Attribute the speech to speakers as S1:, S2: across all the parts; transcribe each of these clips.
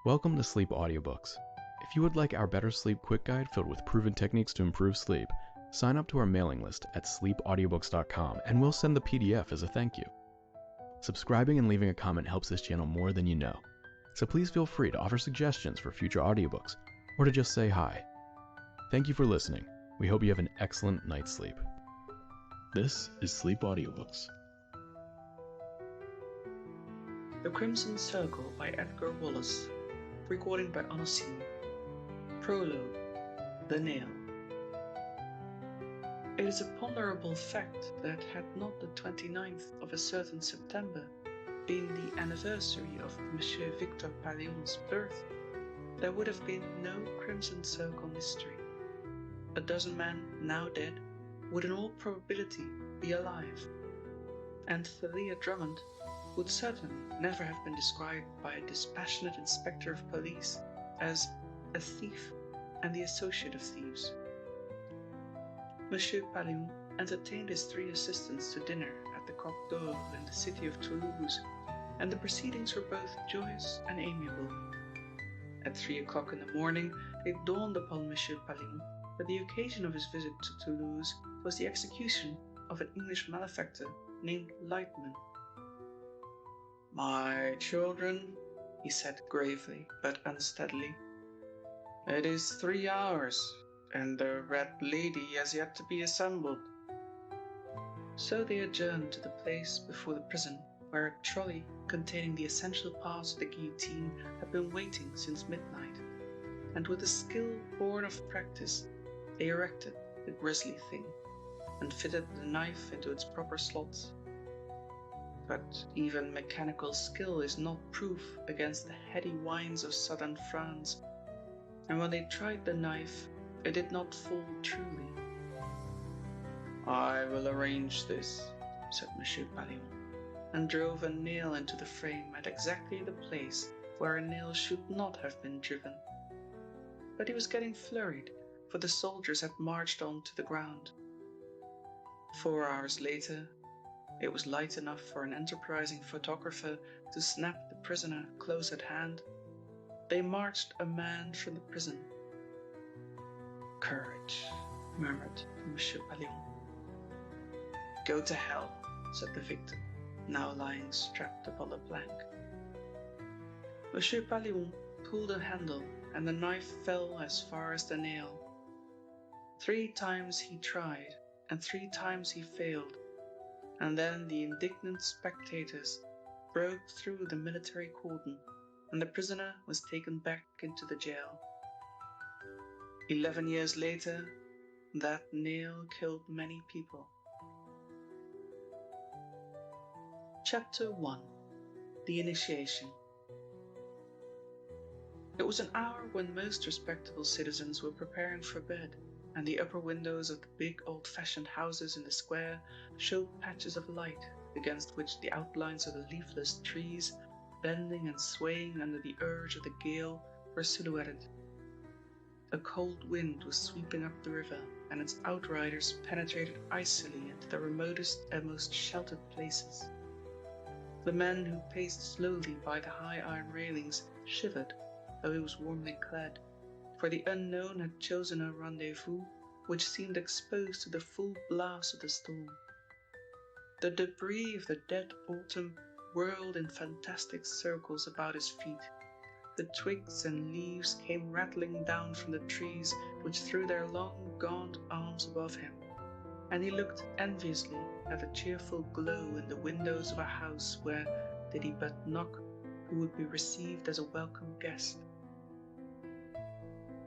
S1: Welcome to Sleep Audiobooks. If you would like our Better Sleep Quick Guide filled with proven techniques to improve sleep, sign up to our mailing list at sleepaudiobooks.com and we'll send the PDF as a thank you. Subscribing and leaving a comment helps this channel more than you know, so please feel free to offer suggestions for future audiobooks or to just say hi. Thank you for listening. We hope you have an excellent night's sleep. This is Sleep Audiobooks.
S2: The Crimson Circle by Edgar Wallace. Recording by Immerse. Prologue. The Nail. It is a ponderable fact that had not the 29th of a certain September been the anniversary of Monsieur Victor Palion's birth, there would have been no Crimson Circle mystery. A dozen men, now dead, would in all probability be alive, and Thalia Drummond would certainly never have been described by a dispassionate inspector of police as a thief and the associate of thieves. Monsieur Palion entertained his three assistants to dinner at the Coq d'Or in the city of Toulouse, and the proceedings were both joyous and amiable. At 3 o'clock in the morning, it dawned upon Monsieur Palion that the occasion of his visit to Toulouse was the execution of an English malefactor named Lightman. "My children," he said gravely but unsteadily, "it is 3 hours, and the Red Lady has yet to be assembled." So they adjourned to the place before the prison, where a trolley containing the essential parts of the guillotine had been waiting since midnight, and with a skill born of practice, they erected the grisly thing, and fitted the knife into its proper slots. But even mechanical skill is not proof against the heady winds of southern France, and when they tried the knife, it did not fall truly. "I will arrange this," said Monsieur Palion, and drove a nail into the frame at exactly the place where a nail should not have been driven. But he was getting flurried, for the soldiers had marched on to the ground. 4 hours later, it was light enough for an enterprising photographer to snap the prisoner close at hand. They marched a man from the prison. "Courage," murmured Monsieur Palion. "Go to hell," said the victim, now lying strapped upon the plank. Monsieur Palion pulled a handle, and the knife fell as far as the nail. 3 times he tried, and 3 times he failed, and then the indignant spectators broke through the military cordon, and the prisoner was taken back into the jail. 11 years later, that nail killed many people. Chapter 1. The Initiation. It was an hour when most respectable citizens were preparing for bed, and the upper windows of the big old-fashioned houses in the square showed patches of light, against which the outlines of the leafless trees, bending and swaying under the urge of the gale, were silhouetted. A cold wind was sweeping up the river, and its outriders penetrated icily into the remotest and most sheltered places. The men who paced slowly by the high iron railings shivered, though he was warmly clad, for the unknown had chosen a rendezvous which seemed exposed to the full blast of the storm. The debris of the dead autumn whirled in fantastic circles about his feet. The twigs and leaves came rattling down from the trees which threw their long gaunt arms above him, and he looked enviously at the cheerful glow in the windows of a house where, did he but knock, he would be received as a welcome guest.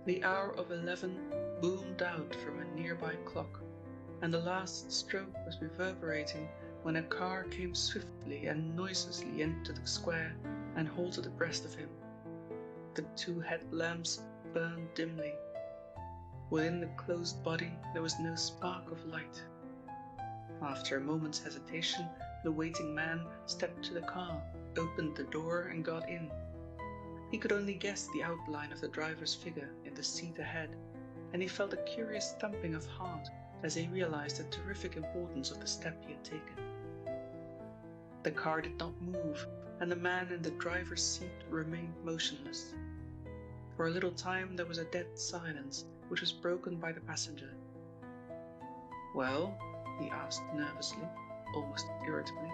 S2: The hour of 11 boomed out from a nearby clock, and the last stroke was reverberating when a car came swiftly and noiselessly into the square and halted abreast of him. The 2 headlamps burned dimly. Within the closed body there was no spark of light. After a moment's hesitation, the waiting man stepped to the car, opened the door, and got in. He could only guess the outline of the driver's figure in the seat ahead, and he felt a curious thumping of heart as he realized the terrific importance of the step he had taken. The car did not move, and the man in the driver's seat remained motionless. For a little time there was a dead silence, which was broken by the passenger. "Well?" he asked nervously, almost irritably.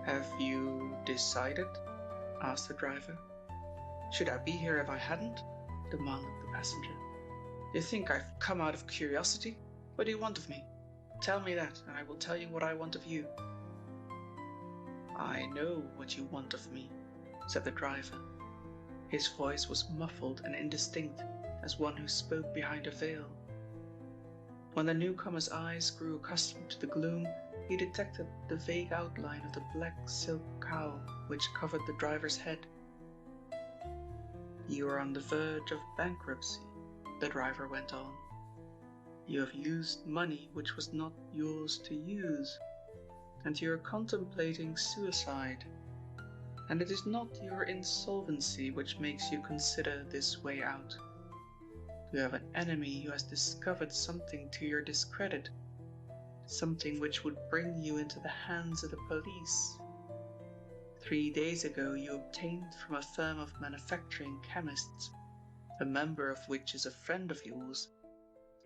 S2: "Have you decided?" asked the driver. "Should I be here if I hadn't?" demanded the passenger. "Do you think I've come out of curiosity? What do you want of me? Tell me that, and I will tell you what I want of you." "I know what you want of me," said the driver. His voice was muffled and indistinct, as one who spoke behind a veil. When the newcomer's eyes grew accustomed to the gloom, he detected the vague outline of the black silk cowl which covered the driver's head. "You are on the verge of bankruptcy," the driver went on. "You have used money which was not yours to use, and you are contemplating suicide. And it is not your insolvency which makes you consider this way out. You have an enemy who has discovered something to your discredit, something which would bring you into the hands of the police. 3 days ago you obtained from a firm of manufacturing chemists, a member of which is a friend of yours,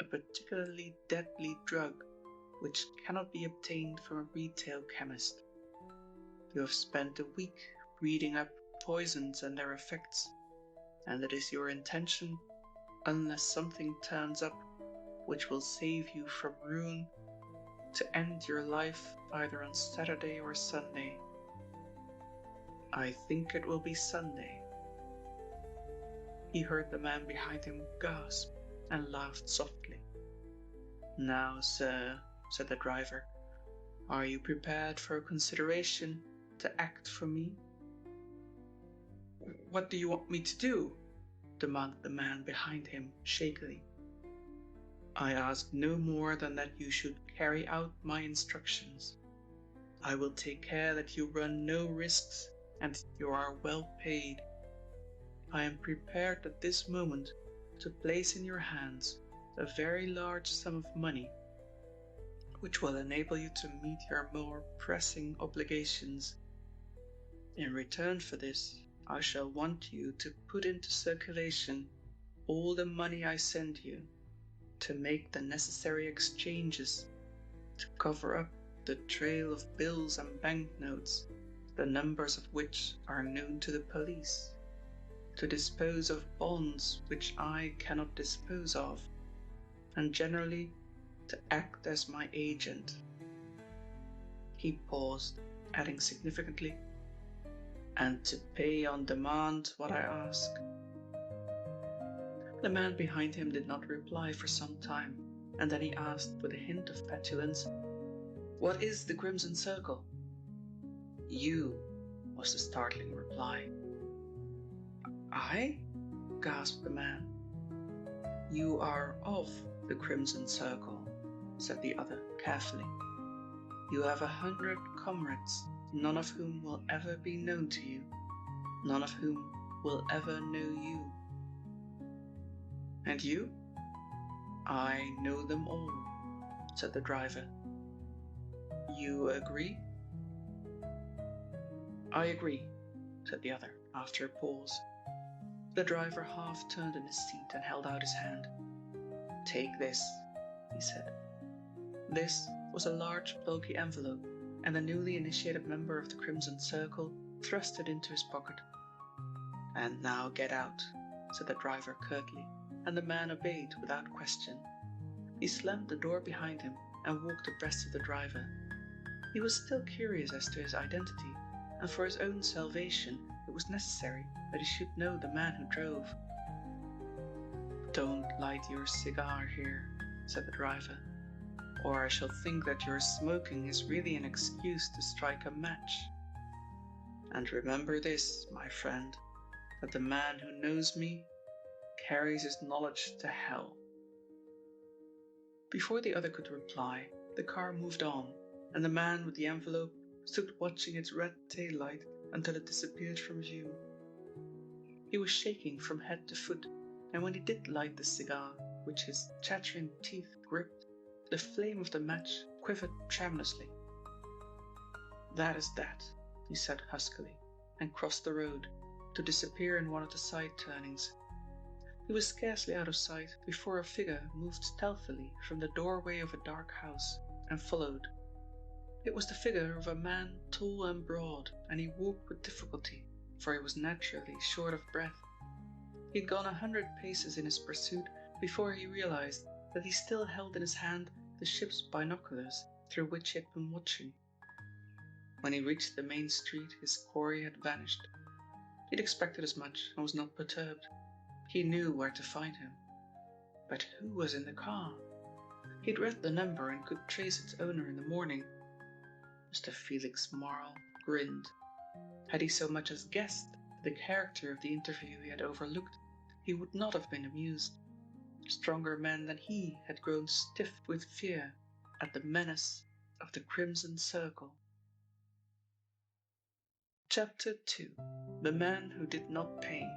S2: a particularly deadly drug which cannot be obtained from a retail chemist. You have spent a week reading up poisons and their effects, and it is your intention, unless something turns up which will save you from ruin, to end your life either on Saturday or Sunday. I think it will be Sunday." He heard the man behind him gasp and laughed softly. "Now, sir," said the driver, "are you prepared for a consideration to act for me?" "What do you want me to do?" demanded the man behind him shakily. "I ask no more than that you should carry out my instructions. I will take care that you run no risks and you are well paid. I am prepared at this moment to place in your hands a very large sum of money, which will enable you to meet your more pressing obligations. In return for this, I shall want you to put into circulation all the money I send you, to make the necessary exchanges, to cover up the trail of bills and banknotes, the numbers of which are known to the police, to dispose of bonds which I cannot dispose of, and generally to act as my agent." He paused, adding significantly, "and to pay on demand what I ask." The man behind him did not reply for some time, and then he asked with a hint of petulance, "What is the Crimson Circle?" "You," was the startling reply. "I?" gasped the man. "You are of the Crimson Circle," said the other carefully. "You have 100 comrades, none of whom will ever be known to you, none of whom will ever know you." "And you?" "I know them all," said the driver. "You agree?" "I agree," said the other after a pause. The driver half turned in his seat and held out his hand. "Take this," he said. This was a large, bulky envelope, and the newly initiated member of the Crimson Circle thrust it into his pocket. "And now get out," said the driver curtly, and the man obeyed without question. He slammed the door behind him and walked abreast of the driver. He was still curious as to his identity, and for his own salvation it was necessary that he should know the man who drove. "Don't light your cigar here," said the driver, "or I shall think that your smoking is really an excuse to strike a match. And remember this, my friend, that the man who knows me carries his knowledge to hell." Before the other could reply, the car moved on, and the man with the envelope stood watching its red taillight until it disappeared from view. He was shaking from head to foot, and when he did light the cigar, which his chattering teeth gripped, the flame of the match quivered tremulously. "That is that," he said huskily, and crossed the road, to disappear in one of the side turnings. He was scarcely out of sight before a figure moved stealthily from the doorway of a dark house and followed. It was the figure of a man tall and broad, and he walked with difficulty, for he was naturally short of breath. He had gone 100 paces in his pursuit before he realized that he still held in his hand the ship's binoculars through which he had been watching. When he reached the main street, his quarry had vanished. He'd expected as much and was not perturbed. He knew where to find him. But who was in the car? He'd read the number and could trace its owner in the morning. Mr. Felix Marl grinned. Had he so much as guessed the character of the interview he had overlooked, he would not have been amused. Stronger men than he had grown stiff with fear at the menace of the Crimson Circle. Chapter 2. The Man Who Did Not Pay.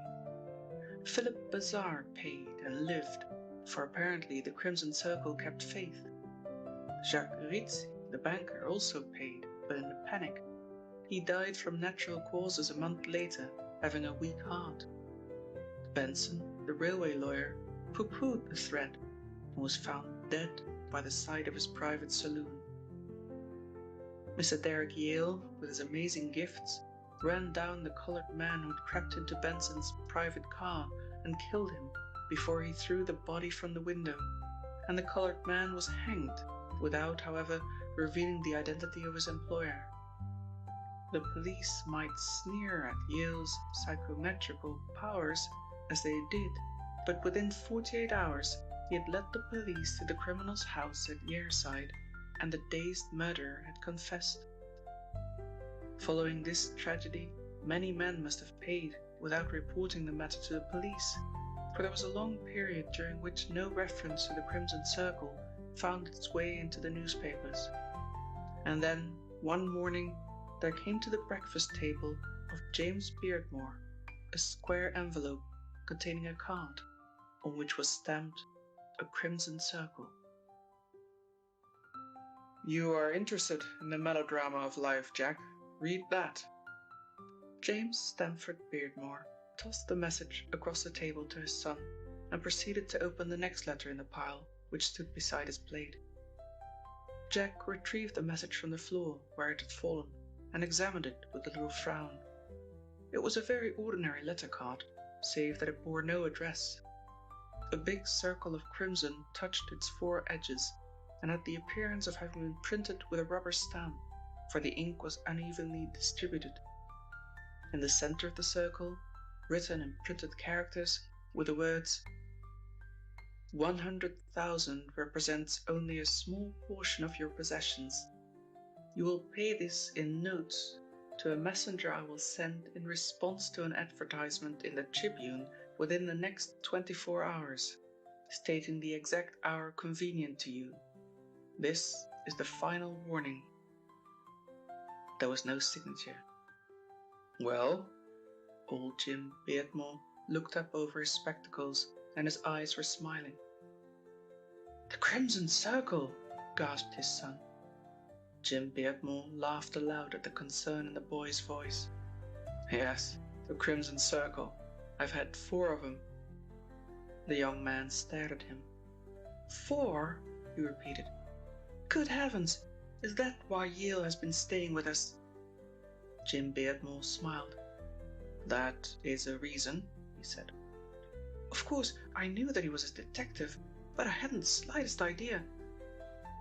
S2: Philip Bazar paid and lived, for apparently the Crimson Circle kept faith. Jacques Rizzi, the banker, also paid, but in a panic. He died from natural causes a month later, having a weak heart. Benson, the railway lawyer, pooh-poohed the threat and was found dead by the side of his private saloon. Mr. Derek Yale, with his amazing gifts, ran down the colored man who'd crept into Benson's private car and killed him before he threw the body from the window, and the colored man was hanged, without, however, revealing the identity of his employer. The police might sneer at Yale's psychometrical powers as they did, but within 48 hours he had led the police to the criminal's house at Yearside, and the dazed murderer had confessed. Following this tragedy, many men must have paid without reporting the matter to the police, for there was a long period during which no reference to the Crimson Circle found its way into the newspapers. And then, one morning, there came to the breakfast table of James Beardmore a square envelope containing a card, on which was stamped a Crimson Circle. "You are interested in the melodrama of life, Jack. Read that." James Stamford Beardmore tossed the message across the table to his son and proceeded to open the next letter in the pile, which stood beside his plate. Jack retrieved the message from the floor where it had fallen and examined it with a little frown. It was a very ordinary letter card, save that it bore no address. A big circle of crimson touched its four edges and had the appearance of having been printed with a rubber stamp, for the ink was unevenly distributed. In the center of the circle, written in printed characters, were the words, 100,000 represents only a small portion of your possessions. You will pay this in notes to a messenger I will send in response to an advertisement in the Tribune within the next 24 hours, stating the exact hour convenient to you. This is the final warning. There was no signature. Well? Old Jim Beardmore looked up over his spectacles and his eyes were smiling. "The Crimson Circle!" gasped his son. Jim Beardmore laughed aloud at the concern in the boy's voice. "Yes, the Crimson Circle. I've had 4 of them." The young man stared at him. "4?" he repeated. "Good heavens! Is that why Yale has been staying with us?" Jim Beardmore smiled. "That is a reason," he said. "Of course, I knew that he was a detective, but I hadn't the slightest idea."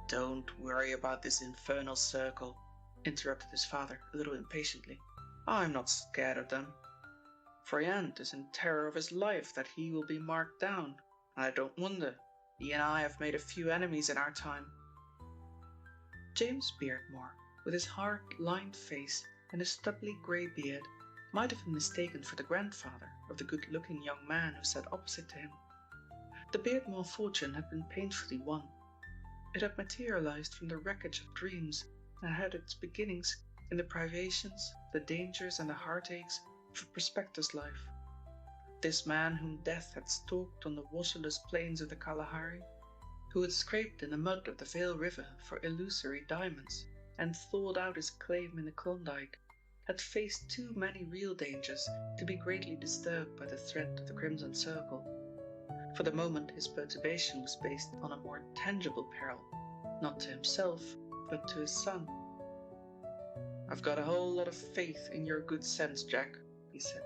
S2: "Don't worry about this infernal circle," interrupted his father a little impatiently. "I'm not scared of them. Froyant is in terror of his life that he will be marked down, and I don't wonder. He and I have made a few enemies in our time." James Beardmore, with his hard, lined face and his stubbly grey beard, might have been mistaken for the grandfather of the good-looking young man who sat opposite to him. The Beardmore fortune had been painfully won. It had materialized from the wreckage of dreams and had its beginnings in the privations, the dangers and the heartaches of a prospector's life. This man whom death had stalked on the waterless plains of the Kalahari, who had scraped in the mud of the Veil River for illusory diamonds and thawed out his claim in the Klondike, had faced too many real dangers to be greatly disturbed by the threat of the Crimson Circle. For the moment, his perturbation was based on a more tangible peril, not to himself, but to his son. "I've got a whole lot of faith in your good sense, Jack," he said,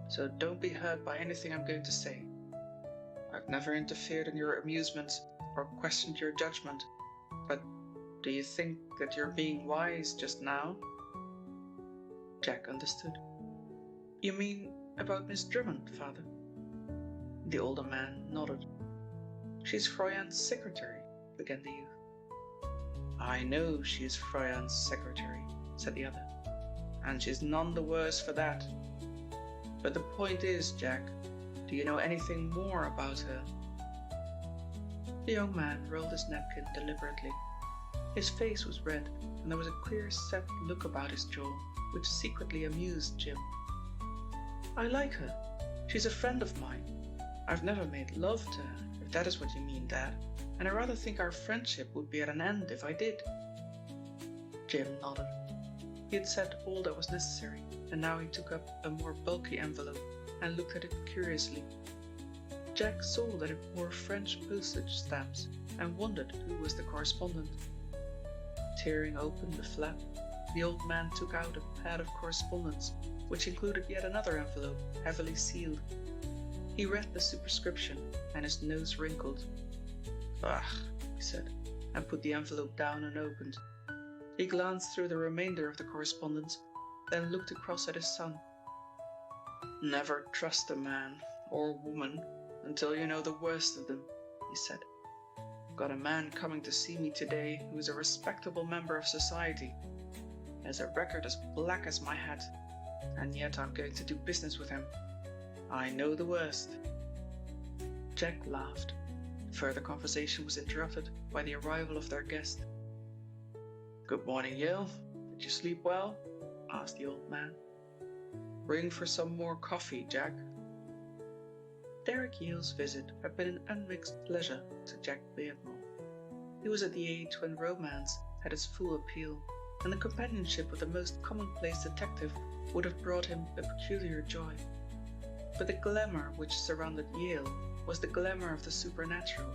S2: "so don't be hurt by anything I'm going to say. I've never interfered in your amusements or questioned your judgment, but do you think that you're being wise just now?" Jack understood. "You mean about Miss Drummond, father?" The older man nodded. "She's Froyant's secretary," began the youth. "I know she is Froyant's secretary," said the other, "and she's none the worse for that. But the point is, Jack, do you know anything more about her?" The young man rolled his napkin deliberately. His face was red, and there was a queer set look about his jaw, which secretly amused Jim. "I like her. She's a friend of mine. I've never made love to her, if that is what you mean, Dad, and I rather think our friendship would be at an end if I did." Jim nodded. He had said all that was necessary, and now he took up a more bulky envelope and looked at it curiously. Jack saw that it bore French postage stamps and wondered who was the correspondent. Tearing open the flap, the old man took out a pad of correspondence, which included yet another envelope, heavily sealed. He read the superscription, and his nose wrinkled. "Ugh," he said, and put the envelope down unopened. He glanced through the remainder of the correspondence, then looked across at his son. "Never trust a man or woman until you know the worst of them," he said. "I've got a man coming to see me today who is a respectable member of society. He has a record as black as my hat, and yet I'm going to do business with him. I know the worst." Jack laughed. Further conversation was interrupted by the arrival of their guest. "Good morning, Yale. Did you sleep well?" asked the old man. "Ring for some more coffee, Jack." Derek Yale's visit had been an unmixed pleasure to Jack Beardmore. He was at the age when romance had its full appeal, and the companionship of the most commonplace detective would have brought him a peculiar joy. But the glamour which surrounded Yale was the glamour of the supernatural.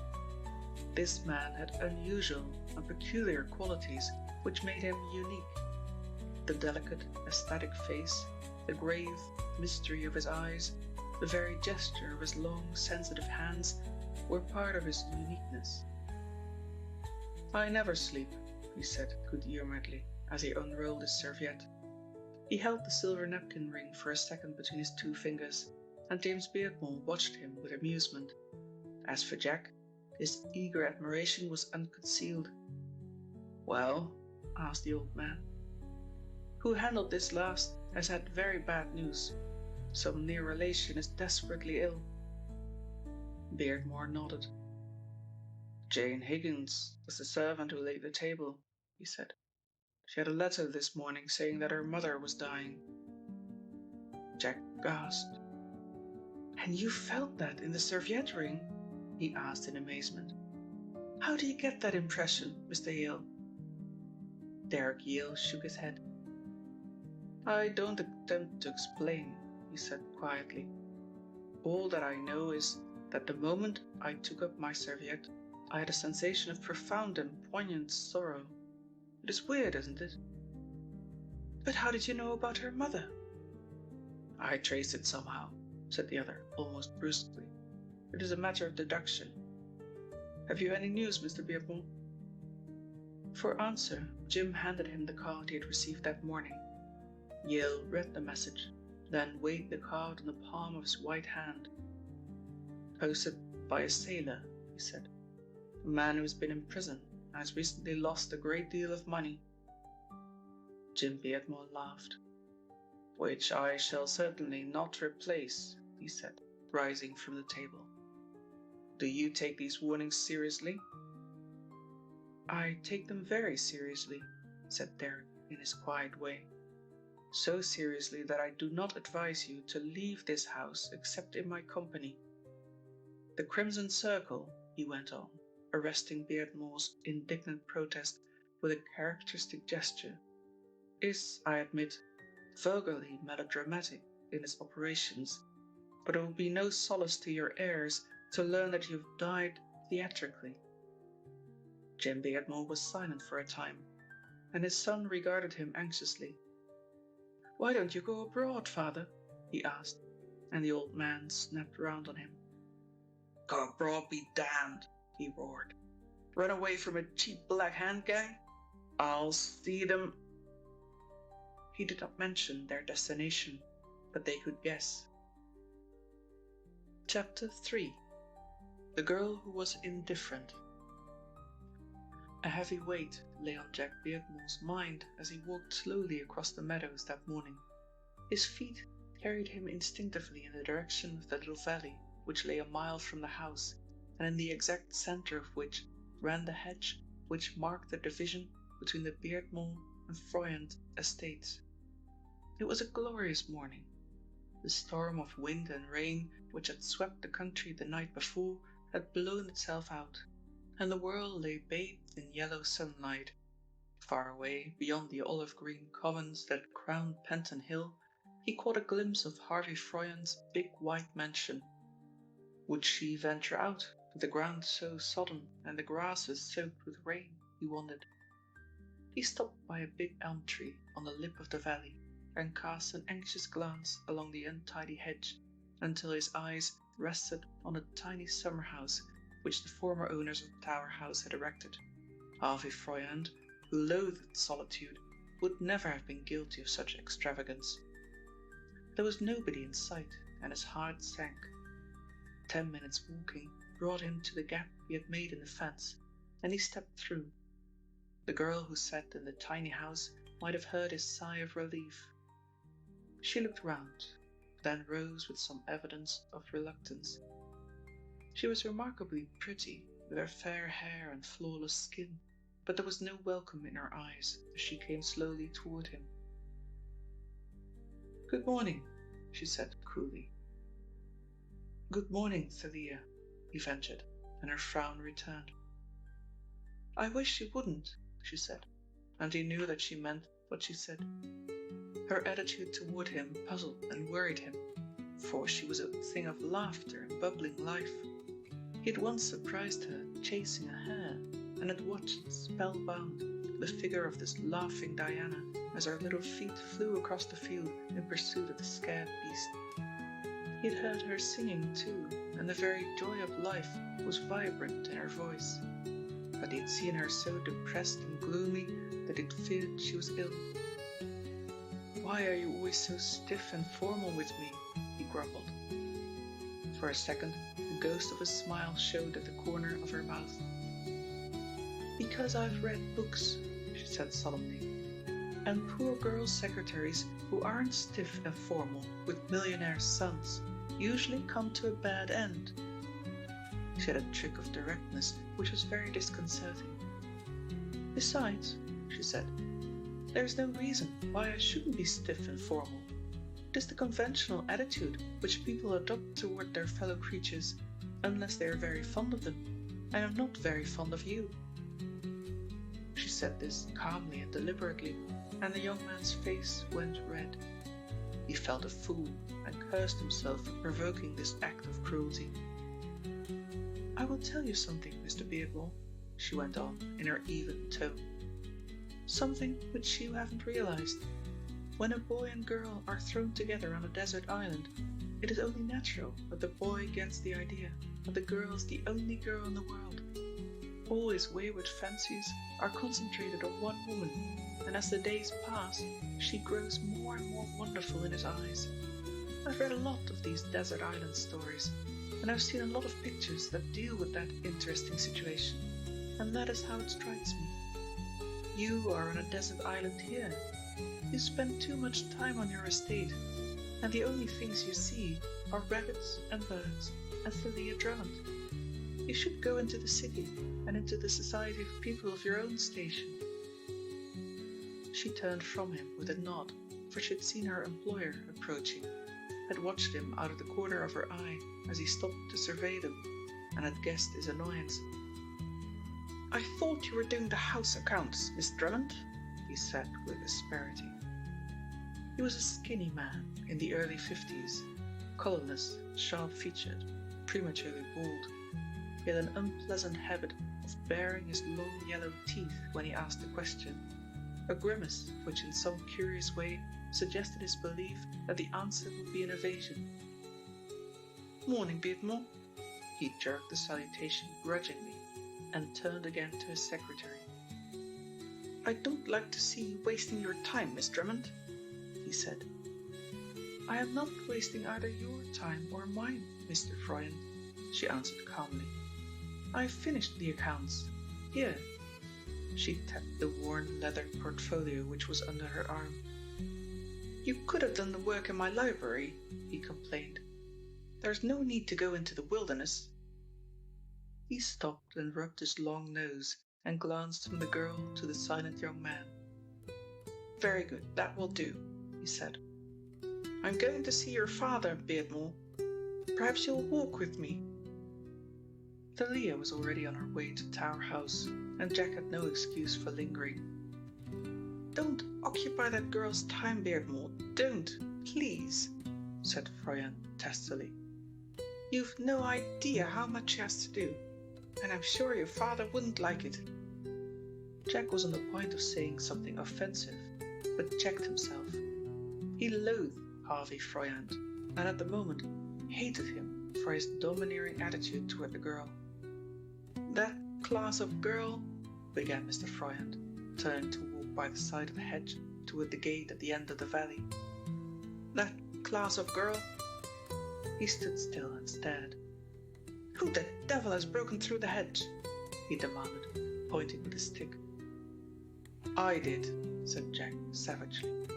S2: This man had unusual and peculiar qualities which made him unique. The delicate, aesthetic face, the grave mystery of his eyes, the very gesture of his long, sensitive hands were part of his uniqueness. "I never sleep," he said good-humouredly as he unrolled his serviette. He held the silver napkin ring for a second between his two fingers, and James Beardmore watched him with amusement. As for Jack, his eager admiration was unconcealed. "Well?" asked the old man. "Who handled this last has had very bad news. Some near relation is desperately ill." Beardmore nodded. "Jane Higgins was the servant who laid the table," he said. "She had a letter this morning saying that her mother was dying." Jack gasped. "And you felt that in the serviette ring?" he asked in amazement. "How do you get that impression, Mr. Yale?" Derek Yale shook his head. "I don't attempt to explain," he said quietly. "All that I know is that the moment I took up my serviette, I had a sensation of profound and poignant sorrow. It is weird, isn't it?" "But how did you know about her mother?" "I traced it somehow," said the other, almost brusquely. "It is a matter of deduction. Have you any news, Mr. Beardmore?" For answer, Jim handed him the card he had received that morning. Yale read the message, then weighed the card in the palm of his white hand. "Posted by a sailor," he said. "A man who has been in prison and has recently lost a great deal of money." Jim Beardmore laughed. "Which I shall certainly not replace," he said, rising from the table. "Do you take these warnings seriously?" "I take them very seriously," said Derek in his quiet way. "So seriously that I do not advise you to leave this house except in my company. The Crimson Circle," he went on, arresting Beardmore's indignant protest with a characteristic gesture, "is, I admit, vulgarly melodramatic in its operations, but it will be no solace to your heirs to learn that you have died theatrically. Jim Beardmore was silent for a time, and his son regarded him anxiously. "Why don't you go abroad, father?" he asked, and the old man snapped round on him. "Go abroad be damned," he roared. "Run away from a cheap black hand gang? I'll see them." He did not mention their destination, but they could guess. Chapter 3. The Girl Who Was Indifferent. A heavy weight lay on Jack Beardmore's mind as he walked slowly across the meadows that morning. His feet carried him instinctively in the direction of the little valley which lay a mile from the house, and in the exact centre of which ran the hedge which marked the division between the Beardmore and Froyant estates. It was a glorious morning. The storm of wind and rain which had swept the country the night before had blown itself out, and the world lay bathed in yellow sunlight. Far away, beyond the olive-green commons that crowned Penton Hill, he caught a glimpse of Harvey Froyant's big white mansion. Would she venture out, with the ground so sodden and the grasses soaked with rain? He wondered. He stopped by a big elm tree on the lip of the valley, and cast an anxious glance along the untidy hedge until his eyes rested on a tiny summer house which the former owners of the Tower House had erected. Harvey Froyant, who loathed solitude, would never have been guilty of such extravagance. There was nobody in sight, and his heart sank. 10 minutes walking brought him to the gap he had made in the fence, and he stepped through. The girl who sat in the tiny house might have heard his sigh of relief. She looked round, then rose with some evidence of reluctance. She was remarkably pretty, with her fair hair and flawless skin, but there was no welcome in her eyes as she came slowly toward him. "Good morning," she said coolly. "Good morning, Thalia," he ventured, and her frown returned. "I wish you wouldn't," she said, and he knew that she meant what she said. Her attitude toward him puzzled and worried him, for she was a thing of laughter and bubbling life. He had once surprised her chasing a hare, and had watched spellbound the figure of this laughing Diana as her little feet flew across the field in pursuit of the scared beast. He had heard her singing too, and the very joy of life was vibrant in her voice. But he had seen her so depressed and gloomy that he'd feared she was ill. "Why are you always so stiff and formal with me?" he grumbled. For a second, the ghost of a smile showed at the corner of her mouth. "Because I've read books," she said solemnly, "and poor girl secretaries who aren't stiff and formal with millionaire sons usually come to a bad end." She had a trick of directness which was very disconcerting. "Besides," she said, "there's no reason why I shouldn't be stiff and formal. It is the conventional attitude which people adopt toward their fellow creatures, unless they are very fond of them, and I'm not very fond of you." She said this calmly and deliberately, and the young man's face went red. He felt a fool and cursed himself for provoking this act of cruelty. "I will tell you something, Mr. Beardmore," she went on in her even tone. "Something which you haven't realized. When a boy and girl are thrown together on a desert island, it is only natural that the boy gets the idea that the girl is the only girl in the world. All his wayward fancies are concentrated on one woman, and as the days pass, she grows more and more wonderful in his eyes. I've read a lot of these desert island stories, and I've seen a lot of pictures that deal with that interesting situation, and that is how it strikes me. You are on a desert island here. You spend too much time on your estate, and the only things you see are rabbits and birds and Thalia Drummond. You should go into the city and into the society of people of your own station." She turned from him with a nod, for she had seen her employer approaching, had watched him out of the corner of her eye as he stopped to survey them, and had guessed his annoyance. "I thought you were doing the house accounts, Miss Drummond," he said with asperity. He was a skinny man in the early 50s, colourless, sharp-featured, prematurely bald. He had an unpleasant habit of baring his long yellow teeth when he asked a question, a grimace which in some curious way suggested his belief that the answer would be an evasion. "Morning, Beardmore." He jerked the salutation grudgingly and turned again to his secretary. "I don't like to see you wasting your time, Miss Drummond," he said. "I am not wasting either your time or mine, Mr. Froyen," she answered calmly. "I've finished the accounts. Here." She tapped the worn leather portfolio which was under her arm. "You could have done the work in my library," he complained. "There's no need to go into the wilderness." He stopped and rubbed his long nose and glanced from the girl to the silent young man. "Very good, that will do," he said. "I'm going to see your father, Beardmore. Perhaps you'll walk with me." Thalia was already on her way to Tower House, and Jack had no excuse for lingering. "Don't occupy that girl's time, Beardmore. Don't, please," said Froyen testily. "You've no idea how much she has to do, and I'm sure your father wouldn't like it." Jack was on the point of saying something offensive, but checked himself. He loathed Harvey Froyen, and at the moment hated him for his domineering attitude toward the girl. "That class of girl," began Mr. Froyen, turning to walk by the side of the hedge toward the gate at the end of the valley. "That class of girl—" He stood still and stared. "Who the devil has broken through the hedge?" he demanded, pointing with his stick. "I did," said Jack savagely.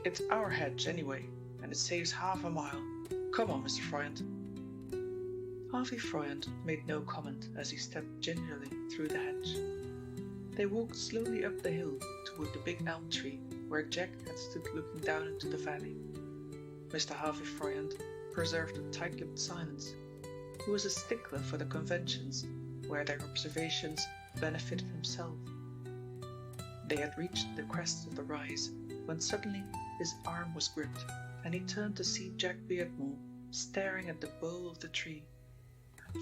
S2: "It's our hedge anyway, and it saves half a mile. Come on, Mr. Froyen." Harvey Froyen made no comment as he stepped gingerly through the hedge. They walked slowly up the hill toward the big elm tree where Jack had stood looking down into the valley. Mr. Harvey Froyen preserved a tight-lipped silence. He was a stickler for the conventions, where their observations benefited himself. They had reached the crest of the rise, when suddenly his arm was gripped, and he turned to see Jack Beardmore staring at the bole of the tree.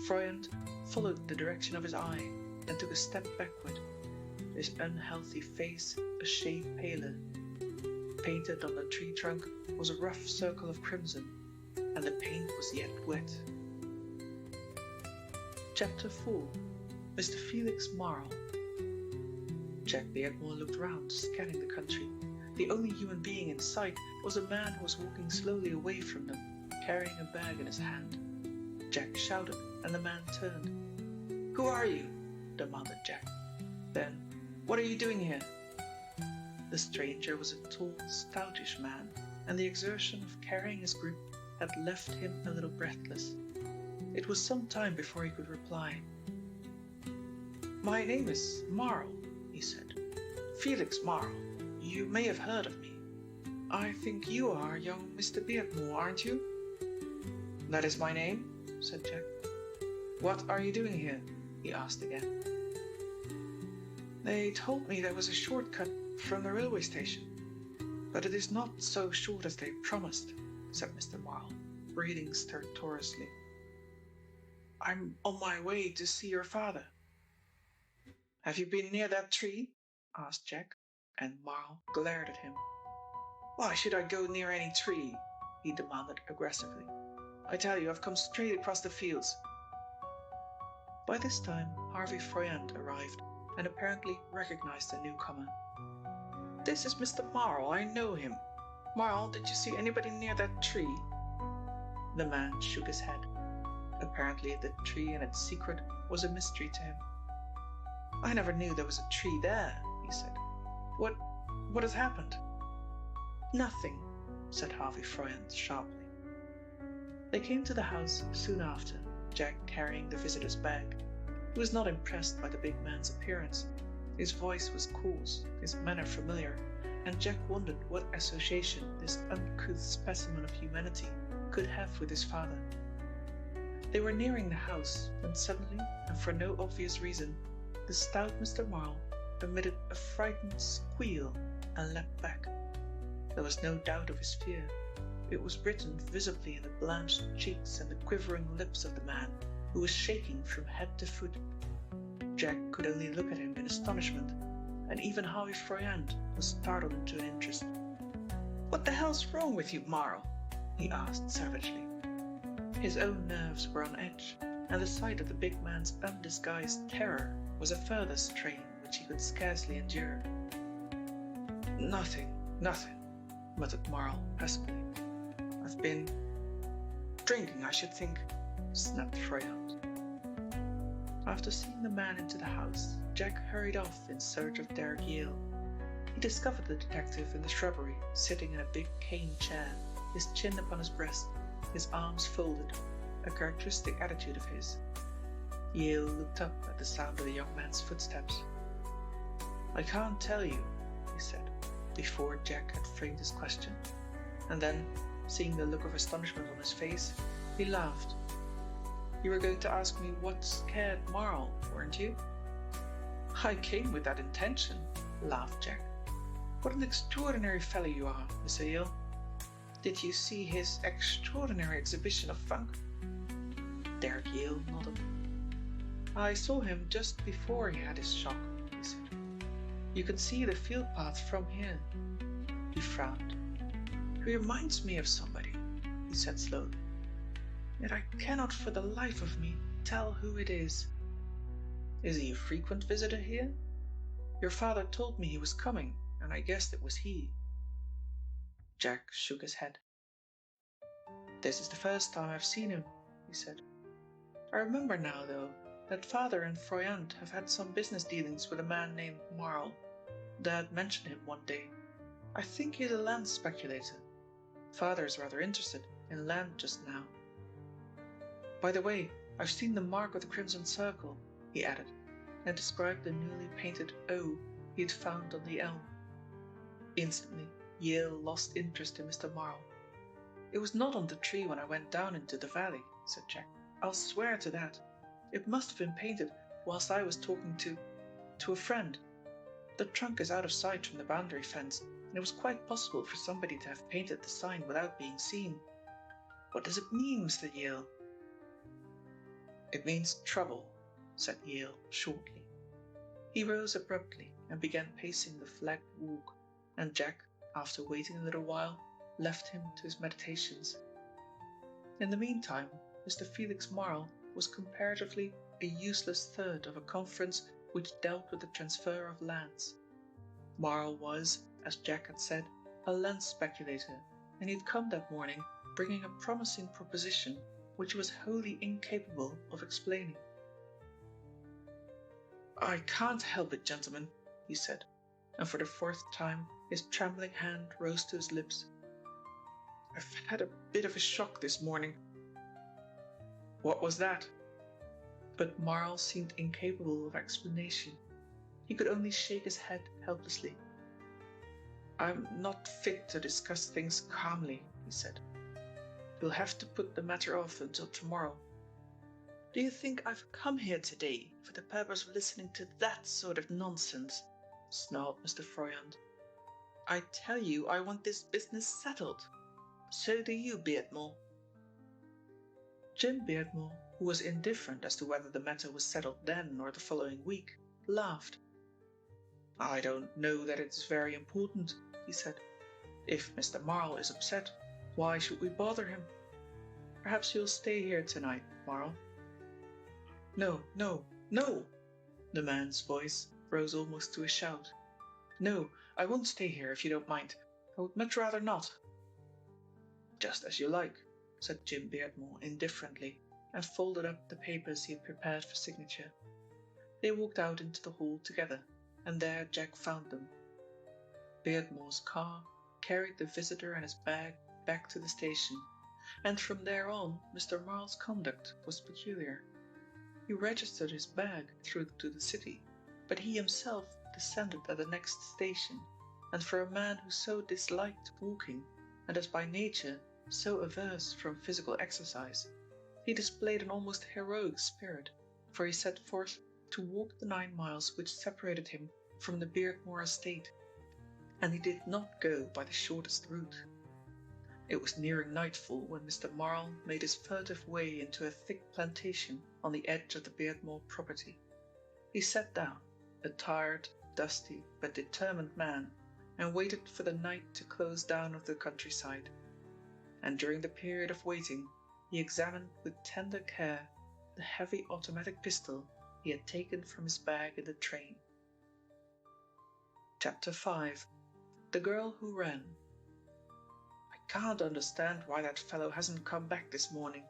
S2: Froyen followed the direction of his eye and took a step backward, his unhealthy face a shade paler. Painted on the tree trunk was a rough circle of crimson, and the paint was yet wet. Chapter 4. Mr. Felix Marl. Jack Beardmore looked round, scanning the country. The only human being in sight was a man who was walking slowly away from them, carrying a bag in his hand. Jack shouted, and the man turned. "Who are you?" demanded Jack. Then, "What are you doing here?" The stranger was a tall, stoutish man, and the exertion of carrying his grip had left him a little breathless. It was some time before he could reply. "My name is Marl," he said. "Felix Marl. You may have heard of me. I think you are young Mr. Beardmore, aren't you?" "That is my name," said Jack. "What are you doing here?" he asked again. "They told me there was a shortcut from the railway station, but it is not so short as they promised," said Mr. Marl, breathing stertorously. "I'm on my way to see your father." "Have you been near that tree?" asked Jack, and Marl glared at him. "Why should I go near any tree?" he demanded aggressively. "I tell you, I've come straight across the fields." By this time, Harvey Froyen arrived and apparently recognized the newcomer. "This is Mr. Marl, I know him. Marl, did you see anybody near that tree?" The man shook his head. Apparently the tree and its secret was a mystery to him. "I never knew there was a tree there," he said. What has happened?" "Nothing," said Harvey Froyen sharply. They came to the house soon after, Jack carrying the visitor's bag. He was not impressed by the big man's appearance. His voice was coarse, his manner familiar, and Jack wondered what association this uncouth specimen of humanity could have with his father. They were nearing the house when suddenly, and for no obvious reason, the stout Mr. Marl emitted a frightened squeal and leapt back. There was no doubt of his fear. It was written visibly in the blanched cheeks and the quivering lips of the man, who was shaking from head to foot. Jack could only look at him in astonishment, and even Harvey Froyant was startled into interest. "What the hell's wrong with you, Marl?" he asked savagely. His own nerves were on edge, and the sight of the big man's undisguised terror was a further strain which he could scarcely endure. Nothing, muttered Marl huskily. "I've been drinking, I should think," snapped Froyant. After seeing the man into the house, Jack hurried off in search of Derek Yale. He discovered the detective in the shrubbery, sitting in a big cane chair, his chin upon his breast, his arms folded, a characteristic attitude of his. Yale looked up at the sound of the young man's footsteps. "I can't tell you," he said, before Jack had framed his question, and then, seeing the look of astonishment on his face, he laughed. "You were going to ask me what scared Marl, weren't you?" "I came with that intention," laughed Jack. "What an extraordinary fellow you are, Mr. Yale. Did you see his extraordinary exhibition of funk?" Derek Yale nodded. "I saw him just before he had his shock," he said. "You can see the field path from here." He frowned. "He reminds me of somebody," he said slowly. "Yet I cannot for the life of me tell who it is." "Is he a frequent visitor here? Your father told me he was coming, and I guessed it was he." Jack shook his head. "This is the first time I've seen him," he said. "I remember now, though, that father and Froyant have had some business dealings with a man named Marl. Dad mentioned him one day. I think he's a land speculator. Father is rather interested in land just now. By the way, I've seen the mark of the Crimson Circle," he added, and described the newly painted O he had found on the elm. Instantly, Yale lost interest in Mr. Marl. "It was not on the tree when I went down into the valley," said Jack. "I'll swear to that. It must have been painted whilst I was talking to a friend. The trunk is out of sight from the boundary fence, and it was quite possible for somebody to have painted the sign without being seen. What does it mean, Mr. Yale?" "It means trouble," said Yale shortly. He rose abruptly and began pacing the flagged walk, and Jack, after waiting a little while, left him to his meditations. In the meantime, Mr. Felix Marl was comparatively a useless third of a conference which dealt with the transfer of lands. Marl was, as Jack had said, a land speculator, and he had come that morning bringing a promising proposition which he was wholly incapable of explaining. "I can't help it, gentlemen," he said, and for the fourth time his trembling hand rose to his lips. "I've had a bit of a shock this morning." "What was that?" But Marl seemed incapable of explanation. He could only shake his head helplessly. "I'm not fit to discuss things calmly," he said. "We'll have to put the matter off until tomorrow." "Do you think I've come here today for the purpose of listening to that sort of nonsense?" snarled Mr. Froyant. "I tell you I want this business settled. So do you, Beardmore." Jim Beardmore, who was indifferent as to whether the matter was settled then or the following week, laughed. "I don't know that it's very important," he said. "If Mr. Marl is upset, why should we bother him? Perhaps you'll stay here tonight, Marl." "No, no, no!" The man's voice rose almost to a shout. "No, I won't stay here if you don't mind. I would much rather not." "Just as you like," said Jim Beardmore indifferently, and folded up the papers he had prepared for signature. They walked out into the hall together, and there Jack found them. Beardmore's car carried the visitor and his bag back to the station, and from there on Mr. Marl's conduct was peculiar. He registered his bag through to the city, but he himself descended at the next station, and for a man who so disliked walking, and as by nature so averse from physical exercise, he displayed an almost heroic spirit, for he set forth to walk the 9 miles which separated him from the Beardmore estate. and he did not go by the shortest route. It was nearing nightfall when Mr. Marle made his furtive way into a thick plantation on the edge of the Beardmore property. He sat down, a tired, dusty, but determined man, and waited for the night to close down over the countryside. And during the period of waiting, he examined with tender care the heavy automatic pistol he had taken from his bag in the train. Chapter 5. The Girl Who Ran. "I can't understand why that fellow hasn't come back this morning,"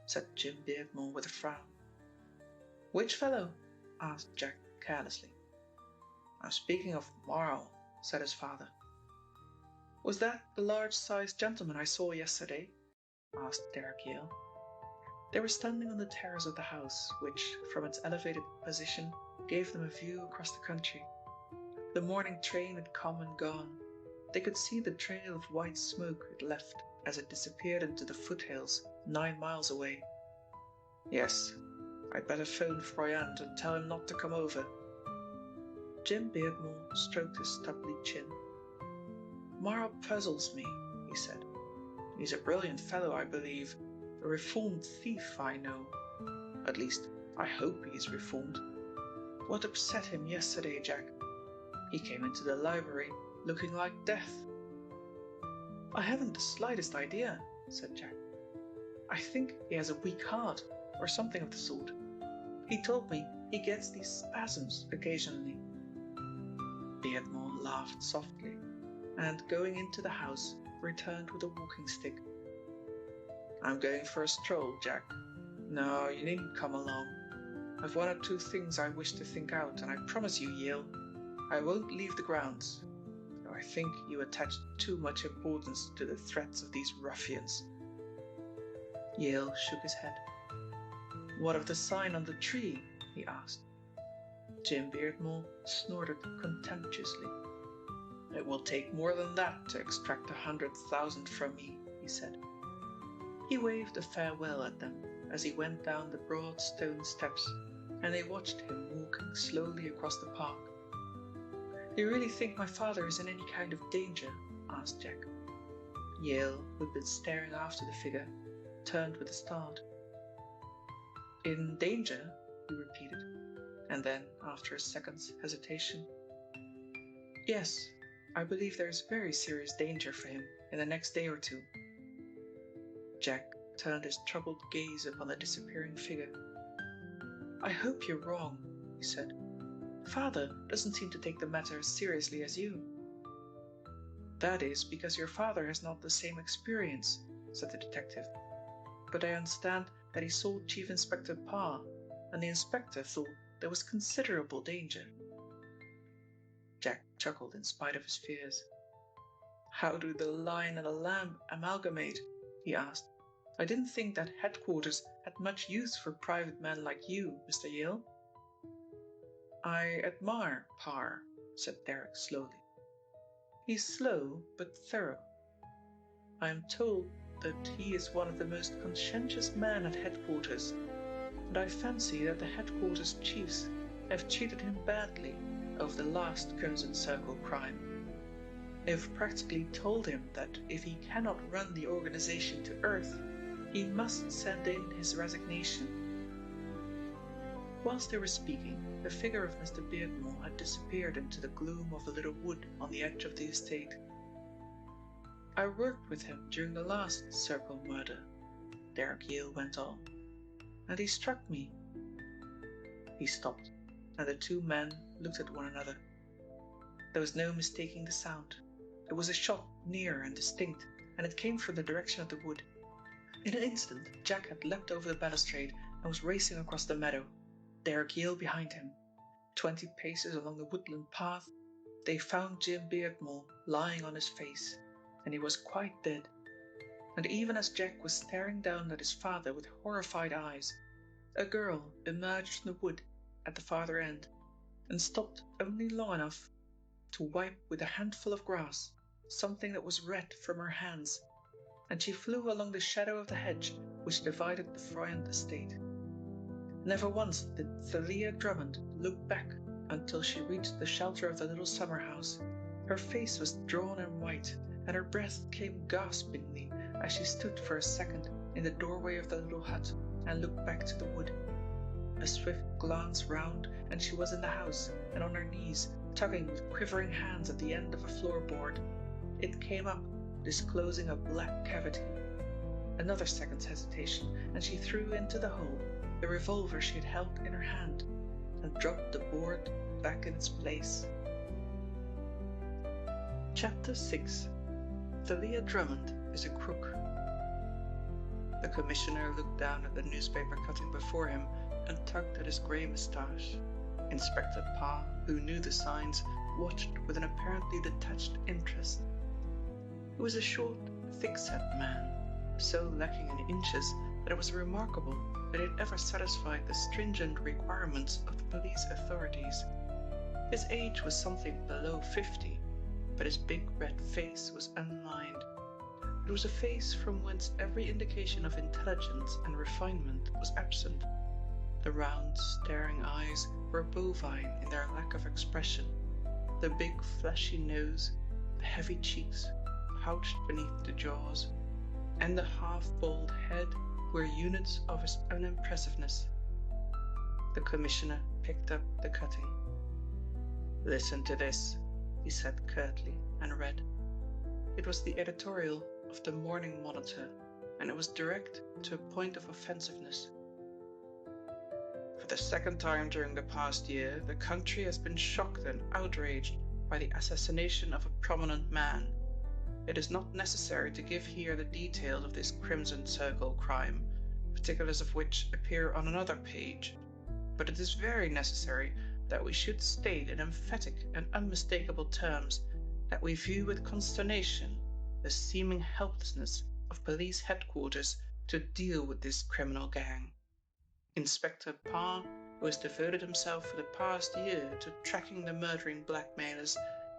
S2: said Jim Beardmore with a frown. "Which fellow?" asked Jack carelessly. "I'm speaking of Marle," said his father. "Was that the large-sized gentleman I saw yesterday?" asked Derek Yale. They were standing on the terrace of the house, which, from its elevated position, gave them a view across the country. The morning train had come and gone. They could see the trail of white smoke it left as it disappeared into the foothills 9 miles away. "Yes, I'd better phone Froyant and tell him not to come over." Jim Beardmore stroked his stubbly chin. "Marle puzzles me," he said. "He's a brilliant fellow, I believe. A reformed thief, I know. At least, I hope he is reformed. What upset him yesterday, Jack? He came into the library looking like death." "I haven't the slightest idea," said Jack. "I think he has a weak heart, or something of the sort. He told me he gets these spasms occasionally." Beardmore laughed softly, and going into the house, returned with a walking stick. "I'm going for a stroll, Jack. No, you needn't come along. I've 1 or 2 things I wish to think out, and I promise you, Yale, I won't leave the grounds, though I think you attach too much importance to the threats of these ruffians." Yale shook his head. "What of the sign on the tree?" he asked. Jim Beardmore snorted contemptuously. "It will take more than that to extract 100,000 from me," he said. He waved a farewell at them as he went down the broad stone steps, and they watched him walking slowly across the park. "Do you really think my father is in any kind of danger?" asked Jack. Yale, who had been staring after the figure, turned with a start. "In danger?" he repeated, and then, after a second's hesitation, "Yes, I believe there is very serious danger for him in the next day or 2. Jack turned his troubled gaze upon the disappearing figure. "I hope you're wrong," he said. "Father doesn't seem to take the matter as seriously as you." "That is because your father has not the same experience," said the detective. "But I understand that he saw Chief Inspector Parr, and the inspector thought there was considerable danger." Jack chuckled in spite of his fears. "How do the lion and the lamb amalgamate?" he asked. "I didn't think that headquarters had much use for private men like you, Mr. Yale." "I admire Parr," said Derek slowly. "He's slow but thorough. I am told that he is one of the most conscientious men at headquarters, and I fancy that the headquarters chiefs have treated him badly over the last Crimson Circle crime. They've practically told him that if he cannot run the organization to Earth, he must send in his resignation." Whilst they were speaking, the figure of Mr. Beardmore had disappeared into the gloom of a little wood on the edge of the estate. "I worked with him during the last Circle murder," Derek Yale went on, "and he struck me." He stopped, and the 2 men looked at one another. There was no mistaking the sound. It was a shot near and distinct, and it came from the direction of the wood. In an instant, Jack had leapt over the balustrade and was racing across the meadow, Derek Yale behind him. 20 paces along the woodland path, they found Jim Beardmore lying on his face, and he was quite dead. And even as Jack was staring down at his father with horrified eyes, a girl emerged from the wood at the farther end, and stopped only long enough to wipe with a handful of grass something that was red from her hands, and she flew along the shadow of the hedge which divided the Froyant estate. Never once did Thalia Drummond look back until she reached the shelter of the little summer house, Her face was drawn and white, and her breath came gaspingly as she stood for a second in the doorway of the little hut and looked back to the wood. A swift glance round, and she was in the house and on her knees, tugging with quivering hands at the end of a floorboard. It came up, disclosing a black cavity. Another second's hesitation, and she threw into the hole the revolver she had held in her hand and dropped the board back in its place. Chapter 6. Thalia Drummond is a crook. The commissioner looked down at the newspaper cutting before him and tugged at his grey moustache. Inspector Parr, who knew the signs, watched with an apparently detached interest. He was a short, thick-set man, so lacking in inches that it was remarkable that he had ever satisfied the stringent requirements of the police authorities. His age was something below 50, but his big red face was unlined. It was a face from whence every indication of intelligence and refinement was absent. The round, staring eyes were bovine in their lack of expression. The big, fleshy nose, the heavy cheeks, pouched beneath the jaws, and the half-bald head were units of his unimpressiveness. The commissioner picked up the cutting. "Listen to this," he said curtly, and read. It was the editorial of the Morning Monitor, and it was direct to a point of offensiveness. "For the second time during the past year, the country has been shocked and outraged by the assassination of a prominent man. It is not necessary to give here the details of this Crimson Circle crime, particulars of which appear on another page, but it is very necessary that we should state in emphatic and unmistakable terms that we view with consternation the seeming helplessness of police headquarters to deal with this criminal gang. Inspector Parr, who has devoted himself for the past year to tracking the murdering blackmailers,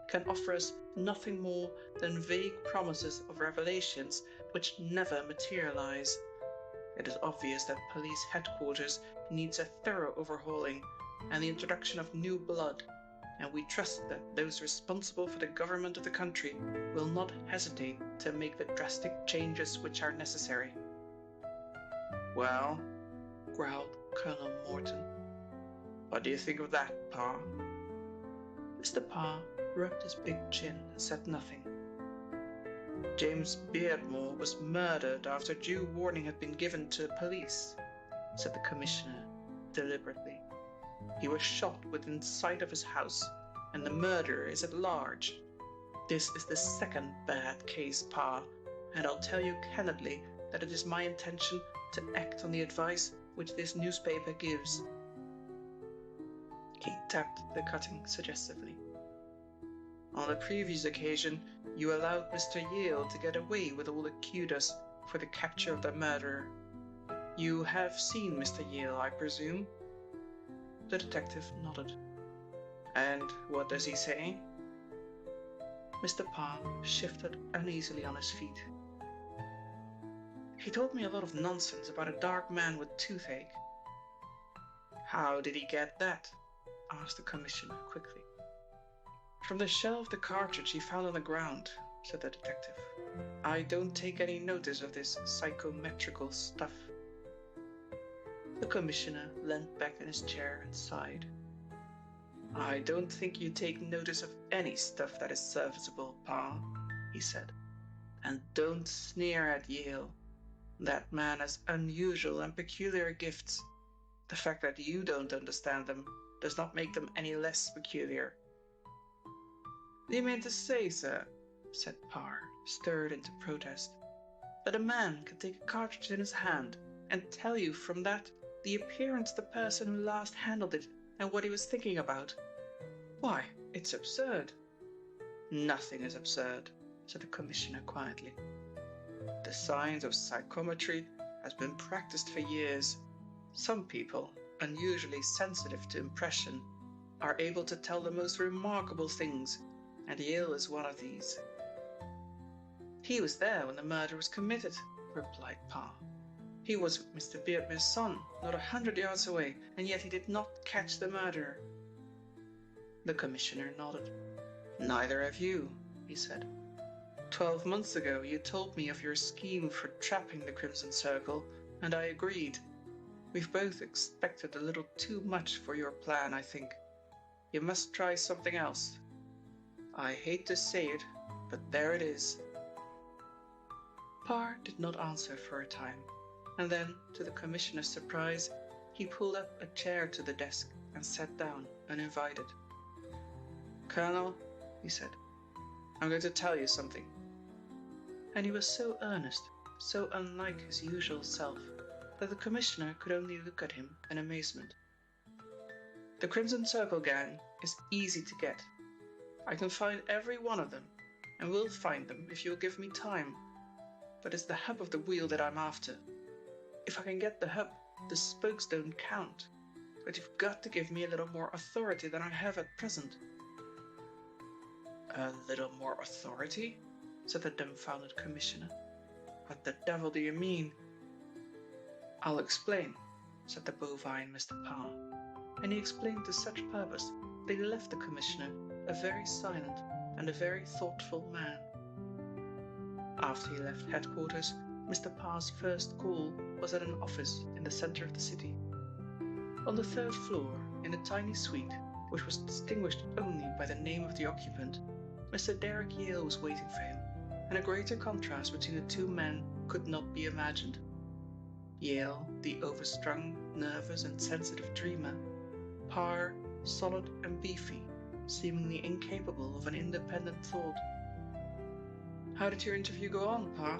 S2: can offer us nothing more than vague promises of revelations which never materialize. It is obvious that police headquarters needs a thorough overhauling and the introduction of new blood, and we trust that those responsible for the government of the country will not hesitate to make the drastic changes which are necessary." "Well," growled Colonel Morton, "what do you think of that, Parr?" Mr. Parr rubbed his big chin and said nothing. "James Beardmore was murdered after due warning had been given to police," said the commissioner deliberately. "He was shot within sight of his house, and the murderer is at large. This is the second bad case, Parr, and I'll tell you candidly that it is my intention to act on the advice which this newspaper gives." He tapped the cutting suggestively. "On the previous occasion, you allowed Mr. Yale to get away with all the kudos for the capture of the murderer. You have seen Mr. Yale, I presume?" The detective nodded. "And what does he say?" Mr. Parr shifted uneasily on his feet. "He told me a lot of nonsense about a dark man with toothache." "How did he get that?" asked the commissioner quickly. "From the shell of the cartridge he found on the ground," said the detective. "I don't take any notice of this psychometrical stuff." The commissioner leaned back in his chair and sighed. "I don't think you take notice of any stuff that is serviceable, Parr," he said. "And don't sneer at Yale. That man has unusual and peculiar gifts. The fact that you don't understand them does not make them any less peculiar." "Do you mean to say, sir," said Parr, stirred into protest, "that a man can take a cartridge in his hand and tell you from that the appearance of the person who last handled it and what he was thinking about? Why, it's absurd." "Nothing is absurd," said the commissioner quietly. "The science of psychometry has been practiced for years. Some people, unusually sensitive to impression, are able to tell the most remarkable things, and Yale is one of these." "He was there when the murder was committed," replied Parr. "He was with Mr. Beardmore's son, not 100 yards away, and yet he did not catch the murderer." The commissioner nodded. Neither have you, he said. 12 months ago you told me of your scheme for trapping the Crimson Circle, and I agreed. We've both expected a little too much for your plan, I think. You must try something else. I hate to say it, but there it is. Parr did not answer for a time, and then, to the Commissioner's surprise, he pulled up a chair to the desk and sat down, uninvited. Colonel, he said, I'm going to tell you something. And he was so earnest, so unlike his usual self, that the Commissioner could only look at him in amazement. The Crimson Circle gang is easy to get. I can find every one of them, and will find them if you'll give me time. But it's the hub of the wheel that I'm after. If I can get the hub, the spokes don't count. But you've got to give me a little more authority than I have at present. A little more authority? Said the dumbfounded Commissioner. What the devil do you mean? I'll explain, said the bovine Mr. Parr. And he explained to such purpose that he left the Commissioner a very silent and a very thoughtful man. After he left headquarters, Mr. Parr's first call was at an office in the center of the city. On the third floor, in a tiny suite, which was distinguished only by the name of the occupant, Mr. Derek Yale was waiting for him, and a greater contrast between the two men could not be imagined. Yale, the overstrung, nervous, and sensitive dreamer; Parr, solid and beefy, seemingly incapable of an independent thought. How did your interview go on, Parr?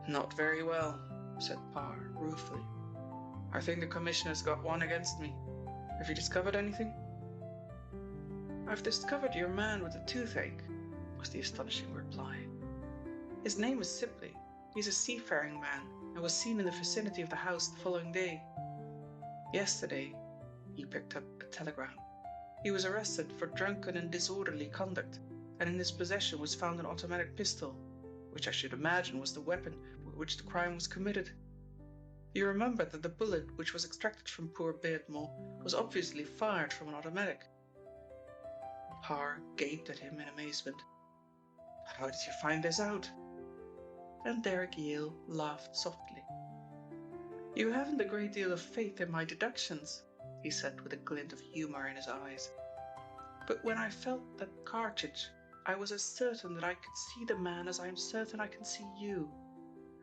S2: Not very well, said Parr ruefully. I think the Commissioner's got one against me. Have you discovered anything? I've discovered your man with the toothache, was the astonishing reply. His name is Sibley. He's a seafaring man, and was seen in the vicinity of the house the following day. Yesterday, he picked up a telegram. He was arrested for drunken and disorderly conduct, and in his possession was found an automatic pistol, which I should imagine was the weapon with which the crime was committed. You remember that the bullet which was extracted from poor Beardmore was obviously fired from an automatic. Parr gaped at him in amazement. How did you find this out? And Derek Yale laughed softly. You haven't a great deal of faith in my deductions, he said with a glint of humor in his eyes. But when I felt that cartridge, I was as certain that I could see the man as I am certain I can see you.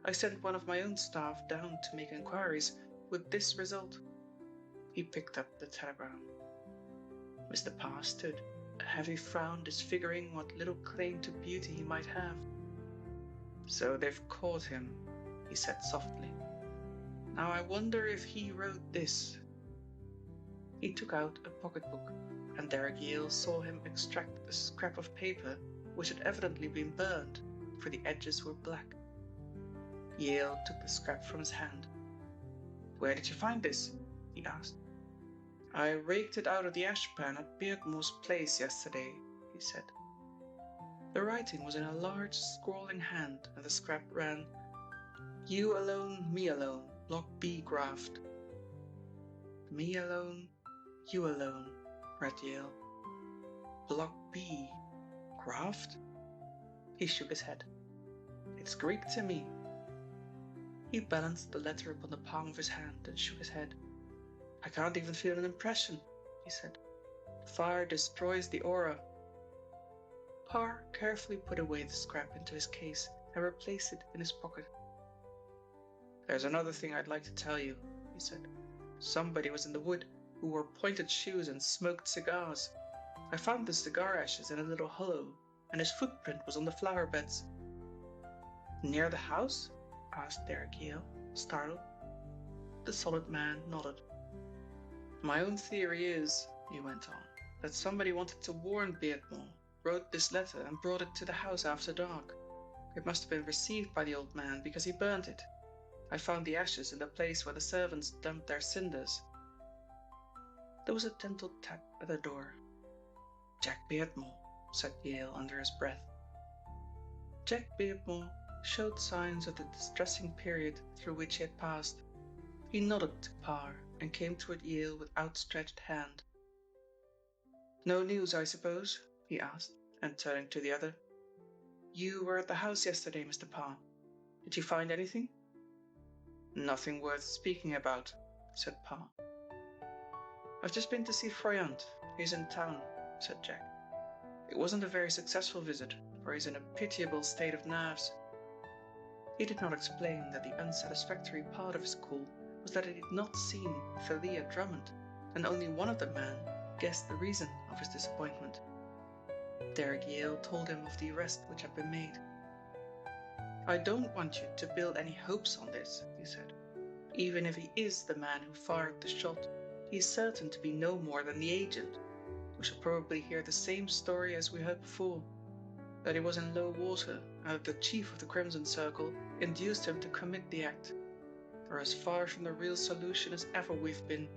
S2: I sent one of my own staff down to make inquiries, with this result. He picked up the telegram. Mr. Parr stood, a heavy frown disfiguring what little claim to beauty he might have. So they've caught him, he said softly. Now I wonder if he wrote this. He took out a pocketbook, and Derek Yale saw him extract a scrap of paper which had evidently been burned, for the edges were black. Yale took the scrap from his hand. Where did you find this? He asked. I raked it out of the ashpan at Beardmore's place yesterday, he said. The writing was in a large, scrawling hand, and the scrap ran, You alone, me alone, Block B graft. Me alone, you alone, read Yale. Block B graft? He shook his head. It's Greek to me. He balanced the letter upon the palm of his hand and shook his head. I can't even feel an impression, he said. Fire destroys the aura. Parr carefully put away the scrap into his case and replaced it in his pocket. There's another thing I'd like to tell you, he said. Somebody was in the wood who wore pointed shoes and smoked cigars. I found the cigar ashes in a little hollow, and his footprint was on the flower beds. Near the house? Asked Derek Yale, startled. The solid man nodded. My own theory is, he went on, that somebody wanted to warn Beardmore, wrote this letter and brought it to the house after dark. It must have been received by the old man because he burnt it. I found the ashes in the place where the servants dumped their cinders. There was a gentle tap at the door. Jack Beardmore, said Yale under his breath. Jack Beardmore showed signs of the distressing period through which he had passed. He nodded to Parr and came toward Yale with outstretched hand. No news, I suppose? he asked, and turning to the other. You were at the house yesterday, Mr. Parr. Did you find anything? Nothing worth speaking about, said Parr. I've just been to see Froyant. He's in town, said Jack. It wasn't a very successful visit, for he's in a pitiable state of nerves. He did not explain that the unsatisfactory part of his call was that he had not seen Thalia Drummond, and only one of the men guessed the reason of his disappointment. Derek Yale told him of the arrest which had been made. I don't want you to build any hopes on this, he said. Even if he is the man who fired the shot, he is certain to be no more than the agent. We shall probably hear the same story as we heard before, that he was in low water and that the chief of the Crimson Circle induced him to commit the act. We're as far from the real solution as ever we've been.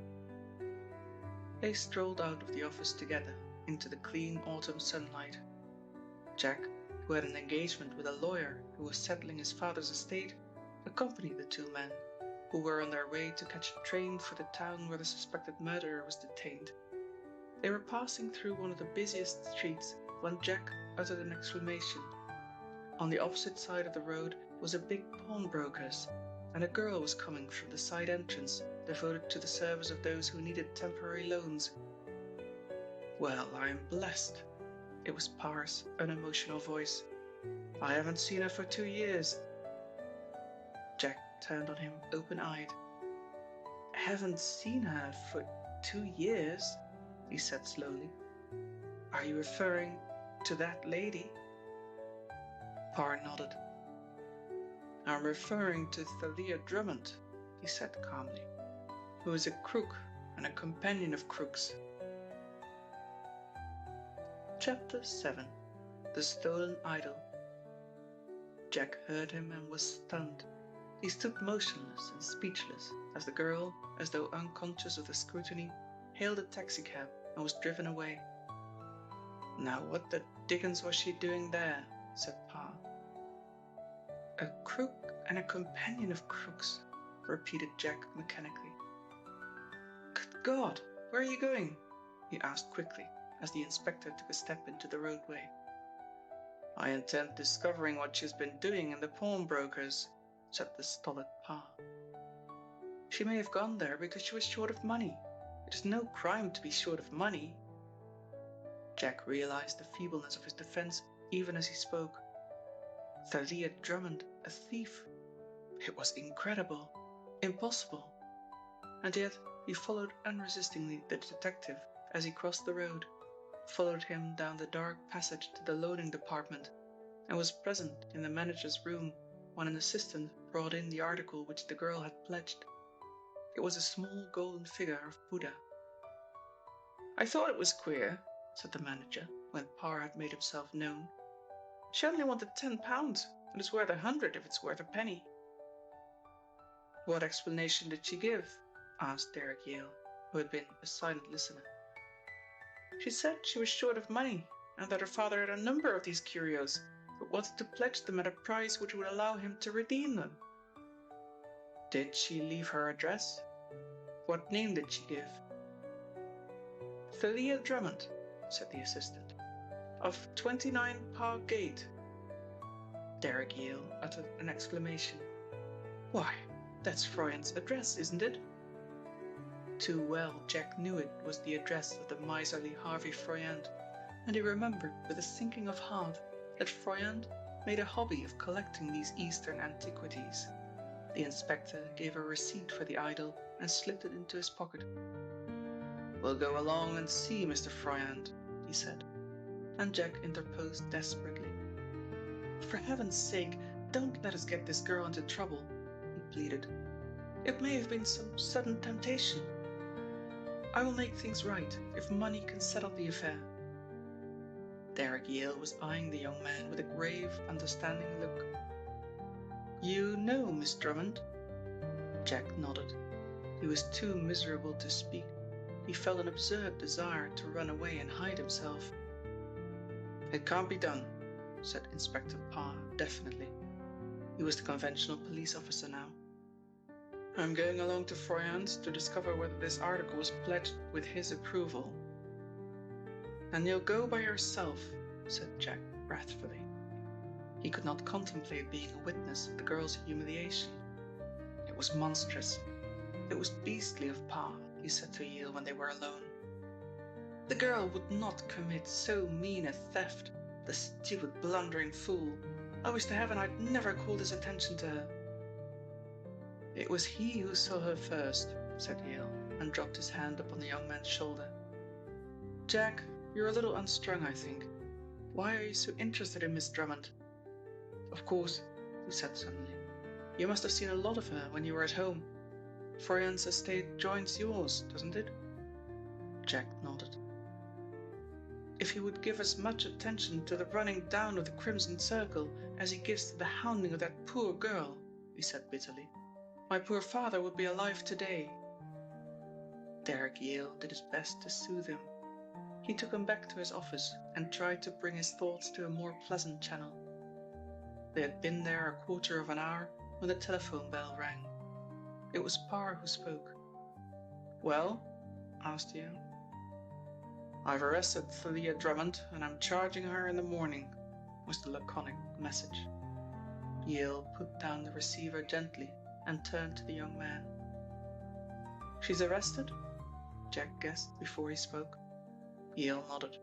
S2: They strolled out of the office together into the clean autumn sunlight. Jack, who had an engagement with a lawyer who was settling his father's estate, accompanied the two men, who were on their way to catch a train for the town where the suspected murderer was detained. They were passing through one of the busiest streets when Jack uttered an exclamation. On the opposite side of the road was a big pawnbroker's, and a girl was coming from the side entrance, devoted to the service of those who needed temporary loans. Well, I am blessed. It was Parr's unemotional voice. I haven't seen her for 2 years. Jack turned on him open-eyed. Haven't seen her for 2 years, he said slowly. Are you referring to that lady? Parr nodded. I'm referring to Thalia Drummond, he said calmly, who is a crook and a companion of crooks. Chapter 7. The Stolen Idol. Jack heard him and was stunned. He stood motionless and speechless as the girl, as though unconscious of the scrutiny, hailed a taxicab and was driven away. Now what the dickens was she doing there? Said Parr. A crook and a companion of crooks, repeated Jack mechanically. Good God, where are you going? He asked quickly, as the inspector took a step into the roadway. I intend discovering what she's been doing in the pawnbroker's, said the stolid Parr. She may have gone there because she was short of money. It is no crime to be short of money. Jack realized the feebleness of his defense even as he spoke. Thalia Drummond, a thief. It was incredible, impossible. And yet he followed unresistingly the detective as he crossed the road, followed him down the dark passage to the loaning department, and was present in the manager's room when an assistant brought in the article which the girl had pledged. It was a small golden figure of Buddha. I thought it was queer, said the manager, when Parr had made himself known. She only wanted £10, and it's worth 100 if it's worth a penny. What explanation did she give? Asked Derek Yale, who had been a silent listener. She said she was short of money, and that her father had a number of these curios, but wanted to pledge them at a price which would allow him to redeem them. Did she leave her address? What name did she give? Thalia Drummond, said the assistant, of 29 Park Gate. Derek Yale uttered an exclamation. Why, that's Froyant's address, isn't it? Too well Jack knew it was the address of the miserly Harvey Froyant, and he remembered with a sinking of heart that Froyant made a hobby of collecting these Eastern antiquities. The inspector gave a receipt for the idol and slipped it into his pocket. We'll go along and see Mr. Froyant, he said, and Jack interposed desperately. For heaven's sake, don't let us get this girl into trouble, he pleaded. It may have been some sudden temptation. I will make things right if money can settle the affair. Derek Yale was eyeing the young man with a grave, understanding look. You know Miss Drummond? Jack nodded. He was too miserable to speak. He felt an absurd desire to run away and hide himself. It can't be done, said Inspector Parr definitely. He was the conventional police officer now. I'm going along to Froyant's to discover whether this article was pledged with his approval. And you'll go by yourself, said Jack wrathfully. He could not contemplate being a witness of the girl's humiliation. It was monstrous. It was beastly of Pa, he said to Yale when they were alone. The girl would not commit so mean a theft, the stupid blundering fool. I wish to heaven I'd never called his attention to her. It was he who saw her first, said Yale, and dropped his hand upon the young man's shoulder. Jack, you're a little unstrung, I think. Why are you so interested in Miss Drummond? Of course, he said suddenly. You must have seen a lot of her when you were at home. Froyant's estate joins yours, doesn't it? Jack nodded. If he would give as much attention to the running down of the Crimson Circle as he gives to the hounding of that poor girl, he said bitterly, my poor father would be alive today. Derek Yale did his best to soothe him. He took him back to his office and tried to bring his thoughts to a more pleasant channel. They had been there a quarter of an hour when the telephone bell rang. It was Parr who spoke. Well? Asked Yale. I've arrested Thalia Drummond and I'm charging her in the morning, was the laconic message. Yale put down the receiver gently and turned to the young man. She's arrested? Jack guessed before he spoke. Yale nodded.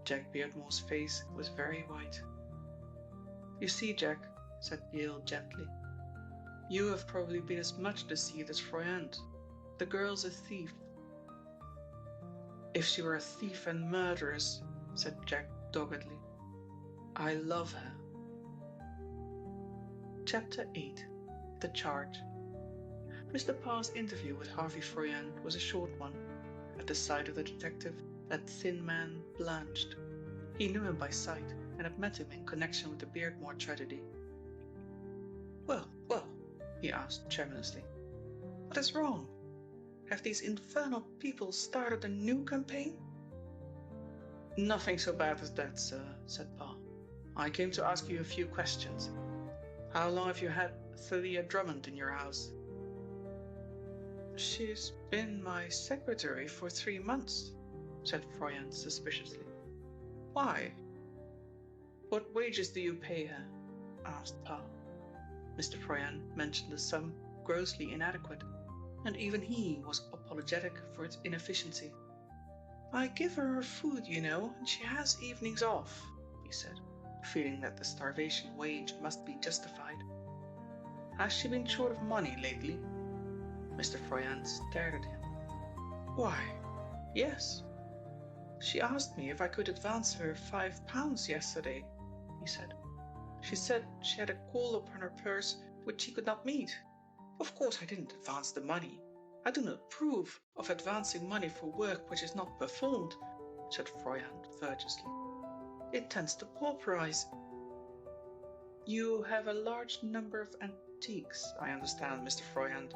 S2: Jack Beardmore's face was very white. You see, Jack, said Yale gently, you have probably been as much deceived as Froyant. The girl's a thief. If she were a thief and murderess, said Jack doggedly, I love her. Chapter 8. The Charge. Mr. Parr's interview with Harvey Froyant was a short one. At the sight of the detective, that thin man blanched. He knew him by sight and had met him in connection with the Beardmore tragedy. Well, he asked tremulously, what is wrong? Have these infernal people started a new campaign? Nothing so bad as that, sir, said Parr. I came to ask you a few questions. How long have you had Thalia Drummond in your house? She's been my secretary for 3 months, said Froyant suspiciously. Why? What wages do you pay her? Asked Parr. Mr. Froyant mentioned a sum grossly inadequate, and even he was apologetic for its inefficiency. I give her food, you know, and she has evenings off, he said, feeling that the starvation wage must be justified. Has she been short of money lately? Mr. Froyant stared at him. Why, yes. She asked me if I could advance her £5 yesterday, he said. She said she had a call upon her purse which she could not meet. Of course I didn't advance the money. I do not approve of advancing money for work which is not performed, said Froyant virtuously. It tends to pauperize. You have a large number of antiques, I understand, Mr. Froyant.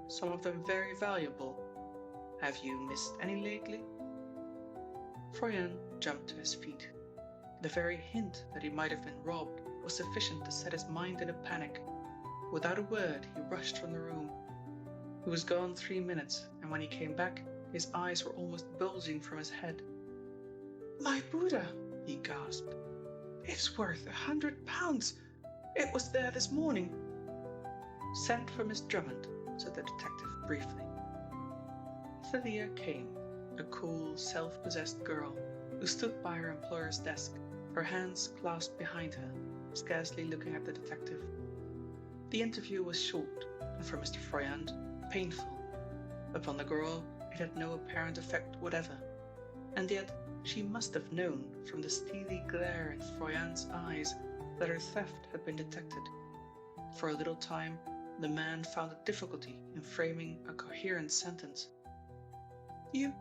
S2: Some of them very valuable. Have you missed any lately? Froyant jumped to his feet. The very hint that he might have been robbed was sufficient to set his mind in a panic. Without a word, he rushed from the room. He was gone 3 minutes, and when he came back, his eyes were almost bulging from his head. My Buddha, he gasped. It's worth £100. It was there this morning. Send for Miss Drummond, said the detective briefly. Thalia came, a cool, self-possessed girl, who stood by her employer's desk, her hands clasped behind her, scarcely looking at the detective. The interview was short, and for Mr. Froyant, painful. Upon the girl, it had no apparent effect whatever, and yet she must have known from the steely glare in Froyant's eyes that her theft had been detected. For a little time, the man found a difficulty in framing a coherent sentence. You've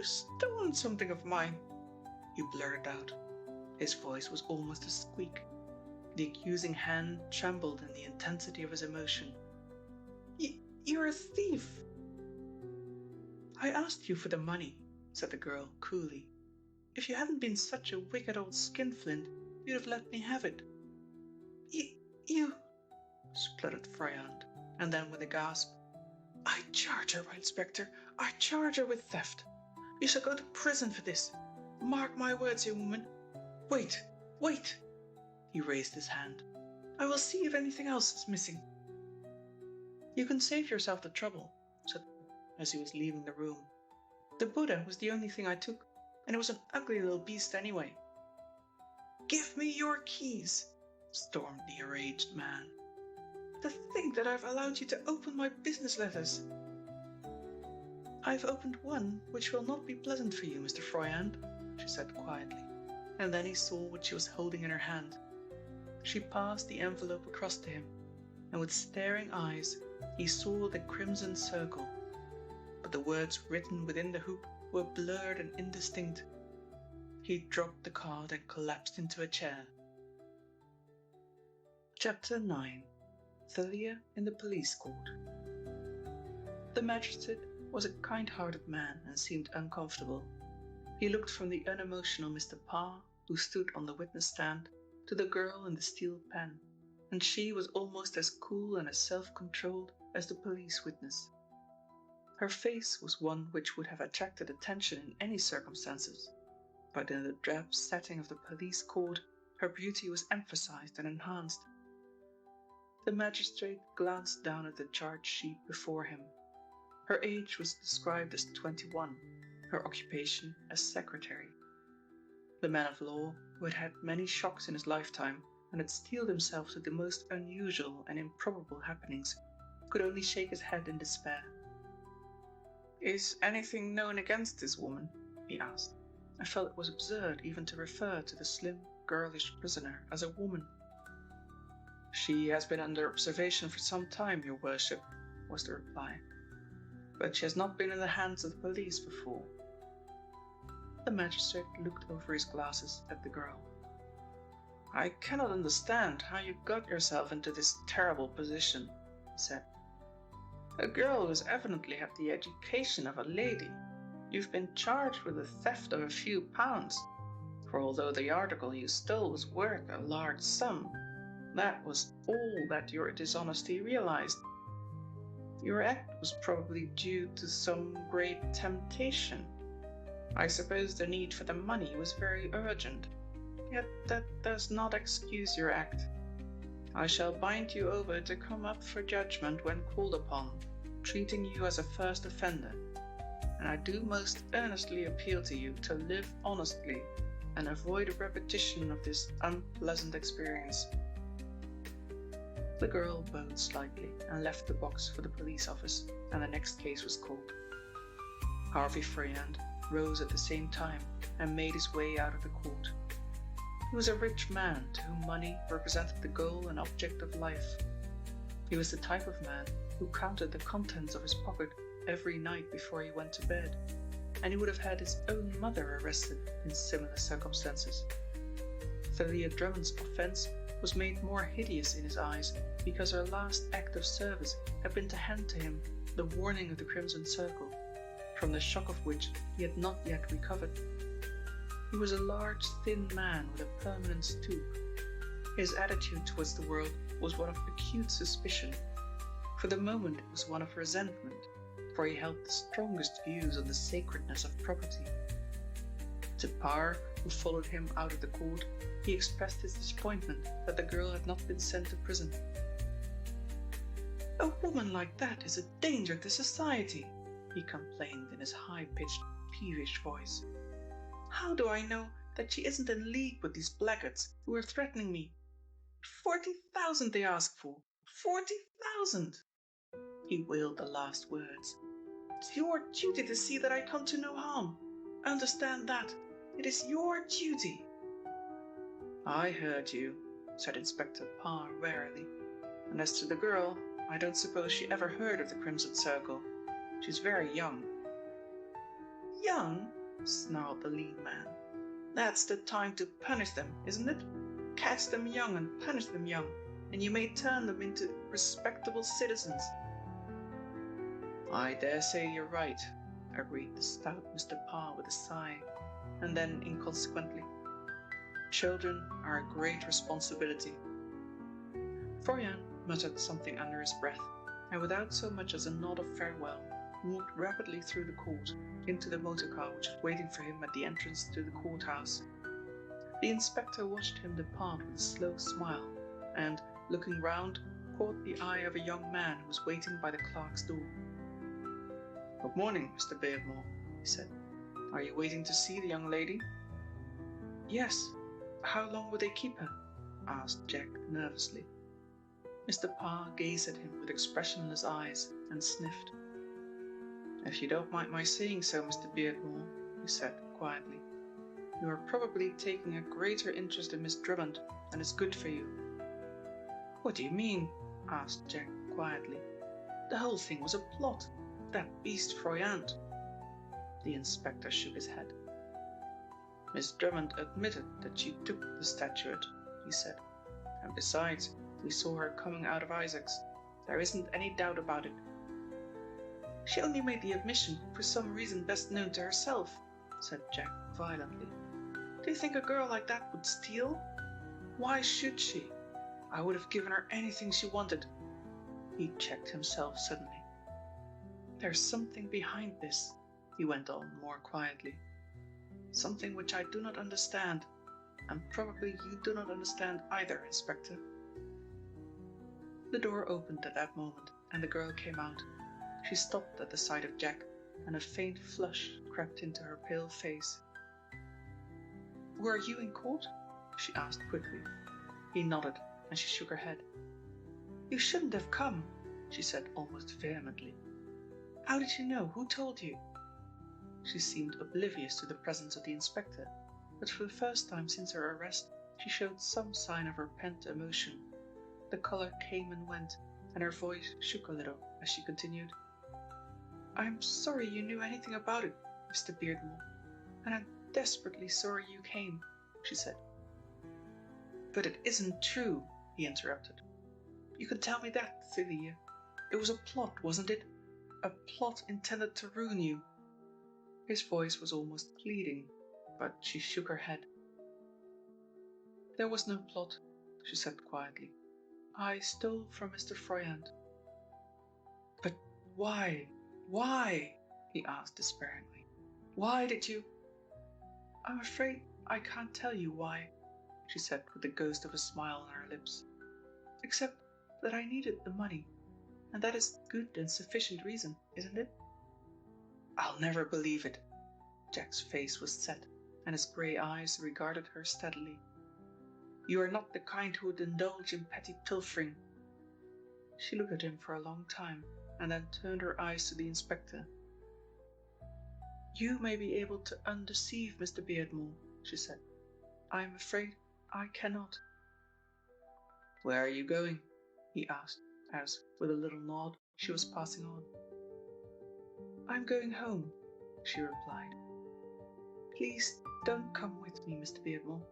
S2: stolen something of mine, he blurted out. His voice was almost a squeak. The accusing hand trembled in the intensity of his emotion. You're a thief. I asked you for the money, said the girl coolly. If you hadn't been such a wicked old skinflint, you'd have let me have it. You, spluttered Froyant, and then with a gasp, I charge her, Inspector. I charge her with theft. You shall go to prison for this. Mark my words, young woman. Wait, wait! He raised his hand. I will see if anything else is missing. You can save yourself the trouble, said as he was leaving the room. The Buddha was the only thing I took, and it was an ugly little beast anyway. Give me your keys, stormed the enraged man. To think that I've allowed you to open my business letters. I've opened one which will not be pleasant for you, Mr. Froyant, she said quietly, and then he saw what she was holding in her hand. She passed the envelope across to him, and with staring eyes he saw the crimson circle, but the words written within the hoop were blurred and indistinct. He dropped the card and collapsed into a chair. Chapter 9. Thalia in the Police Court. The magistrate was a kind-hearted man and seemed uncomfortable. He looked from the unemotional Mr. Parr, who stood on the witness stand, to the girl in the steel pen, and she was almost as cool and as self-controlled as the police witness. Her face was one which would have attracted attention in any circumstances, but in the drab setting of the police court, her beauty was emphasized and enhanced. The magistrate glanced down at the charge sheet before him. Her age was described as 21, her occupation as secretary. The man of law, who had had many shocks in his lifetime and had steeled himself to the most unusual and improbable happenings, could only shake his head in despair. Is anything known against this woman? He asked. I felt it was absurd even to refer to the slim, girlish prisoner as a woman. She has been under observation for some time, your worship, was the reply. But she has not been in the hands of the police before. The magistrate looked over his glasses at the girl. I cannot understand how you got yourself into this terrible position, he said. A girl who has evidently had the education of a lady. You've been charged with the theft of a few pounds, for although the article you stole was worth a large sum, that was all that your dishonesty realized. Your act was probably due to some great temptation. I suppose the need for the money was very urgent, yet that does not excuse your act. I shall bind you over to come up for judgment when called upon, treating you as a first offender, and I do most earnestly appeal to you to live honestly and avoid a repetition of this unpleasant experience. The girl bowed slightly and left the box for the police office, and the next case was called. Harvey Froyant rose at the same time and made his way out of the court. He was a rich man to whom money represented the goal and object of life. He was the type of man who counted the contents of his pocket every night before he went to bed, and he would have had his own mother arrested in similar circumstances. Thalia Drummond's offence was made more hideous in his eyes because her last act of service had been to hand to him the warning of the Crimson Circle, from the shock of which he had not yet recovered. He was a large, thin man with a permanent stoop. His attitude towards the world was one of acute suspicion. For the moment it was one of resentment, for he held the strongest views on the sacredness of property. To Parr, who followed him out of the court, he expressed his disappointment that the girl had not been sent to prison. A woman like that is a danger to society, he complained in his high-pitched, peevish voice. How do I know that she isn't in league with these blackguards who are threatening me? 40,000 they ask for. 40,000! He wailed the last words. It's your duty to see that I come to no harm. Understand that. It is your duty. I heard you, said Inspector Parr warily. And as to the girl, I don't suppose she ever heard of the Crimson Circle. She's very young. Young? Snarled the lean man. That's the time to punish them, isn't it? Catch them young and punish them young, and you may turn them into respectable citizens. I dare say you're right, agreed the stout Mr. Parr with a sigh, and then inconsequently, children are a great responsibility. Froyant muttered something under his breath, and without so much as a nod of farewell, walked rapidly through the court, into the motor car which was waiting for him at the entrance to the courthouse. The inspector watched him depart with a slow smile, and, looking round, caught the eye of a young man who was waiting by the clerk's door. "Good morning, Mr. Beardmore," he said. "Are you waiting to see the young lady?" "Yes. How long will they keep her?" asked Jack nervously. Mr. Parr gazed at him with expressionless eyes and sniffed. "If you don't mind my saying so, Mr. Beardmore," he said quietly, "you are probably taking a greater interest in Miss Drummond than is good for you." "What do you mean?" asked Jack quietly. "The whole thing was a plot. That beast Froyant." The inspector shook his head. "Miss Drummond admitted that she took the statuette," he said. "And besides, we saw her coming out of Isaac's. There isn't any doubt about it." "She only made the admission for some reason best known to herself," said Jack violently. "Do you think a girl like that would steal? Why should she? I would have given her anything she wanted." He checked himself suddenly. "There's something behind this," he went on more quietly. "Something which I do not understand, and probably you do not understand either, Inspector." The door opened at that moment, and the girl came out. She stopped at the sight of Jack, and a faint flush crept into her pale face. "Were you in court?" she asked quickly. He nodded, and she shook her head. "You shouldn't have come," she said almost vehemently. "How did you know? Who told you?" She seemed oblivious to the presence of the inspector, but for the first time since her arrest she showed some sign of her pent emotion. The color came and went, and her voice shook a little as she continued. "I'm sorry you knew anything about it, Mr. Beardmore, and I'm desperately sorry you came," she said. "But it isn't true," he interrupted. "You can tell me that, Thalia. It was a plot, wasn't it? A plot intended to ruin you." His voice was almost pleading, but she shook her head. "There was no plot," she said quietly. "I stole from Mr. Froyant." "But why? Why?" he asked despairingly. "Why did you—" "I'm afraid I can't tell you why," she said with the ghost of a smile on her lips. "Except that I needed the money, and that is good and sufficient reason, isn't it?" "I'll never believe it." Jack's face was set, and his grey eyes regarded her steadily. "You are not the kind who would indulge in petty pilfering." She looked at him for a long time, and then turned her eyes to the inspector. "You may be able to undeceive Mr. Beardmore," she said. "I am afraid I cannot." "Where are you going?" he asked, as, with a little nod, she was passing on. "I'm going home," she replied. "Please don't come with me, Mr. Beardmore."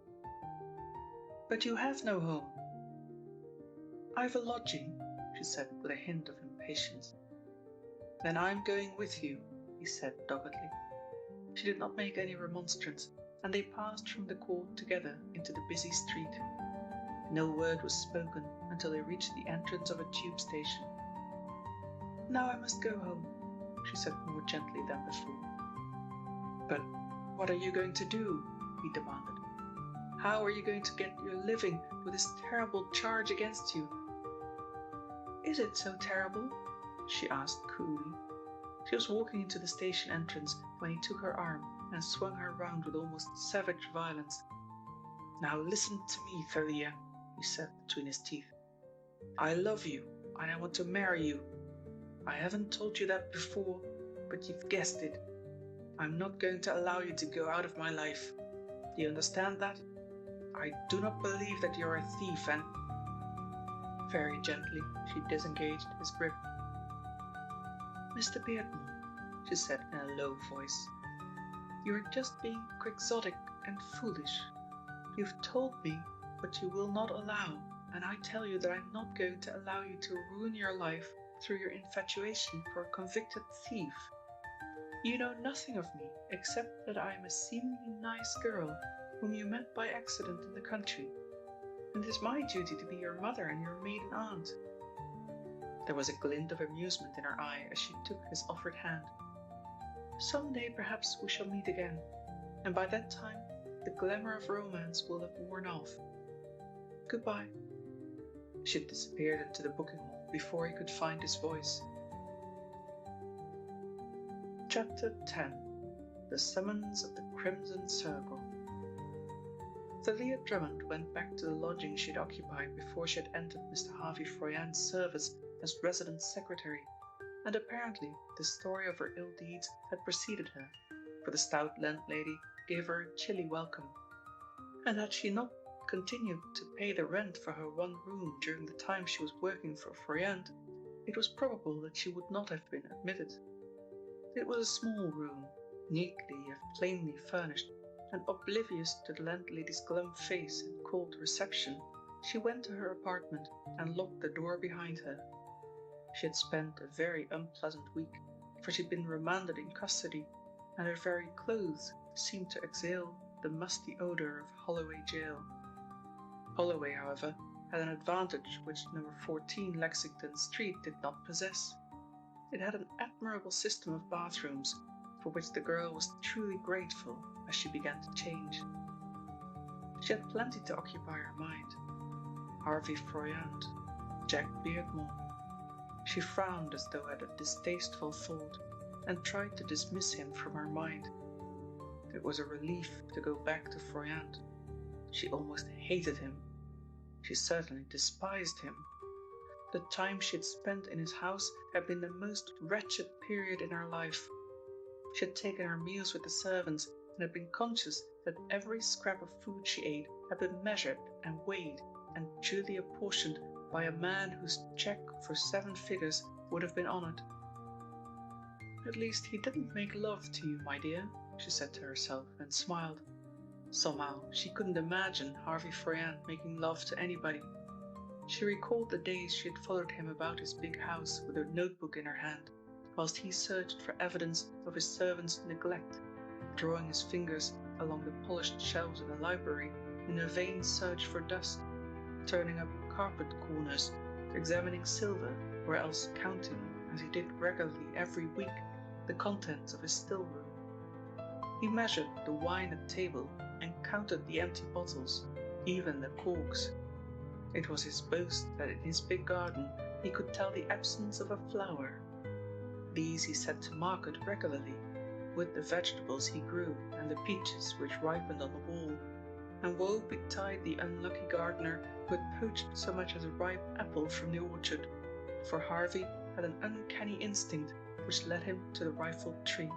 S2: "But you have no home." "I've a lodging," she said with a hint of impatience. "Then I'm going with you," he said doggedly. She did not make any remonstrance, and they passed from the court together into the busy street. No word was spoken until they reached the entrance of a tube station. "Now I must go home," she said more gently than before. "But what are you going to do?" he demanded. "How are you going to get your living with this terrible charge against you?" "Is it so terrible?" she asked coolly. She was walking into the station entrance when he took her arm and swung her round with almost savage violence. "Now listen to me, Thalia," he said between his teeth. "I love you, and I want to marry you. I haven't told you that before, but you've guessed it. I'm not going to allow you to go out of my life. Do you understand that? I do not believe that you're a thief, and—" Very gently she disengaged his grip. "Mr. Beardmore," she said in a low voice, "you're just being quixotic and foolish. You've told me what you will not allow, and I tell you that I'm not going to allow you to ruin your life through your infatuation for a convicted thief. You know nothing of me except that I am a seemingly nice girl whom you met by accident in the country, and it is my duty to be your mother and your maiden aunt. There was a glint of amusement in her eye as she took his offered hand. Some day perhaps we shall meet again, and by that time the glamour of romance will have worn off. Goodbye. She had disappeared into the booking hall before he could find his voice. Chapter 10. The Summons of the Crimson Circle. Thalia Drummond went back to the lodging she had occupied before she had entered Mr. Harvey Froyant's service as resident secretary, and apparently the story of her ill deeds had preceded her, for the stout landlady gave her a chilly welcome. And had she not continued to pay the rent for her one room during the time she was working for Froyant, it was probable that she would not have been admitted. It was a small room, neatly yet plainly furnished, and oblivious to the landlady's glum face and cold reception, she went to her apartment and locked the door behind her. She had spent a very unpleasant week, for she had been remanded in custody, and her very clothes seemed to exhale the musty odour of Holloway jail. Holloway, however, had an advantage which number 14 Lexington Street did not possess. It had an admirable system of bathrooms, for which the girl was truly grateful as she began to change. She had plenty to occupy her mind. Harvey Froyant, Jack Beardmore. She frowned as though at a distasteful thought, and tried to dismiss him from her mind. It was a relief to go back to Froyant. She almost hated him. She certainly despised him. The time she had spent in his house had been the most wretched period in her life. She had taken her meals with the servants and had been conscious that every scrap of food she ate had been measured and weighed and duly apportioned by a man whose cheque for 7 figures would have been honoured. At least he didn't make love to you, my dear, she said to herself, and smiled. Somehow she couldn't imagine Harvey Froyant making love to anybody. She recalled the days she had followed him about his big house with a notebook in her hand, whilst he searched for evidence of his servants' neglect, drawing his fingers along the polished shelves in the library in a vain search for dust, turning up carpet corners, examining silver, or else counting, as he did regularly every week, the contents of his still room. He measured the wine at table and counted the empty bottles, even the corks. It was his boast that in his big garden he could tell the absence of a flower. These he sent to market regularly, with the vegetables he grew and the peaches which ripened on the wall, and woe betide the unlucky gardener who had poached so much as a ripe apple from the orchard, for Harvey had an uncanny instinct which led him to the rifled tree.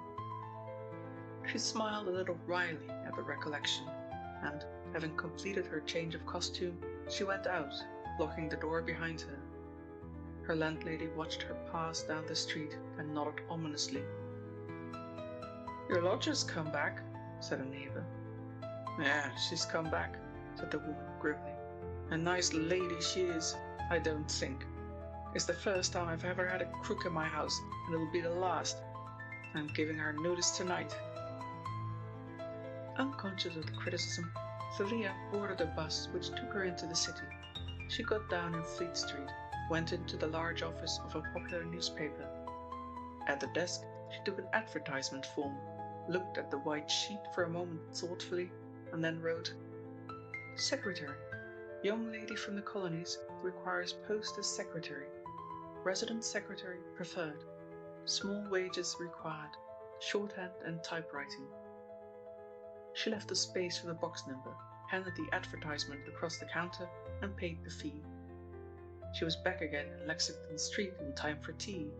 S2: She smiled a little wryly at the recollection, and, having completed her change of costume, she went out, locking the door behind her. Her landlady watched her pass down the street and nodded ominously. "Your lodger's come back," said a neighbour. "Yeah, she's come back," said the woman grimly. "A nice lady she is, I don't think. It's the first time I've ever had a crook in my house, and it'll be the last. I'm giving her notice tonight." Unconscious of the criticism, Thalia boarded a bus which took her into the city. She got down in Fleet Street, went into the large office of a popular newspaper. At the desk, she took an advertisement form, looked at the white sheet for a moment thoughtfully, and then wrote, "Secretary. Young lady from the colonies requires post as secretary. Resident secretary preferred. Small wages required. Shorthand and typewriting." She left a space for the box number, handed the advertisement across the counter, and paid the fee. She was back again in Lexington Street in time for tea,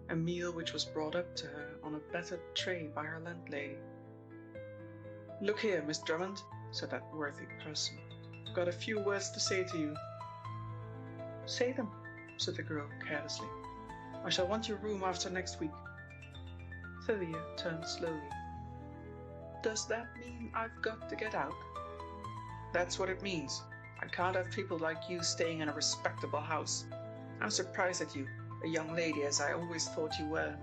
S2: a meal which was brought up to her on a battered tray by her landlady. "Look here, Miss Drummond," said that worthy person. "I've got a few words to say to you." "Say them," said the girl carelessly. "I shall want your room after next week." Thalia turned slowly. "Does that mean I've got to get out?" "That's what it means. I can't have people like you staying in a respectable house. I'm surprised at you, a young lady as I always thought you were."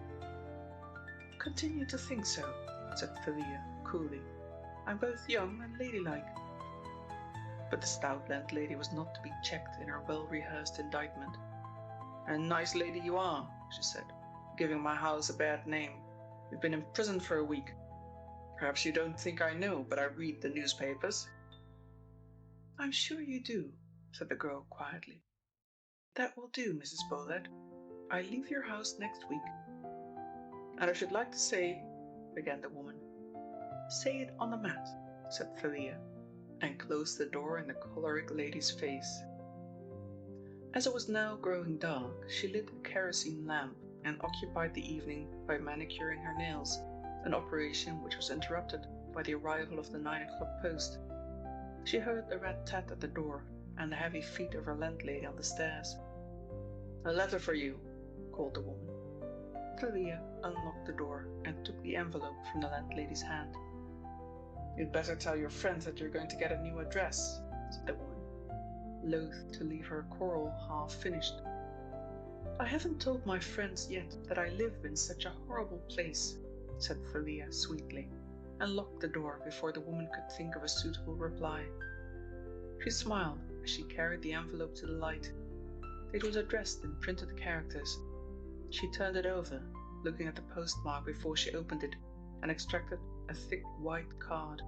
S2: "Continue to think so," said Thalia coolly. "I'm both young and ladylike." But the stout landlady was not to be checked in her well-rehearsed indictment. "A nice lady you are," she said, "giving my house a bad name. You've been in prison for a week. Perhaps you don't think I know, but I read the newspapers." "I'm sure you do," said the girl quietly. "That will do, Mrs. Bolett. I leave your house next week." "And I should like to say," began the woman. "Say it on the mat," said Thalia, and closed the door in the choleric lady's face. As it was now growing dark, she lit a kerosene lamp and occupied the evening by manicuring her nails, an operation which was interrupted by the arrival of the 9 o'clock post. She heard a rat-tat at the door and the heavy feet of her landlady on the stairs. "A letter for you," called the woman. Thalia unlocked the door and took the envelope from the landlady's hand. "You'd better tell your friends that you're going to get a new address," said the woman, loath to leave her quarrel half-finished. "I haven't told my friends yet that I live in such a horrible place," said Thalia sweetly, and locked the door before the woman could think of a suitable reply. She smiled as she carried the envelope to the light. It was addressed in printed characters. She turned it over, looking at the postmark before she opened it, and extracted a thick white card.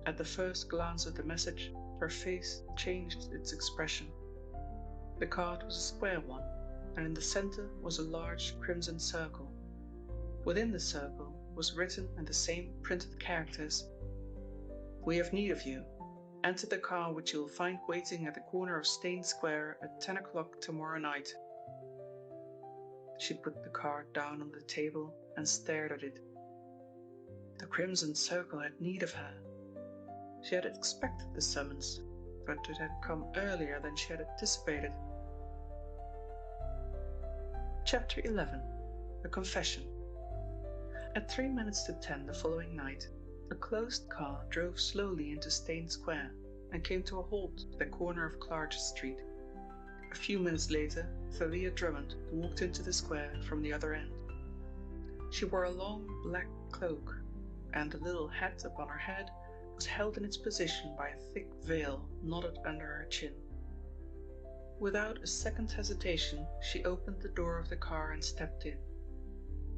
S2: At the first glance of the message, her face changed its expression. The card was a square one, and in the center was a large crimson circle. Within the circle was written in the same printed characters, "We have need of you. Enter the car which you will find waiting at the corner of Stane Square at 10 o'clock tomorrow night." She put the card down on the table and stared at it. The crimson circle had need of her. She had expected the summons, but it had come earlier than she had anticipated. Chapter 11. A Confession. At 3 minutes to 10 the following night, a closed car drove slowly into Stane Square and came to a halt at the corner of Clarges Street. A few minutes later, Thalia Drummond walked into the square from the other end. She wore a long black cloak, and the little hat upon her head was held in its position by a thick veil knotted under her chin. Without a second's hesitation, she opened the door of the car and stepped in.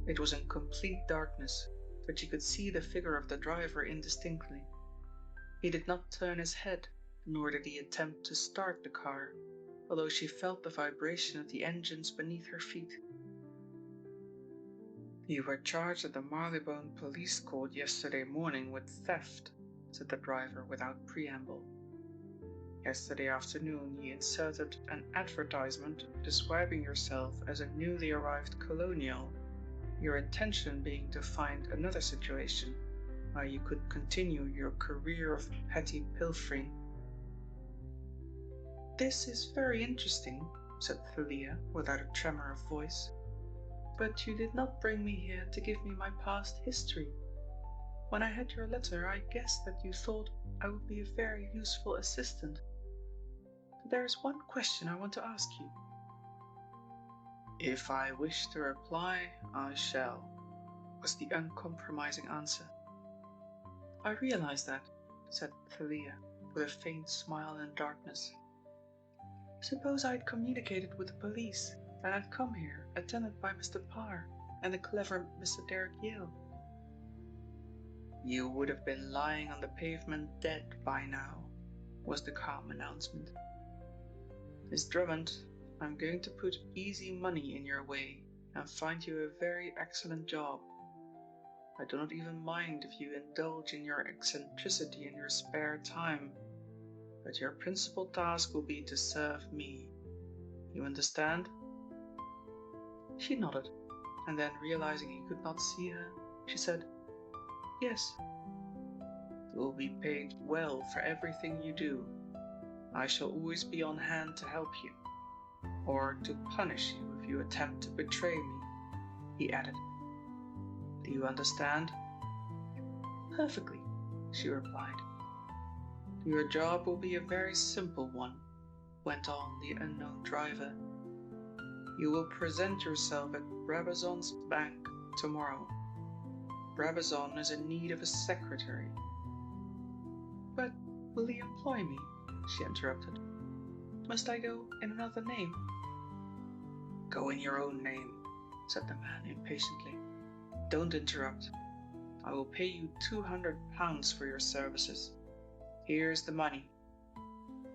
S2: It was in complete darkness, but she could see the figure of the driver indistinctly. He did not turn his head, nor did he attempt to start the car, although she felt the vibration of the engines beneath her feet. "You were charged at the Marylebone Police Court yesterday morning with theft," said the driver without preamble. "Yesterday afternoon you inserted an advertisement describing yourself as a newly arrived colonial, your intention being to find another situation where you could continue your career of petty pilfering." "This is very interesting," said Thalia without a tremor of voice. "But you did not bring me here to give me my past history. When I had your letter, I guessed that you thought I would be a very useful assistant. There is one question I want to ask you." "If I wish to reply, I shall," was the uncompromising answer. "I realize that," said Thalia, with a faint smile in the darkness. "Suppose I had communicated with the police and had come here, attended by Mr. Parr and the clever Mr. Derek Yale." "You would have been lying on the pavement dead by now," was the calm announcement. "Miss Drummond, I'm going to put easy money in your way and find you a very excellent job. I do not even mind if you indulge in your eccentricity in your spare time, but your principal task will be to serve me. You understand?" She nodded, and then realizing he could not see her, she said, "Yes." "You will be paid well for everything you do. I shall always be on hand to help you, or to punish you if you attempt to betray me," he added. "Do you understand?" "Perfectly," she replied. "Your job will be a very simple one," went on the unknown driver. "You will present yourself at Brabazon's bank tomorrow. Brabazon is in need of a secretary." "But will he employ me?" she interrupted. "Must I go in another name?" Go in your own name, said the man impatiently. Don't interrupt. I will pay you £200 for your services. Here's the money.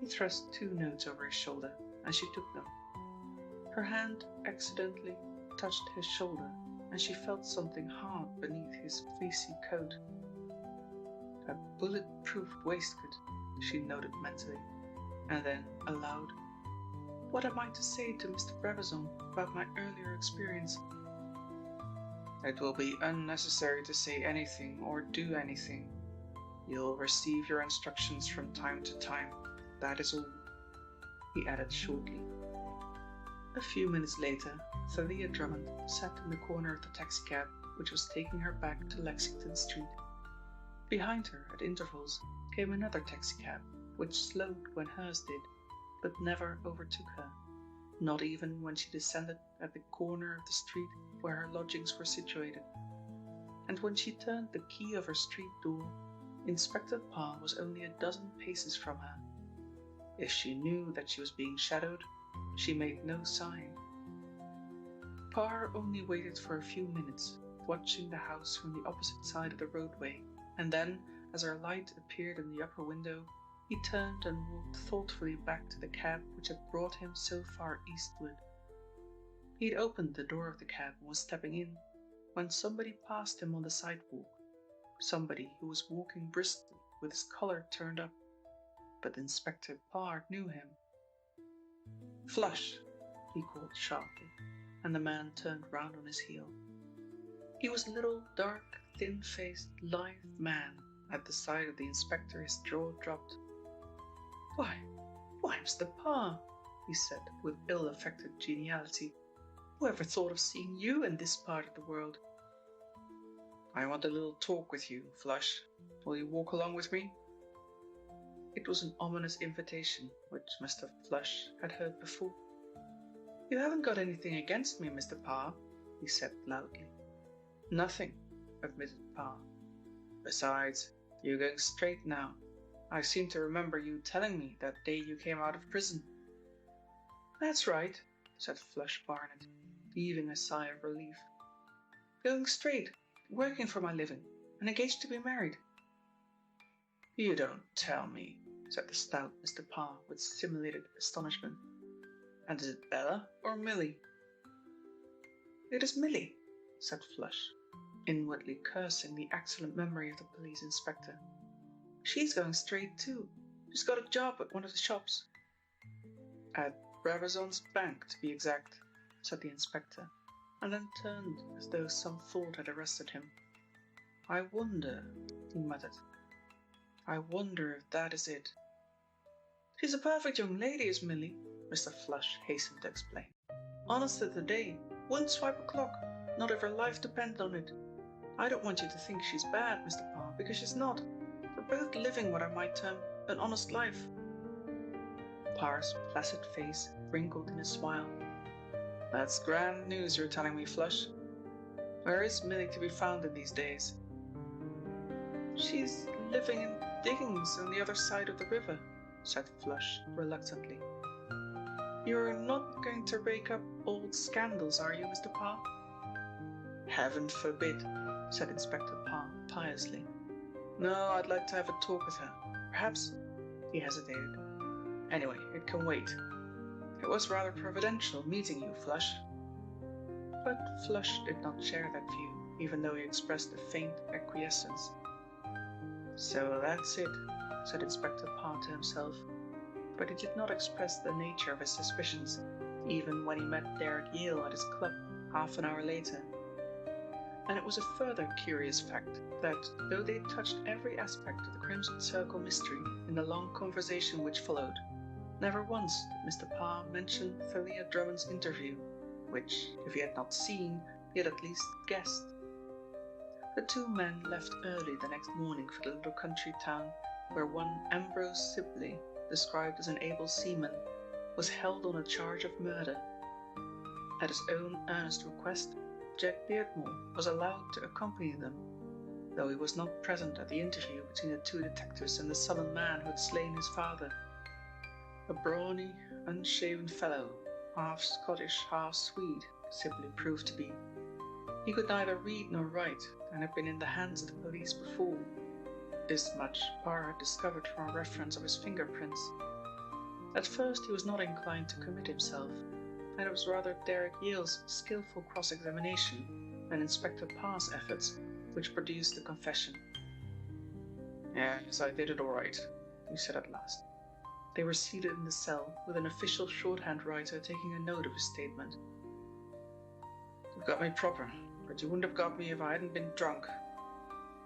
S2: He thrust 2 notes over his shoulder, and she took them. Her hand accidentally touched his shoulder, and she felt something hard beneath his fleecy coat. A bulletproof waistcoat, she noted mentally, and then aloud, what am I to say to Mr. Brabazon about my earlier experience? It will be unnecessary to say anything or do anything. You'll receive your instructions from time to time. That is all, he added shortly. A few minutes later, Thalia Drummond sat in the corner of the taxicab which was taking her back to Lexington Street. Behind her, at intervals, came another taxicab, which slowed when hers did, but never overtook her, not even when she descended at the corner of the street where her lodgings were situated. And when she turned the key of her street door, Inspector Parr was only a dozen paces from her. If she knew that she was being shadowed, she made no sign. Parr only waited for a few minutes, watching the house from the opposite side of the roadway, and then, as her light appeared in the upper window, he turned and walked thoughtfully back to the cab which had brought him so far eastward. He had opened the door of the cab and was stepping in, when somebody passed him on the sidewalk, somebody who was walking briskly with his collar turned up, but Inspector Parr knew him. "Flush," he called sharply, and the man turned round on his heel. He was a little, dark, thin-faced, lithe man. At the sight of the inspector his jaw dropped. Why, Mr. Parr," he said with ill-affected geniality. "Who ever thought of seeing you in this part of the world?" "I want a little talk with you, Flush. Will you walk along with me?" It was an ominous invitation, which Mr. Flush had heard before. "You haven't got anything against me, Mr. Parr," he said loudly. "Nothing," admitted Parr. "Besides, you're going straight now. I seem to remember you telling me that day you came out of prison." "That's right," said Flush Barnett, heaving a sigh of relief. "Going straight, working for my living, and engaged to be married." "You don't tell me," said the stout Mr. Parr with simulated astonishment. "And is it Bella or Millie?" "It is Millie," said Flush, inwardly cursing the excellent memory of the police inspector. "She's going straight too. She's got a job at one of the shops." "At Brabazon's bank, to be exact," said the inspector, and then turned as though some thought had arrested him. "I wonder," he muttered. "I wonder if that is it." "She's a perfect young lady, is Millie," Mr. Flush hastened to explain. "Honest to the day, wouldn't swipe a clock, not if her life depended on it. I don't want you to think she's bad, Mr. Parr, because she's not. We're both living what I might term an honest life." Parr's placid face wrinkled in a smile. "That's grand news you're telling me, Flush. Where is Millie to be found in these days?" "She's living in diggings on the other side of the river," said Flush reluctantly. "You're not going to rake up old scandals, are you, Mr. Parr?" "Heaven forbid," said Inspector Parr piously. "No, I'd like to have a talk with her. Perhaps—" he hesitated. "Anyway, it can wait. It was rather providential meeting you, Flush." But Flush did not share that view, even though he expressed a faint acquiescence. "So that's it," said Inspector Parr to himself, but he did not express the nature of his suspicions, even when he met Derek Yale at his club half an hour later. And it was a further curious fact that, though they touched every aspect of the Crimson Circle mystery in the long conversation which followed, never once did Mr. Parr mention Thalia Drummond's interview, which, if he had not seen, he had at least guessed. The two men left early the next morning for the little country town where one Ambrose Sibley, described as an able seaman, was held on a charge of murder. At his own earnest request, Jack Beardmore was allowed to accompany them, though he was not present at the interview between the two detectives and the sullen man who had slain his father. A brawny, unshaven fellow, half Scottish, half Swede, Sibley proved to be. He could neither read nor write, and had been in the hands of the police before. This much Parr had discovered from a reference of his fingerprints. At first he was not inclined to commit himself, and it was rather Derek Yale's skillful cross-examination than Inspector Parr's efforts which produced the confession. "Yes, I did it all right," he said at last. They were seated in the cell, with an official shorthand writer taking a note of his statement. "You've got me proper, but you wouldn't have got me if I hadn't been drunk.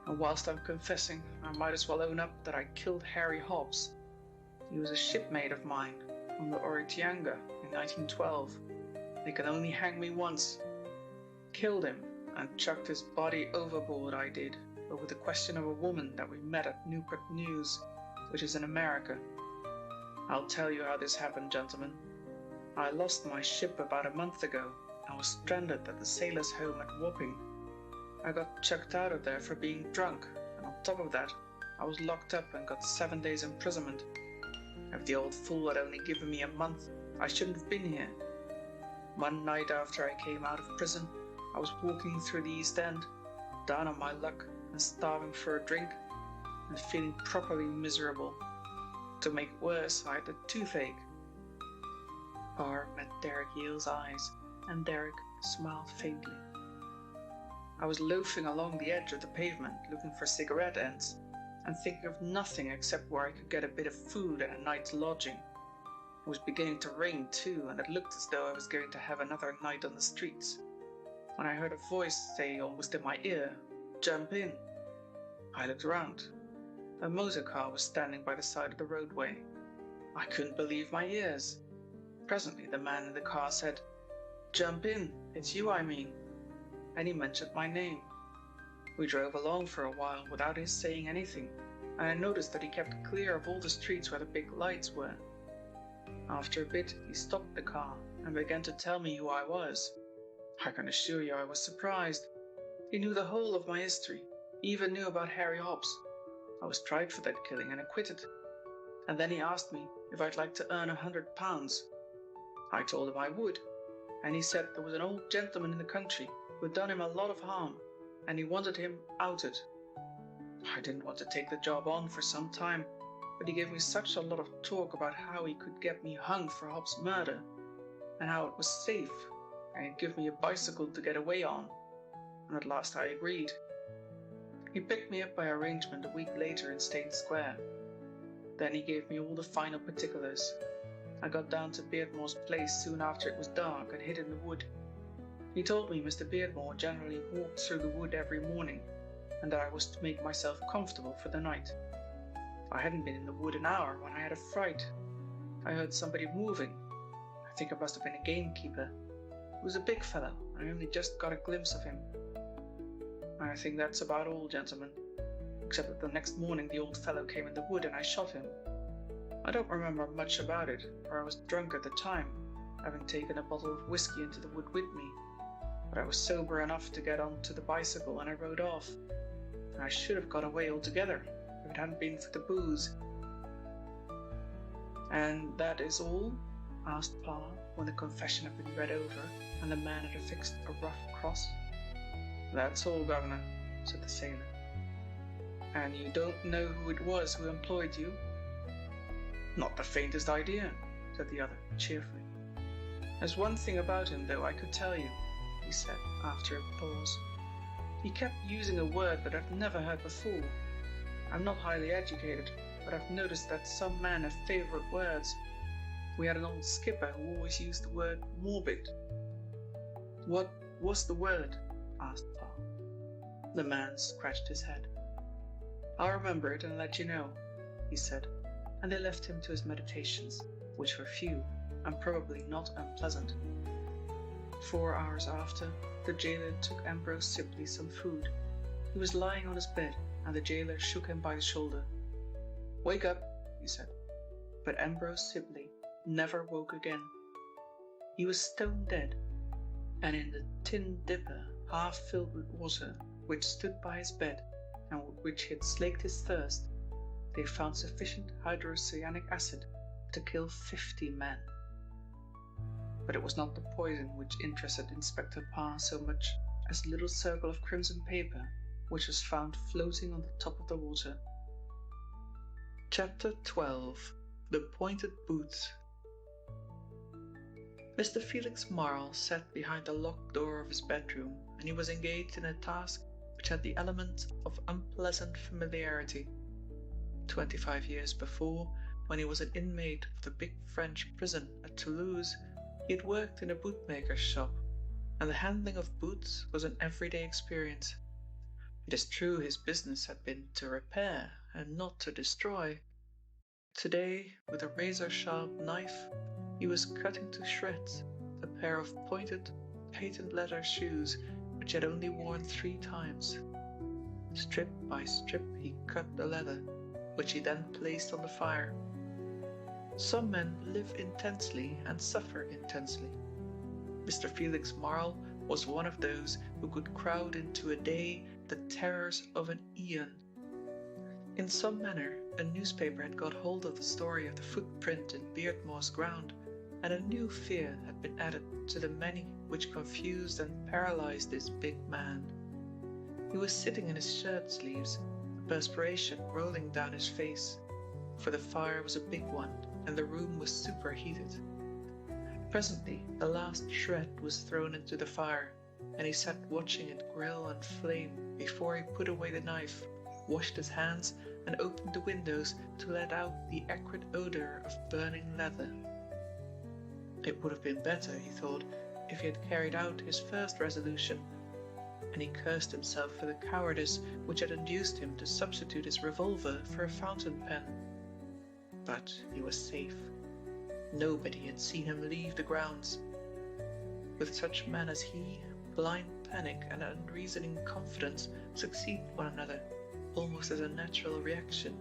S2: And whilst I'm confessing, I might as well own up that I killed Harry Hobbs. He was a shipmate of mine on the Oritianga in 1912. They can only hang me once. Killed him and chucked his body overboard, I did, over the question of a woman that we met at Newport News, which is in America. I'll tell you how this happened, gentlemen. I lost my ship about a month ago. I was stranded at the sailors' home at Wapping. I got chucked out of there for being drunk, and on top of that, I was locked up and got 7 days imprisonment. If the old fool had only given me a month, I shouldn't have been here. One night after I came out of prison, I was walking through the East End, down on my luck and starving for a drink, and feeling properly miserable. To make worse, I had a toothache." Parr met Derek Yale's eyes, and Derek smiled faintly. "I was loafing along the edge of the pavement, looking for cigarette ends, and thinking of nothing except where I could get a bit of food and a night's lodging. It was beginning to rain too, and it looked as though I was going to have another night on the streets, when I heard a voice say almost in my ear, 'Jump in.' I looked around. A motor car was standing by the side of the roadway. I couldn't believe my ears. Presently the man in the car said, 'Jump in, it's you I mean,' and he mentioned my name. We drove along for a while without his saying anything, and I noticed that he kept clear of all the streets where the big lights were. After a bit he stopped the car and began to tell me who I was. I can assure you I was surprised. He knew the whole of my history, he even knew about Harry Hobbs. I was tried for that killing and acquitted. And then he asked me if I'd like to earn £100. I told him I would, and he said there was an old gentleman in the country who had done him a lot of harm, and he wanted him outed. I didn't want to take the job on for some time, but he gave me such a lot of talk about how he could get me hung for Hobbs' murder, and how it was safe, and he'd give me a bicycle to get away on, and at last I agreed. He picked me up by arrangement a week later in State Square. Then he gave me all the final particulars. I got down to Beardmore's place soon after it was dark and hid in the wood. He told me Mr. Beardmore generally walked through the wood every morning, and that I was to make myself comfortable for the night. I hadn't been in the wood an hour when I had a fright. I heard somebody moving. I think it must have been a gamekeeper. He was a big fellow, and I only just got a glimpse of him. I think that's about all, gentlemen, except that the next morning the old fellow came in the wood and I shot him. I don't remember much about it, for I was drunk at the time, having taken a bottle of whiskey into the wood with me, but I was sober enough to get onto the bicycle and I rode off. And I should have got away altogether if it hadn't been for the booze." "And that is all?" asked Parr, when the confession had been read over and the man had affixed a rough cross. "That's all, Governor," said the sailor. "And you don't know who it was who employed you?" "Not the faintest idea," said the other, cheerfully. "There's one thing about him, though, I could tell you," he said, after a pause. "He kept using a word that I've never heard before. I'm not highly educated, but I've noticed that some men have favourite words. We had an old skipper who always used the word morbid." "What was the word?" asked Parr. The man scratched his head. "I'll remember it and let you know," he said, and they left him to his meditations, which were few and probably not unpleasant. 4 hours after, the jailer took Ambrose Sibley some food. He was lying on his bed, and the jailer shook him by the shoulder. "Wake up," he said. But Ambrose Sibley never woke again. He was stone dead, and in the tin dipper half filled with water, which stood by his bed, and with which he had slaked his thirst, they found sufficient hydrocyanic acid to kill 50 men. but it was not the poison which interested Inspector Parr so much as the little circle of crimson paper which was found floating on the top of the water. Chapter 12. The Pointed Boots. Mr. Felix Marl sat behind the locked door of his bedroom, and he was engaged in a task which had the element of unpleasant familiarity. 25 years before, when he was an inmate of the big French prison at Toulouse, he had worked in a bootmaker's shop, and the handling of boots was an everyday experience. It is true his business had been to repair and not to destroy. Today, with a razor-sharp knife, he was cutting to shreds a pair of pointed, patent leather shoes which he had only worn 3 times. Strip by strip he cut the leather, which he then placed on the fire. Some men live intensely and suffer intensely. Mr. Felix Marl was one of those who could crowd into a day the terrors of an eon. In some manner, a newspaper had got hold of the story of the footprint in Beardmore's ground, and a new fear had been added to the many which confused and paralyzed this big man. He was sitting in his shirt sleeves, the perspiration rolling down his face, for the fire was a big one, and the room was superheated. Presently, the last shred was thrown into the fire, and he sat watching it grill and flame before he put away the knife, washed his hands, and opened the windows to let out the acrid odor of burning leather. It would have been better, he thought, if he had carried out his first resolution, and he cursed himself for the cowardice which had induced him to substitute his revolver for a fountain pen. But he was safe. Nobody had seen him leave the grounds. With such men as he, blind panic and unreasoning confidence succeed one another, almost as a natural reaction.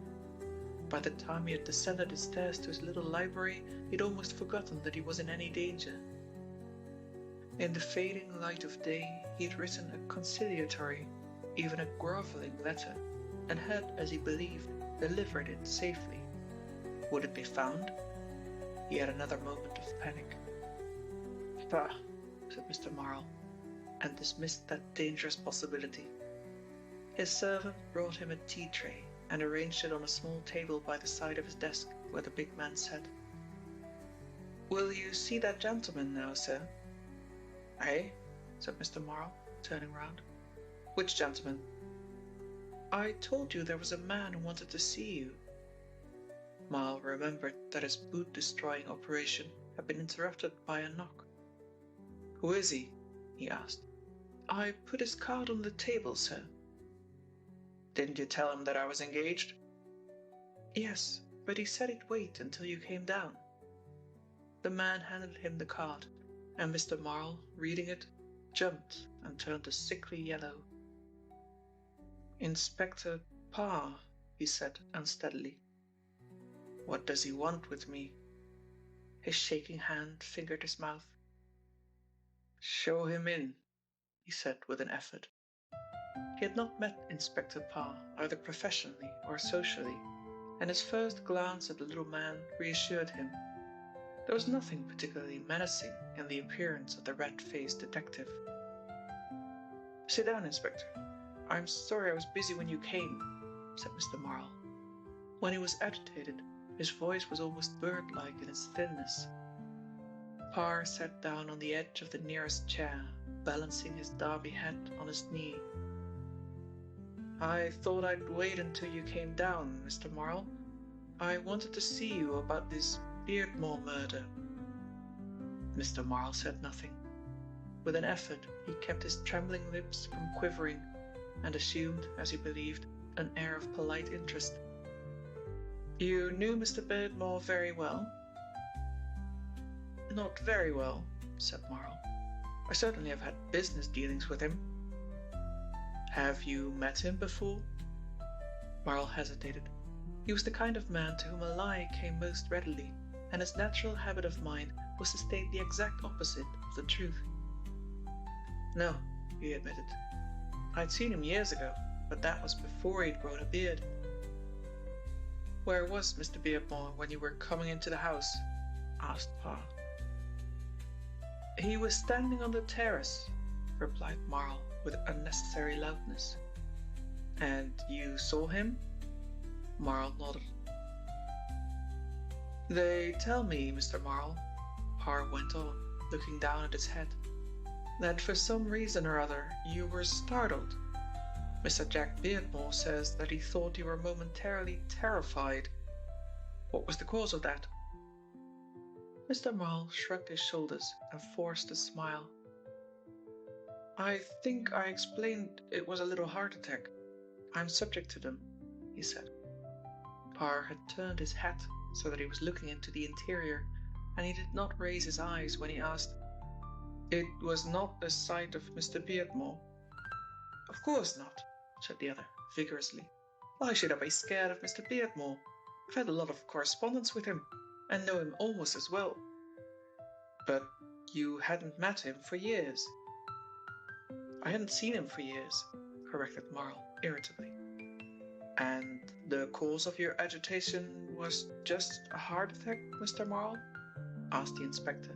S2: By the time he had descended the stairs to his little library, he had almost forgotten that he was in any danger. In the fading light of day, he had written a conciliatory, even a grovelling letter, and had, as he believed, delivered it safely. Would it be found? He had another moment of panic. "Bah," said Mr. Marl, and dismissed that dangerous possibility. His servant brought him a tea tray and arranged it on a small table by the side of his desk, where the big man sat. "Will you see that gentleman now, sir?" "Eh?" said Mr. Marl, turning round. "Which gentleman?" "I told you there was a man who wanted to see you." Marl remembered that his boot-destroying operation had been interrupted by a knock. "Who is he?" he asked. "I put his card on the table, sir." "Didn't you tell him that I was engaged?" "Yes, but he said he'd wait until you came down." The man handed him the card, and Mr. Marl, reading it, jumped and turned a sickly yellow. "Inspector Parr," he said unsteadily. "What does he want with me?" His shaking hand fingered his mouth. "Show him in," he said with an effort. He had not met Inspector Parr either professionally or socially, and his first glance at the little man reassured him. There was nothing particularly menacing in the appearance of the red-faced detective. "Sit down, Inspector. I'm sorry I was busy when you came," said Mr. Marl. When he was agitated, his voice was almost bird-like in its thinness. Parr sat down on the edge of the nearest chair, balancing his derby hat on his knee. "I thought I'd wait until you came down, Mr. Marl. I wanted to see you about this Beardmore murder." Mr. Marl said nothing. With an effort, he kept his trembling lips from quivering, and assumed, as he believed, an air of polite interest. "You knew Mr. Beardmore very well?" "Not very well," said Marl. "I certainly have had business dealings with him." "Have you met him before?" Marl hesitated. He was the kind of man to whom a lie came most readily, and his natural habit of mind was to state the exact opposite of the truth. "No," he admitted. "I'd seen him years ago, but that was before he'd grown a beard." "Where was Mr. Beardmore when you were coming into the house?" asked Parr. He was standing on the terrace, replied Marl with unnecessary loudness. And you saw him? Marl nodded. They tell me, Mr. Marl, Parr went on, looking down at his head, that for some reason or other you were startled. Mr. Jack Beardmore says that he thought you were momentarily terrified. What was the cause of that? Mr. Marl shrugged his shoulders and forced a smile. I think I explained it was a little heart attack. I'm subject to them, he said. Parr had turned his hat so that he was looking into the interior, and he did not raise his eyes when he asked, It was not the sight of Mr. Beardmore? Of course not, said the other, vigorously. Why should I be scared of Mr. Beardmore? I've had a lot of correspondence with him, and know him almost as well. But you hadn't met him for years. I hadn't seen him for years, corrected Marl irritably. And the cause of your agitation was just a heart attack, Mr. Marl? Asked the inspector.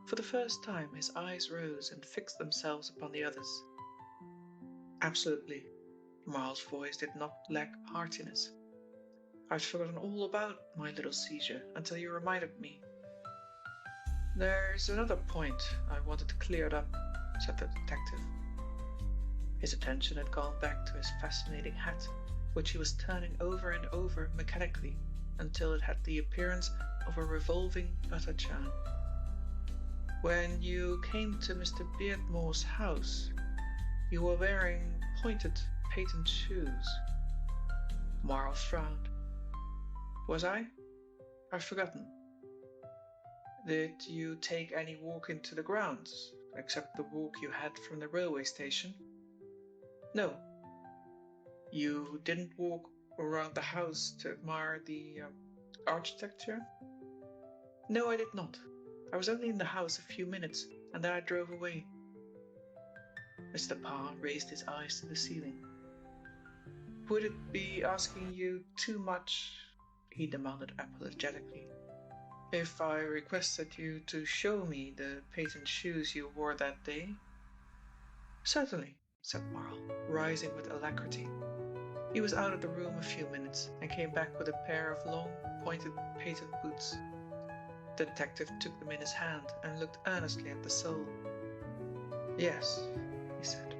S2: For the first time his eyes rose and fixed themselves upon the others. Absolutely. Marl's voice did not lack heartiness. I'd forgotten all about my little seizure until you reminded me. There's another point I wanted to clear up, said the detective. His attention had gone back to his fascinating hat, which he was turning over and over mechanically until it had the appearance of a revolving butter churn. When you came to Mr. Beardmore's house, you were wearing pointed patent shoes. Marl frowned. Was I? I've forgotten. Did you take any walk into the grounds, except the walk you had from the railway station? No. You didn't walk around the house to admire the architecture? No, I did not. I was only in the house a few minutes, and then I drove away. Mr. Parr raised his eyes to the ceiling. Would it be asking you too much, he demanded apologetically, if I requested you to show me the patent shoes you wore that day? Certainly, said Marl, rising with alacrity. He was out of the room a few minutes and came back with a pair of long, pointed patent boots. The detective took them in his hand and looked earnestly at the sole. Yes, he said.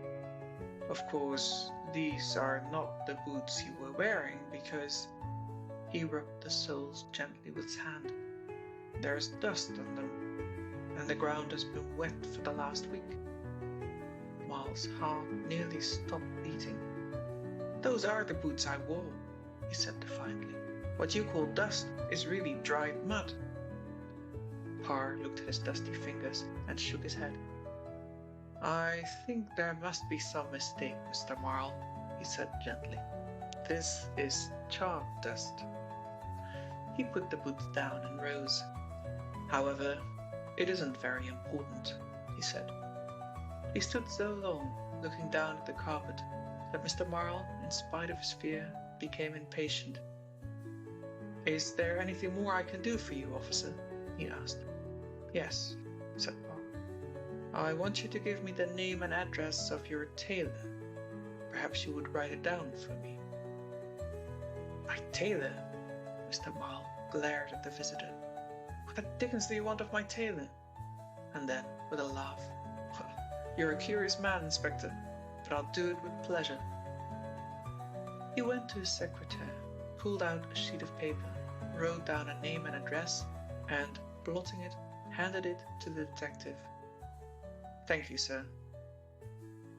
S2: Of course, these are not the boots you were wearing because... He rubbed the soles gently with his hand. There's dust on them, and the ground has been wet for the last week. Marl's heart nearly stopped beating. Those are the boots I wore, he said defiantly. What you call dust is really dried mud. Parr looked at his dusty fingers and shook his head. I think there must be some mistake, Mr. Marl, he said gently. This is chalk dust. He put the boots down and rose. However, it isn't very important, he said. He stood so long, looking down at the carpet, that Mr. Marl, in spite of his fear, became impatient. Is there anything more I can do for you, officer? He asked. Yes, said Parr. I want you to give me the name and address of your tailor. Perhaps you would write it down for me. My tailor? Mr. Marl glared at the visitor. What the dickens do you want of my tailor? And then, with a laugh, well, you're a curious man, Inspector, but I'll do it with pleasure. He went to his secretary, pulled out a sheet of paper, wrote down a name and address, and, blotting it, handed it to the detective. Thank you, sir.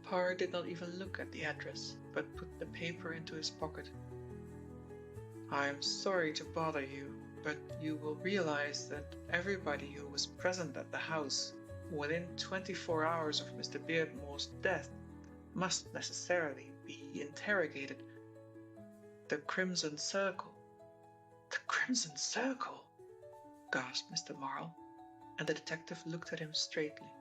S2: Parr did not even look at the address, but put the paper into his pocket. I'm sorry to bother you, but you will realize that everybody who was present at the house within 24 hours of Mr. Beardmore's death must necessarily be interrogated. The Crimson Circle. The Crimson Circle? Gasped Mr. Marl, and the detective looked at him straightly.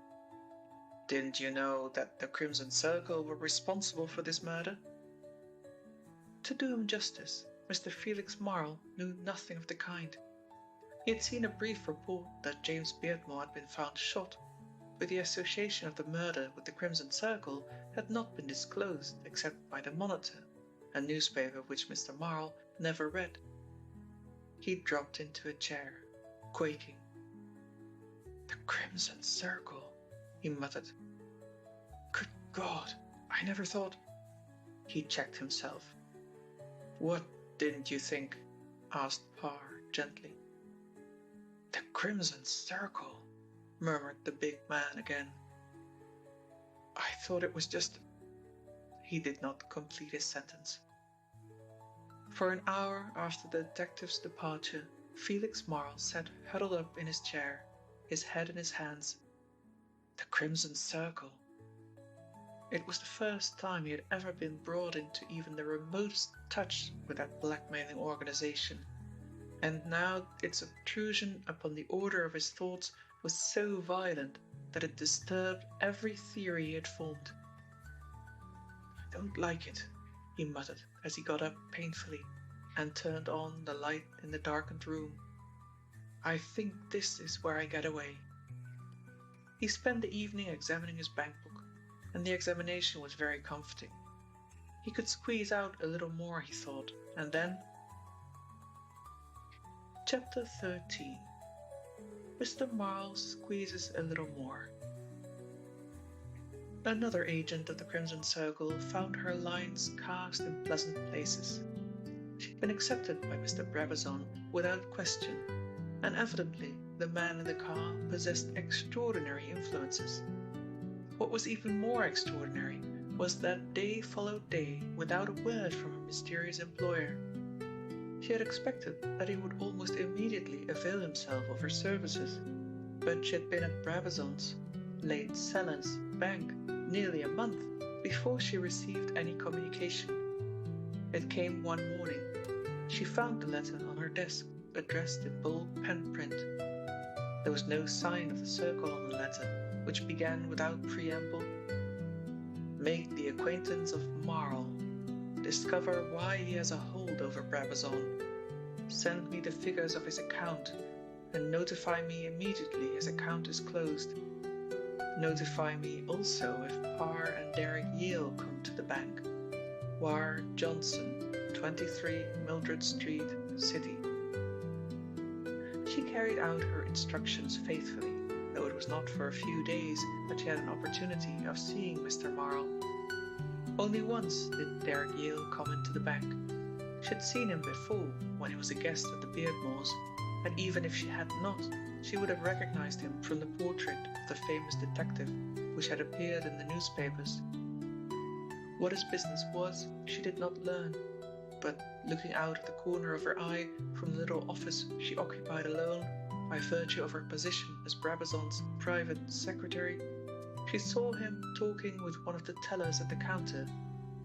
S2: Didn't you know that the Crimson Circle were responsible for this murder? To do him justice, Mr. Felix Marl knew nothing of the kind. He had seen a brief report that James Beardmore had been found shot, but the association of the murder with the Crimson Circle had not been disclosed except by the Monitor, a newspaper which Mr. Marle never read. He dropped into a chair, quaking. "The Crimson Circle," he muttered. "Good God, I never thought—" He checked himself. "What didn't you think?" asked Parr gently. "The Crimson Circle," murmured the big man again. "I thought it was just—" He did not complete his sentence. For an hour after the detective's departure, Felix Marle sat huddled up in his chair, his head in his hands. The Crimson Circle. It was the first time he had ever been brought into even the remotest touch with that blackmailing organization, and now its obtrusion upon the order of his thoughts was so violent that it disturbed every theory he had formed. "I don't like it," he muttered as he got up painfully and turned on the light in the darkened room. "I think this is where I get away." He spent the evening examining his bank book, and the examination was very comforting. He could squeeze out a little more, he thought, and then... Chapter 13. Mr. Marle squeezes a little more. Another agent of the Crimson Circle found her lines cast in pleasant places. She'd been accepted by Mr. Brabazon without question, and evidently the man in the car possessed extraordinary influences. What was even more extraordinary was that day followed day without a word from her mysterious employer. She had expected that he would almost immediately avail himself of her services, but she had been at Brabazon's, late Sellers, bank, nearly a month before she received any communication. It came one morning. She found the letter on her desk, addressed in bold pen print. There was no sign of the circle on the letter, which began without preamble. Make the acquaintance of Marle. Discover why he has a hold over Brabazon. Send me the figures of his account, and notify me immediately his account is closed. Notify me also if Parr and Derek Yale come to the bank. Wire Johnson, 23 Mildred Street, City. She carried out her instructions faithfully, though it was not for a few days that she had an opportunity of seeing Mr. Marle. Only once did Derek Yale come into the bank. She had seen him before, when he was a guest at the Beardmores, and even if she had not, she would have recognized him from the portrait of the famous detective which had appeared in the newspapers. What his business was, she did not learn, but looking out of the corner of her eye from the little office she occupied alone, by virtue of her position as Brabazon's private secretary, she saw him talking with one of the tellers at the counter,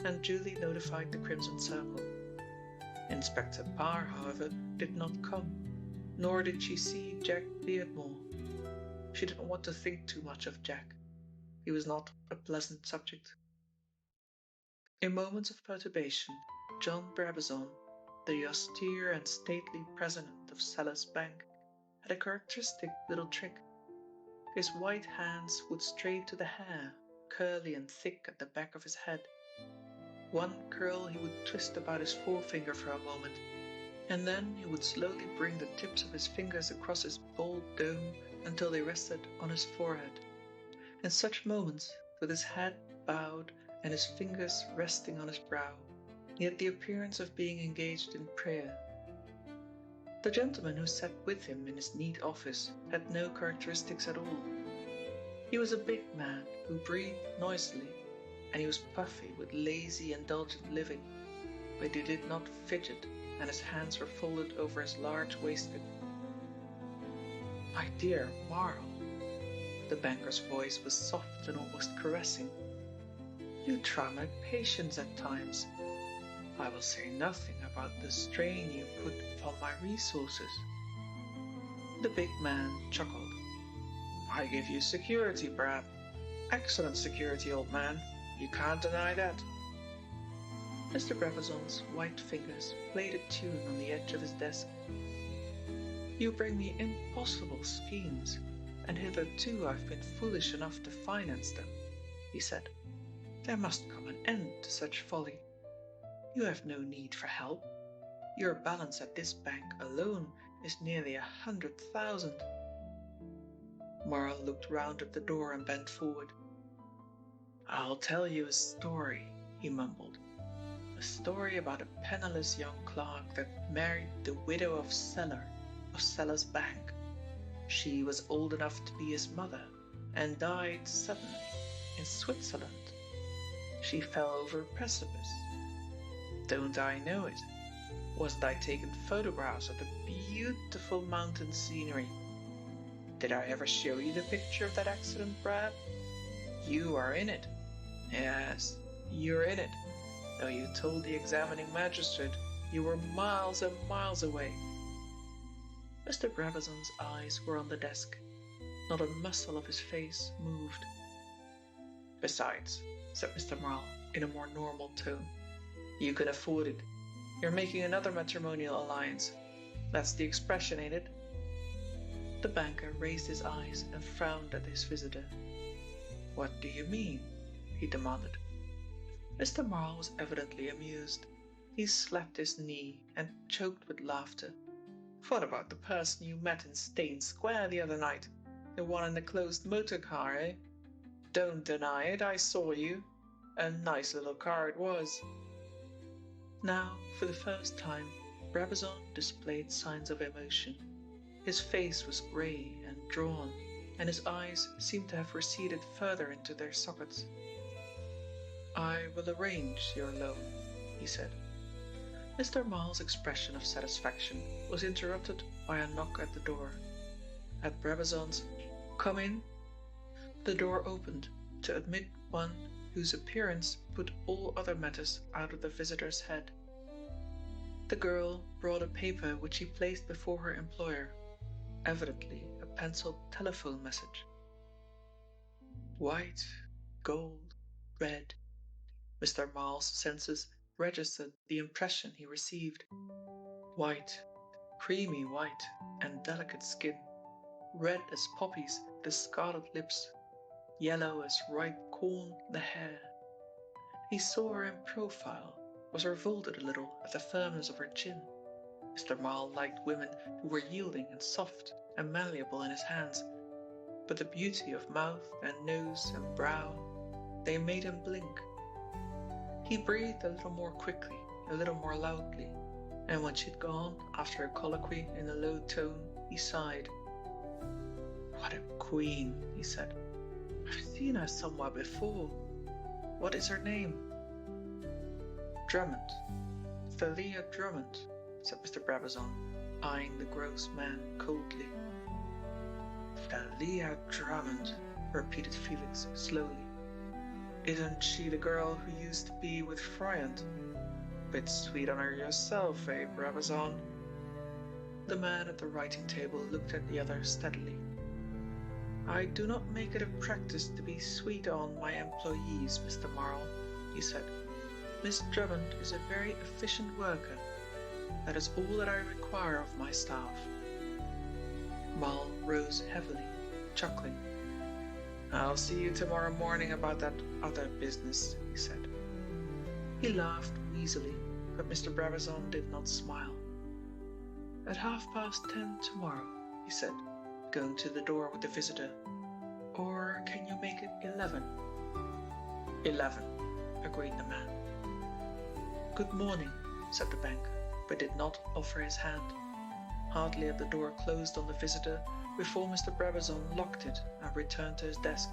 S2: and duly notified the Crimson Circle. Inspector Parr, however, did not come, nor did she see Jack Beardmore. She didn't want to think too much of Jack. He was not a pleasant subject. In moments of perturbation, John Brabazon, the austere and stately president of Sellers Bank, had a characteristic little trick. His white hands would stray to the hair, curly and thick at the back of his head. One curl he would twist about his forefinger for a moment, and then he would slowly bring the tips of his fingers across his bald dome until they rested on his forehead. In such moments, with his head bowed and his fingers resting on his brow, he had the appearance of being engaged in prayer. The gentleman who sat with him in his neat office had no characteristics at all. He was a big man who breathed noisily, and he was puffy with lazy, indulgent living, but he did not fidget, and his hands were folded over his large waistcoat. "My dear Marle," the banker's voice was soft and almost caressing, "you try my patience at times. I will say nothing about the strain you put upon my resources." The big man chuckled. "I give you security, Brad. Excellent security, old man. You can't deny that." Mr. Brabazon's white fingers played a tune on the edge of his desk. You bring me impossible schemes, and hitherto I've been foolish enough to finance them, he said. There must come an end to such folly. You have no need for help. Your balance at this bank alone is nearly 100,000. Marl looked round at the door and bent forward. I'll tell you a story, he mumbled. A story about a penniless young clerk that married the widow of Seller's bank. She was old enough to be his mother and died suddenly in Switzerland. She fell over a precipice. Don't I know it? Wasn't I taking photographs of the beautiful mountain scenery? Did I ever show you the picture of that accident, Brad? You are in it. Yes, you're in it. Though you told the examining magistrate you were miles and miles away. Mr. Brabazon's eyes were on the desk. Not a muscle of his face moved. Besides, said Mr. Marl in a more normal tone, you can afford it. You're making another matrimonial alliance. That's the expression, ain't it? The banker raised his eyes and frowned at his visitor. What do you mean? He demanded. Mr. Marl was evidently amused. He slapped his knee and choked with laughter. What about the person you met in Stane Square the other night? The one in the closed motor car, eh? Don't deny it, I saw you. A nice little car it was. Now, for the first time, Brabazon displayed signs of emotion. His face was grey and drawn, and his eyes seemed to have receded further into their sockets. I will arrange your loan, he said. Mr. Marl's expression of satisfaction was interrupted by a knock at the door. At Brabazon's "Come in," the door opened to admit one whose appearance put all other matters out of the visitor's head. The girl brought a paper which she placed before her employer, evidently a penciled telephone message. White, gold, red. Mr. Marl's senses registered the impression he received. White, creamy white, and delicate skin, red as poppies the scarlet lips, yellow as ripe corn the hair. He saw her in profile, was revolted a little at the firmness of her chin. Mr. Marl liked women who were yielding and soft and malleable in his hands, but the beauty of mouth and nose and brow, they made him blink. He breathed a little more quickly, a little more loudly, and when she'd gone, after a colloquy in a low tone, he sighed. What a queen, he said. I've seen her somewhere before. What is her name? Drummond. Thalia Drummond, said Mr. Brabazon, eyeing the gross man coldly. Thalia Drummond, repeated Felix slowly. Isn't she the girl who used to be with Friant? Bit sweet on her yourself, eh, Brabazon? The man at the writing table looked at the other steadily. I do not make it a practice to be sweet on my employees, Mr. Marl, he said. Miss Drummond is a very efficient worker. That is all that I require of my staff. Marl rose heavily, chuckling. I'll see you tomorrow morning about that other business, he said. He laughed wheezily, but Mr. Brabazon did not smile. At 10:30 tomorrow, he said, going to the door with the visitor. Or can you make it 11? 11, agreed the man. Good morning, said the banker, but did not offer his hand. Hardly had the door closed on the visitor before Mr. Brabazon locked it and returned to his desk.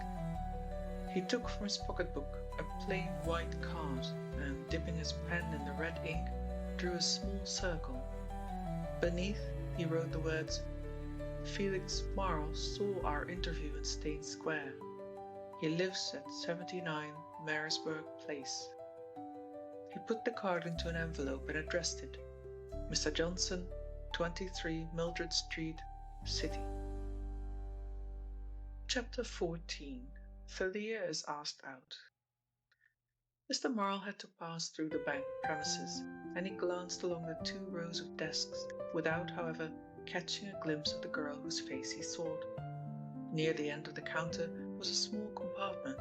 S2: He took from his pocketbook a plain white card and, dipping his pen in the red ink, drew a small circle. Beneath, he wrote the words, Felix Marl saw our interview in Stane Square. He lives at 79 Marisburg Place. He put the card into an envelope and addressed it. Mr. Johnson, 23 Mildred Street, City. Chapter 14. Thalia is asked out. Mr. Marl had to pass through the bank premises, and he glanced along the 2 rows of desks, without, however, catching a glimpse of the girl whose face he sought. Near the end of the counter was a small compartment,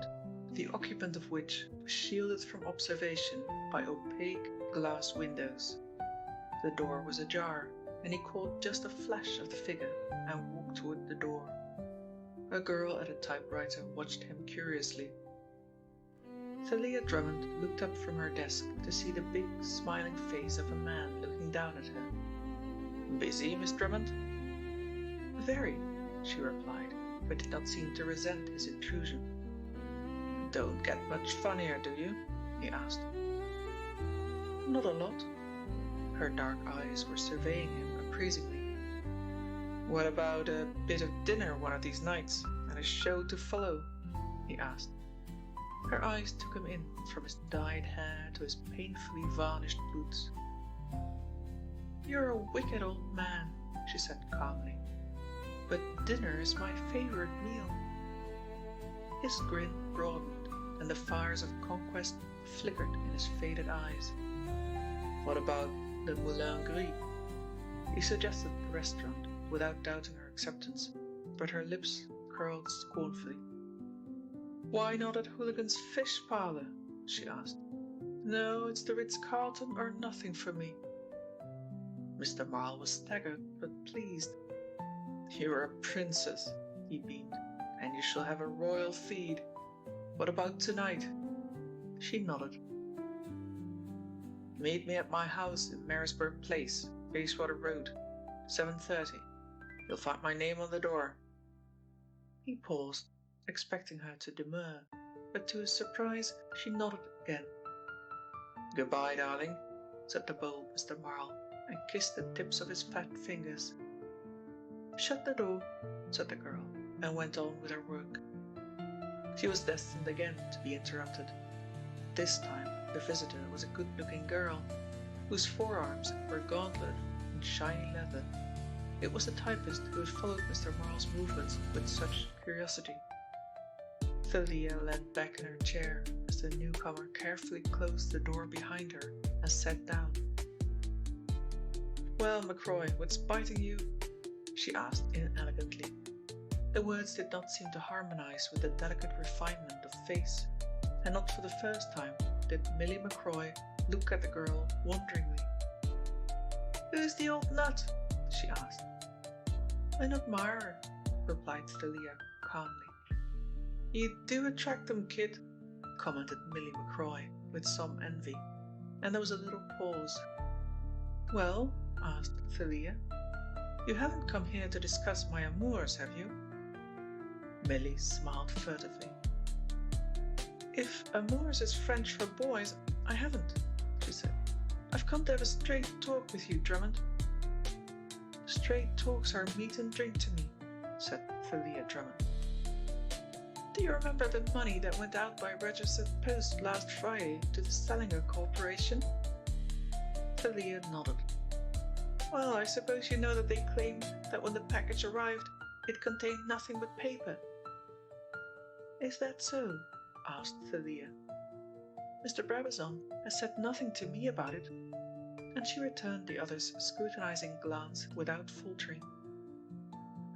S2: the occupant of which was shielded from observation by opaque glass windows. The door was ajar, and he caught just a flash of the figure and walked toward the door. A girl at a typewriter watched him curiously. Thalia Drummond looked up from her desk to see the big, smiling face of a man looking down at her. "Busy, Miss Drummond?" "Very," she replied, but did not seem to resent his intrusion. "Don't get much fun here, do you?" he asked. "Not a lot." Her dark eyes were surveying him appraisingly. "What about a bit of dinner one of these nights, and a show to follow?" he asked. Her eyes took him in, from his dyed hair to his painfully varnished boots. "You're a wicked old man," she said calmly, "but dinner is my favorite meal." His grin broadened, and the fires of conquest flickered in his faded eyes. "What about the Moulin Gris?" He suggested the restaurant, without doubting her acceptance, but her lips curled scornfully. "Why not at Hooligan's Fish Parlour?" she asked. "No, it's the Ritz-Carlton or nothing for me." Mr. Marle was staggered but pleased. "You're a princess," he beamed, "and you shall have a royal feed. What about tonight?" She nodded. "Meet me at my house in Marisburg Place, Bayswater Road, 7:30. You'll find my name on the door." He paused, expecting her to demur, but to his surprise she nodded again. "Goodbye, darling," said the bold Mr. Marle, and kissed the tips of his fat fingers. "Shut the door," said the girl, and went on with her work. She was destined again to be interrupted. This time the visitor was a good-looking girl, whose forearms were gauntleted in shiny leather. It was the typist who had followed Mr. Marle's movements with such curiosity. Thalia leaned back in her chair as the newcomer carefully closed the door behind her and sat down. "Well, McCroy, what's biting you?" she asked inelegantly. The words did not seem to harmonize with the delicate refinement of face, and not for the first time did Millie McCroy look at the girl wonderingly. "Who's the old nut?" she asked. "An admirer," replied Thalia calmly. "You do attract them, kid," commented Millie McCroy with some envy, and there was a little pause. "Well," asked Thalia, "you haven't come here to discuss my amours, have you?" Millie smiled furtively. "If amours is French for boys, I haven't," she said. "I've come to have a straight talk with you, Drummond." "Straight talks are meat and drink to me," said Thalia Drummond. "Do you remember the money that went out by registered post last Friday to the Salinger Corporation?" Thalia nodded. "Well, I suppose you know that they claimed that when the package arrived, it contained nothing but paper." "Is that so?" asked Thalia. "Mr. Brabazon has said nothing to me about it," and she returned the other's scrutinizing glance without faltering.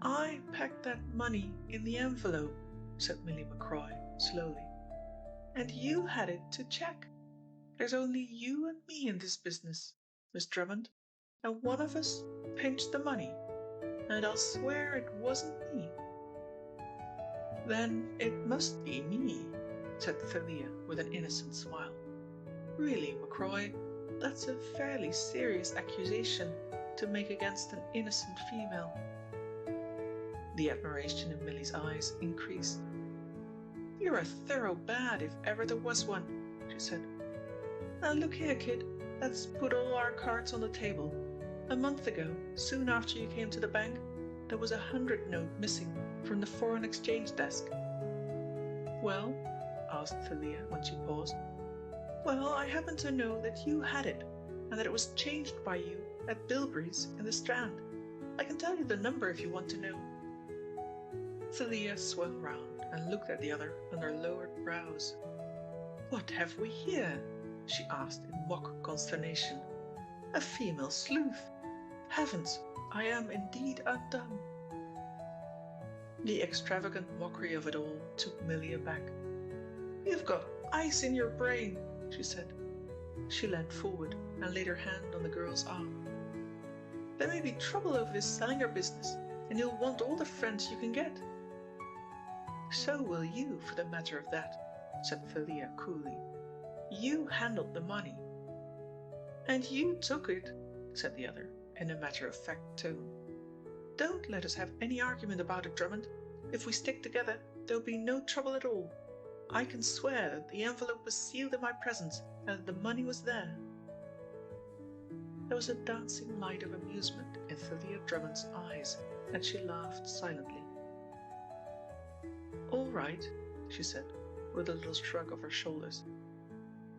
S2: "I packed that money in the envelope," said Millie McCroy slowly, "and you had it to check. There's only you and me in this business, Miss Drummond, and one of us pinched the money, and I'll swear it wasn't me." "Then it must be me," said Thalia with an innocent smile. "Really, McCroy, that's a fairly serious accusation to make against an innocent female." The admiration in Millie's eyes increased. "You're a thorough bad if ever there was one," she said. "Now look here, kid, let's put all our cards on the table. A month ago, soon after you came to the bank, there was a 100 note missing from the foreign exchange desk." "Well?" asked Thalia when she paused. "Well, I happen to know that you had it, and that it was changed by you at Bilberry's in the Strand. I can tell you the number if you want to know." Thalia swung round and looked at the other under lowered brows. "What have we here?" she asked in mock consternation. "A female sleuth! Heavens, I am indeed undone. The extravagant mockery of it all took Millie aback. You've got ice in your brain, she said. She leaned forward and laid her hand on the girl's arm. There may be trouble over this selling your business, and you'll want all the friends you can get. So will you, for the matter of that, said Thalia coolly. You handled the money. And you took it, said the other, in a matter-of-fact tone. Don't let us have any argument about it, Drummond. If we stick together, there'll be no trouble at all. I can swear that the envelope was sealed in my presence and that the money was there. There was a dancing light of amusement in Thalia Drummond's eyes, and she laughed silently. All right, she said, with a little shrug of her shoulders.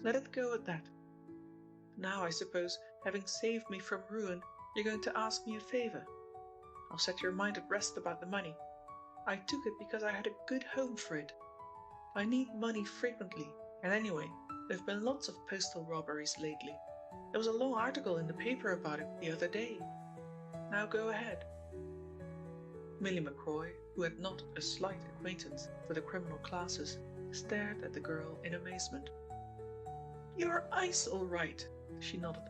S2: Let it go at that. Now, I suppose, having saved me from ruin, you're going to ask me a favor. I'll set your mind at rest about the money. I took it because I had a good home for it. I need money frequently, and anyway, there have been lots of postal robberies lately. There was a long article in the paper about it the other day. Now go ahead. Millie McCroy, who had not a slight acquaintance with the criminal classes, stared at the girl in amazement. You're ice, all right, she nodded.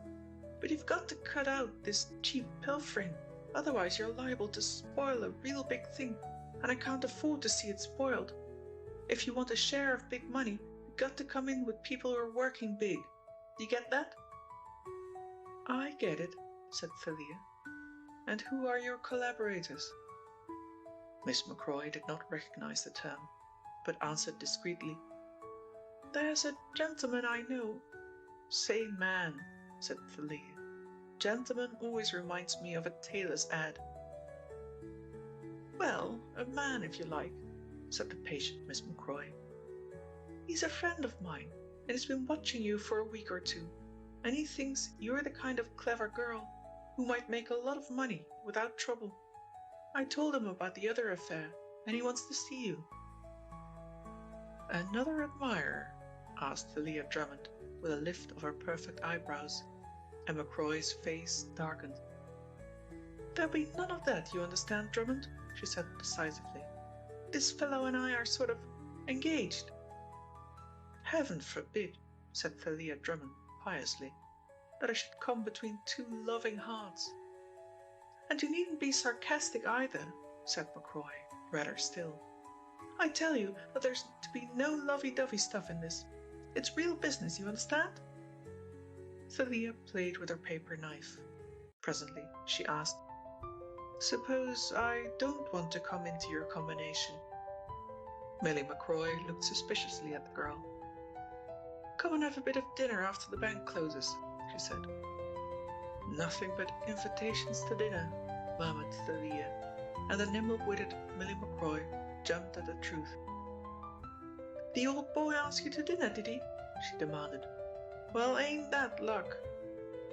S2: But you've got to cut out this cheap pilfering, otherwise you're liable to spoil a real big thing, and I can't afford to see it spoiled. If you want a share of big money, you've got to come in with people who are working big. Do you get that? I get it, said Thalia. And who are your collaborators? Miss McCroy did not recognize the term, but answered discreetly. There's a gentleman I know. Say man, said Thalia. Gentleman always reminds me of a tailor's ad. Well, a man if you like, said the patient Miss McCroy. He's a friend of mine, and he's been watching you for a week or two, and he thinks you're the kind of clever girl who might make a lot of money without trouble. I told him about the other affair, and he wants to see you. Another admirer? Asked Thalia Drummond, with a lift of her perfect eyebrows, and McCroy's face darkened. There'll be none of that, you understand, Drummond, she said decisively. This fellow and I are sort of engaged. Heaven forbid, said Thalia Drummond piously, that I should come between two loving hearts. And you needn't be sarcastic either, said McCroy, rather still. I tell you that there's to be no lovey-dovey stuff in this. It's real business, you understand? Thalia played with her paper knife. Presently, she asked, Suppose I don't want to come into your combination? Millie McCroy looked suspiciously at the girl. Come and have a bit of dinner after the bank closes, she said. Nothing but invitations to dinner, murmured Thalia, and the nimble-witted Millie McCroy jumped at the truth. The old boy asked you to dinner, did he? She demanded. Well, ain't that luck?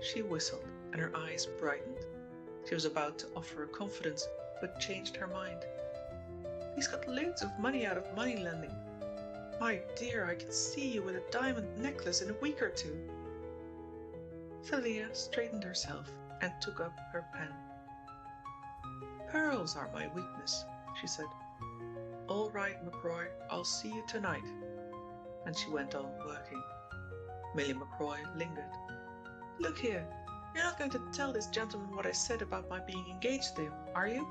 S2: She whistled, and her eyes brightened. She was about to offer a confidence, but changed her mind. He's got loads of money out of money lending. My dear, I can see you with a diamond necklace in a week or two. Thalia straightened herself and took up her pen. Pearls are my weakness, she said. All right, McCroy, I'll see you tonight. And she went on working. Millie McCroy lingered. Look here, you're not going to tell this gentleman what I said about my being engaged to him, are you?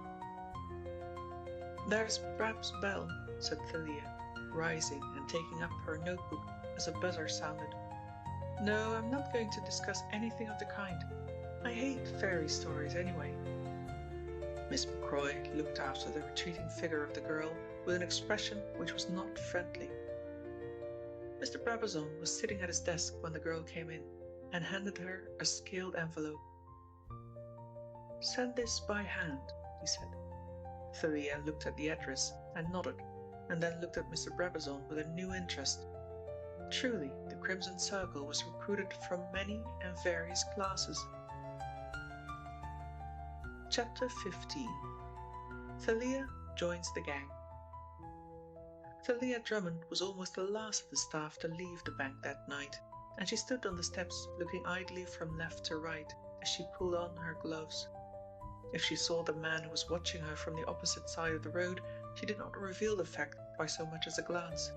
S2: There's Brab's bell, said Thalia, rising and taking up her notebook as a buzzer sounded. No, I'm not going to discuss anything of the kind. I hate fairy stories anyway. Miss McCroy looked after the retreating figure of the girl with an expression which was not friendly. Mr. Brabazon was sitting at his desk when the girl came in and handed her a scaled envelope. Send this by hand, he said. Thalia looked at the address and nodded, and then looked at Mr. Brabazon with a new interest. Truly, the Crimson Circle was recruited from many and various classes. Chapter 15. Thalia joins the gang. Thalia Drummond was almost the last of the staff to leave the bank that night, and she stood on the steps looking idly from left to right as she pulled on her gloves. If she saw the man who was watching her from the opposite side of the road, she did not reveal the fact by so much as a glance.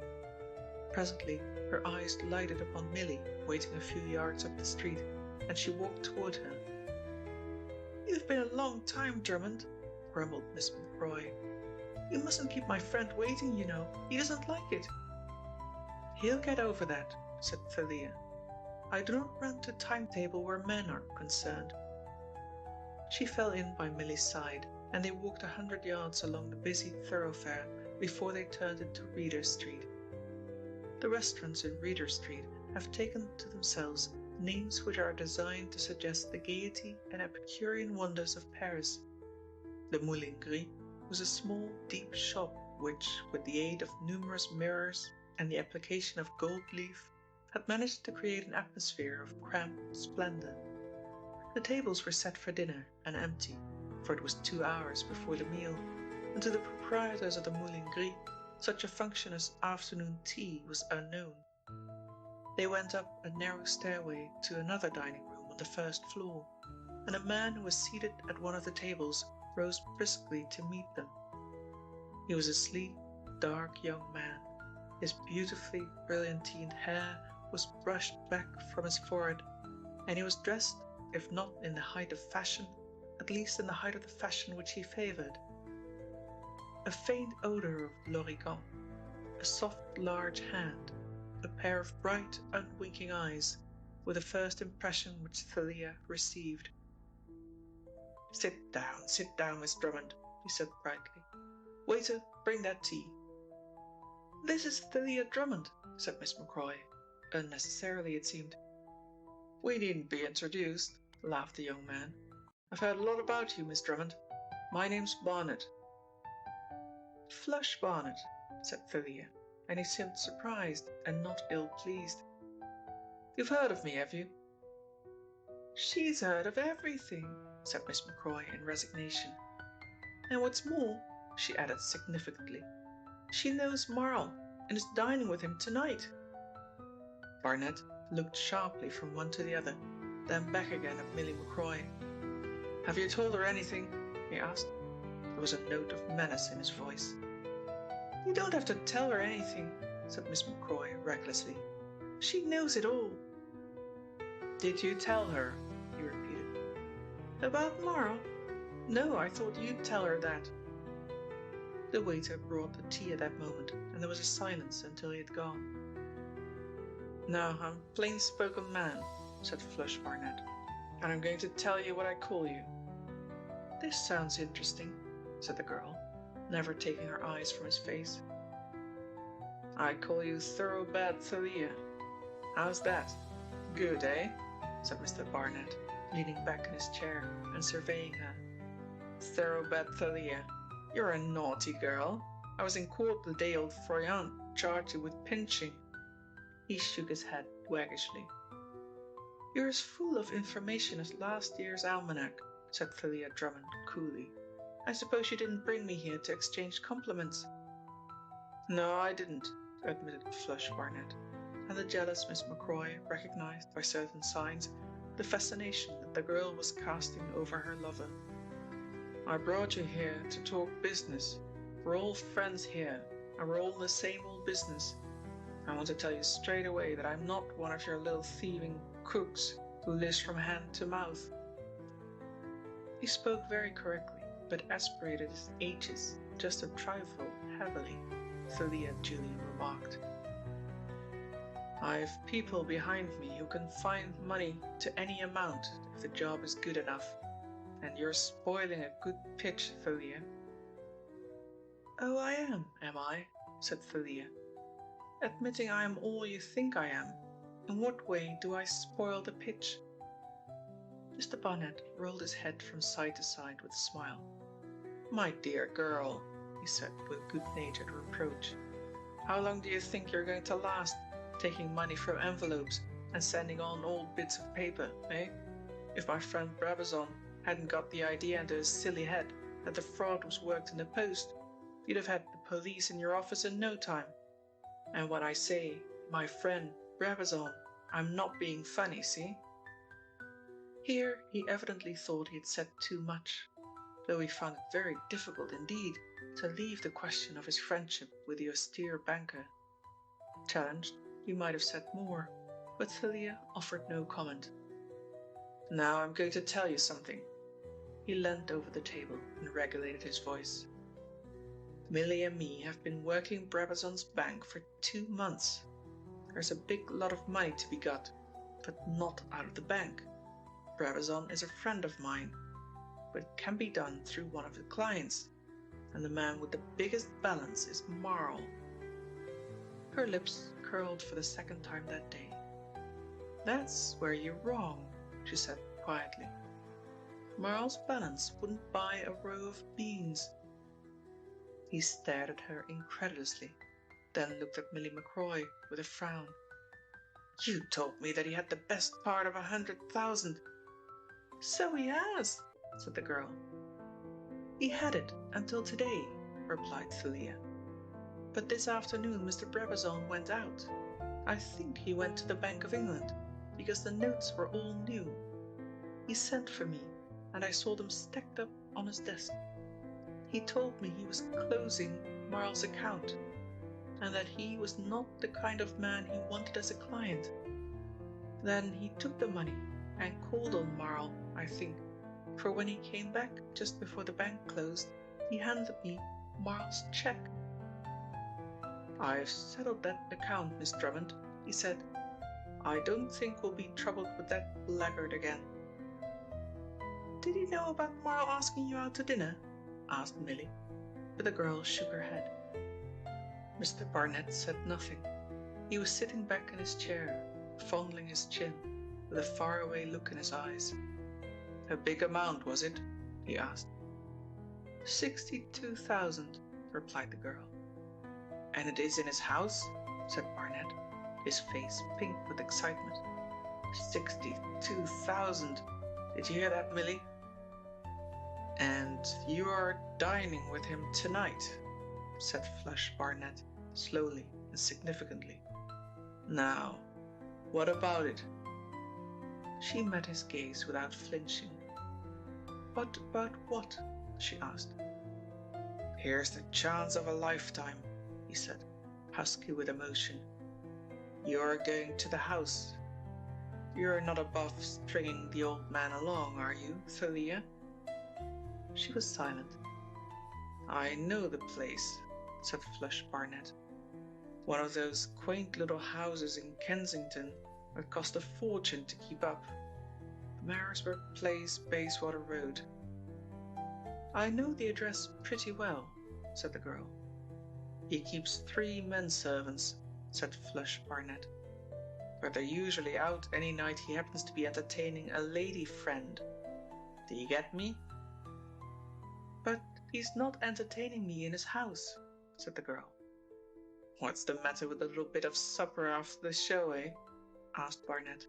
S2: Presently, her eyes lighted upon Millie, waiting a few yards up the street, and she walked toward her. "You've been a long time, Drummond," grumbled Miss McCroy. "You mustn't keep my friend waiting, you know. He doesn't like it." "He'll get over that," said Thalia. "I do not run to timetable where men are concerned." She fell in by Millie's side, and they walked 100 yards along the busy thoroughfare before they turned into Reader Street. The restaurants in Reader Street have taken to themselves names which are designed to suggest the gaiety and Epicurean wonders of Paris. The Moulin Gris was a small, deep shop which, with the aid of numerous mirrors and the application of gold leaf, had managed to create an atmosphere of cramped splendor. The tables were set for dinner and empty, for it was 2 hours before the meal, and to the proprietors of the Moulin Gris, such a function as afternoon tea was unknown. They went up a narrow stairway to another dining room on the first floor, and a man who was seated at one of the tables rose briskly to meet them. He was a sleek, dark young man. His beautifully brilliantined hair was brushed back from his forehead, and he was dressed, if not in the height of fashion, at least in the height of the fashion which he favored. A faint odor of l'origan, a soft large hand, a pair of bright, unwinking eyes, were the first impression which Thalia received. Sit down, Miss Drummond," he said brightly. "Waiter, bring that tea." "This is Thalia Drummond," said Miss McCroy, unnecessarily it seemed. "We needn't be introduced," laughed the young man. "I've heard a lot about you, Miss Drummond. My name's Barnett." "Flush Barnett," said Thalia, and he seemed surprised and not ill-pleased. "You've heard of me, have you?" "She's heard of everything," said Miss McCroy in resignation. "And what's more," she added significantly, "she knows Marl and is dining with him tonight." Barnett looked sharply from one to the other, then back again at Millie McCroy. "Have you told her anything?" he asked. There was a note of menace in his voice. "You don't have to tell her anything," said Miss McCroy recklessly. "She knows it all." "Did you tell her?" he repeated. "About Marl? No, I thought you'd tell her that." The waiter brought the tea at that moment, and there was a silence until he had gone. "Now, I'm a plain-spoken man," said Flush Barnett, "and I'm going to tell you what I call you." "This sounds interesting," said the girl, never taking her eyes from his face. "I call you Thoroughbad Thalia. How's that? Good, eh?" said Mr. Barnett, leaning back in his chair and surveying her. "Thoroughbad Thalia, you're a naughty girl. I was in court the day old Froyant charged you with pinching." He shook his head waggishly. "You're as full of information as last year's almanac," said Thalia Drummond coolly. "I suppose you didn't bring me here to exchange compliments." "No, I didn't," admitted Flush Barnett, and the jealous Miss McCroy recognized by certain signs the fascination that the girl was casting over her lover. "I brought you here to talk business. We're all friends here, and we're all in the same old business. I want to tell you straight away that I'm not one of your little thieving cooks who lives from hand to mouth." He spoke very correctly, but aspirated his H's just a trifle heavily, Thalia duly remarked. "I've people behind me who can find money to any amount if the job is good enough, and you're spoiling a good pitch, Thalia." "Oh, I am I?" said Thalia. "Admitting I am all you think I am, in what way do I spoil the pitch?" Mr. Barnett rolled his head from side to side with a smile. "My dear girl," he said with good-natured reproach, "how long do you think you're going to last, taking money from envelopes and sending on old bits of paper, eh? If my friend Brabazon hadn't got the idea into his silly head that the fraud was worked in the post, you'd have had the police in your office in no time. And when I say my friend Brabazon, I'm not being funny, see?" Here he evidently thought he had said too much. though he found it very difficult indeed to leave the question of his friendship with the austere banker. Challenged, he might have said more, but Thalia offered no comment. Now I'm going to tell you something. He leaned over the table and regulated his voice. Millie and me have been working Brabazon's bank for 2 months. There's a big lot of money to be got, but not out of the bank. Brabazon is a friend of mine, but it can be done through one of the clients, and the man with the biggest balance is Marl. Her lips curled for the second time that day. That's where you're wrong, she said quietly. Marl's balance wouldn't buy a row of beans. He stared at her incredulously, then looked at Millie McCroy with a frown. You told me that he had the best part of 100,000. So he has, said the girl. He had it until today, replied Thalia. But this afternoon Mr. Brabazon went out. I think he went to the Bank of England, because the notes were all new. He sent for me, and I saw them stacked up on his desk. He told me he was closing Marl's account, and that he was not the kind of man he wanted as a client. Then he took the money and called on Marl, I think, for when he came back just before the bank closed, he handed me Marl's cheque. I've settled that account, Miss Drummond, he said. I don't think we'll be troubled with that blackguard again. Did he know about Marl asking you out to dinner? Asked Millie, but the girl shook her head. Mr. Barnett said nothing. He was sitting back in his chair, fondling his chin, with a faraway look in his eyes. A big amount, was it? He asked. 62,000, replied the girl. And it is in his house? Said Barnett, his face pink with excitement. 62,000. Did you hear that, Millie? And you are dining with him tonight, said Flush Barnett, slowly and significantly. Now, what about it? She met his gaze without flinching. What about what? She asked. Here's the chance of a lifetime, he said, husky with emotion. You're going to the house. You're not above stringing the old man along, are you, Thalia? She was silent. I know the place, said Flush Barnett. One of those quaint little houses in Kensington that cost a fortune to keep up. Marisburg Place, Bayswater Road. I know the address pretty well, said the girl. He keeps 3 men-servants, said Flush Barnett. But they're usually out any night he happens to be entertaining a lady friend. Do you get me? But he's not entertaining me in his house, said the girl. What's the matter with a little bit of supper after the show, eh? Asked Barnett.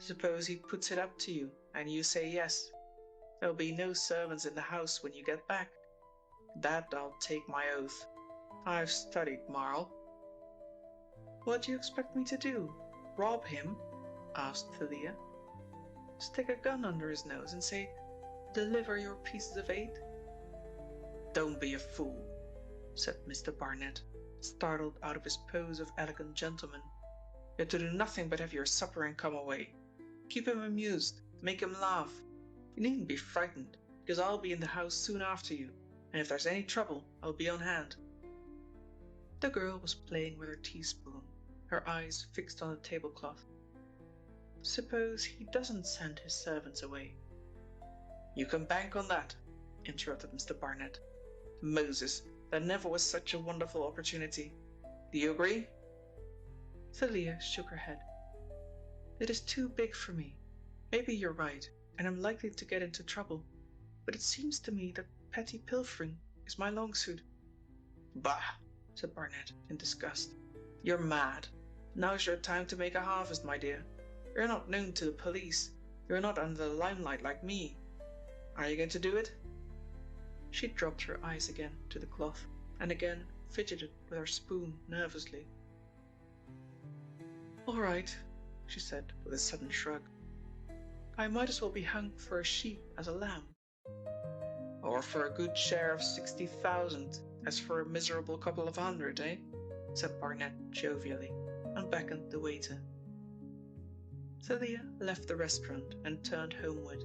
S2: Suppose he puts it up to you, and you say yes. There'll be no servants in the house when you get back. That I'll take my oath. I've studied Marl. What do you expect me to do? Rob him? Asked Thalia. Stick a gun under his nose and say, deliver your pieces of 8? Don't be a fool, said Mr. Barnett, startled out of his pose of elegant gentleman. You're to do nothing but have your supper and come away. Keep him amused, make him laugh. You needn't be frightened, because I'll be in the house soon after you, and if there's any trouble, I'll be on hand. The girl was playing with her teaspoon, her eyes fixed on the tablecloth. Suppose he doesn't send his servants away? You can bank on that, interrupted Mr. Barnett. Moses, there never was such a wonderful opportunity. Do you agree? Thalia shook her head. It is too big for me. Maybe you're right, and I'm likely to get into trouble, but it seems to me that petty pilfering is my long suit. Bah, said Barnett in disgust. You're mad. Now's your time to make a harvest, my dear. You're not known to the police. You're not under the limelight like me. Are you going to do it? She dropped her eyes again to the cloth, and again fidgeted with her spoon nervously. All right, she said with a sudden shrug. I might as well be hung for a sheep as a lamb. Or for a good share of 60,000, as for a miserable couple of hundred, eh? Said Barnett jovially, and beckoned the waiter. Thalia left the restaurant and turned homeward.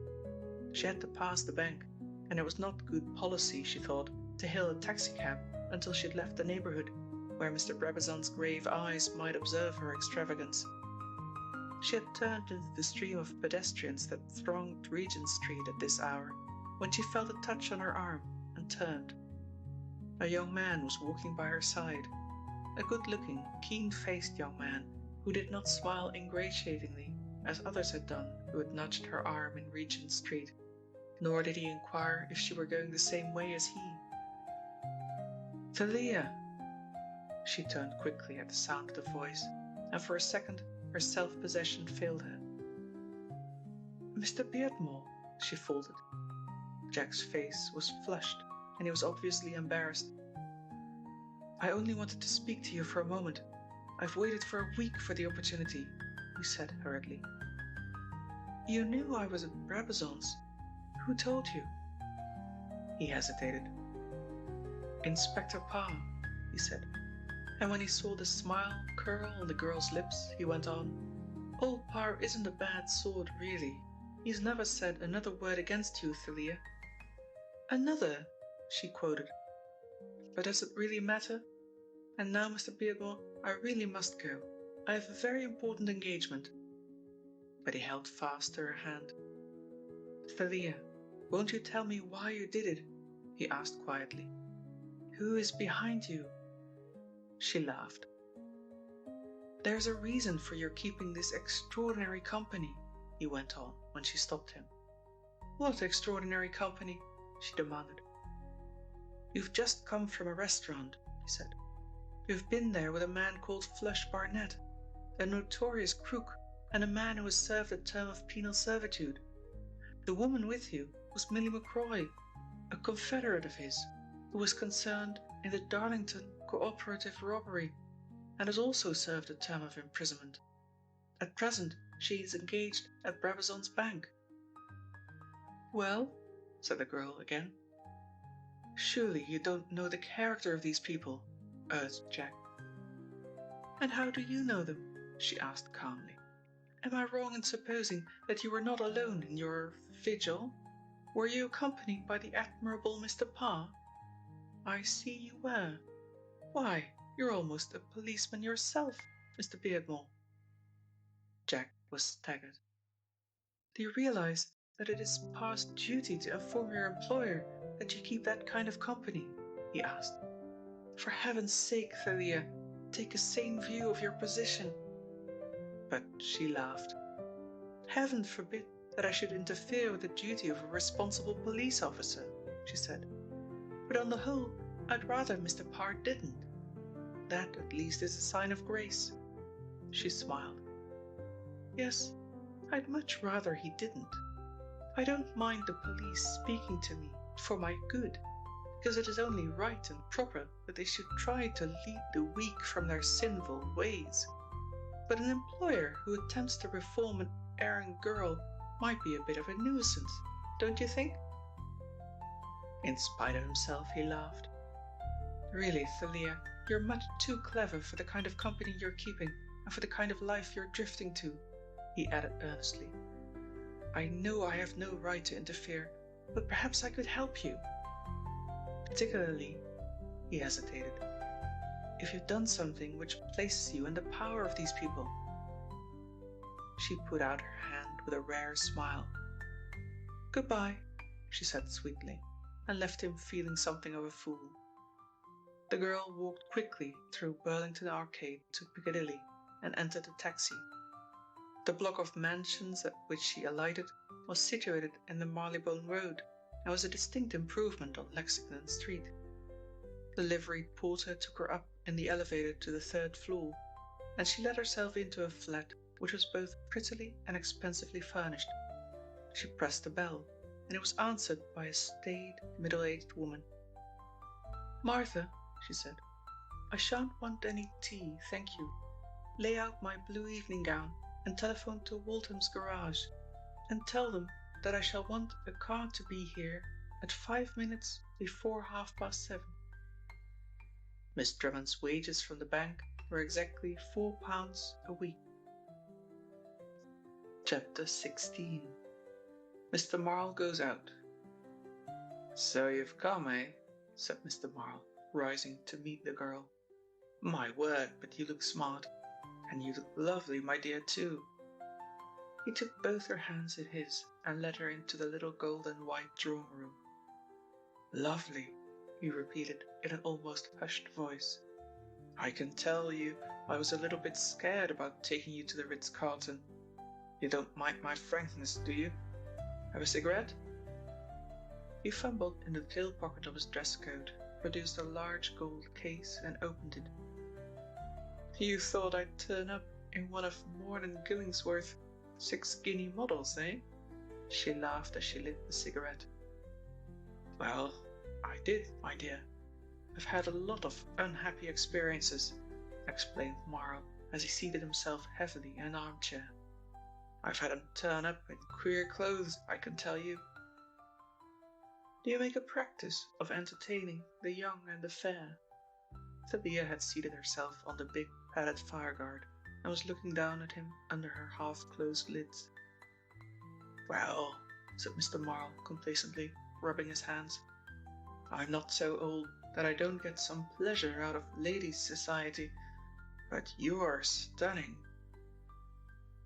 S2: She had to pass the bank, and it was not good policy, she thought, to hail a taxicab until she had left the neighborhood, where Mr. Brabazon's grave eyes might observe her extravagance. She had turned into the stream of pedestrians that thronged Regent Street at this hour, when she felt a touch on her arm and turned. A young man was walking by her side, a good-looking, keen-faced young man who did not smile ingratiatingly as others had done who had nudged her arm in Regent Street, nor did he inquire if she were going the same way as he. "Thalia!" She turned quickly at the sound of the voice, and for a second her self-possession failed her. "Mr. Beardmore," she faltered. Jack's face was flushed, and he was obviously embarrassed. "I only wanted to speak to you for a moment. I've waited for a week for the opportunity," he said hurriedly. "You knew I was at Brabazon's. Who told you?" He hesitated. "Inspector Parr," he said, and when he saw the smile curl on the girl's lips, he went on, "Old Parr isn't a bad sort, really. He's never said another word against you, Thalia." "Another," she quoted. "But does it really matter? And now, Mr. Beardmore, I really must go. I have a very important engagement." But he held fast to her hand. "Thalia, won't you tell me why you did it?" he asked quietly. "Who is behind you?" She laughed. "There's a reason for your keeping this extraordinary company," he went on when she stopped him. "What extraordinary company?" she demanded. "You've just come from a restaurant," he said. "You've been there with a man called Flush Barnett, a notorious crook and a man who has served a term of penal servitude. The woman with you was Millie McCroy, a confederate of his, who was concerned in the Darlington cooperative robbery and has also served a term of imprisonment. At present, she is engaged at Brabazon's bank." "Well?" said the girl again. "Surely you don't know the character of these people," urged Jack. "And how do you know them?" she asked calmly. "Am I wrong in supposing that you were not alone in your vigil? Were you accompanied by the admirable Mr. Parr? I see you were. Why, you're almost a policeman yourself, Mr. Beardmore." Jack was staggered. "Do you realize that it is Parr's duty to inform your employer that you keep that kind of company?" he asked. "For heaven's sake, Thalia, take a sane view of your position." But she laughed. "Heaven forbid that I should interfere with the duty of a responsible police officer," she said. "But on the whole, I'd rather Mr. Parr didn't. That at least is a sign of grace." She smiled. "Yes, I'd much rather he didn't. I don't mind the police speaking to me for my good, because it is only right and proper that they should try to lead the weak from their sinful ways. But an employer who attempts to reform an errant girl might be a bit of a nuisance, don't you think?" In spite of himself, he laughed. "Really, Thalia, you're much too clever for the kind of company you're keeping and for the kind of life you're drifting to," he added earnestly. "I know I have no right to interfere, but perhaps I could help you. Particularly," he hesitated, "if you've done something which places you in the power of these people." She put out her hand with a rare smile. "Goodbye," she said sweetly, and left him feeling something of a fool. The girl walked quickly through Burlington Arcade to Piccadilly and entered a taxi. The block of mansions at which she alighted was situated in the Marylebone Road and was a distinct improvement on Lexington Street. The liveried porter took her up in the elevator to the third floor, and she let herself into a flat which was both prettily and expensively furnished. She pressed the bell, and it was answered by a staid, middle-aged woman. "Martha," she said, "I shan't want any tea, thank you. Lay out my blue evening gown and telephone to Waltham's garage, and tell them that I shall want a car to be here at 5 minutes before 7:30. Miss Drummond's wages from the bank were exactly £4 a week. Chapter 16. Mr. Marle goes out. "So you've come, eh?" said Mr. Marle, rising to meet the girl. "My word, but you look smart. And you look lovely, my dear, too." He took both her hands in his and led her into the little gold and white drawing room. "Lovely," he repeated in an almost hushed voice. "I can tell you I was a little bit scared about taking you to the Ritz-Carlton. You don't mind my frankness, do you? Have a cigarette?" He fumbled in the tail pocket of his dress coat, produced a large gold case and opened it. "You thought I'd turn up in one of Morton Gillingsworth's 6-guinea models, eh?" She laughed as she lit the cigarette. "Well, I did, my dear. I've had a lot of unhappy experiences," explained Marle as he seated himself heavily in an armchair. "I've had 'em turn up in queer clothes, I can tell you." "Do you make a practice of entertaining the young and the fair?" Thalia had seated herself on the big padded fireguard and was looking down at him under her half-closed lids. "Well," said Mr. Marle complacently, rubbing his hands, "I'm not so old that I don't get some pleasure out of ladies' society, but you're stunning."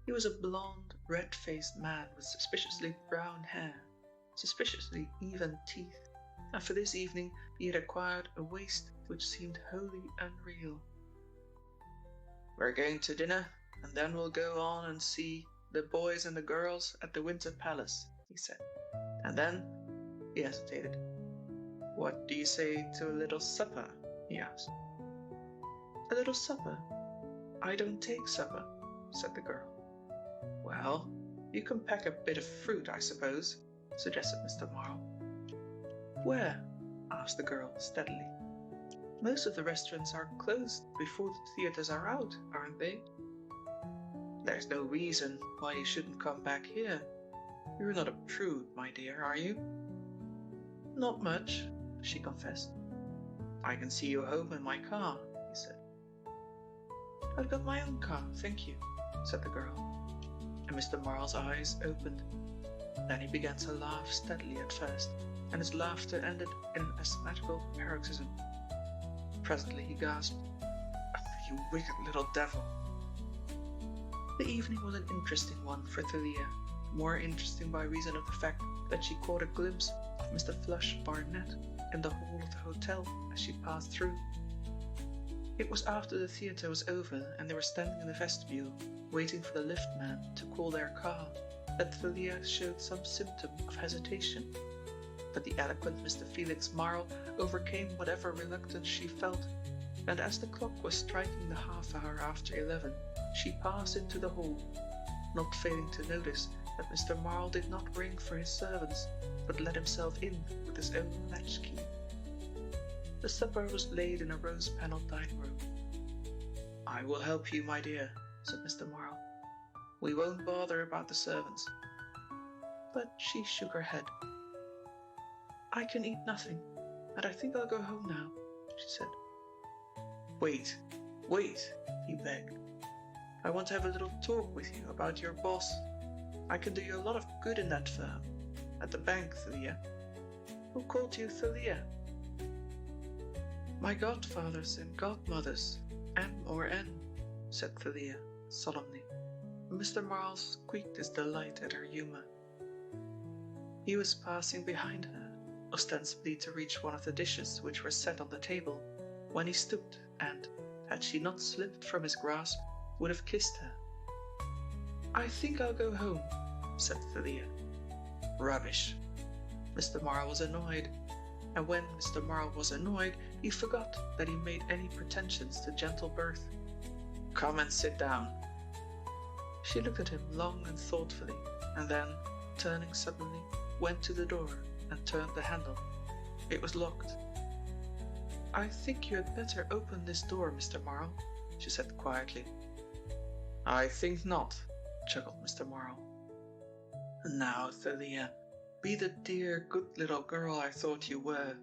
S2: He was a blond, red-faced man with suspiciously brown hair, suspiciously even teeth, and for this evening he had acquired a waist which seemed wholly unreal. "We're going to dinner, and then we'll go on and see the boys and the girls at the Winter Palace," he said. "And then," he hesitated. "What do you say to a little supper?" he asked. "A little supper? I don't take supper," said the girl. "Well, you can pack a bit of fruit, I suppose," suggested Mr. Marle. "Where?" asked the girl steadily. "Most of the restaurants are closed before the theatres are out, aren't they?" "There's no reason why you shouldn't come back here. You're not a prude, my dear, are you?" "Not much," she confessed. "I can see you home in my car," he said. "I've got my own car, thank you," said the girl. And Mr. Marle's eyes opened. Then he began to laugh steadily at first, and his laughter ended in an asthmatical paroxysm. Presently he gasped, "You wicked little devil." The evening was an interesting one for Thalia, more interesting by reason of the fact that she caught a glimpse of Mr. Flush Barnett in the hall of the hotel as she passed through. It was after the theatre was over and they were standing in the vestibule, waiting for the liftman to call their car, that Thalia showed some symptom of hesitation. But the eloquent Mr. Felix Marle overcame whatever reluctance she felt, and as the clock was striking the half-hour after 11, she passed into the hall, not failing to notice that Mr. Marle did not ring for his servants, but let himself in with his own latchkey. The supper was laid in a rose-panelled dining room. "I will help you, my dear," said Mr. Marle. "We won't bother about the servants." But she shook her head. "I can eat nothing, and I think I'll go home now," she said. Wait, he begged. "I want to have a little talk with you about your boss. I can do you a lot of good in that firm. At the bank, Thalia." "Who called you Thalia?" "My godfathers and godmothers, M or N," said Thalia solemnly. Mr. Marle squeaked his delight at her humour. He was passing behind her, ostensibly to reach one of the dishes which were set on the table, when he stooped and, had she not slipped from his grasp, would have kissed her. "I think I'll go home," said Thalia. "Rubbish." Mr. Marle was annoyed, and when Mr. Marle was annoyed, he forgot that he made any pretensions to gentle birth. "Come and sit down." She looked at him long and thoughtfully, and then, turning suddenly, went to the door and turned the handle. It was locked. "I think you had better open this door, Mr. Marle," she said quietly. "I think not," chuckled Mr. Marle. "Now, Thalia, Be the dear, good little girl I thought you were.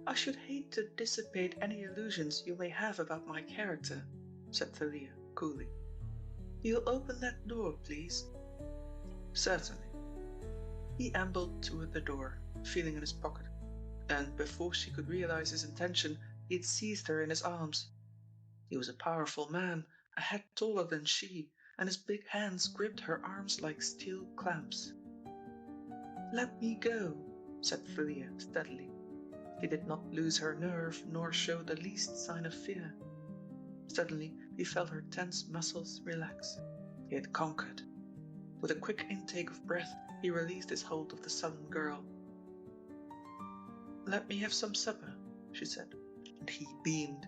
S2: I should hate to dissipate any illusions you may have about my character, said Thalia coolly. You'll open that door, please? Certainly. He ambled toward the door, feeling in his pocket, and before she could realize his intention, he had seized her in his arms. He was a powerful man, a head taller than she, and his big hands gripped her arms like steel clamps. Let me go, said Thalia steadily. He did not lose her nerve nor show the least sign of fear. Suddenly, he felt her tense muscles relax. He had conquered. With a quick intake of breath, he released his hold of the sullen girl. Let me have some supper, she said, and he beamed.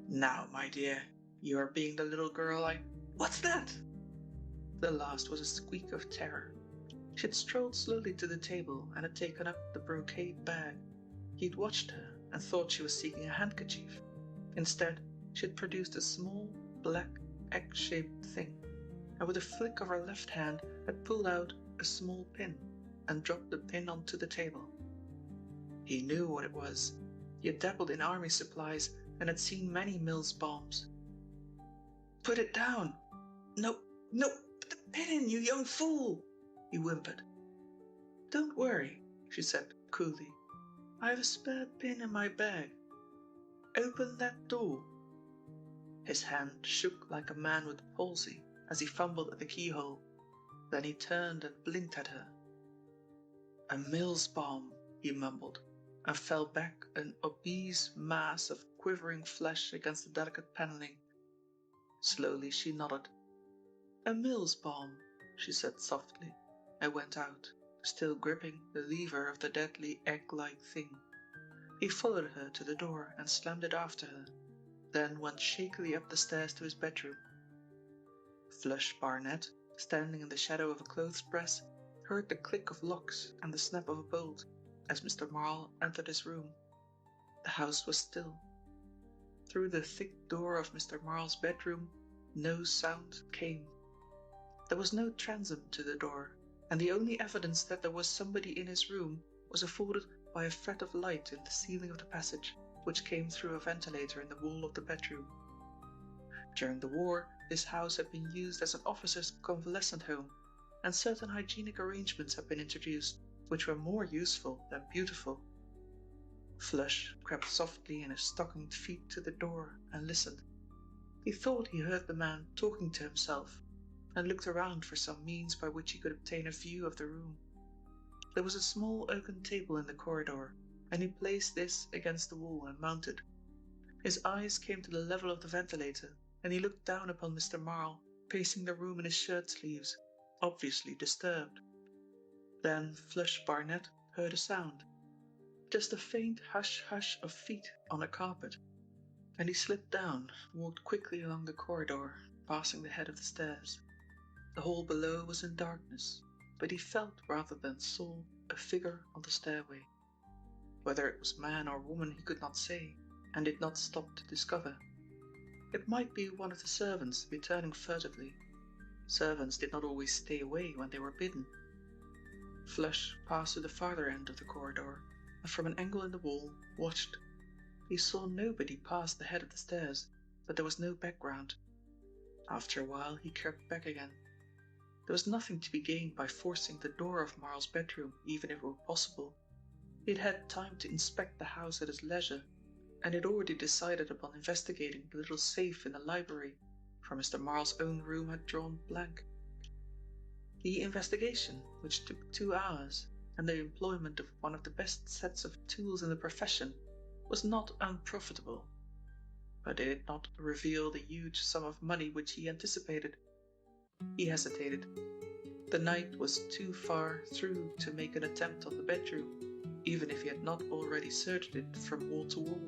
S2: Now, my dear, you are being the little girl I... What's that? The last was a squeak of terror. She had strolled slowly to the table and had taken up the brocade bag. He had watched her and thought she was seeking a handkerchief. Instead, she had produced a small, black, egg-shaped thing, and with a flick of her left hand had pulled out a small pin and dropped the pin onto the table. He knew what it was. He had dabbled in army supplies and had seen many Mills bombs. Put it down! No, put the pin in, you young fool! He whimpered. Don't worry, she said coolly. I have a spare pin in my bag. Open that door. His hand shook like a man with palsy as he fumbled at the keyhole. Then he turned and blinked at her. A Mills bomb, he mumbled, and fell back an obese mass of quivering flesh against the delicate paneling. Slowly she nodded. A Mills bomb, she said softly, and went out, still gripping the lever of the deadly egg-like thing. He followed her to the door and slammed it after her, then went shakily up the stairs to his bedroom. Flush Barnett, standing in the shadow of a clothes press, heard the click of locks and the snap of a bolt as Mr. Marle entered his room. The house was still. Through the thick door of Mr. Marle's bedroom, no sound came. There was no transom to the door, and the only evidence that there was somebody in his room was afforded by a fret of light in the ceiling of the passage, which came through a ventilator in the wall of the bedroom. During the war, this house had been used as an officer's convalescent home, and certain hygienic arrangements had been introduced, which were more useful than beautiful. Flush crept softly in his stockinged feet to the door and listened. He thought he heard the man talking to himself, and looked around for some means by which he could obtain a view of the room. There was a small oaken table in the corridor, and he placed this against the wall and mounted. His eyes came to the level of the ventilator, and he looked down upon Mr. Marle, pacing the room in his shirt sleeves, obviously disturbed. Then Flush Barnett heard a sound, just a faint hush-hush of feet on a carpet, and he slipped down, walked quickly along the corridor, passing the head of the stairs. The hall below was in darkness, but he felt rather than saw a figure on the stairway. Whether it was man or woman he could not say, and did not stop to discover. It might be one of the servants returning furtively. Servants did not always stay away when they were bidden. Flush passed to the farther end of the corridor, and from an angle in the wall watched. He saw nobody pass the head of the stairs, but there was no background. After a while he crept back again. There was nothing to be gained by forcing the door of Marle's bedroom, even if it were possible. He had had time to inspect the house at his leisure, and had already decided upon investigating the little safe in the library, for Mr. Marle's own room had drawn blank. The investigation, which took 2 hours, and the employment of one of the best sets of tools in the profession, was not unprofitable, but it did not reveal the huge sum of money which he anticipated. He hesitated. The night was too far through to make an attempt on the bedroom, even if he had not already searched it from wall to wall.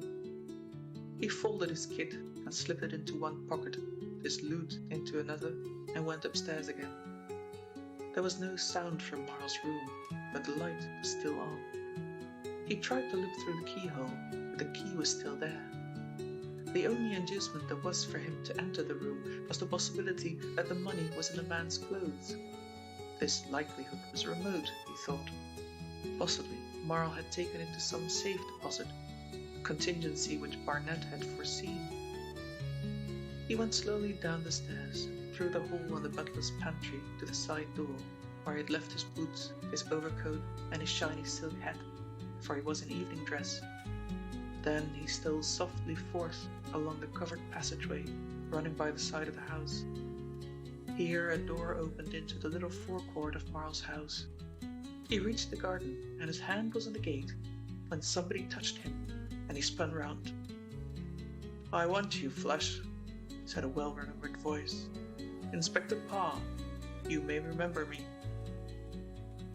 S2: He folded his kit and slipped it into one pocket, his loot into another, and went upstairs again. There was no sound from Marle's room, but the light was still on. He tried to look through the keyhole, but the key was still there. The only inducement there was for him to enter the room was the possibility that the money was in the man's clothes. This likelihood was remote, he thought. Possibly Marl had taken it to some safe deposit, a contingency which Barnett had foreseen. He went slowly down the stairs, through the hall and the butler's pantry to the side door, where he had left his boots, his overcoat, and his shiny silk hat, for he was in evening dress. Then he stole softly forth along the covered passageway running by the side of the house. Here a door opened into the little forecourt of Marl's house. He reached the garden, and his hand was on the gate, when somebody touched him, and he spun round. "I want you, Flush," said a well-remembered voice. "Inspector Parr. You may remember me."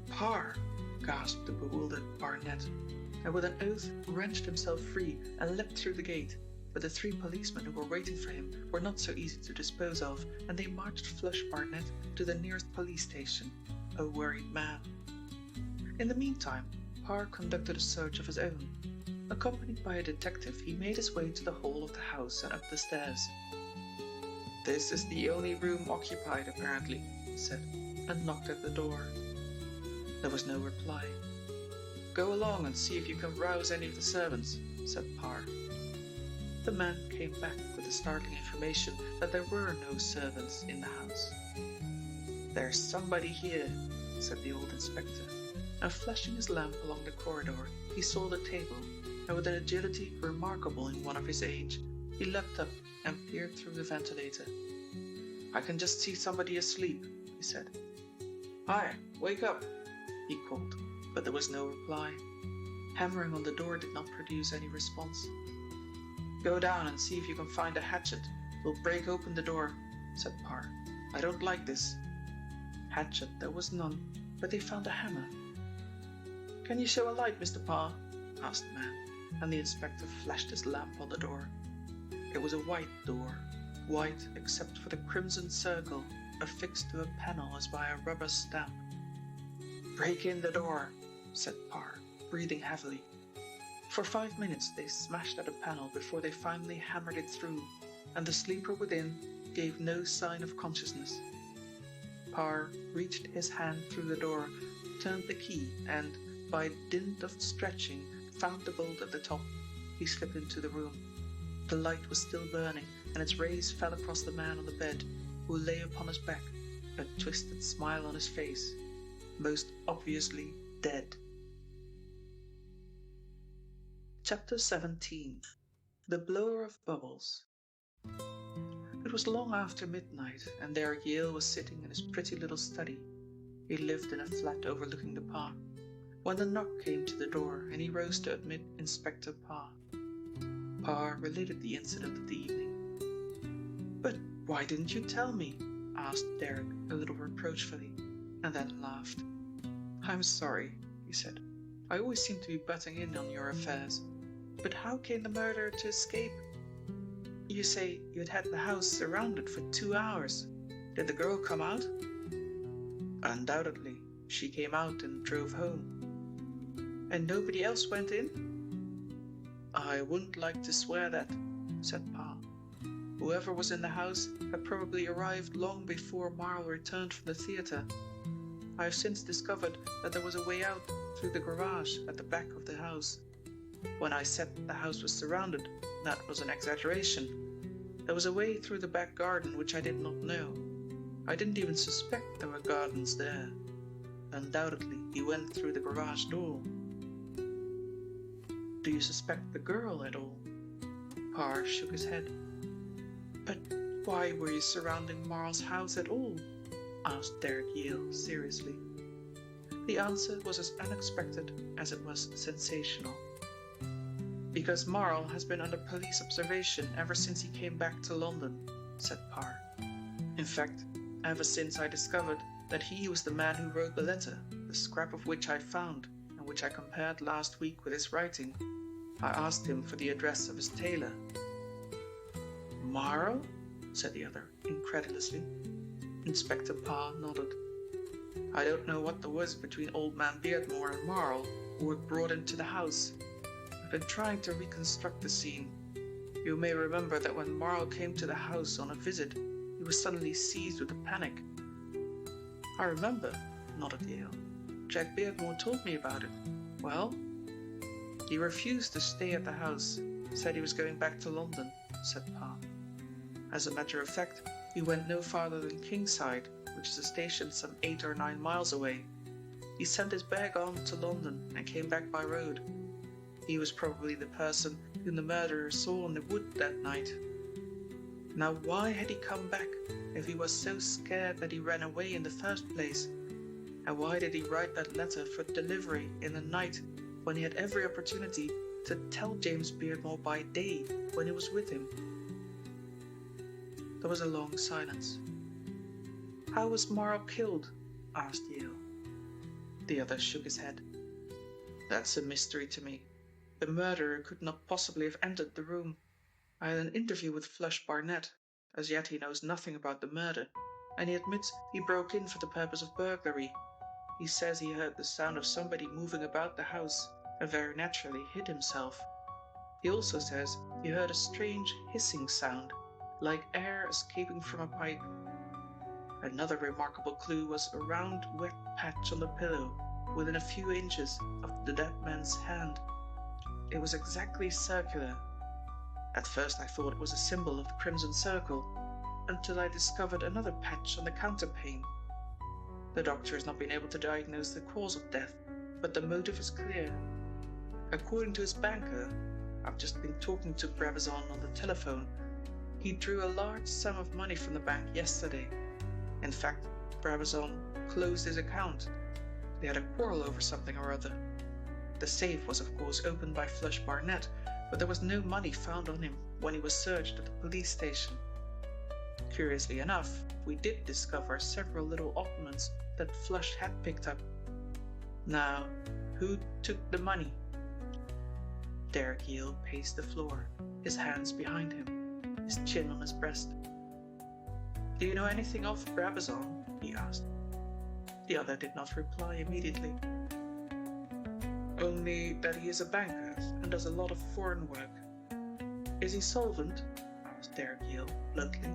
S2: "Parr!" gasped the bewildered Barnett, and with an oath wrenched himself free and leapt through the gate. But the 3 policemen who were waiting for him were not so easy to dispose of, and they marched Flush Barnett to the nearest police station, a worried man. In the meantime, Parr conducted a search of his own. Accompanied by a detective, he made his way to the hall of the house and up the stairs. "This is the only room occupied, apparently," he said, and knocked at the door. There was no reply. "Go along and see if you can rouse any of the servants," said Parr. The man came back with the startling information that there were no servants in the house. "There's somebody here," said the old inspector, and flashing his lamp along the corridor, he saw the table, and with an agility remarkable in one of his age, he leapt up and peered through the ventilator. "I can just see somebody asleep," he said. "Hi, wake up," he called, but there was no reply. Hammering on the door did not produce any response. "Go down and see if you can find a hatchet. We'll break open the door," said Parr. "I don't like this." Hatchet there was none, but they found a hammer. "Can you show a light, Mr. Parr?" asked the man, and the inspector flashed his lamp on the door. It was a white door, white except for the crimson circle affixed to a panel as by a rubber stamp. "Break in the door," said Parr, breathing heavily. For 5 minutes they smashed at a panel before they finally hammered it through, and the sleeper within gave no sign of consciousness. Parr reached his hand through the door, turned the key, and, by dint of stretching, found the bolt at the top. He slipped into the room. The light was still burning, and its rays fell across the man on the bed, who lay upon his back, a twisted smile on his face, most obviously dead. Chapter 17. The Blower of Bubbles. It was long after midnight, and Derek Yale was sitting in his pretty little study. He lived in a flat overlooking the park, when the knock came to the door, and he rose to admit Inspector Parr. Parr related the incident of the evening. "But why didn't you tell me?" asked Derek a little reproachfully, and then laughed. "I'm sorry," he said. "I always seem to be butting in on your affairs. But how came the murderer to escape? You say you had the house surrounded for 2 hours. Did the girl come out?" "Undoubtedly. She came out and drove home." "And nobody else went in?" "I wouldn't like to swear that," said Parr. "Whoever was in the house had probably arrived long before Marl returned from the theatre. I have since discovered that there was a way out through the garage at the back of the house. When I said the house was surrounded, that was an exaggeration. There was a way through the back garden which I did not know. I didn't even suspect there were gardens there. Undoubtedly, he went through the garage door." "Do you suspect the girl at all?" Parr shook his head. "But why were you surrounding Marl's house at all?" asked Derek Yale seriously. The answer was as unexpected as it was sensational. "Because Marl has been under police observation ever since he came back to London," said Parr. "In fact, ever since I discovered that he was the man who wrote the letter, the scrap of which I found, and which I compared last week with his writing. I asked him for the address of his tailor." "Marl?" said the other, incredulously. Inspector Parr nodded. "I don't know what there was between Old Man Beardmore and Marl, who had brought him to the house. I've been trying to reconstruct the scene. You may remember that when Marl came to the house on a visit, he was suddenly seized with a panic." "I remember," nodded Yale. Jack Beardmore told me about it. Well? He refused to stay at the house, said he was going back to London, said Pa. As a matter of fact, he went no farther than Kingside, which is a station some 8 or 9 miles away. He sent his bag on to London and came back by road. He was probably the person whom the murderer saw in the wood that night. Now why had he come back if he was so scared that he ran away in the first place? And why did he write that letter for delivery in the night when he had every opportunity to tell James Beardmore by day when he was with him? There was a long silence. How was Marl killed? Asked Yale. The other shook his head. That's a mystery to me. The murderer could not possibly have entered the room. I had an interview with Flush Barnett. As yet he knows nothing about the murder, and he admits he broke in for the purpose of burglary. He says he heard the sound of somebody moving about the house and very naturally hid himself. He also says he heard a strange hissing sound, like air escaping from a pipe. Another remarkable clue was a round wet patch on the pillow within a few inches of the dead man's hand. It was exactly circular. At first I thought it was a symbol of the Crimson Circle, until I discovered another patch on the counterpane. The doctor has not been able to diagnose the cause of death, but the motive is clear. According to his banker, I've just been talking to Brabazon on the telephone, he drew a large sum of money from the bank yesterday. In fact, Brabazon closed his account. They had a quarrel over something or other. The safe was of course opened by Flush Barnett, but there was no money found on him when he was searched at the police station. Curiously enough, we did discover several little oddments that Flush had picked up. Now, who took the money? Derek Yale paced the floor, his hands behind him, his chin on his breast. Do you know anything of Brabazon? He asked. The other did not reply immediately. Only that he is a banker and does a lot of foreign work. Is he solvent? Asked Derek Yale bluntly,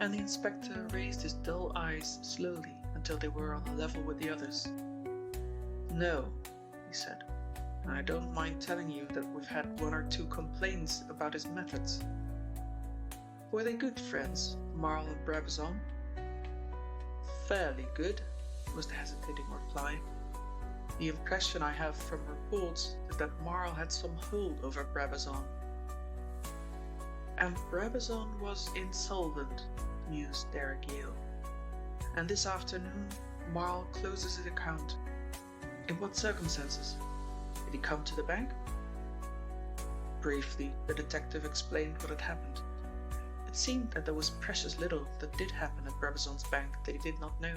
S2: and the inspector raised his dull eyes slowly until they were on a level with the others. No, he said. I don't mind telling you that we've had 1 or 2 complaints about his methods. Were they good friends, Marl and Brabazon? Fairly good, was the hesitating reply. The impression I have from reports is that Marl had some hold over Brabazon. And Brabazon was insolvent, mused Derek Yale. And this afternoon, Marl closes his account. In what circumstances? Did he come to the bank? Briefly, the detective explained what had happened. It seemed that there was precious little that did happen at Brabazon's bank that he did not know.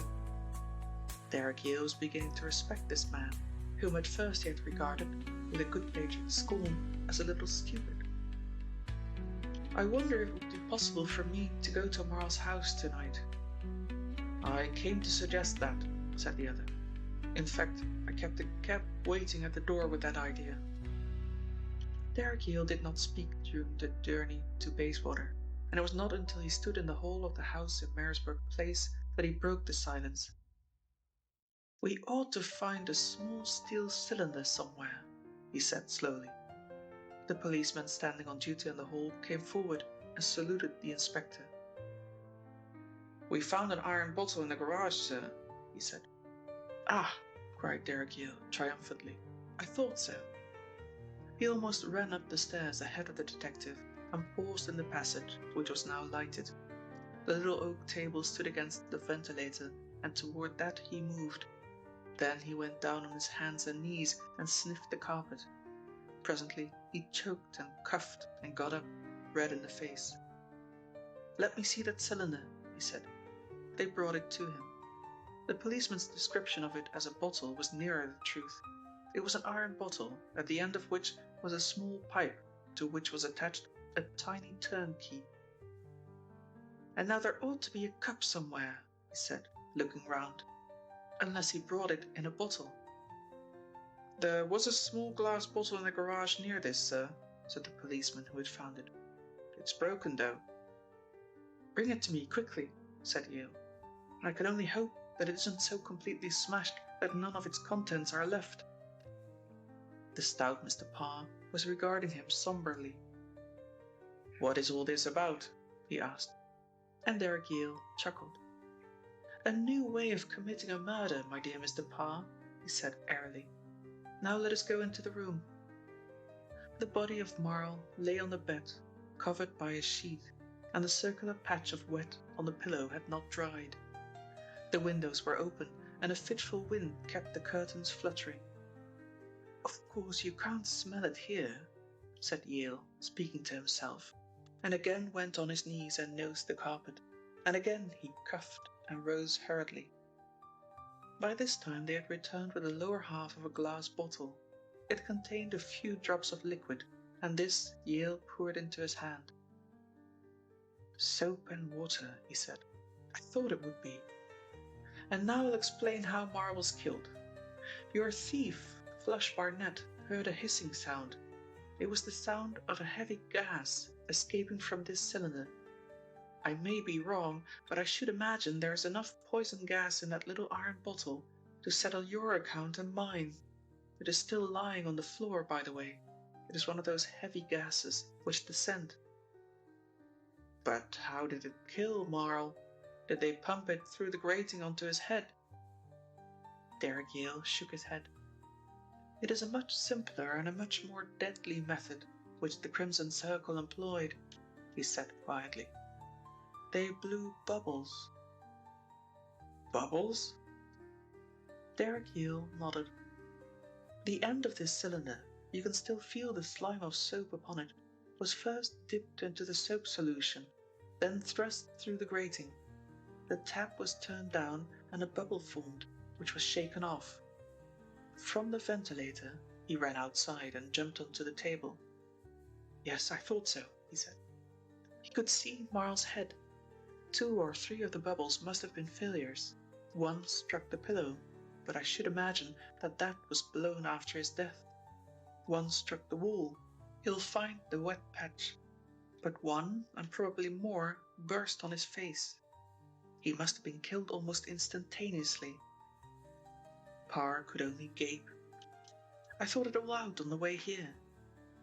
S2: Derek Yale was beginning to respect this man, whom at first he had regarded, with a good-natured scorn, as a little stupid. I wonder if it would be possible for me to go to Marl's house tonight. I came to suggest that, said the other. In fact, I kept the cab waiting at the door with that idea. Derek Yale did not speak during the journey to Bayswater, and it was not until he stood in the hall of the house in Marisburg Place that he broke the silence. We ought to find a small steel cylinder somewhere, he said slowly. The policeman standing on duty in the hall came forward and saluted the inspector. We found an iron bottle in the garage, sir, he said. Ah, cried Derek Yale triumphantly. I thought so. He almost ran up the stairs ahead of the detective and paused in the passage, which was now lighted. The little oak table stood against the ventilator, and toward that he moved. Then he went down on his hands and knees and sniffed the carpet. Presently he choked and coughed and got up, red in the face. Let me see that cylinder, he said. They brought it to him. The policeman's description of it as a bottle was nearer the truth. It was an iron bottle, at the end of which was a small pipe, to which was attached a tiny turnkey. And now there ought to be a cup somewhere, he said, looking round, unless he brought it in a bottle. There was a small glass bottle in the garage near this, sir, said the policeman who had found it. It's broken, though. Bring it to me, quickly, said Yale. I can only hope that it isn't so completely smashed that none of its contents are left. The stout Mr. Parr was regarding him somberly. "What is all this about?" he asked, and Derek Yale chuckled. "A new way of committing a murder, my dear Mr. Parr," he said airily. "Now let us go into the room." The body of Marl lay on the bed, covered by a sheet, and the circular patch of wet on the pillow had not dried. The windows were open, and a fitful wind kept the curtains fluttering. "Of course you can't smell it here," said Yale, speaking to himself, and again went on his knees and nosed the carpet, and again he coughed and rose hurriedly. By this time they had returned with the lower half of a glass bottle. It contained a few drops of liquid, and this Yale poured into his hand. "Soap and water," he said. "I thought it would be. And now I'll explain how Marl was killed. Your thief, Flush Barnett, heard a hissing sound. It was the sound of a heavy gas escaping from this cylinder. I may be wrong, but I should imagine there is enough poison gas in that little iron bottle to settle your account and mine. It is still lying on the floor, by the way. It is one of those heavy gases which descend." "But how did it kill Marl? Did they pump it through the grating onto his head?" Derek Yale shook his head. "It is a much simpler and a much more deadly method which the Crimson Circle employed," he said quietly. "They blew bubbles." "Bubbles?" Derek Yale nodded. "The end of this cylinder, you can still feel the slime of soap upon it, was first dipped into the soap solution, then thrust through the grating. The tap was turned down and a bubble formed, which was shaken off. From the ventilator, he ran outside and jumped onto the table. Yes, I thought so, he said. He could see Marl's head. 2 or 3 of the bubbles must have been failures. One struck the pillow, but I should imagine that was blown after his death. One struck the wall. He'll find the wet patch. But one, and probably more, burst on his face. He must have been killed almost instantaneously. Parr could only gape. I thought it all out on the way here.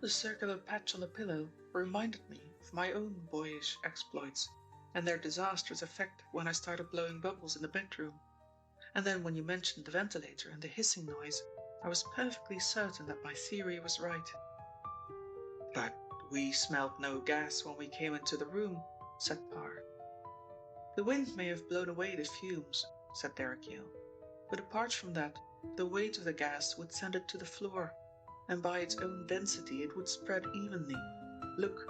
S2: The circular patch on the pillow reminded me of my own boyish exploits and their disastrous effect when I started blowing bubbles in the bedroom. And then when you mentioned the ventilator and the hissing noise, I was perfectly certain that my theory was right. But we smelled no gas when we came into the room, said Parr. The wind may have blown away the fumes, said Derek Yale. But apart from that, the weight of the gas would send it to the floor, and by its own density it would spread evenly. Look.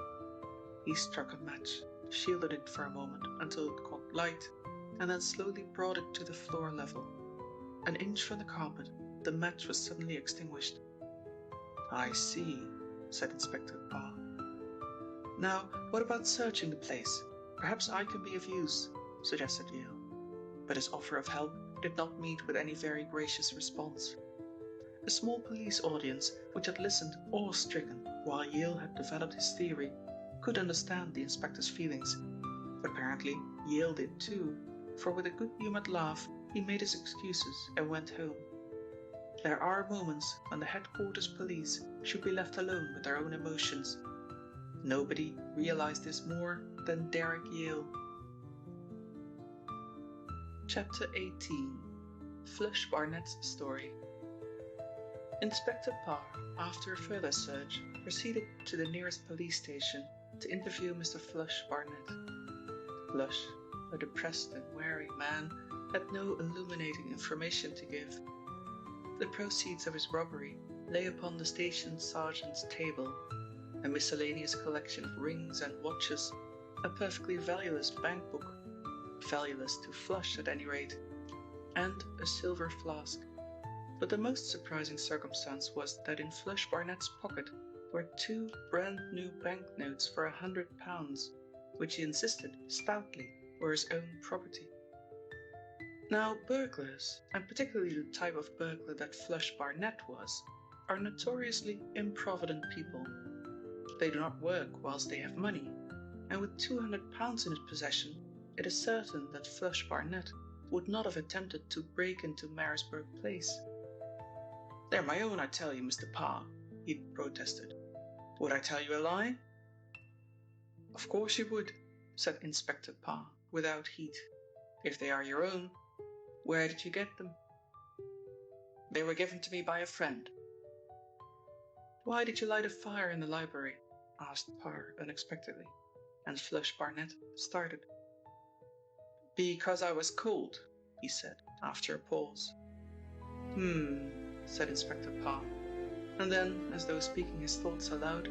S2: He struck a match, shielded it for a moment until it caught light, and then slowly brought it to the floor level. An inch from the carpet, the match was suddenly extinguished. I see, said Inspector Parr. Now, what about searching the place? Perhaps I can be of use, suggested Yale. But his offer of help did not meet with any very gracious response. A small police audience, which had listened awe-stricken while Yale had developed his theory, could understand the inspector's feelings. Apparently, Yale did too, for with a good-humoured laugh, he made his excuses and went home. There are moments when the headquarters police should be left alone with their own emotions. Nobody realized this more than Derek Yale. Chapter 18. Flush Barnett's Story. Inspector Parr, after a further search, proceeded to the nearest police station to interview Mr. Flush Barnett. Flush, a depressed and weary man, had no illuminating information to give. The proceeds of his robbery lay upon the station sergeant's table, a miscellaneous collection of rings and watches, a perfectly valueless bank book, valueless to Flush at any rate, and a silver flask. But the most surprising circumstance was that in Flush Barnett's pocket were 2 brand-new banknotes for £100, which he insisted stoutly were his own property. Now, burglars, and particularly the type of burglar that Flush Barnett was, are notoriously improvident people. They do not work whilst they have money, and with £200 in his possession, it is certain that Flush Barnett, would not have attempted to break into Marisburg Place. "They're my own, I tell you, Mr. Parr," he protested. "Would I tell you a lie?" "Of course you would," said Inspector Parr, without heat. "If they are your own, where did you get them?" "They were given to me by a friend." "Why did you light a fire in the library?" asked Parr unexpectedly, and Flush Barnett started. "Because I was cold," he said, after a pause. Said Inspector Parr, and then, as though speaking his thoughts aloud,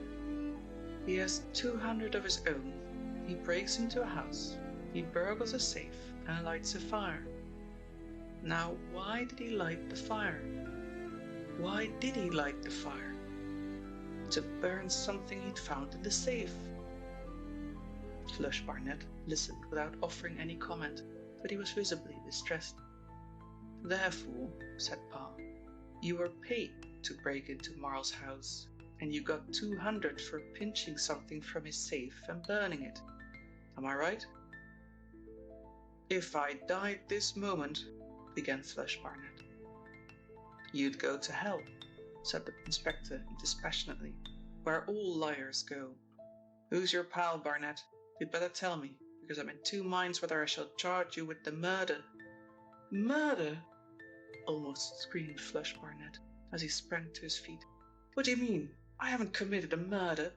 S2: "He has 200 of his own. He breaks into a house, he burgles a safe, and lights a fire. Now, why did he light the fire? Why did he light the fire? To burn something he'd found in the safe." Flush Barnett listened without offering any comment, but he was visibly distressed. "Therefore," said Parr, "you were paid to break into Marl's house, and you got 200 for pinching something from his safe and burning it. Am I right?" "If I died this moment," began Flush Barnett. "You'd go to hell," said the inspector dispassionately, "where all liars go. Who's your pal, Barnett? You'd better tell me, because I'm in two minds whether I shall charge you with the murder." "Murder!" almost screamed Flush Barnett as he sprang to his feet. "What do you mean? I haven't committed a murder."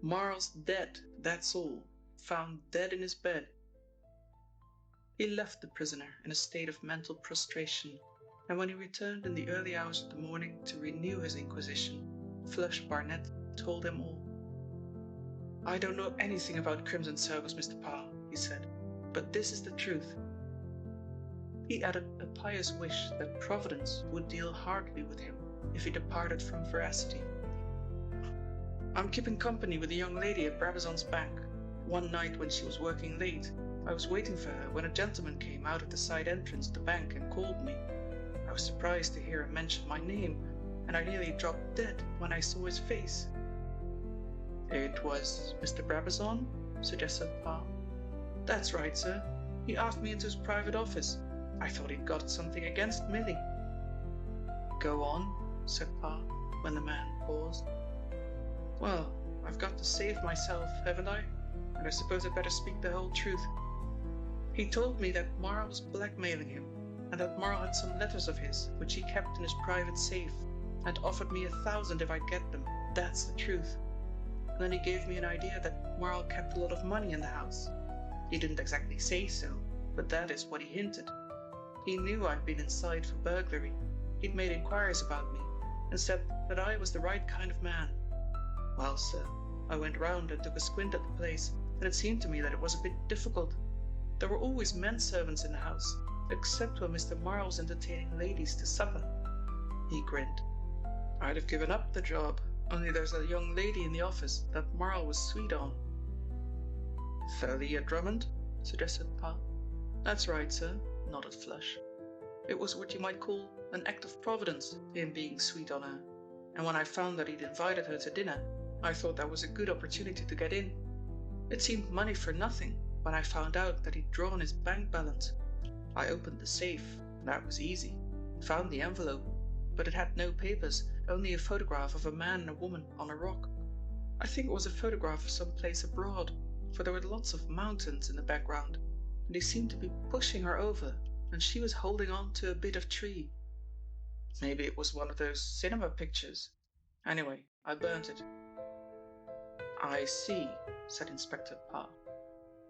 S2: "Marl's dead, that's all. Found dead in his bed." He left the prisoner in a state of mental prostration, and when he returned in the early hours of the morning to renew his inquisition, Flush Barnett told him all. "I don't know anything about Crimson Circles, Mr. Parr," he said, "but this is the truth." He added a pious wish that Providence would deal hardly with him if he departed from veracity. "I'm keeping company with a young lady at Brabazon's bank. One night when she was working late, I was waiting for her when a gentleman came out of the side entrance of the bank and called me. I was surprised to hear him mention my name, and I nearly dropped dead when I saw his face." "It was Mr. Brabazon?" suggested Parr. "That's right, sir. He asked me into his private office. I thought he'd got something against Millie." "Go on," said Parr, when the man paused. "Well, I've got to save myself, haven't I? And I suppose I'd better speak the whole truth. He told me that Marl was blackmailing him, and that Marl had some letters of his, which he kept in his private safe, and offered me 1,000 if I'd get them. That's the truth. And then he gave me an idea that Marl kept a lot of money in the house. He didn't exactly say so, but that is what he hinted. He knew I'd been inside for burglary. He'd made inquiries about me, and said that I was the right kind of man. Well, sir, I went round and took a squint at the place, and it seemed to me that it was a bit difficult. There were always men servants in the house, except when Mr. Marl was entertaining ladies to supper." He grinned. "I'd have given up the job, only there's a young lady in the office that Marl was sweet on." "Thalia Drummond?" suggested Parr. "That's right, sir," nodded Flush. "It was what you might call an act of providence, him being sweet on her, and when I found that he'd invited her to dinner, I thought that was a good opportunity to get in. It seemed money for nothing when I found out that he'd drawn his bank balance. I opened the safe, and that was easy. Found the envelope, but it had no papers, only a photograph of a man and a woman on a rock. I think it was a photograph of some place abroad, for there were lots of mountains in the background, and he seemed to be pushing her over, and she was holding on to a bit of tree. Maybe it was one of those cinema pictures. Anyway, I burnt it." "I see," said Inspector Parr.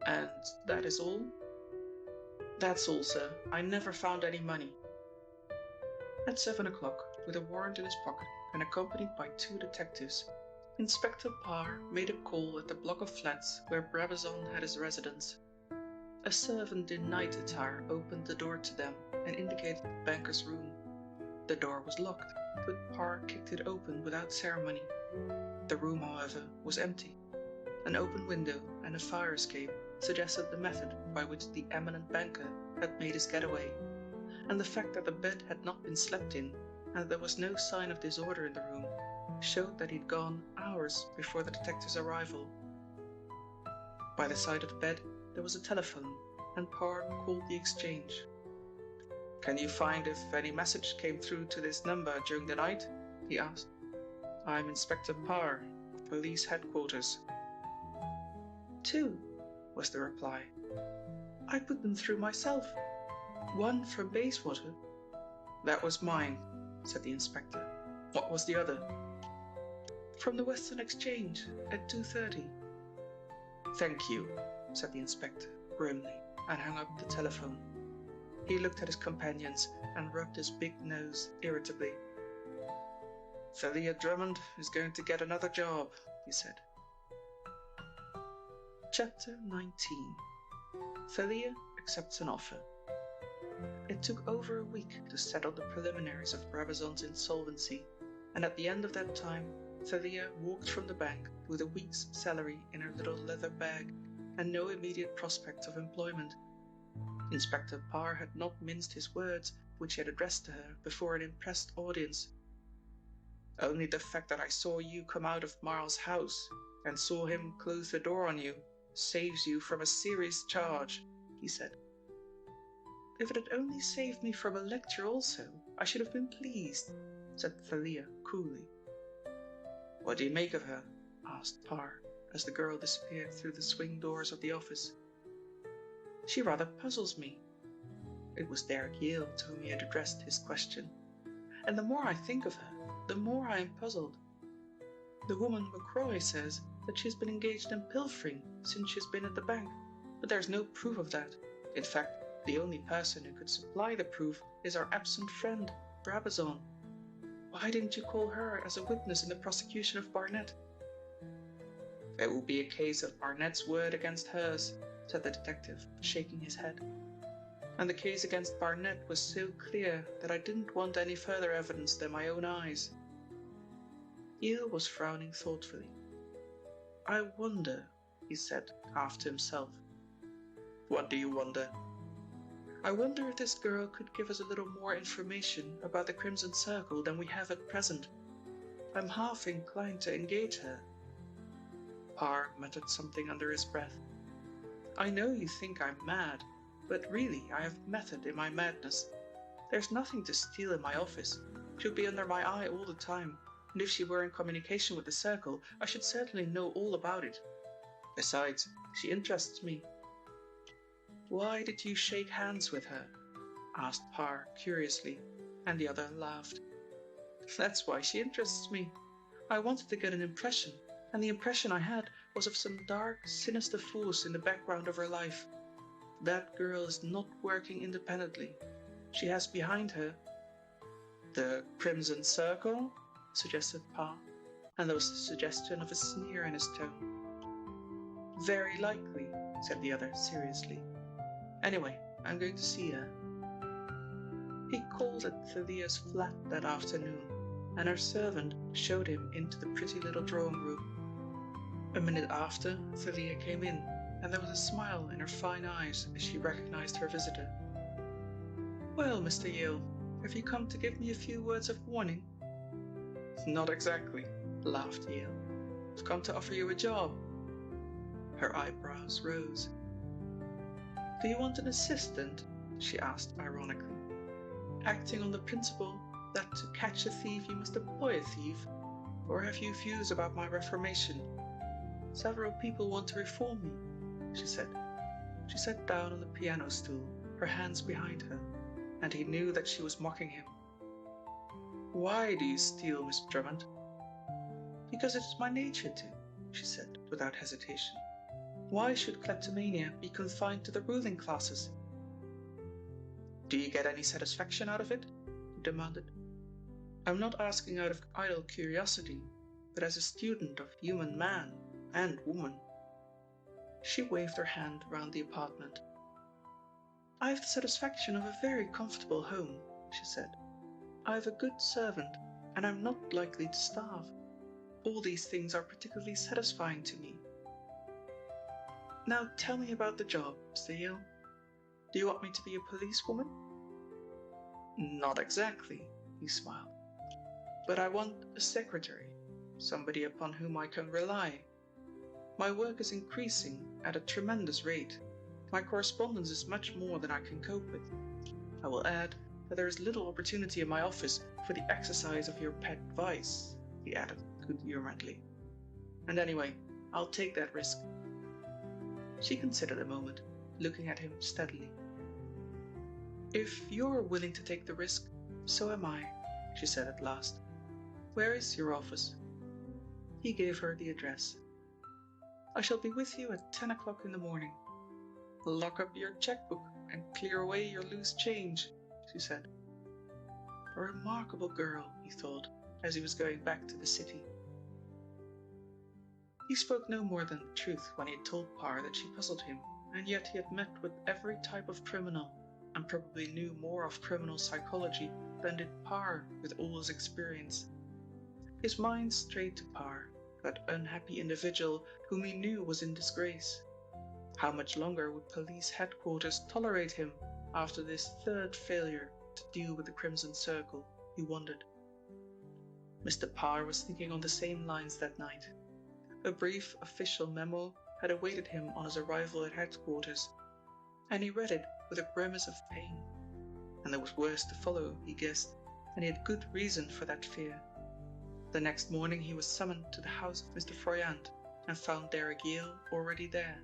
S2: "And that is all?" "That's all, sir. I never found any money." At 7 o'clock, with a warrant in his pocket and accompanied by 2 detectives, Inspector Parr made a call at the block of flats where Brabazon had his residence. A servant in night attire opened the door to them and indicated the banker's room. The door was locked, but Parr kicked it open without ceremony. The room, however, was empty. An open window and a fire escape suggested the method by which the eminent banker had made his getaway, and the fact that the bed had not been slept in and that there was no sign of disorder in the room showed that he'd gone hours before the detectives' arrival. By the side of the bed there was a telephone, and Parr called the exchange. "Can you find if any message came through to this number during the night?" he asked. "I'm Inspector Parr, Police Headquarters." "Two," was the reply. "I put them through myself. One from Bayswater." "That was mine," said the inspector. "What was the other?" "From the Western Exchange at 2:30. "Thank you," said the inspector grimly, and hung up the telephone. He looked at his companions and rubbed his big nose irritably. "Thalia Drummond is going to get another job," he said. Chapter 19. Thalia accepts an offer. It took over a week to settle the preliminaries of Brabazon's insolvency, and at the end of that time, Thalia walked from the bank with a week's salary in her little leather bag and no immediate prospect of employment. Inspector Parr had not minced his words, which he had addressed to her before an impressed audience. "Only the fact that I saw you come out of Marl's house and saw him close the door on you saves you from a serious charge," he said. "If it had only saved me from a lecture also, I should have been pleased," said Thalia coolly. "What do you make of her?" asked Parr, as the girl disappeared through the swing doors of the office. "She rather puzzles me." It was Derek Yale to whom he had addressed his question. "And the more I think of her, the more I am puzzled. The woman McCroy says that she has been engaged in pilfering since she has been at the bank, but there is no proof of that. In fact, the only person who could supply the proof is our absent friend, Brabazon. Why didn't you call her as a witness in the prosecution of Barnett?" "It will be a case of Barnett's word against hers," said the detective, shaking his head. "And the case against Barnett was so clear that I didn't want any further evidence than my own eyes." Yale was frowning thoughtfully. "I wonder," he said, half to himself. "What do you wonder?" "I wonder if this girl could give us a little more information about the Crimson Circle than we have at present. I'm half inclined to engage her." Parr muttered something under his breath. "I know you think I'm mad, but really I have method in my madness. There's nothing to steal in my office. She'll be under my eye all the time, and if she were in communication with the Circle, I should certainly know all about it. Besides, she interests me." "Why did you shake hands with her?" asked Parr curiously, and the other laughed. "That's why she interests me. I wanted to get an impression, and the impression I had was of some dark, sinister force in the background of her life. That girl is not working independently. She has behind her—" "The Crimson Circle?" suggested Parr, and there was the suggestion of a sneer in his tone. "Very likely," said the other seriously. "Anyway, I'm going to see her." He called at Thalia's flat that afternoon, and her servant showed him into the pretty little drawing room. A minute after, Thalia came in, and there was a smile in her fine eyes as she recognized her visitor. "Well, Mr. Yale, have you come to give me a few words of warning?" "Not exactly," laughed Yale. "I've come to offer you a job." Her eyebrows rose. "Do you want an assistant?" she asked ironically. "Acting on the principle that to catch a thief you must employ a thief? Or have you views about my reformation? Several people want to reform me," she said. She sat down on the piano stool, her hands behind her, and he knew that she was mocking him. "Why do you steal, Miss Drummond?" "Because it is my nature to," she said without hesitation. "Why should kleptomania be confined to the ruling classes?" "Do you get any satisfaction out of it?" he demanded. "I'm not asking out of idle curiosity, but as a student of human man and woman." She waved her hand round the apartment. "I have the satisfaction of a very comfortable home," she said. "I have a good servant, and I'm not likely to starve. All these things are particularly satisfying to me. Now tell me about the job, Mr. Yale. Do you want me to be a policewoman?" "Not exactly," he smiled. "But I want a secretary, somebody upon whom I can rely. My work is increasing at a tremendous rate, My correspondence is much more than I can cope with. I will add that there is little opportunity in my office for the exercise of your pet vice," he added good-humouredly. "And anyway, I'll take that risk." She considered a moment, looking at him steadily. "If you're willing to take the risk, so am I," she said at last. "Where is your office?" He gave her the address. "I shall be with you at 10 o'clock in the morning. Lock up your checkbook and clear away your loose change," she said. A remarkable girl, he thought, as he was going back to the city. He spoke no more than the truth when he had told Parr that she puzzled him, and yet he had met with every type of criminal, and probably knew more of criminal psychology than did Parr with all his experience. His mind strayed to Parr, that unhappy individual whom he knew was in disgrace. How much longer would police headquarters tolerate him after this third failure to deal with the Crimson Circle, he wondered. Mr. Parr was thinking on the same lines that night. A brief official memo had awaited him on his arrival at headquarters, and he read it with a grimace of pain. And there was worse to follow, he guessed, and he had good reason for that fear. The next morning he was summoned to the house of Mr. Froyant and found Derek Yale already there.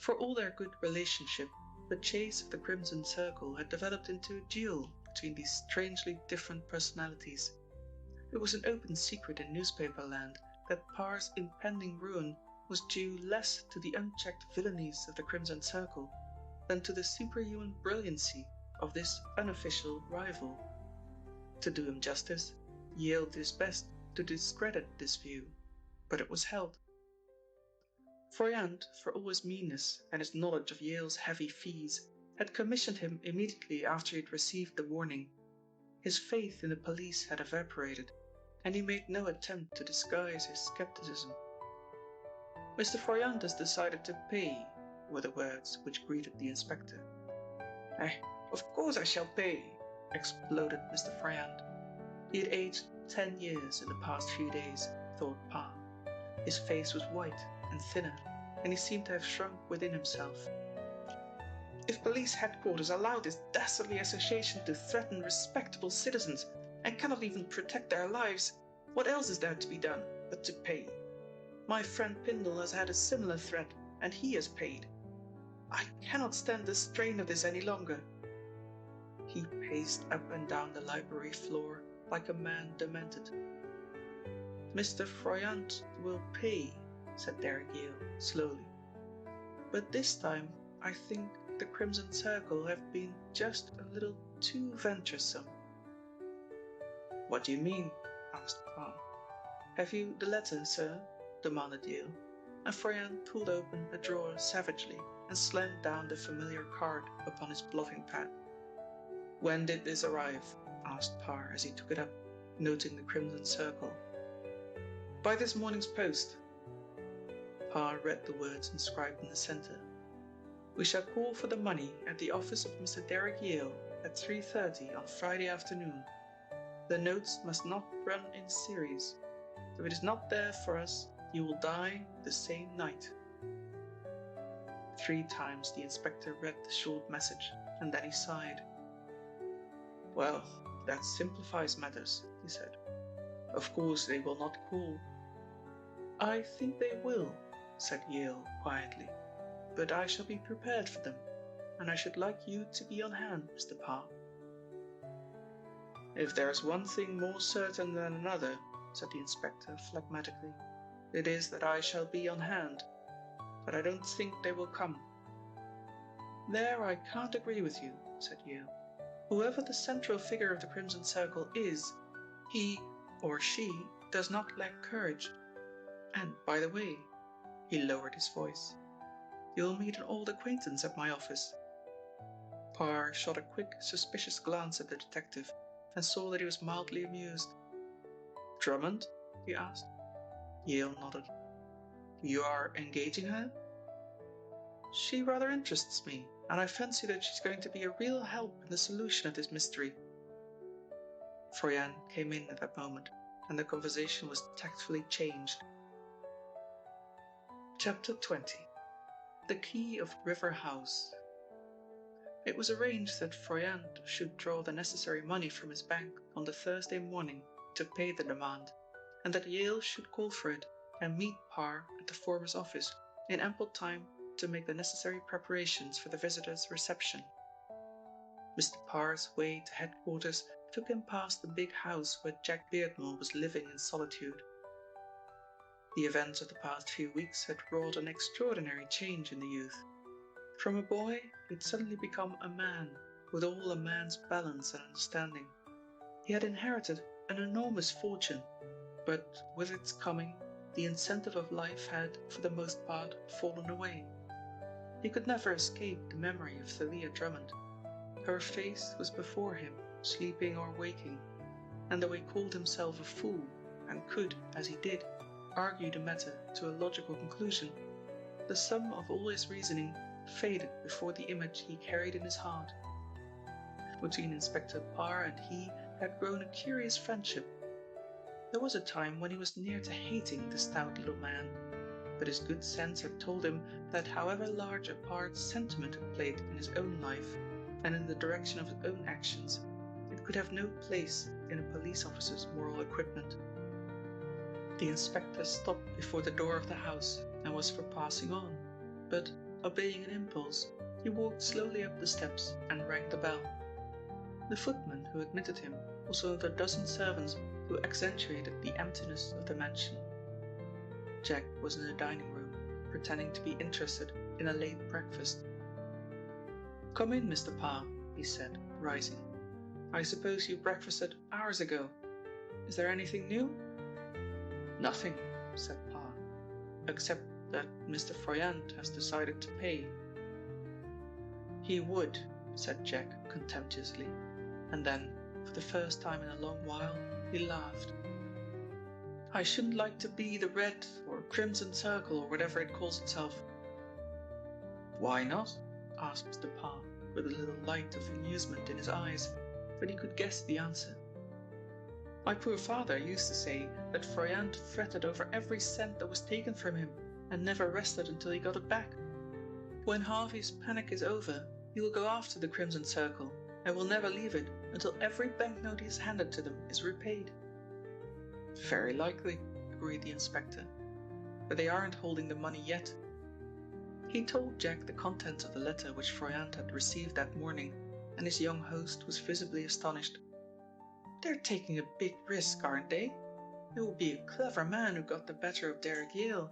S2: For all their good relationship, the chase of the Crimson Circle had developed into a duel between these strangely different personalities. It was an open secret in newspaper land that Parr's impending ruin was due less to the unchecked villainies of the Crimson Circle than to the superhuman brilliancy of this unofficial rival. To do him justice, Yale did his best to discredit this view, but it was held. Froyant, for all his meanness and his knowledge of Yale's heavy fees, had commissioned him immediately after he had received the warning. His faith in the police had evaporated, and he made no attempt to disguise his skepticism. "Mr. Froyant has decided to pay," were the words which greeted the inspector. Of course I shall pay," exploded Mr. Froyant. He had aged 10 years in the past few days, thought Parr. His face was white and thinner, and he seemed to have shrunk within himself. "If police headquarters allow this dastardly association to threaten respectable citizens, and cannot even protect their lives, what else is there to be done but to pay? My friend Pindle has had a similar threat, and he has paid. I cannot stand the strain of this any longer." He paced up and down the library floor like a man demented. "Mr. Froyant will pay," said Derek Yale slowly. "But this time I think the Crimson Circle have been just a little too venturesome." "What do you mean?" asked Parr. "Have you the letter, sir?" demanded Yale, and Froyant pulled open a drawer savagely and slammed down the familiar card upon his blotting pad. "When did this arrive?" asked Parr as he took it up, noting the Crimson Circle. "By this morning's post." Parr read the words inscribed in the center. "We shall call for the money at the office of Mr. Derek Yale at 3:30 on Friday afternoon. The notes must not run in series. If it is not there for us, you will die the same night." 3 times the inspector read the short message, and then he sighed. "Well, that simplifies matters," he said. "Of course they will not call." "I think they will," said Yale quietly, "but I shall be prepared for them, and I should like you to be on hand, Mr. Parr." "If there is one thing more certain than another," said the inspector phlegmatically, "it is that I shall be on hand, but I don't think they will come." "There I can't agree with you," said Yale. "Whoever the central figure of the Crimson Circle is, he or she does not lack courage. And, by the way," he lowered his voice, "you'll meet an old acquaintance at my office." Parr shot a quick, suspicious glance at the detective and saw that he was mildly amused. "Drummond?" he asked. Yale nodded. "You are engaging her?" "She rather interests me, and I fancy that she's going to be a real help in the solution of this mystery." Froyant came in at that moment, and the conversation was tactfully changed. Chapter 20. The key of River House. It was arranged that Froyant should draw the necessary money from his bank on the Thursday morning to pay the demand, and that Yale should call for it and meet Parr at the former's office in ample time to make the necessary preparations for the visitor's reception. Mr. Parr's way to headquarters took him past the big house where Jack Beardmore was living in solitude. The events of the past few weeks had wrought an extraordinary change in the youth. From a boy, he'd suddenly become a man, with all a man's balance and understanding. He had inherited an enormous fortune, but with its coming, the incentive of life had, for the most part, fallen away. He could never escape the memory of Thalia Drummond. Her face was before him, sleeping or waking, and though he called himself a fool, and could, as he did, argue the matter to a logical conclusion, the sum of all his reasoning faded before the image he carried in his heart. Between Inspector Parr and he had grown a curious friendship. There was a time when he was near to hating the stout little man, but his good sense had told him that however large a part sentiment had played in his own life and in the direction of his own actions, it could have no place in a police officer's moral equipment. The inspector stopped before the door of the house and was for passing on, but, obeying an impulse, he walked slowly up the steps and rang the bell. The footman who admitted him was one of the dozen servants who accentuated the emptiness of the mansion. Jack was in the dining room, pretending to be interested in a late breakfast. "Come in, Mr. Parr," he said, rising. "I suppose you breakfasted hours ago. Is there anything new?" "Nothing," said Parr, "except that Mr. Froyant has decided to pay." "He would," said Jack contemptuously, and then, for the first time in a long while, he laughed. "I shouldn't like to be the Red or Crimson Circle or whatever it calls itself." "Why not?" asked Mr. Parr, with a little light of amusement in his eyes, but he could guess the answer. "My poor father used to say that Froyant fretted over every cent that was taken from him and never rested until he got it back. When Harvey's panic is over, he will go after the Crimson Circle and will never leave it until every banknote he has handed to them is repaid." "Very likely," agreed the inspector, "but they aren't holding the money yet." He told Jack the contents of the letter which Froyant had received that morning, and his young host was visibly astonished. "They're taking a big risk, aren't they? It will be a clever man who got the better of Derek Yale."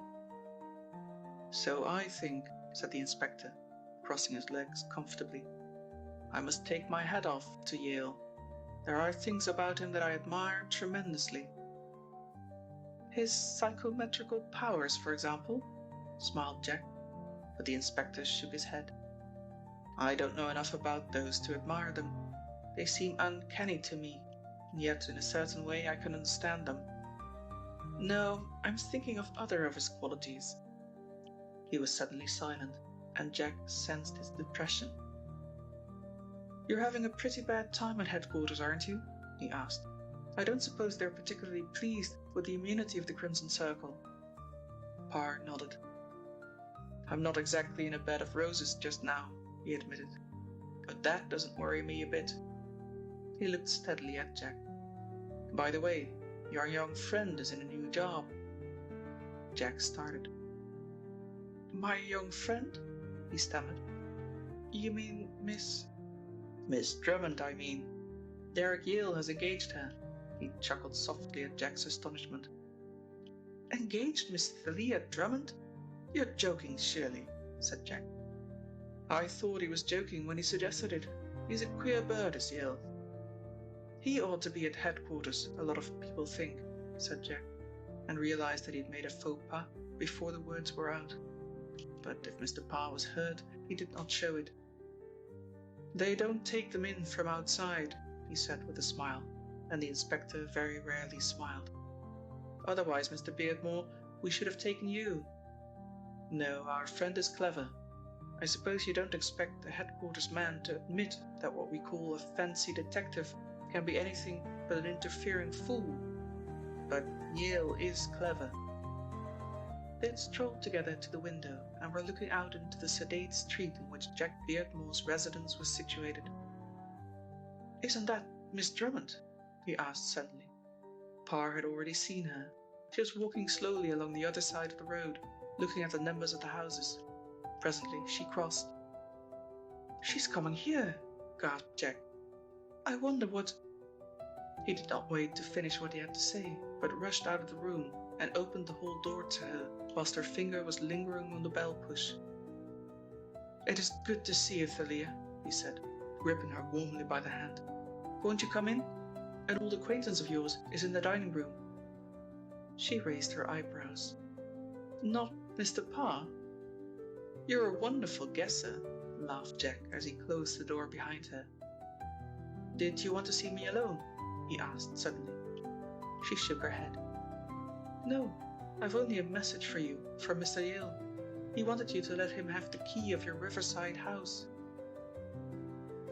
S2: "So I think," said the inspector, crossing his legs comfortably. "I must take my hat off to Yale. There are things about him that I admire tremendously." "His psychometrical powers, for example?" smiled Jack, but the inspector shook his head. "I don't know enough about those to admire them. They seem uncanny to me, and yet in a certain way I can understand them. No, I'm thinking of other of his qualities." He was suddenly silent, and Jack sensed his depression. "You're having a pretty bad time at headquarters, aren't you?" he asked. "I don't suppose they're particularly pleased with the immunity of the Crimson Circle." Parr nodded. "I'm not exactly in a bed of roses just now," he admitted, "but that doesn't worry me a bit." He looked steadily at Jack. "By the way, your young friend is in a new job." Jack started. "My young friend?" he stammered. "You mean Miss Drummond, I mean. Derek Yale has engaged her." He chuckled softly at Jack's astonishment. "Engaged Miss Thalia Drummond? You're joking, surely," said Jack. "I thought he was joking when he suggested it. He's a queer bird, is Yale." "He ought to be at headquarters, a lot of people think," said Jack, and realized that he'd made a faux pas before the words were out. But if Mr. Parr was hurt, he did not show it. "They don't take them in from outside," he said with a smile, and the inspector very rarely smiled. "Otherwise, Mr. Beardmore, we should have taken you. No, our friend is clever. I suppose you don't expect a headquarters man to admit that what we call a fancy detective can be anything but an interfering fool. But Yale is clever." They had strolled together to the window and were looking out into the sedate street in which Jack Beardmore's residence was situated. "Isn't that Miss Drummond?" he asked suddenly. Parr had already seen her. She was walking slowly along the other side of the road, looking at the numbers of the houses. Presently she crossed. "She's coming here," gasped Jack. "I wonder what—" He did not wait to finish what he had to say, but rushed out of the room and opened the hall door to her, whilst her finger was lingering on the bell push. "It is good to see you, Thalia," he said, gripping her warmly by the hand. "Won't you come in? An old acquaintance of yours is in the dining room." She raised her eyebrows. "Not Mr. Parr?" "You're a wonderful guesser," laughed Jack as he closed the door behind her. "Did you want to see me alone?" he asked suddenly. She shook her head. "No, I've only a message for you from Mr. Yale. He wanted you to let him have the key of your riverside house."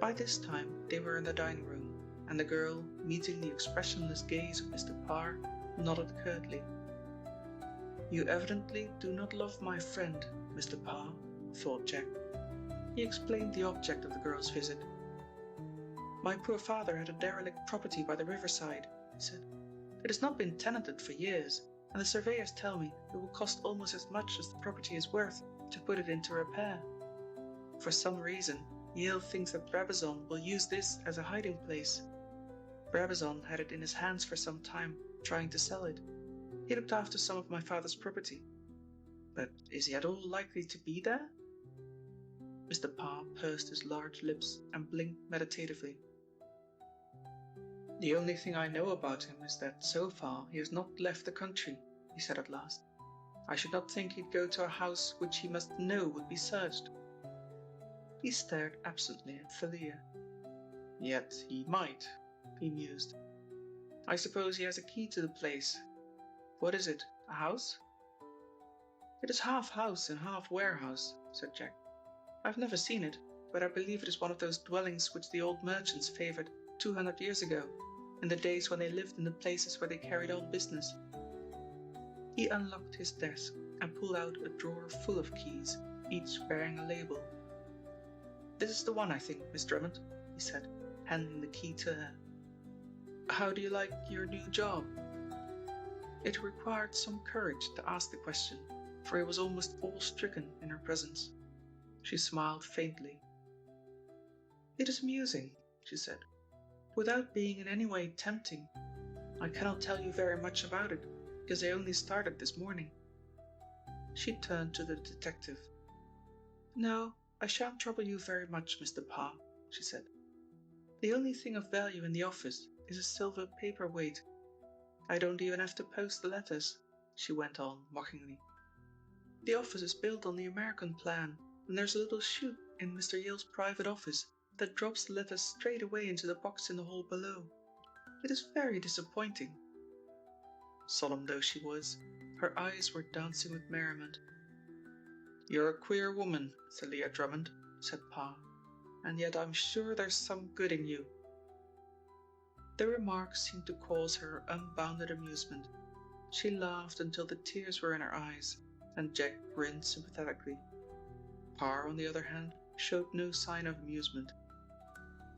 S2: By this time they were in the dining room, and the girl, meeting the expressionless gaze of Mr. Parr, nodded curtly. "You evidently do not love my friend, Mr. Parr," thought Jack. He explained the object of the girl's visit. "My poor father had a derelict property by the riverside," he said. "It has not been tenanted for years, and the surveyors tell me it will cost almost as much as the property is worth to put it into repair. For some reason, Yale thinks that Brabazon will use this as a hiding place. Brabazon had it in his hands for some time, trying to sell it. He looked after some of my father's property. But is he at all likely to be there?" Mr. Parr pursed his large lips and blinked meditatively. "The only thing I know about him is that so far he has not left the country," he said at last. "I should not think he'd go to a house which he must know would be searched." He stared absently at Thalia. "Yet he might," he mused. "I suppose he has a key to the place. What is it, a house?" "It is half house and half warehouse," said Jack. "I've never seen it, but I believe it is one of those dwellings which the old merchants favoured 200 years ago, in the days when they lived in the places where they carried on business." He unlocked his desk and pulled out a drawer full of keys, each bearing a label. "This is the one, I think, Miss Drummond," he said, handing the key to her. "How do you like your new job?" It required some courage to ask the question, for he was almost awe-stricken in her presence. She smiled faintly. "It is amusing," she said, "without being in any way tempting. I cannot tell you very much about it, because I only started this morning." She turned to the detective. "No, I shan't trouble you very much, Mr. Parr," she said. "The only thing of value in the office is a silver paper-weight. I don't even have to post the letters," she went on mockingly. "The office is built on the American plan, and there's a little chute in Mr. Yale's private office that drops the letters straight away into the box in the hall below. It is very disappointing." Solemn though she was, her eyes were dancing with merriment. "You're a queer woman, Thalia Drummond," said Pa, "and yet I'm sure there's some good in you." The remark seemed to cause her unbounded amusement. She laughed until the tears were in her eyes, and Jack grinned sympathetically. Parr, on the other hand, showed no sign of amusement.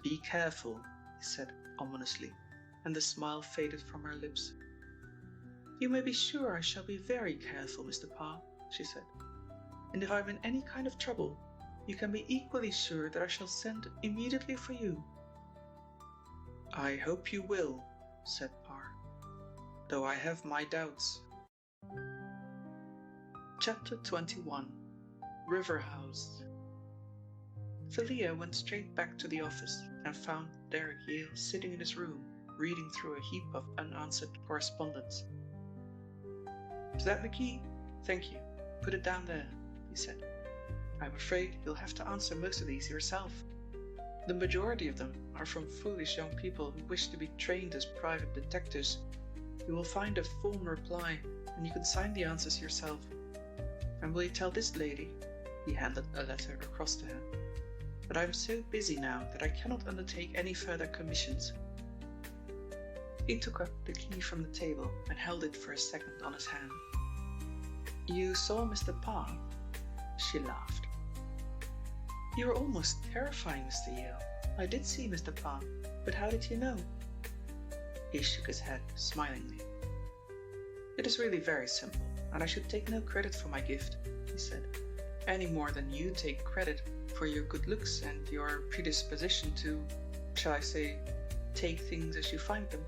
S2: "Be careful," he said ominously, and the smile faded from her lips. "You may be sure I shall be very careful, Mr. Parr," she said. "And if I'm in any kind of trouble, you can be equally sure that I shall send immediately for you." "I hope you will," said Parr, "though I have my doubts." Chapter 21. River House. Thalia went straight back to the office and found Derek Yale sitting in his room, reading through a heap of unanswered correspondence. "Is that the key? Thank you. Put it down there," he said. "I'm afraid you'll have to answer most of these yourself. The majority of them are from foolish young people who wish to be trained as private detectives. You will find a form reply, and you can sign the answers yourself. And will you tell this lady," he handed a letter across to her, "that I am so busy now that I cannot undertake any further commissions." He took up the key from the table and held it for a second on his hand. You saw Mr. Parr? She laughed. You were almost terrifying, Mr. Yale. I did see Mr. Parr, but how did you know? He shook his head smilingly. It is really very simple, and I should take no credit for my gift, he said, any more than you take credit for your good looks and your predisposition to, shall I say, take things as you find them.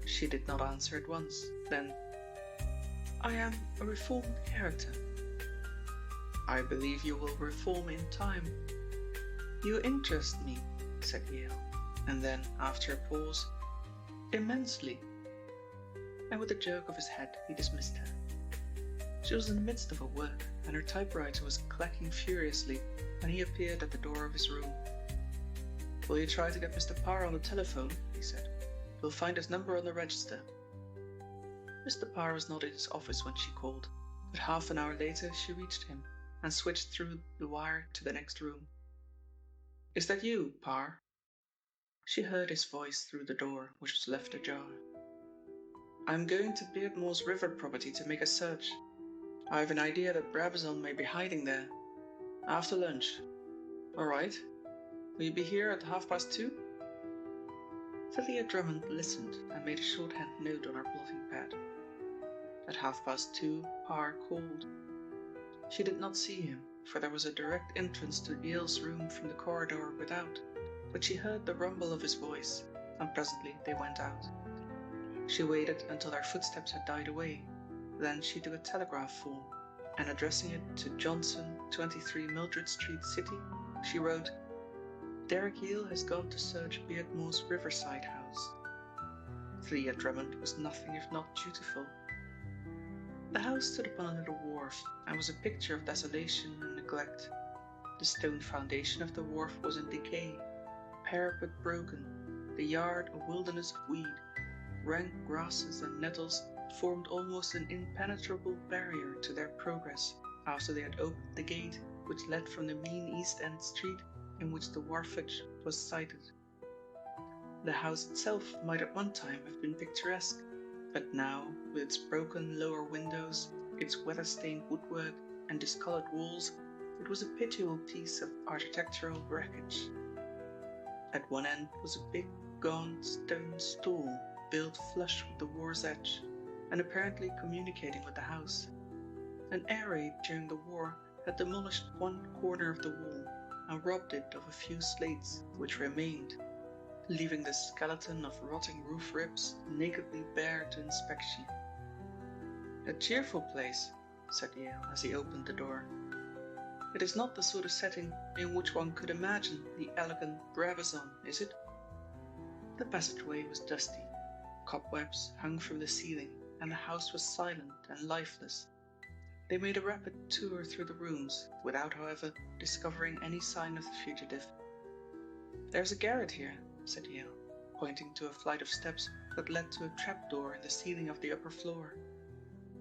S2: She did not answer at once. Then, I am a reformed character. I believe you will reform in time. You interest me, said Yale, and then, after a pause, immensely. And with a jerk of his head, he dismissed her. She was in the midst of her work, and her typewriter was clacking furiously when he appeared at the door of his room. Will you try to get Mr. Parr on the telephone? He said. You'll find his number on the register. Mr. Parr was not in his office when she called, but half an hour later she reached him and switched through the wire to the next room. Is that you, Parr? She heard his voice through the door, which was left ajar. I'm going to Beardmore's river property to make a search. I have an idea that Brabazon may be hiding there. After lunch. All right. Will you be here at 2:30? Thalia Drummond listened and made a shorthand note on her blotting pad. At 2:30, Parr called. She did not see him, for there was a direct entrance to Yale's room from the corridor without, but she heard the rumble of his voice, and presently they went out. She waited until their footsteps had died away. Then she took a telegraph form, and addressing it to Johnson, 23 Mildred Street, City, she wrote, Derek Yale has gone to search Beardmore's riverside house. Thalia Drummond was nothing if not dutiful. The house stood upon a little wharf, and was a picture of desolation and neglect. The stone foundation of the wharf was in decay, parapet broken, the yard a wilderness of weed. Rank grasses and nettles formed almost an impenetrable barrier to their progress after they had opened the gate which led from the mean East End street in which the wharfage was sited. The house itself might at one time have been picturesque, but now, with its broken lower windows, its weather-stained woodwork and discoloured walls, it was a pitiable piece of architectural wreckage. At one end was a big, gaunt stone stall built flush with the war's edge, and apparently communicating with the house. An air raid during the war had demolished one corner of the wall and robbed it of a few slates which remained, leaving the skeleton of rotting roof ribs nakedly bare to inspection. A cheerful place, said Yale as he opened the door. It is not the sort of setting in which one could imagine the elegant Brabazon, is it? The passageway was dusty. Cobwebs hung from the ceiling, and the house was silent and lifeless. They made a rapid tour through the rooms, without, however, discovering any sign of the fugitive. There's a garret here, said Yale, pointing to a flight of steps that led to a trapdoor in the ceiling of the upper floor.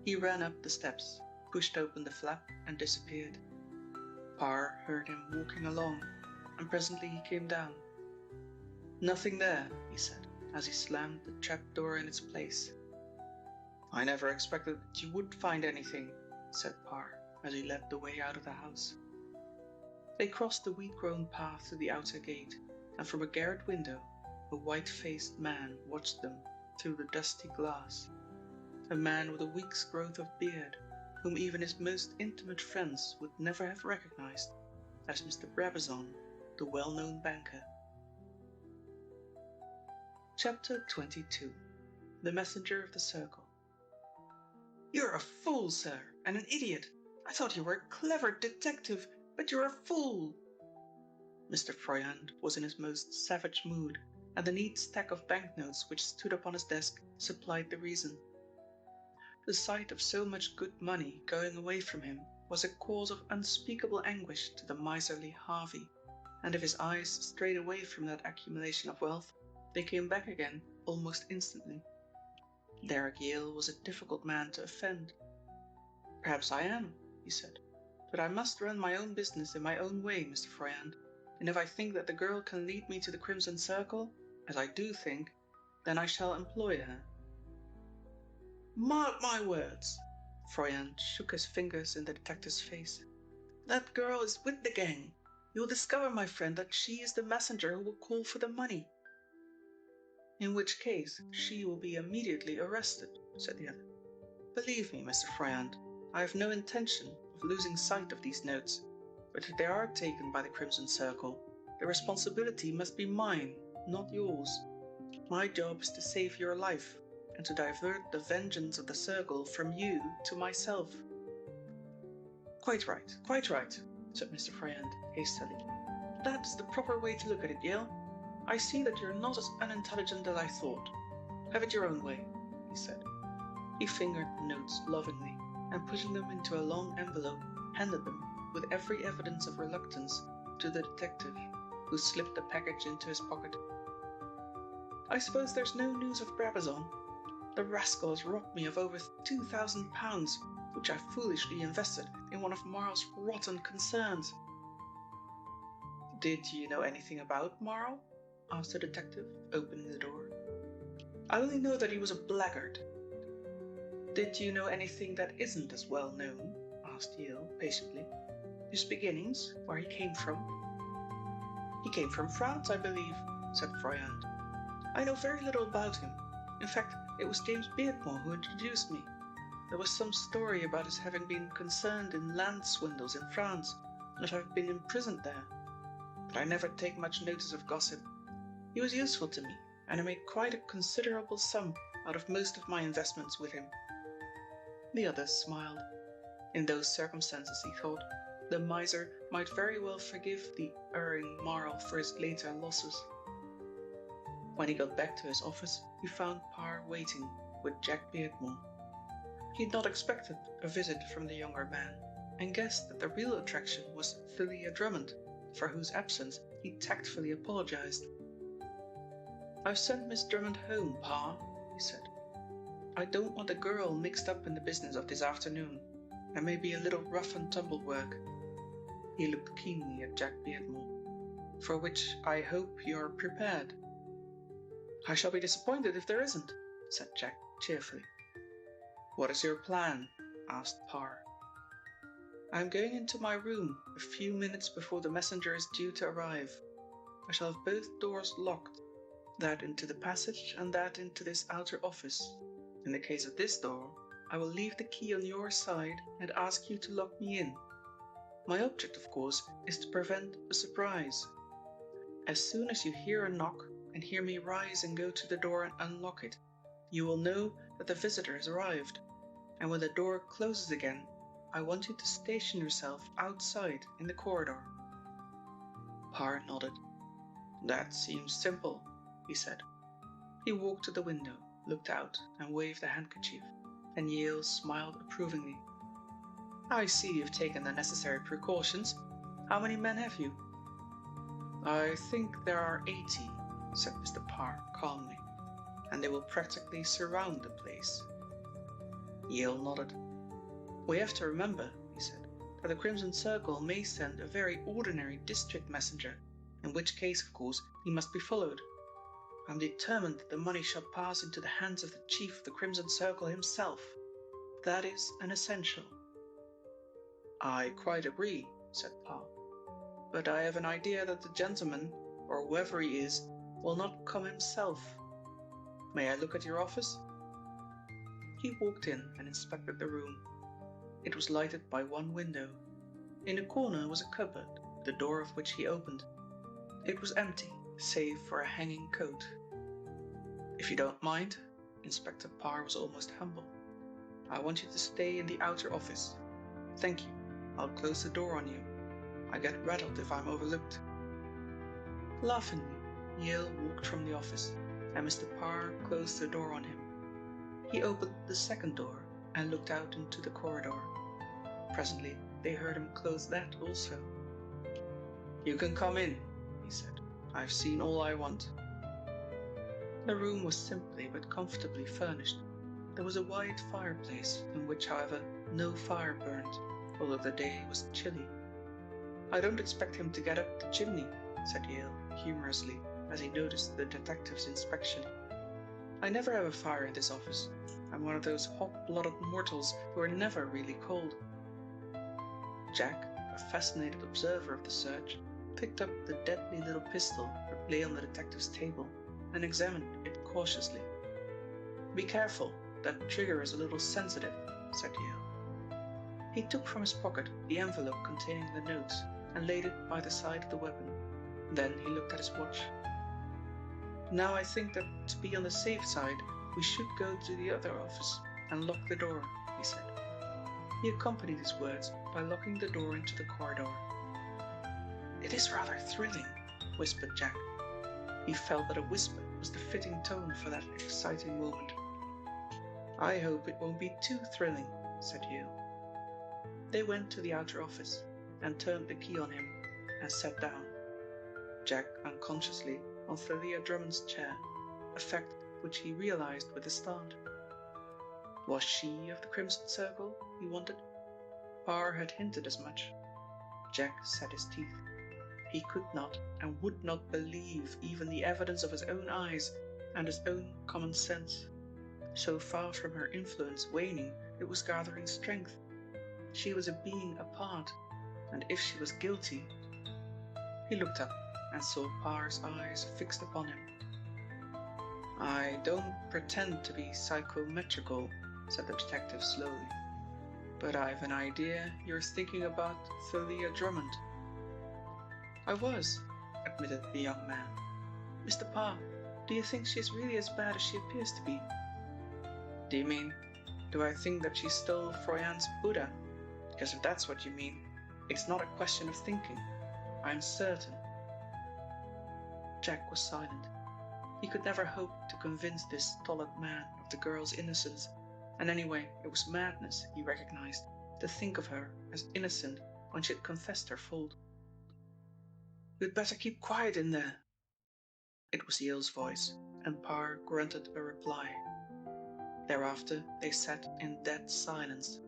S2: He ran up the steps, pushed open the flap, and disappeared. Parr heard him walking along, and presently he came down. Nothing there, he said, as he slammed the trapdoor in its place. I never expected that you would find anything, said Parr, as he led the way out of the house. They crossed the weed-grown path to the outer gate, and from a garret window, a white-faced man watched them through the dusty glass. A man with a week's growth of beard, whom even his most intimate friends would never have recognized as Mr. Brabazon, the well-known banker. Chapter 22. The Messenger of the Circle. You're a fool, sir, and an idiot. I thought you were a clever detective, but you're a fool. Mr. Froyant was in his most savage mood, and the neat stack of banknotes which stood upon his desk supplied the reason. The sight of so much good money going away from him was a cause of unspeakable anguish to the miserly Harvey, and if his eyes strayed away from that accumulation of wealth, they came back again almost instantly. Derek Yale was a difficult man to offend. Perhaps I am, he said, but I must run my own business in my own way, Mr. Froyant, and if I think that the girl can lead me to the Crimson Circle, as I do think, then I shall employ her. Mark my words, Froyant shook his fingers in the detective's face. "That girl is with the gang. You will discover, my friend, that she is the messenger who will call for the money." "In which case she will be immediately arrested," said the other. "Believe me, Mr. Froyant, I have no intention of losing sight of these notes, but if they are taken by the Crimson Circle, the responsibility must be mine, not yours. My job is to save your life, and to divert the vengeance of the Circle from you to myself." Quite right, said Mr. Froyant hastily. "That's the proper way to look at it, Yale. I see that you're not as unintelligent as I thought. Have it your own way," he said. He fingered the notes lovingly, and putting them into a long envelope, handed them, with every evidence of reluctance, to the detective, who slipped the package into his pocket. "I suppose there's no news of Brabazon? The rascal has robbed me of over £2,000, which I foolishly invested in one of Marl's rotten concerns." "Did you know anything about Marl?" asked the detective, opening the door. "I only know that he was a blackguard." "Did you know anything that isn't as well known?" asked Yale patiently. "His beginnings, where he came from?" "He came from France, I believe," said Froyant. "I know very little about him. In fact, it was James Beardmore who introduced me. There was some story about his having been concerned in land swindles in France, and of having been imprisoned there. But I never take much notice of gossip. He was useful to me, and I made quite a considerable sum out of most of my investments with him." The other smiled. In those circumstances, he thought, the miser might very well forgive the erring Marl for his later losses. When he got back to his office, he found Parr waiting with Jack Beardmore. He had not expected a visit from the younger man, and guessed that the real attraction was Thalia Drummond, for whose absence he tactfully apologized. "I've sent Miss Drummond home, Pa," he said. "I don't want a girl mixed up in the business of this afternoon. There may be a little rough and tumble work." He looked keenly at Jack Beardmore. "For which I hope you're prepared." "I shall be disappointed if there isn't," said Jack cheerfully. "What is your plan?" asked Parr. "I'm going into my room a few minutes before the messenger is due to arrive. I shall have both doors locked, that into the passage and that into this outer office. In the case of this door, I will leave the key on your side and ask you to lock me in. My object, of course, is to prevent a surprise. As soon as you hear a knock and hear me rise and go to the door and unlock it, you will know that the visitor has arrived, and when the door closes again, I want you to station yourself outside in the corridor." Parr nodded. "That seems simple," he said. He walked to the window, looked out, and waved a handkerchief, and Yale smiled approvingly. "I see you've taken the necessary precautions. How many men have you?" "I think there are 80, said Mr. Parr calmly, "and they will practically surround the place." Yale nodded. "We have to remember," he said, "that the Crimson Circle may send a very ordinary district messenger, in which case, of course, he must be followed. I'm determined that the money shall pass into the hands of the chief of the Crimson Circle himself. That is an essential." "I quite agree," said Parr, "but I have an idea that the gentleman, or whoever he is, will not come himself. May I look at your office?" He walked in and inspected the room. It was lighted by one window. In a corner was a cupboard, the door of which he opened. It was empty, save for a hanging coat. "If you don't mind," Inspector Parr was almost humble, "I want you to stay in the outer office. Thank you. I'll close the door on you. I get rattled if I'm overlooked." Laughingly, Yale walked from the office, and Mr. Parr closed the door on him. He opened the second door and looked out into the corridor. Presently, they heard him close that also. "You can come in," he said. "I've seen all I want." The room was simply but comfortably furnished. There was a wide fireplace, in which, however, no fire burned, although the day was chilly. "I don't expect him to get up the chimney," said Yale humorously, as he noticed the detective's inspection. "I never have a fire in this office. I'm one of those hot-blooded mortals who are never really cold. Jack, a fascinated observer of the search, picked up the deadly little pistol that lay on the detective's table and examined it cautiously. Be careful, that trigger is a little sensitive, said Yale. He took from his pocket the envelope containing the notes and laid it by the side of the weapon. Then he looked at his watch. Now I think that to be on the safe side, we should go to the other office and lock the door, he said. He accompanied his words by locking the door into the corridor. It is rather thrilling, whispered Jack. He felt that a whisper was the fitting tone for that exciting moment. I hope it won't be too thrilling, said Hugh. They went to the outer office and turned the key on him and sat down. Jack unconsciously on Thalia Drummond's chair, a fact which he realized with a start. Was she of the Crimson Circle, he wondered? Parr had hinted as much. Jack set his teeth. He could not and would not believe even the evidence of his own eyes and his own common sense. So far from her influence waning, it was gathering strength. She was a being apart, and if she was guilty... He looked up and saw Parr's eyes fixed upon him. I don't pretend to be psychometrical, said the detective slowly, but I've an idea you're thinking about Thalia Drummond. I was, admitted the young man. Mr. Parr, do you think she's really as bad as she appears to be? Do you mean, do I think that she stole Froyan's Buddha? Because if that's what you mean, it's not a question of thinking. I'm certain. Jack was silent. He could never hope to convince this stolid man of the girl's innocence, and anyway, it was madness, he recognized, to think of her as innocent when she had confessed her fault. You'd better keep quiet in there. It was Yale's voice, and Parr grunted a reply. Thereafter, they sat in dead silence.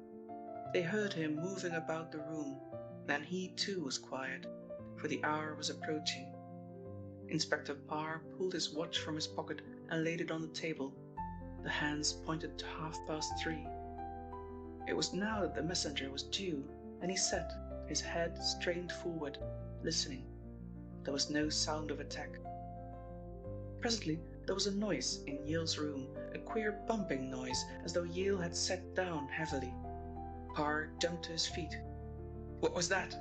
S2: They heard him moving about the room. Then he too was quiet, for the hour was approaching. Inspector Parr pulled his watch from his pocket and laid it on the table. The hands pointed to 3:30. It was now that the messenger was due, and he sat, his head strained forward, listening. There was no sound of attack. Presently, there was a noise in Yale's room, a queer bumping noise, as though Yale had sat down heavily. Parr jumped to his feet. What was that?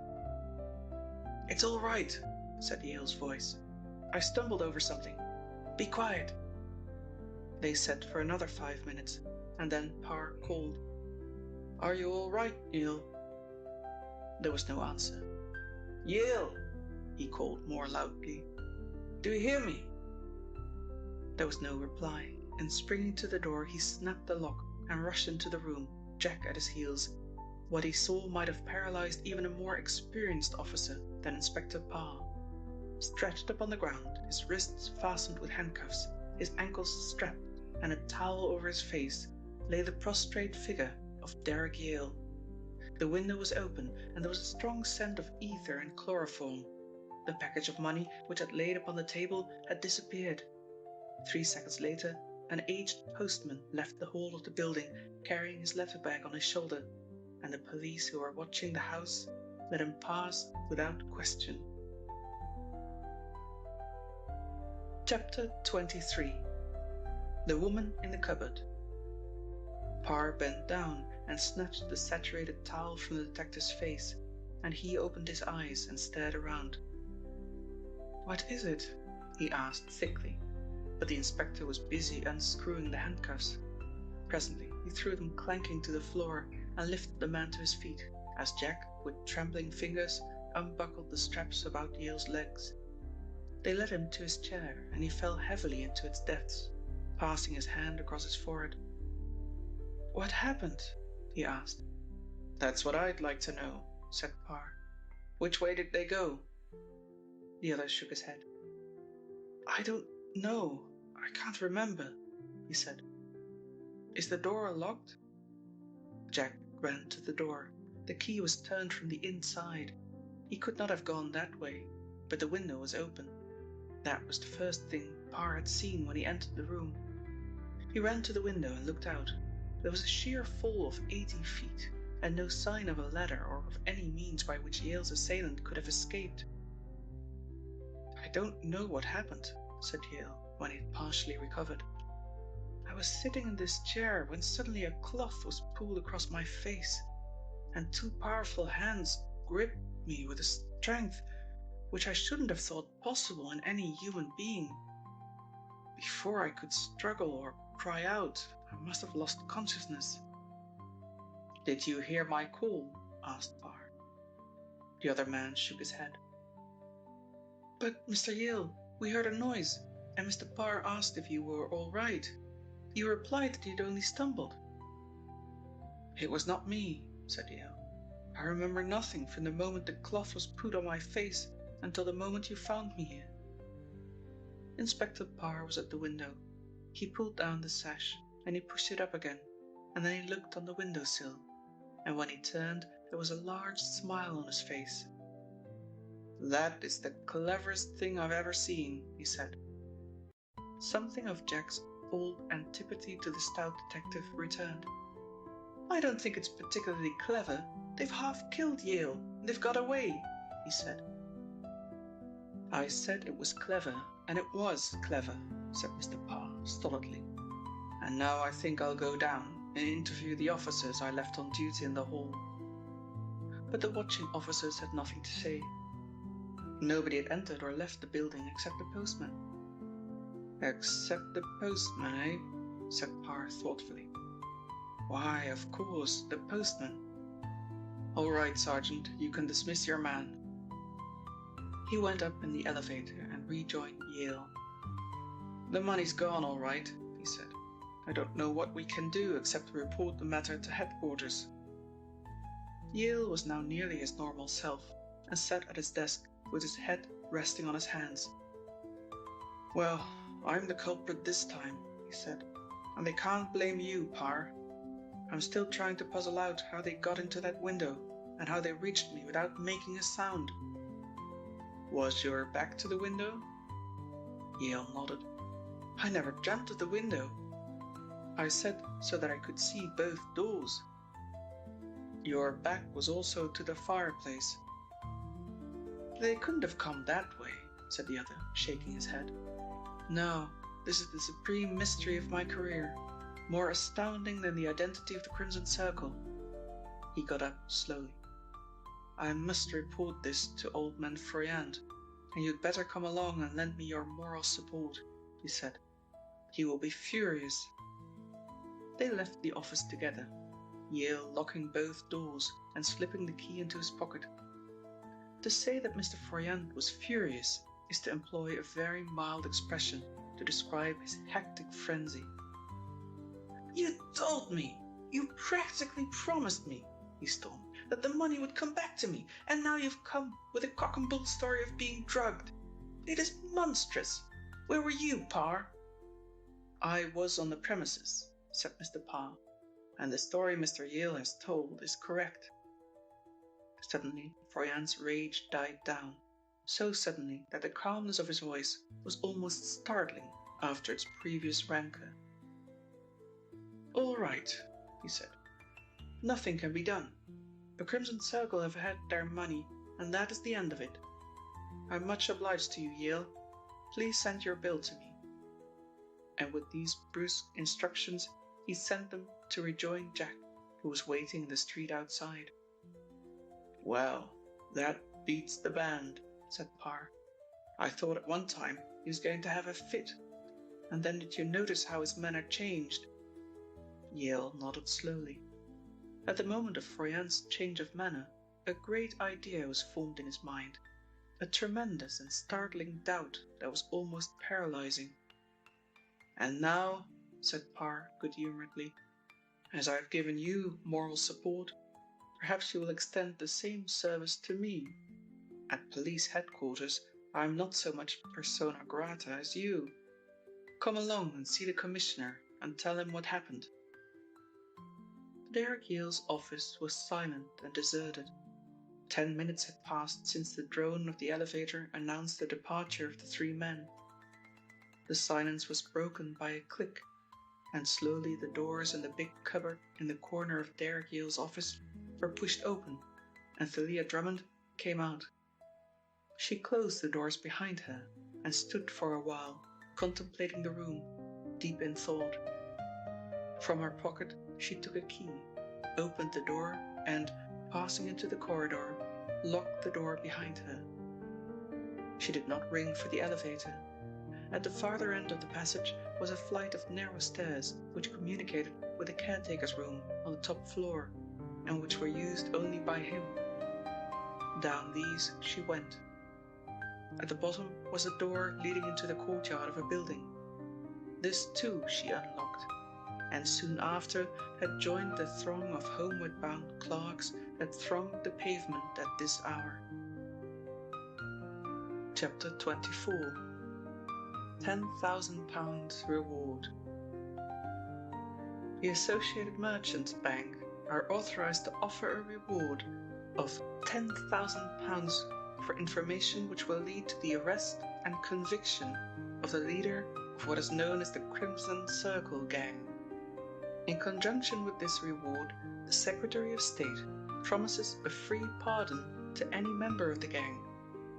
S2: It's all right, said Yale's voice. I stumbled over something. Be quiet. They sat for another 5 minutes, and then Parr called. Are you all right, Yale? There was no answer. Yale, he called more loudly. Do you hear me? There was no reply, and springing to the door, he snapped the lock and rushed into the room, Jack at his heels. What he saw might have paralyzed even a more experienced officer than Inspector Parr. Stretched upon the ground, his wrists fastened with handcuffs, his ankles strapped, and a towel over his face, lay the prostrate figure of Derek Yale. The window was open, and there was a strong scent of ether and chloroform. The package of money which had laid upon the table had disappeared. 3 seconds later, an aged postman left the hall of the building, carrying his letter bag on his shoulder, and the police who were watching the house let him pass without question. Chapter 23. The Woman in the Cupboard. Parr bent down and snatched the saturated towel from the detective's face, and he opened his eyes and stared around. What is it? He asked thickly, but the inspector was busy unscrewing the handcuffs. Presently, he threw them clanking to the floor and lifted the man to his feet, as Jack, with trembling fingers, unbuckled the straps about Yale's legs. They led him to his chair, and he fell heavily into its depths, passing his hand across his forehead. What happened? He asked. That's what I'd like to know, said Parr. Which way did they go? The other shook his head. I don't know. I can't remember, he said. Is the door locked? Jack ran to the door. The key was turned from the inside. He could not have gone that way, but the window was open. That was the first thing Parr had seen when he entered the room. He ran to the window and looked out. There was a sheer fall of 80 feet, and no sign of a ladder or of any means by which Yale's assailant could have escaped. "I don't know what happened," said Yale, when he had partially recovered. "I was sitting in this chair when suddenly a cloth was pulled across my face, and two powerful hands gripped me with a strength which I shouldn't have thought possible in any human being. Before I could struggle or cry out, I must have lost consciousness." "Did you hear my call?" asked Parr. The other man shook his head. "But, Mr. Yale, we heard a noise, and Mr. Parr asked if you were all right. You replied that you'd only stumbled." "It was not me," said Yale. "I remember nothing from the moment the cloth was put on my face until the moment you found me here." Inspector Parr was at the window. He pulled down the sash, and he pushed it up again, and then he looked on the windowsill, and when he turned there was a large smile on his face. "That is the cleverest thing I've ever seen," he said. Something of Jack's old antipathy to the stout detective returned. "I don't think it's particularly clever. They've half killed Yale, and they've got away," he said. "I said it was clever, and it was clever," said Mr. Parr stolidly. "And now I think I'll go down and interview the officers I left on duty in the hall." But the watching officers had nothing to say. Nobody had entered or left the building except the postman. "Except the postman, eh?" said Parr thoughtfully. "Why, of course, the postman. All right, Sergeant, you can dismiss your man." He went up in the elevator and rejoined Yale. "The money's gone all right," he said. "I don't know what we can do except report the matter to headquarters." Yale was now nearly his normal self, and sat at his desk with his head resting on his hands. "Well, I'm the culprit this time," he said, "and they can't blame you, Parr. I'm still trying to puzzle out how they got into that window, and how they reached me without making a sound." "Was your back to the window?" Yale nodded. "I never dreamt of the window. I said so that I could see both doors." "Your back was also to the fireplace." "They couldn't have come that way," said the other, shaking his head. "No, this is the supreme mystery of my career, more astounding than the identity of the Crimson Circle." He got up slowly. "I must report this to old man Froyant, and you'd better come along and lend me your moral support," he said. "He will be furious." They left the office together, Yale locking both doors and slipping the key into his pocket. To say that Mr. Froyant was furious is to employ a very mild expression to describe his hectic frenzy. "You told me, you practically promised me," he stormed, "that the money would come back to me, and now you've come with a cock and bull story of being drugged. It is monstrous. Where were you, Parr?" "I was on the premises," said Mr. Parr, "and the story Mr. Yale has told is correct." Suddenly, Froyant's rage died down, so suddenly that the calmness of his voice was almost startling after its previous rancor. "All right," he said. "Nothing can be done. The Crimson Circle have had their money, and that is the end of it. I'm much obliged to you, Yale. Please send your bill to me." And with these brusque instructions, he sent them to rejoin Jack, who was waiting in the street outside. "Well, that beats the band," said Parr. "I thought at one time he was going to have a fit. And then did you notice how his manner changed?" Yale nodded slowly. At the moment of Froyant's change of manner, a great idea was formed in his mind, a tremendous and startling doubt that was almost paralyzing. "And now," said Parr good-humouredly, "as I have given you moral support, perhaps you will extend the same service to me. At police headquarters, I am not so much persona grata as you. Come along and see the commissioner and tell him what happened." Derek Yale's office was silent and deserted. 10 minutes had passed since the drone of the elevator announced the departure of the three men. The silence was broken by a click, and slowly the doors in the big cupboard in the corner of Derek Yale's office were pushed open, and Thalia Drummond came out. She closed the doors behind her and stood for a while, contemplating the room, deep in thought. From her pocket, she took a key, opened the door, and, passing into the corridor, locked the door behind her. She did not ring for the elevator. At the farther end of the passage was a flight of narrow stairs which communicated with the caretaker's room on the top floor, and which were used only by him. Down these she went. At the bottom was a door leading into the courtyard of a building. This too she unlocked, and soon after had joined the throng of homeward-bound clerks that thronged the pavement at this hour. Chapter 24. £10,000 Reward. The Associated Merchants Bank are authorized to offer a reward of £10,000 for information which will lead to the arrest and conviction of the leader of what is known as the Crimson Circle Gang. In conjunction with this reward, the Secretary of State promises a free pardon to any member of the gang,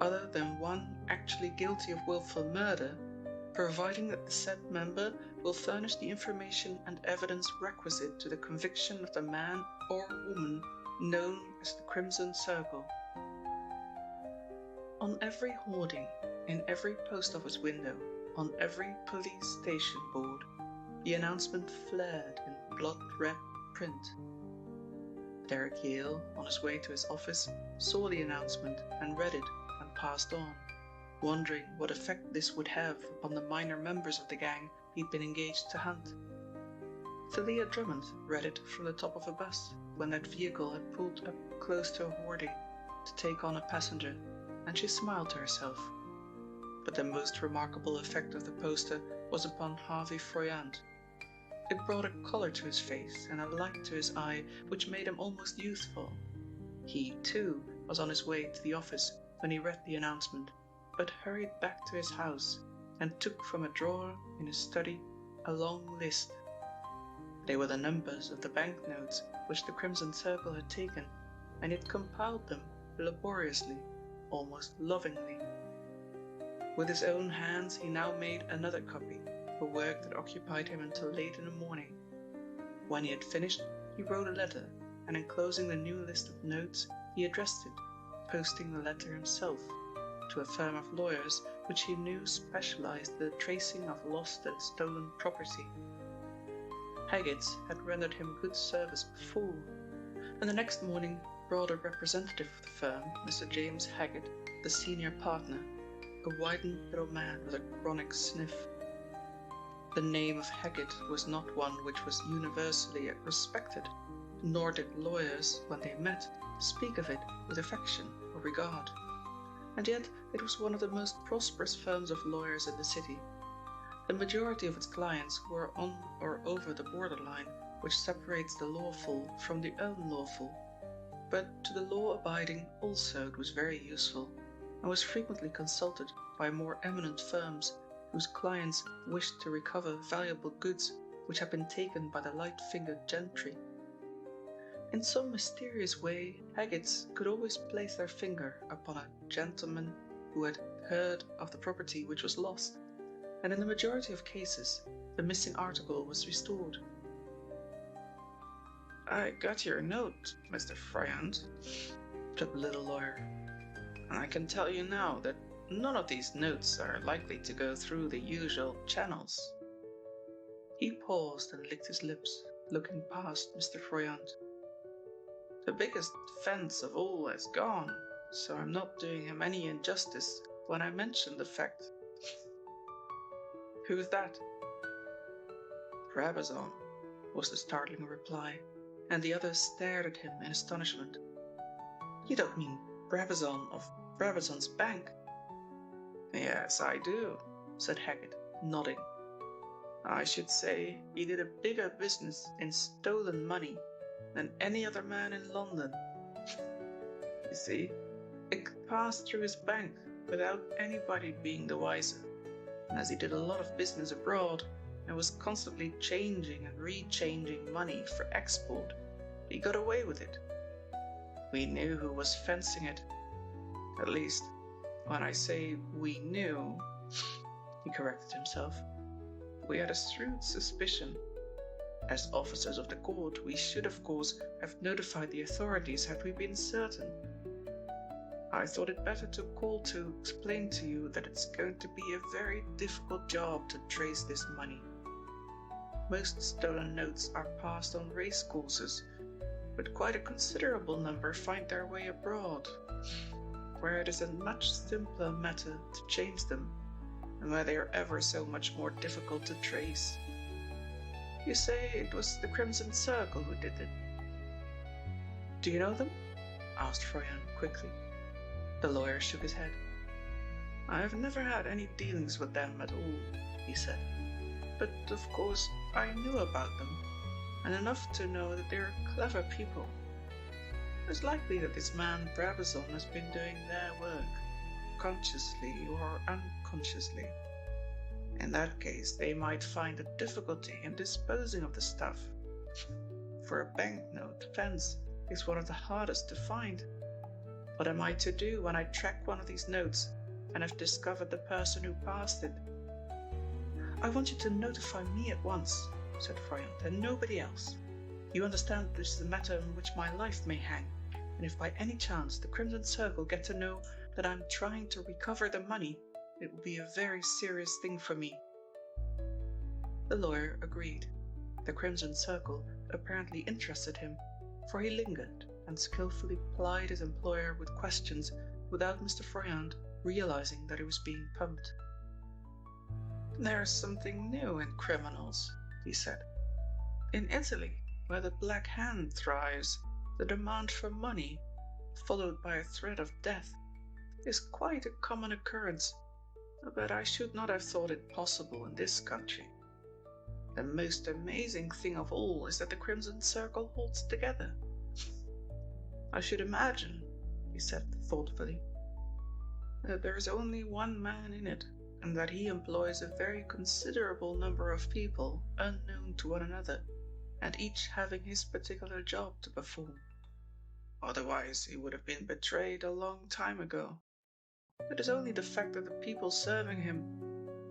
S2: other than one actually guilty of willful murder, providing that the said member will furnish the information and evidence requisite to the conviction of the man or woman known as the Crimson Circle. On every hoarding, in every post office window, on every police station board, the announcement flared in blood-red print. Derek Yale, on his way to his office, saw the announcement and read it and passed on, wondering what effect this would have upon the minor members of the gang he'd been engaged to hunt. Thalia Drummond read it from the top of a bus when that vehicle had pulled up close to a hoarding to take on a passenger, and she smiled to herself. But the most remarkable effect of the poster was upon Harvey Froyant. It brought a colour to his face and a light to his eye which made him almost youthful. He, too, was on his way to the office when he read the announcement, but hurried back to his house and took from a drawer in his study a long list. They were the numbers of the banknotes which the Crimson Circle had taken, and he had compiled them laboriously, almost lovingly. With his own hands he now made another copy, a work that occupied him until late in the morning. When he had finished, he wrote a letter, and enclosing the new list of notes, he addressed it, posting the letter himself, to a firm of lawyers which he knew specialized in the tracing of lost and stolen property. Haggett's had rendered him good service before, and the next morning brought a representative of the firm, Mr. James Haggett, the senior partner, a widened little man with a chronic sniff. The name of Haggett was not one which was universally respected, nor did lawyers, when they met, speak of it with affection or regard. And yet it was one of the most prosperous firms of lawyers in the city. The majority of its clients were on or over the borderline which separates the lawful from the unlawful, but to the law-abiding also it was very useful, and was frequently consulted by more eminent firms whose clients wished to recover valuable goods which had been taken by the light-fingered gentry. In some mysterious way, Haggett's could always place their finger upon a gentleman who had heard of the property which was lost, and in the majority of cases, the missing article was restored. "I got your note, Mr. Froyant," said the little lawyer, "and I can tell you now that none of these notes are likely to go through the usual channels." He paused and licked his lips, looking past Mr. Froyant. "The biggest offence of all has gone, so I'm not doing him any injustice when I mention the fact." "Who's that?" "Brabazon," was the startling reply, and the other stared at him in astonishment. "You don't mean Brabazon of Brabazon's Bank?" "Yes, I do," said Haggett, nodding. "I should say he did a bigger business in stolen money than any other man in London. You see, it could pass through his bank without anybody being the wiser, and as he did a lot of business abroad, and was constantly changing and rechanging money for export, he got away with it. We knew who was fencing it. At least, when I say we knew, he corrected himself, we had a shrewd suspicion. As officers of the court, we should of course have notified the authorities had we been certain. I thought it better to call to explain to you that it's going to be a very difficult job to trace this money. Most stolen notes are passed on race courses, but quite a considerable number find their way abroad, where it is a much simpler matter to change them, and where they are ever so much more difficult to trace. You say it was the Crimson Circle who did it. Do you know them? Asked Froyan quickly. The lawyer shook his head. I have never had any dealings with them at all, he said. But of course I knew about them, and enough to know that they are clever people. It's likely that this man Brabazon has been doing their work, consciously or unconsciously. In that case, they might find a difficulty in disposing of the stuff. For a banknote, fence is one of the hardest to find. What am I to do when I track one of these notes and have discovered the person who passed it? I want you to notify me at once, said Froyan, and nobody else. You understand this is a matter on which my life may hang, and if by any chance the Crimson Circle get to know that I'm trying to recover the money, it will be a very serious thing for me. The lawyer agreed. The Crimson Circle apparently interested him, for he lingered and skillfully plied his employer with questions without Mr. Froyan realizing that he was being pumped. There's something new in criminals, he said. In Italy, where the Black Hand thrives, the demand for money, followed by a threat of death, is quite a common occurrence, but I should not have thought it possible in this country. The most amazing thing of all is that the Crimson Circle holds together. I should imagine, he said thoughtfully, that there is only one man in it, and that he employs a very considerable number of people unknown to one another, and each having his particular job to perform. Otherwise he would have been betrayed a long time ago. It is only the fact that the people serving him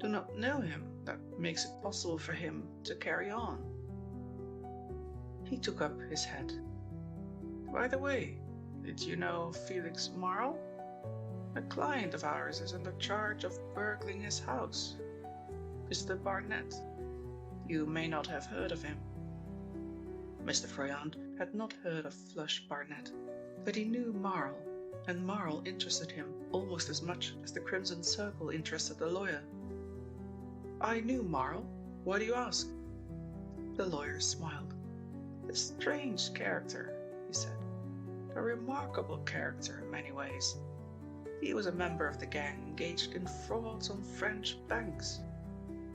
S2: do not know him that makes it possible for him to carry on. He took up his hat. By the way, did you know Felix Marl? A client of ours is under charge of burgling his house. Mr. Barnett. You may not have heard of him. Mr. Froyan had not heard of Flush Barnett, but he knew Marl, and Marl interested him almost as much as the Crimson Circle interested the lawyer. I knew Marl. Why do you ask? The lawyer smiled. A strange character, he said. A remarkable character in many ways. He was a member of the gang engaged in frauds on French banks.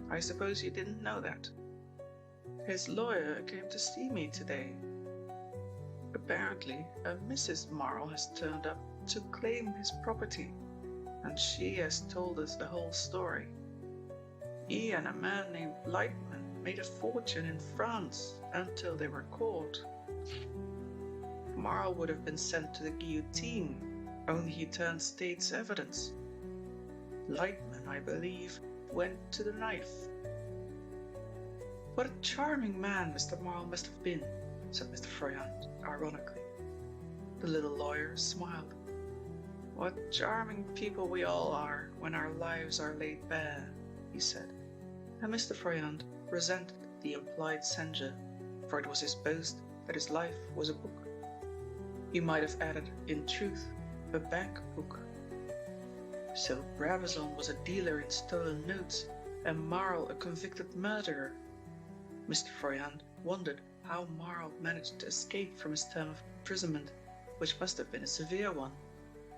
S2: I suppose you didn't know that. His lawyer came to see me today. Apparently, a Mrs. Marl has turned up to claim his property, and she has told us the whole story. He and a man named Lightman made a fortune in France until they were caught. Marl would have been sent to the guillotine, only he turned state's evidence. Lightman, I believe, went to the knife. What a charming man Mr. Marl must have been, said Mr. Froyan ironically. The little lawyer smiled. What charming people we all are when our lives are laid bare, he said, and Mr. Froyan resented the implied censure, for it was his boast that his life was a book. He might have added, in truth, a bank book. So Brabazon was a dealer in stolen notes, and Marl a convicted murderer. Mr. Froyan wondered how Marl managed to escape from his term of imprisonment, which must have been a severe one,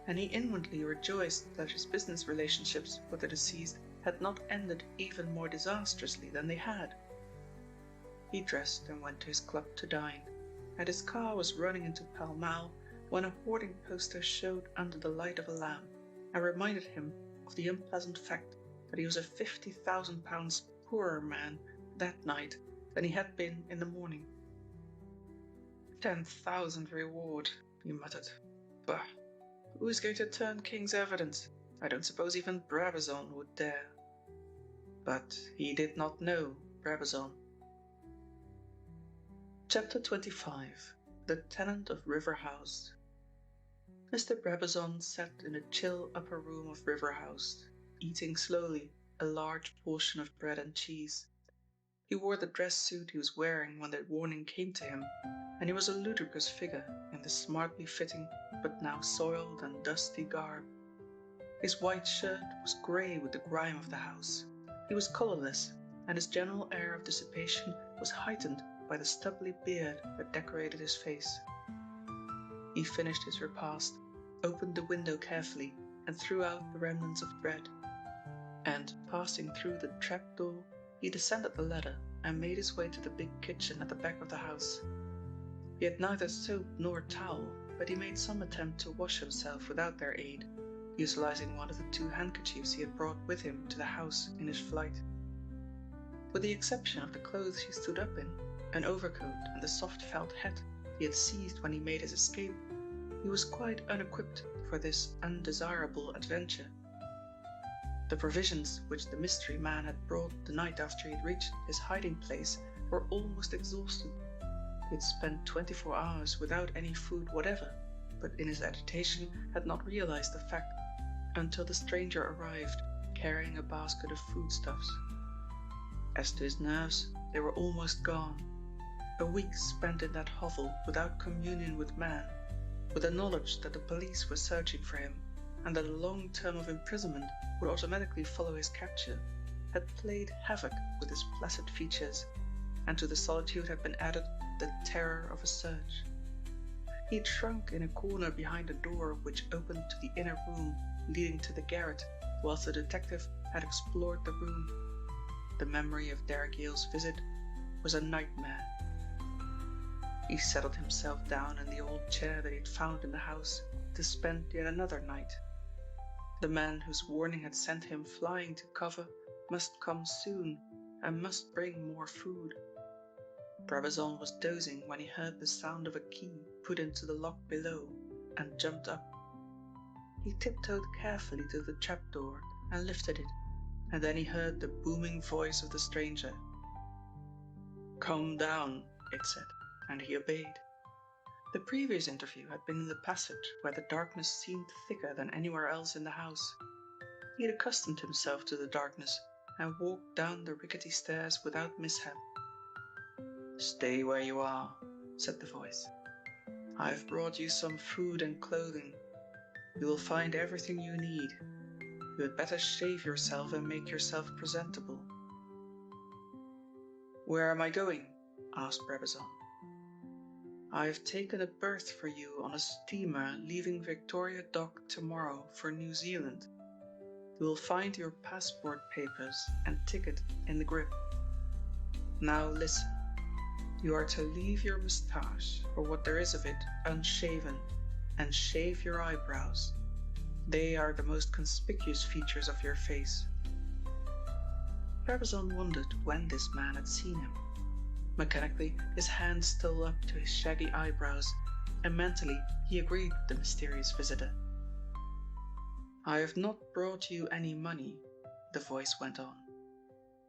S2: and he inwardly rejoiced that his business relationships with the deceased had not ended even more disastrously than they had. He dressed and went to his club to dine, and his car was running into Pall Mall when a hoarding poster showed under the light of a lamp and reminded him of the unpleasant fact that he was a £50,000 poorer man that night than he had been in the morning. 10,000 reward, he muttered. Bah, who is going to turn King's evidence? I don't suppose even Brabazon would dare. But he did not know Brabazon. Chapter 25. The Tenant of River House. Mr. Brabazon sat in the chill upper room of River House, eating slowly a large portion of bread and cheese. He wore the dress suit he was wearing when the warning came to him, and he was a ludicrous figure in the smartly fitting but now soiled and dusty garb. His white shirt was grey with the grime of the house. He was colourless, and his general air of dissipation was heightened by the stubbly beard that decorated his face. He finished his repast, opened the window carefully, and threw out the remnants of bread. And, passing through the trapdoor, he descended the ladder and made his way to the big kitchen at the back of the house. He had neither soap nor towel, but he made some attempt to wash himself without their aid, utilizing one of the 2 handkerchiefs he had brought with him to the house in his flight. With the exception of the clothes he stood up in, an overcoat and the soft felt hat he had seized when he made his escape, he was quite unequipped for this undesirable adventure. The provisions which the mystery man had brought the night after he had reached his hiding place were almost exhausted. He had spent 24 hours without any food whatever, but in his agitation had not realized the fact until the stranger arrived, carrying a basket of foodstuffs. As to his nerves, they were almost gone. A week spent in that hovel without communion with man, with the knowledge that the police were searching for him, and that a long term of imprisonment would automatically follow his capture, had played havoc with his placid features, and to the solitude had been added the terror of a search. He had shrunk in a corner behind a door which opened to the inner room leading to the garret, whilst the detective had explored the room. The memory of Derek Yale's visit was a nightmare. He settled himself down in the old chair that he had found in the house to spend yet another night. The man whose warning had sent him flying to cover must come soon and must bring more food. Brabazon was dozing when he heard the sound of a key put into the lock below and jumped up. He tiptoed carefully to the trapdoor and lifted it, and then he heard the booming voice of the stranger. "Come down," it said, and he obeyed. The previous interview had been in the passage, where the darkness seemed thicker than anywhere else in the house. He had accustomed himself to the darkness and walked down the rickety stairs without mishap. "Stay where you are," said the voice. "I have brought you some food and clothing. You will find everything you need. You had better shave yourself and make yourself presentable." "Where am I going?" asked Brabazon. "I have taken a berth for you on a steamer leaving Victoria Dock tomorrow for New Zealand. You will find your passport papers and ticket in the grip. Now listen. You are to leave your moustache, or what there is of it, unshaven, and shave your eyebrows. They are the most conspicuous features of your face." Brabazon wondered when this man had seen him. Mechanically, his hand stole up to his shaggy eyebrows, and mentally he agreed with the mysterious visitor. "I have not brought you any money," the voice went on.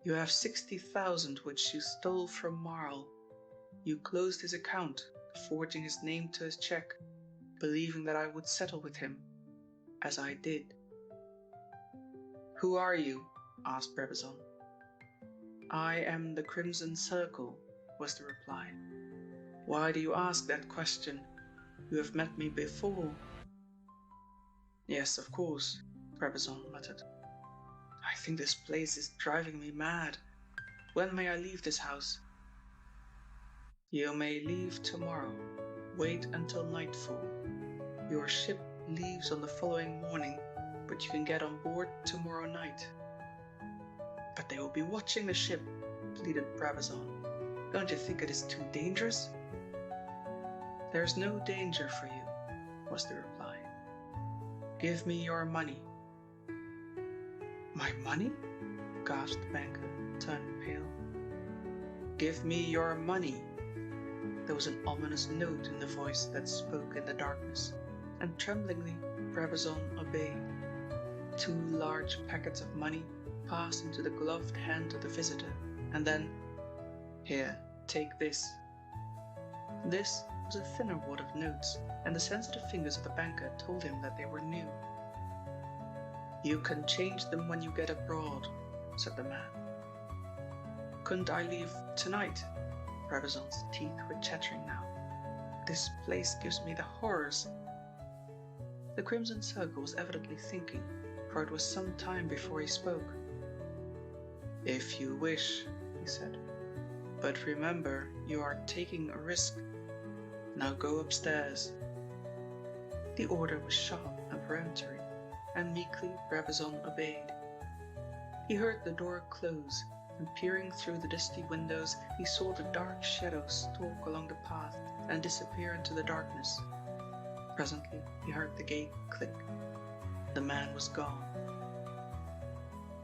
S2: "You have 60,000 which you stole from Marl. You closed his account, forging his name to his check, believing that I would settle with him, as I did." "Who are you?" asked Brabazon. "I am the Crimson Circle," was the reply. "Why do you ask that question? You have met me before." "Yes, of course," Brabazon muttered. "I think this place is driving me mad. When may I leave this house?" "You may leave tomorrow. Wait until nightfall. Your ship leaves on the following morning, but you can get on board tomorrow night." "But they will be watching the ship," pleaded Brabazon. "Don't you think it is too dangerous?" "There is no danger for you," was the reply. "Give me your money." "My money?" gasped the banker, turning pale. Give me your money. There was an ominous note in the voice that spoke in the darkness, and tremblingly Brabazon obeyed. 2 large packets of money passed into the gloved hand of the visitor, and then, "Here, take this." This was a thinner wad of notes, and the sensitive fingers of the banker told him that they were new. "You can change them when you get abroad," said the man. "Couldn't I leave tonight?" Brabazon's teeth were chattering now. "This place gives me the horrors." The Crimson Circle was evidently thinking, for it was some time before he spoke. "If you wish," he said. "But remember, you are taking a risk. Now go upstairs." The order was sharp and peremptory, and meekly Brabazon obeyed. He heard the door close, and peering through the dusty windows, he saw the dark shadow stalk along the path and disappear into the darkness. Presently he heard the gate click. The man was gone.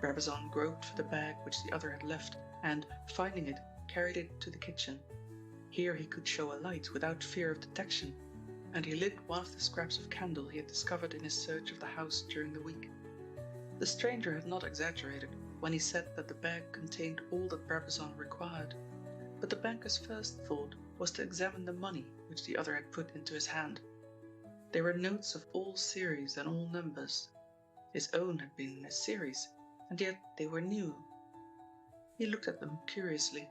S2: Brabazon groped for the bag which the other had left, and, finding it, carried it to the kitchen. Here he could show a light without fear of detection, and he lit one of the scraps of candle he had discovered in his search of the house during the week. The stranger had not exaggerated when he said that the bag contained all that Brabazon required, but the banker's first thought was to examine the money which the other had put into his hand. They were notes of all series and all numbers. His own had been in a series, and yet they were new. He looked at them curiously.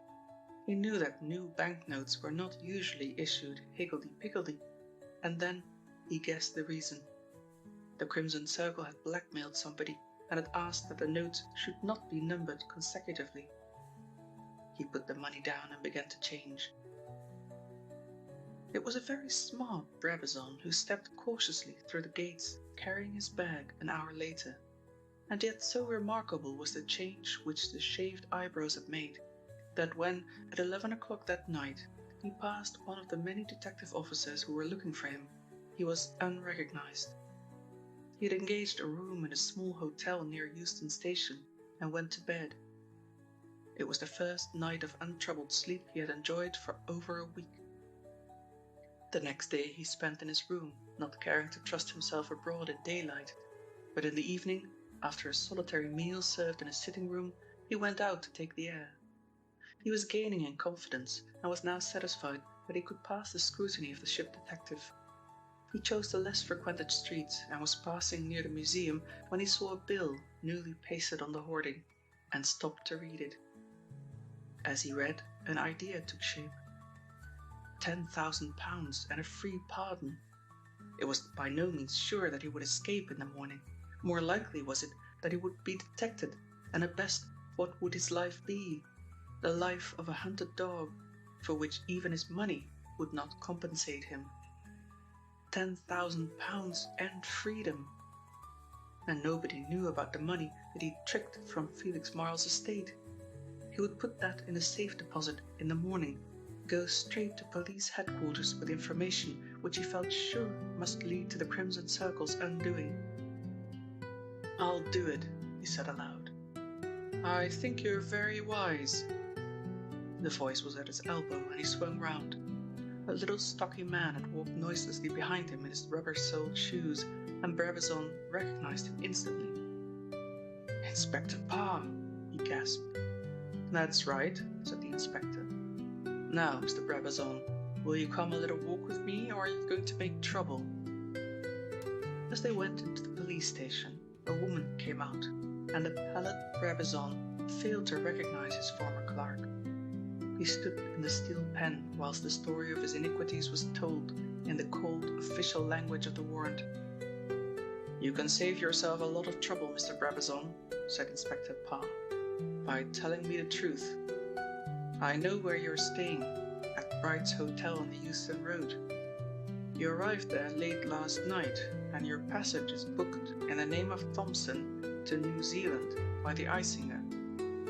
S2: He knew that new banknotes were not usually issued higgledy-piggledy, and then he guessed the reason. The Crimson Circle had blackmailed somebody and had asked that the notes should not be numbered consecutively. He put the money down and began to change. It was a very smart Brabazon who stepped cautiously through the gates, carrying his bag an hour later, and yet so remarkable was the change which the shaved eyebrows had made, that when, at 11 o'clock that night, he passed one of the many detective officers who were looking for him, he was unrecognized. He had engaged a room in a small hotel near Euston Station and went to bed. It was the first night of untroubled sleep he had enjoyed for over a week. The next day he spent in his room, not caring to trust himself abroad in daylight, but in the evening, after a solitary meal served in his sitting room, he went out to take the air. He was gaining in confidence, and was now satisfied that he could pass the scrutiny of the ship detective. He chose the less frequented streets, and was passing near the museum when he saw a bill newly pasted on the hoarding, and stopped to read it. As he read, an idea took shape. £10,000 and a free pardon. It was by no means sure that he would escape in the morning. More likely was it that he would be detected, and at best, what would his life be? The life of a hunted dog, for which even his money would not compensate him. £10,000 and freedom. And nobody knew about the money that he tricked from Felix Marle's estate. He would put that in a safe deposit in the morning, go straight to police headquarters with information which he felt sure must lead to the Crimson Circle's undoing. "I'll do it," he said aloud. "I think you're very wise." The voice was at his elbow, and he swung round. A little stocky man had walked noiselessly behind him in his rubber-soled shoes, and Brabazon recognized him instantly. "Inspector Parr," he gasped. "That's right," said the inspector. "Now, Mr. Brabazon, will you come a little walk with me, or are you going to make trouble?" As they went into the police station, a woman came out, and the pallid Brabazon failed to recognize his former clerk. He stood in the steel pen whilst the story of his iniquities was told in the cold official language of the warrant. "You can save yourself a lot of trouble, Mr. Brabazon," said Inspector Parr, "by telling me the truth. I know where you're staying, at Bright's Hotel on the Euston Road. You arrived there late last night, and your passage is booked in the name of Thompson to New Zealand by the Icinger,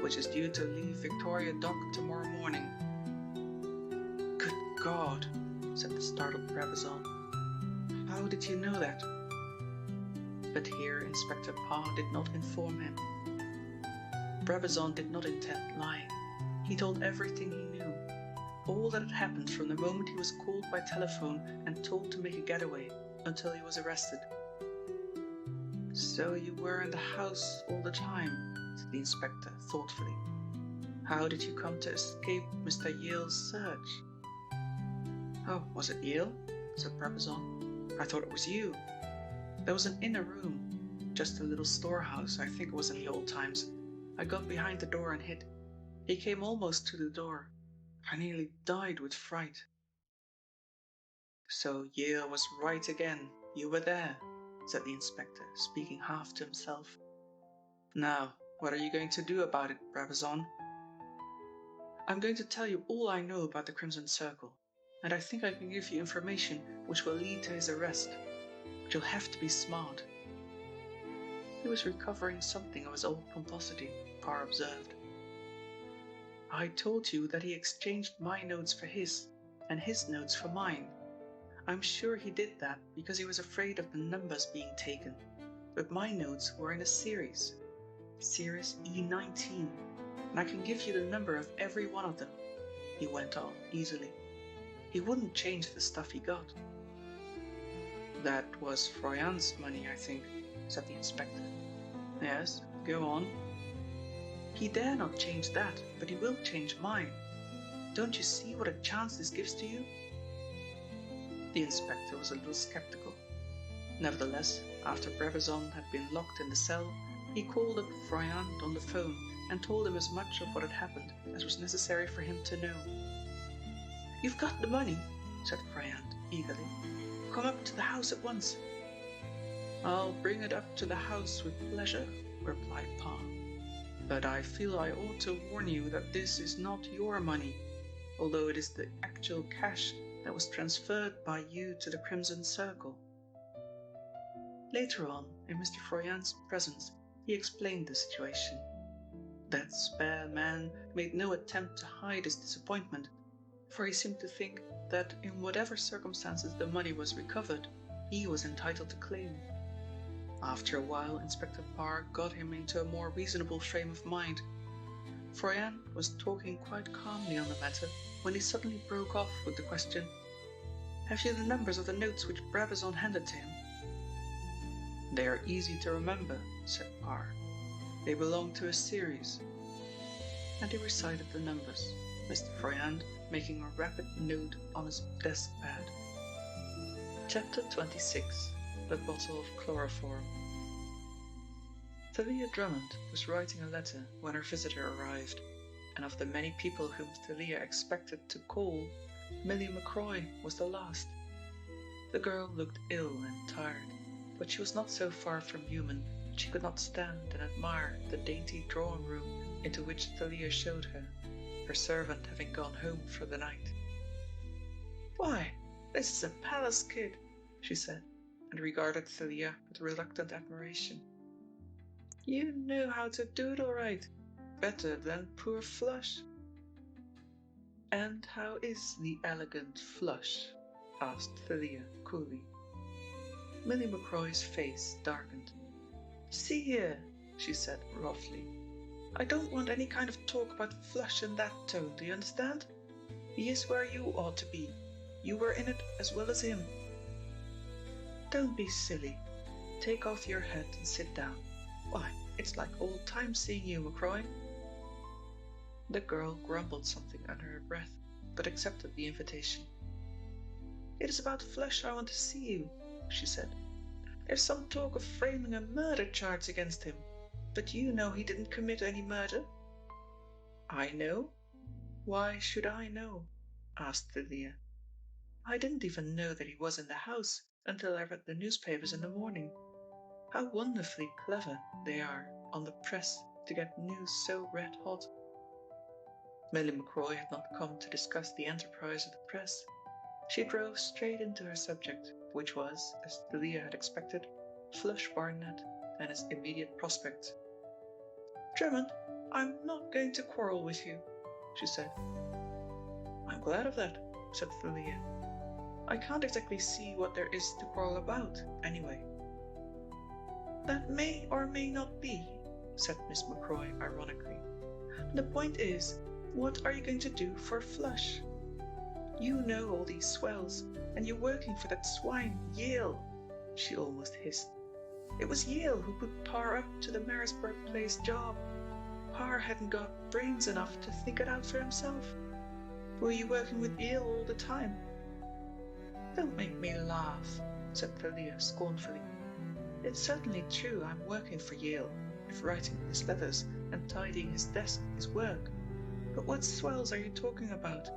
S2: which is due to leave Victoria Dock tomorrow morning." "Good God," said the startled Brabazon. "How did you know that?" But here Inspector Parr did not inform him. Brabazon did not intend lying. He told everything he knew, all that had happened from the moment he was called by telephone and told to make a getaway until he was arrested. "So you were in the house all the time," said the inspector thoughtfully. "How did you come to escape Mr. Yale's search?" "Oh, was it Yale?" said Brabazon. "I thought it was you. There was an inner room, just a little storehouse. I think it was in the old times. I got behind the door and hid. He came almost to the door. I nearly died with fright." "So Yale was right again. You were there," said the inspector, speaking half to himself. "Now, what are you going to do about it, Brabazon?" "I'm going to tell you all I know about the Crimson Circle, and I think I can give you information which will lead to his arrest. But you'll have to be smart." He was recovering something of his old pomposity, Parr observed. "I told you that he exchanged my notes for his, and his notes for mine. I'm sure he did that because he was afraid of the numbers being taken, but my notes were in a series E19, and I can give you the number of every one of them," he went on easily. "He wouldn't change the stuff he got." "That was Froyant's money, I think," said the inspector. "Yes, go on." "He dare not change that, but he will change mine. Don't you see what a chance this gives to you?" The inspector was a little skeptical. Nevertheless, after Brabazon had been locked in the cell, he called up Froyant on the phone and told him as much of what had happened as was necessary for him to know. "You've got the money," said Froyant eagerly. "Come up to the house at once." "I'll bring it up to the house with pleasure," replied Parr. "But I feel I ought to warn you that this is not your money, although it is the actual cash that was transferred by you to the Crimson Circle." Later on, in Mr. Froyant's presence, he explained the situation. That spare man made no attempt to hide his disappointment, for he seemed to think that in whatever circumstances the money was recovered, he was entitled to claim. After a while, Inspector Parr got him into a more reasonable frame of mind. Froyant was talking quite calmly on the matter when he suddenly broke off with the question, "Have you the numbers of the notes which Brabazon handed to him?" "They are easy to remember," said Parr. "They belong to a series." And he recited the numbers, Mr. Froyant making a rapid note on his desk pad. Chapter 26. The Bottle of Chloroform. Thalia Drummond was writing a letter when her visitor arrived, and of the many people whom Thalia expected to call, Millie McCroy was the last. The girl looked ill and tired, but she was not so far from human that she could not stand and admire the dainty drawing-room into which Thalia showed her servant having gone home for the night. "Why, this is a palace kid," she said, and regarded Thalia with reluctant admiration. "You know how to do it all right, better than poor Flush." "And how is the elegant Flush?" asked Thalia coolly. Millie McCroy's face darkened. "See here," she said roughly. "I don't want any kind of talk about Flush in that tone, do you understand? He is where you ought to be. You were in it as well as him." "Don't be silly. Take off your hat and sit down. Why, it's like old times seeing you, McCroy." The girl grumbled something under her breath, but accepted the invitation. "It is about Flush I want to see you," she said. "There's some talk of framing a murder charge against him, but you know he didn't commit any murder." "I know? Why should I know?" asked Thalia. "I didn't even know that he was in the house until I read the newspapers in the morning. How wonderfully clever they are on the press to get news so red hot." Millie McCroy had not come to discuss the enterprise of the press. She drove straight into her subject, which was, as Thalia had expected, Flush Barnett and his immediate prospects. "Drummond, I'm not going to quarrel with you," she said. "I'm glad of that," said Thalia. "I can't exactly see what there is to quarrel about, anyway." "That may or may not be," said Miss McCroy ironically. "The point is, what are you going to do for Flush?" You know all these swells, and you're working for that swine, Yale, she almost hissed. It was Yale who put Parr up to the Marisburg Place job. Parr hadn't got brains enough to think it out for himself. Were you working with Yale all the time? Don't make me laugh, said Thalia scornfully. It's certainly true I'm working for Yale, if writing his letters and tidying his desk is work. But what swells are you talking about?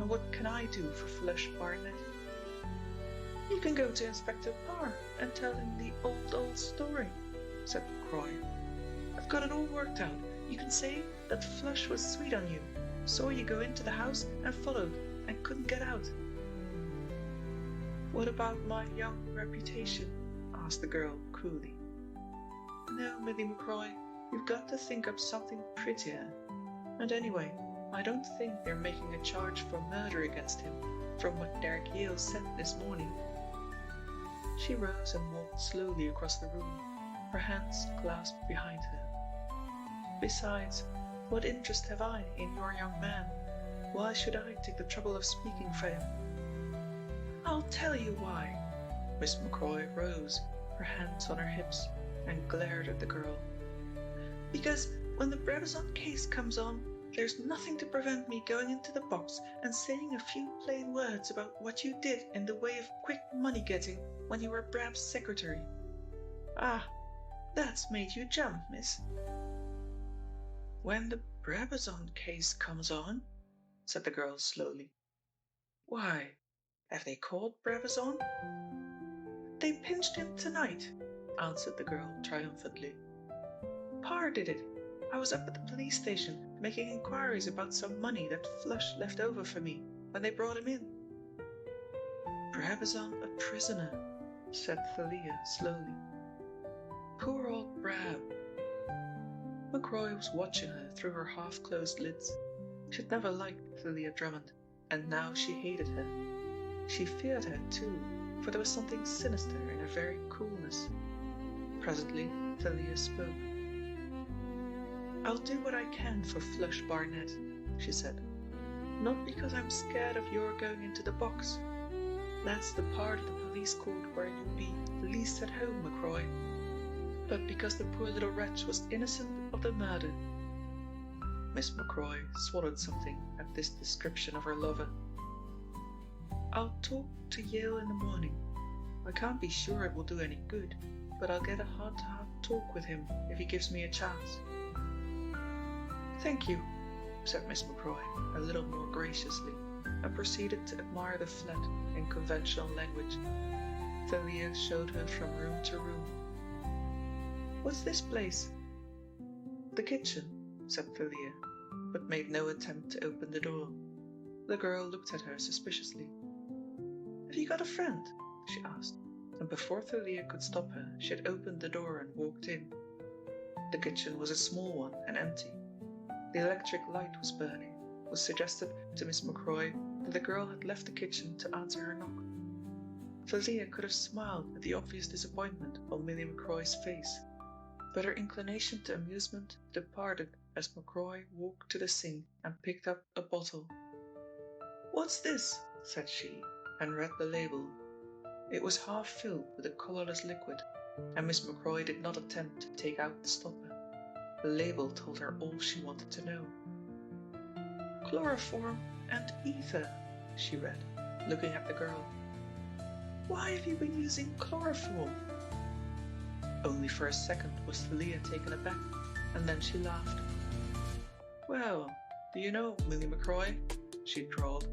S2: And what can I do for Flush Barnett? You can go to Inspector Parr and tell him the old story, said Croy. I've got it all worked out. You can say that Flush was sweet on you, saw you go into the house and followed, and couldn't get out. What about my young reputation? Asked the girl coolly. No, Millie McCroy, you've got to think up something prettier. And anyway, I don't think they're making a charge for murder against him, from what Derek Yale said this morning. She rose and walked slowly across the room, her hands clasped behind her. Besides, what interest have I in your young man? Why should I take the trouble of speaking for him? I'll tell you why. Miss McCroy rose, her hands on her hips, and glared at the girl. Because when the Brabazon case comes on, there's nothing to prevent me going into the box and saying a few plain words about what you did in the way of quick money getting when you were Brab's secretary. Ah, that's made you jump, miss. When the Brabazon case comes on, said the girl slowly. Why, have they caught Brabazon? They pinched him tonight, answered the girl triumphantly. Parr did it. I was up at the police station making inquiries about some money that Flush left over for me when they brought him in. Brabazon a prisoner, said Thalia slowly. Poor old Brab. McCroy was watching her through her half-closed lids. She'd never liked Thalia Drummond, and now she hated her. She feared her too, for there was something sinister in her very coolness. Presently, Thalia spoke. I'll do what I can for Flush Barnett, she said. Not because I'm scared of your going into the box. That's the part of the police court where you'd be least at home, McCroy. But because the poor little wretch was innocent of the murder. Miss McCroy swallowed something at this description of her lover. I'll talk to Yale in the morning. I can't be sure it will do any good, but I'll get a heart-to-heart talk with him if he gives me a chance. Thank you, said Miss McCroy a little more graciously, and proceeded to admire the flat in conventional language. Thalia showed her from room to room. What's this place? The kitchen, said Thalia, but made no attempt to open the door. The girl looked at her suspiciously. Have you got a friend? She asked, and before Thalia could stop her, she had opened the door and walked in. The kitchen was a small one and empty. The electric light was burning, which suggested to Miss McCroy that the girl had left the kitchen to answer her knock. Thalia could have smiled at the obvious disappointment on Millie McCroy's face, but her inclination to amusement departed as McCroy walked to the sink and picked up a bottle. What's this? Said she, and read the label. It was half filled with a colourless liquid, and Miss McCroy did not attempt to take out the stopper. The label told her all she wanted to know. Chloroform and ether, she read, looking at the girl. Why have you been using chloroform? Only for a second was Thalia taken aback, and then she laughed. Well, do you know, Millie McCroy, she drawled,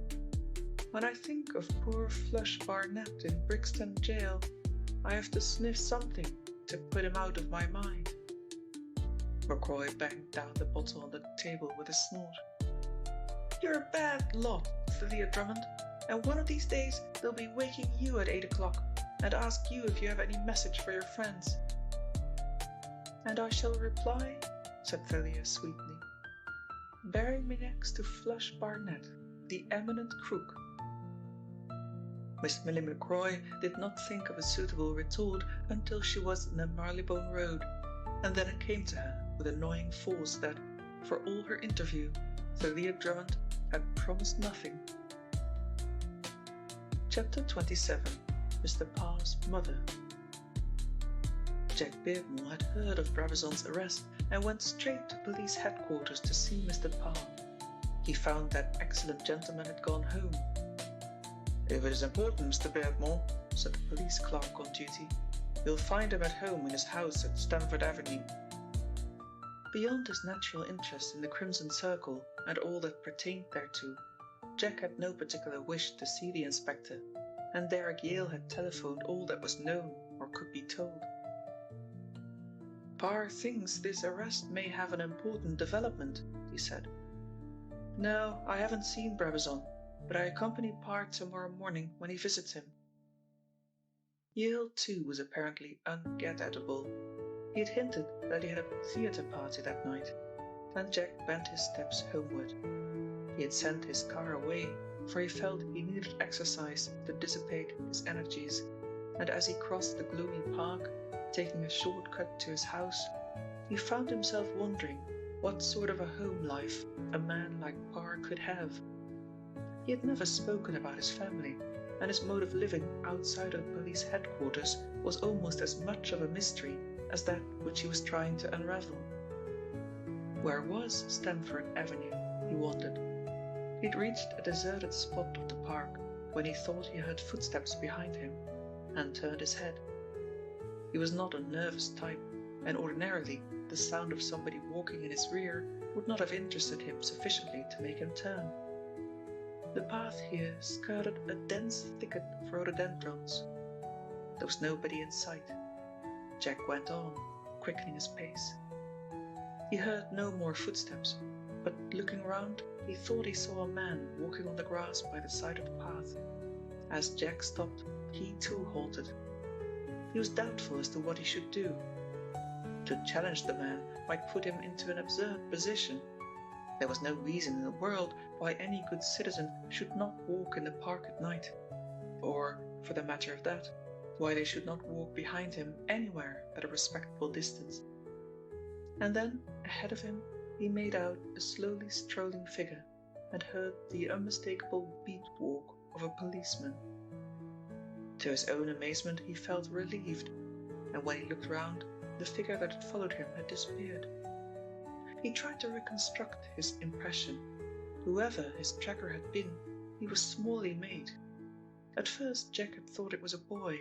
S2: when I think of poor Flush Barnett in Brixton jail, I have to sniff something to put him out of my mind. McCroy banged down the bottle on the table with a snort. You're a bad lot, Thalia Drummond, and one of these days they'll be waking you at 8 o'clock and ask you if you have any message for your friends. And I shall reply, said Thalia sweetly, bury me next to Flush Barnett, the eminent crook. Miss Millie McCroy did not think of a suitable retort until she was in the Marylebone Road, and then it came to her with annoying force that, for all her interview, Thalia Drummond had promised nothing. Chapter 27. Mr. Parr's Mother. Jack Beardmore had heard of Brabazon's arrest and went straight to police headquarters to see Mr. Parr. He found that excellent gentleman had gone home. "If it is important, Mr. Beardmore," said the police clerk on duty, "you'll find him at home in his house at Stamford Avenue." Beyond his natural interest in the Crimson Circle and all that pertained thereto, Jack had no particular wish to see the inspector, and Derek Yale had telephoned all that was known or could be told. "Parr thinks this arrest may have an important development," he said. "No, I haven't seen Brabazon, but I accompany Parr tomorrow morning when he visits him." Yale too was apparently unget-at-able. He had hinted that he had a theatre party that night, and Jack bent his steps homeward. He had sent his car away, for he felt he needed exercise to dissipate his energies, and as he crossed the gloomy park, taking a short cut to his house, he found himself wondering what sort of a home life a man like Parr could have. He had never spoken about his family, and his mode of living outside of police headquarters was almost as much of a mystery as that which he was trying to unravel. Where was Stamford Avenue, he wondered. He had reached a deserted spot of the park when he thought he heard footsteps behind him, and turned his head. He was not a nervous type, and ordinarily the sound of somebody walking in his rear would not have interested him sufficiently to make him turn. The path here skirted a dense thicket of rhododendrons. There was nobody in sight. Jack went on, quickening his pace. He heard no more footsteps, but looking round, he thought he saw a man walking on the grass by the side of the path. As Jack stopped, he too halted. He was doubtful as to what he should do. To challenge the man might put him into an absurd position. There was no reason in the world why any good citizen should not walk in the park at night, or, for the matter of that, why they should not walk behind him anywhere at a respectable distance. And then, ahead of him, he made out a slowly strolling figure, and heard the unmistakable beat walk of a policeman. To his own amazement, he felt relieved, and when he looked round, the figure that had followed him had disappeared. He tried to reconstruct his impression. Whoever his tracker had been, he was smallly made. At first Jack had thought it was a boy,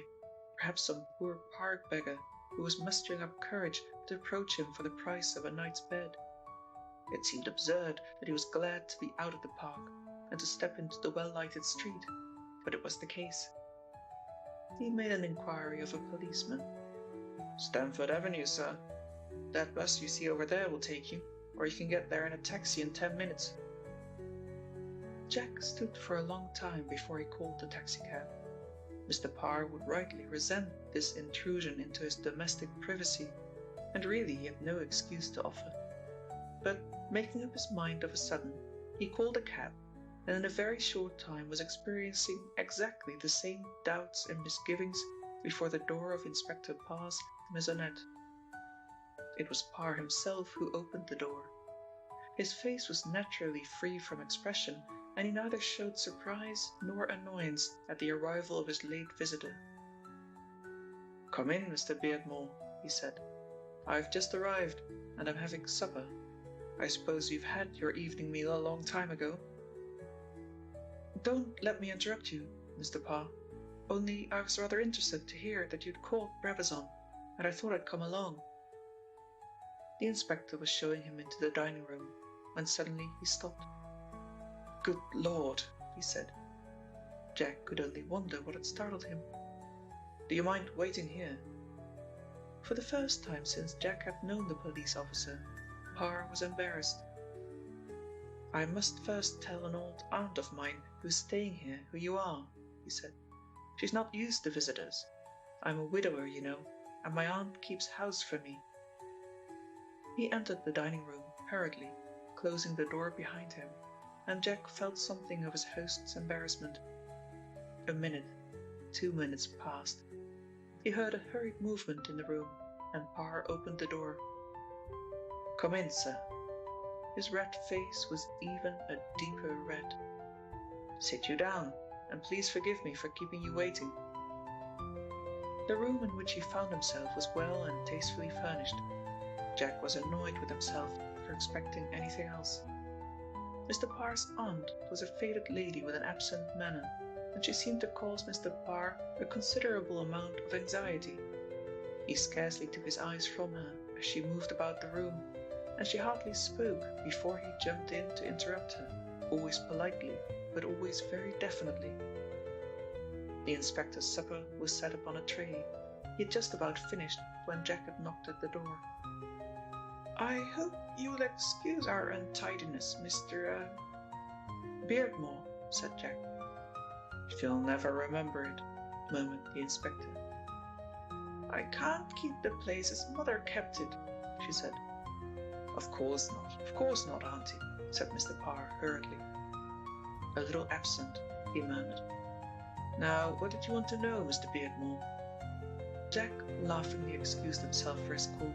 S2: perhaps some poor park beggar who was mustering up courage to approach him for the price of a night's bed. It seemed absurd that he was glad to be out of the park and to step into the well-lighted street, but it was the case. He made an inquiry of a policeman. "Stamford Avenue, sir. That bus you see over there will take you, or you can get there in a taxi in 10 minutes. Jack stood for a long time before he called the taxicab. Mr. Parr would rightly resent this intrusion into his domestic privacy, and really he had no excuse to offer. But, making up his mind of a sudden, he called a cab, and in a very short time was experiencing exactly the same doubts and misgivings before the door of Inspector Parr's maisonette. It was Parr himself who opened the door. His face was naturally free from expression, and he neither showed surprise nor annoyance at the arrival of his late visitor. "Come in, Mr. Beardmore," he said. "I've just arrived, and I'm having supper. I suppose you've had your evening meal a long time ago?" "Don't let me interrupt you, Mr. Parr. Only I was rather interested to hear that you'd caught Brabazon, and I thought I'd come along." The inspector was showing him into the dining room, when suddenly he stopped. "Good Lord," he said. Jack could only wonder what had startled him. "Do you mind waiting here?" For the first time since Jack had known the police officer, Parr was embarrassed. "I must first tell an old aunt of mine who's staying here who you are," he said. "She's not used to visitors. I'm a widower, you know, and my aunt keeps house for me." He entered the dining room hurriedly, closing the door behind him, and Jack felt something of his host's embarrassment. A minute, 2 minutes passed. He heard a hurried movement in the room, and Parr opened the door. "Come in, sir." His red face was even a deeper red. "Sit you down, and please forgive me for keeping you waiting." The room in which he found himself was well and tastefully furnished. Jack was annoyed with himself for expecting anything else. Mr. Parr's aunt was a faded lady with an absent manner, and she seemed to cause Mr. Parr a considerable amount of anxiety. He scarcely took his eyes from her as she moved about the room, and she hardly spoke before he jumped in to interrupt her, always politely, but always very definitely. The inspector's supper was set upon a tray. He had just about finished when Jack had knocked at the door. "I hope you will excuse our untidiness, Mr. Beardmore," said Jack. "She'll never remember it," murmured the inspector. "I can't keep the place as Mother kept it," she said. Of course not, Auntie," said Mr. Parr hurriedly. "A little absent," he murmured. "Now, what did you want to know, Mr. Beardmore?" Jack laughingly excused himself for his call.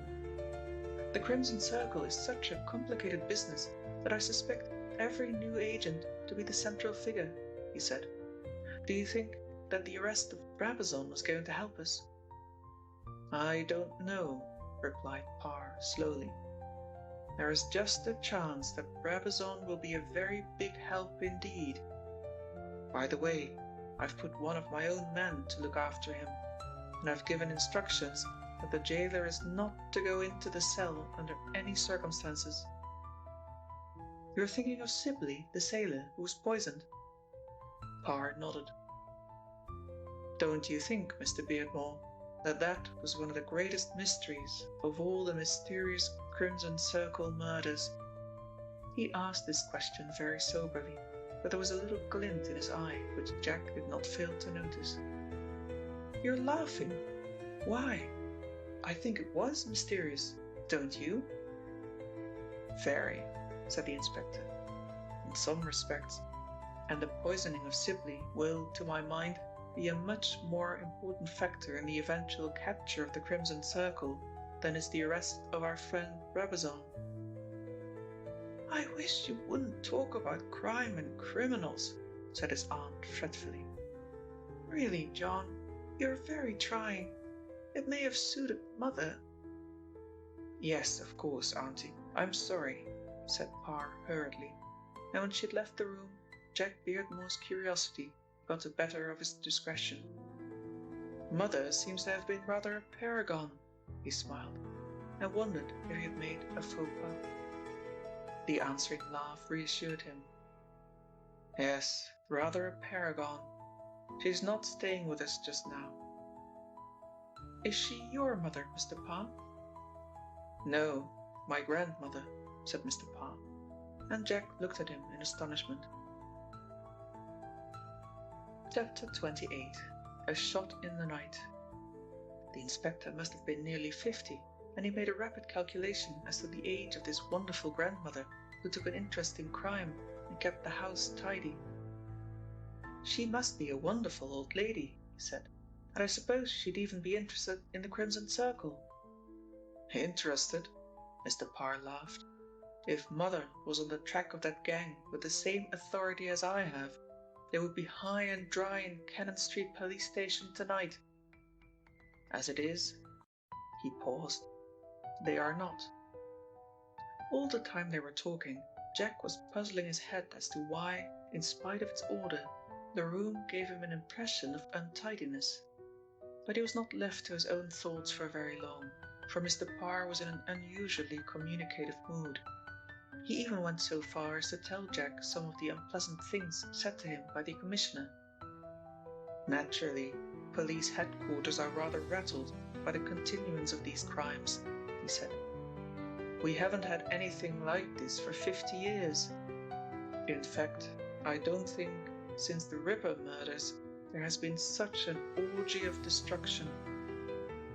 S2: "The Crimson Circle is such a complicated business that I suspect every new agent to be the central figure," he said. "Do you think that the arrest of Brabazon was going to help us?" "I don't know," replied Parr slowly. "There is just a chance that Brabazon will be a very big help indeed. By the way, I've put one of my own men to look after him, and I've given instructions that the jailer is not to go into the cell under any circumstances." "You're thinking of Sibley, the sailor, who was poisoned?" Parr nodded. "Don't you think, Mr. Beardmore, that was one of the greatest mysteries of all the mysterious Crimson Circle murders?" He asked this question very soberly, but there was a little glint in his eye which Jack did not fail to notice. "You're laughing. Why? I think it was mysterious, don't you?" "Very," said the inspector. "In some respects, and the poisoning of Sibley will, to my mind, be a much more important factor in the eventual capture of the Crimson Circle than is the arrest of our friend Brabazon." "I wish you wouldn't talk about crime and criminals," said his aunt fretfully. "Really, John, you're very trying. It may have suited Mother." "Yes, of course, Auntie. I'm sorry," said Parr hurriedly, and when she had left the room, Jack Beardmore's curiosity got the better of his discretion. "Mother seems to have been rather a paragon," he smiled, and wondered if he had made a faux pas. The answering laugh reassured him. "Yes, rather a paragon. She's not staying with us just now." "Is she your mother, Mr. Parr?" "No, my grandmother," said Mr. Parr, and Jack looked at him in astonishment. Chapter 28. A Shot in the Night. The inspector must have been nearly 50, and he made a rapid calculation as to the age of this wonderful grandmother who took an interest in crime and kept the house tidy. "She must be a wonderful old lady," he said, "and I suppose she'd even be interested in the Crimson Circle." "Interested?" Mr. Parr laughed. "If Mother was on the track of that gang with the same authority as I have, they would be high and dry in Cannon Street Police Station tonight. As it is," he paused, "they are not." All the time they were talking, Jack was puzzling his head as to why, in spite of its order, the room gave him an impression of untidiness. But he was not left to his own thoughts for very long, for Mr. Parr was in an unusually communicative mood. He even went so far as to tell Jack some of the unpleasant things said to him by the Commissioner. "Naturally, police headquarters are rather rattled by the continuance of these crimes," he said. "We haven't had anything like this for 50 years. In fact, I don't think, since the Ripper murders, there has been such an orgy of destruction.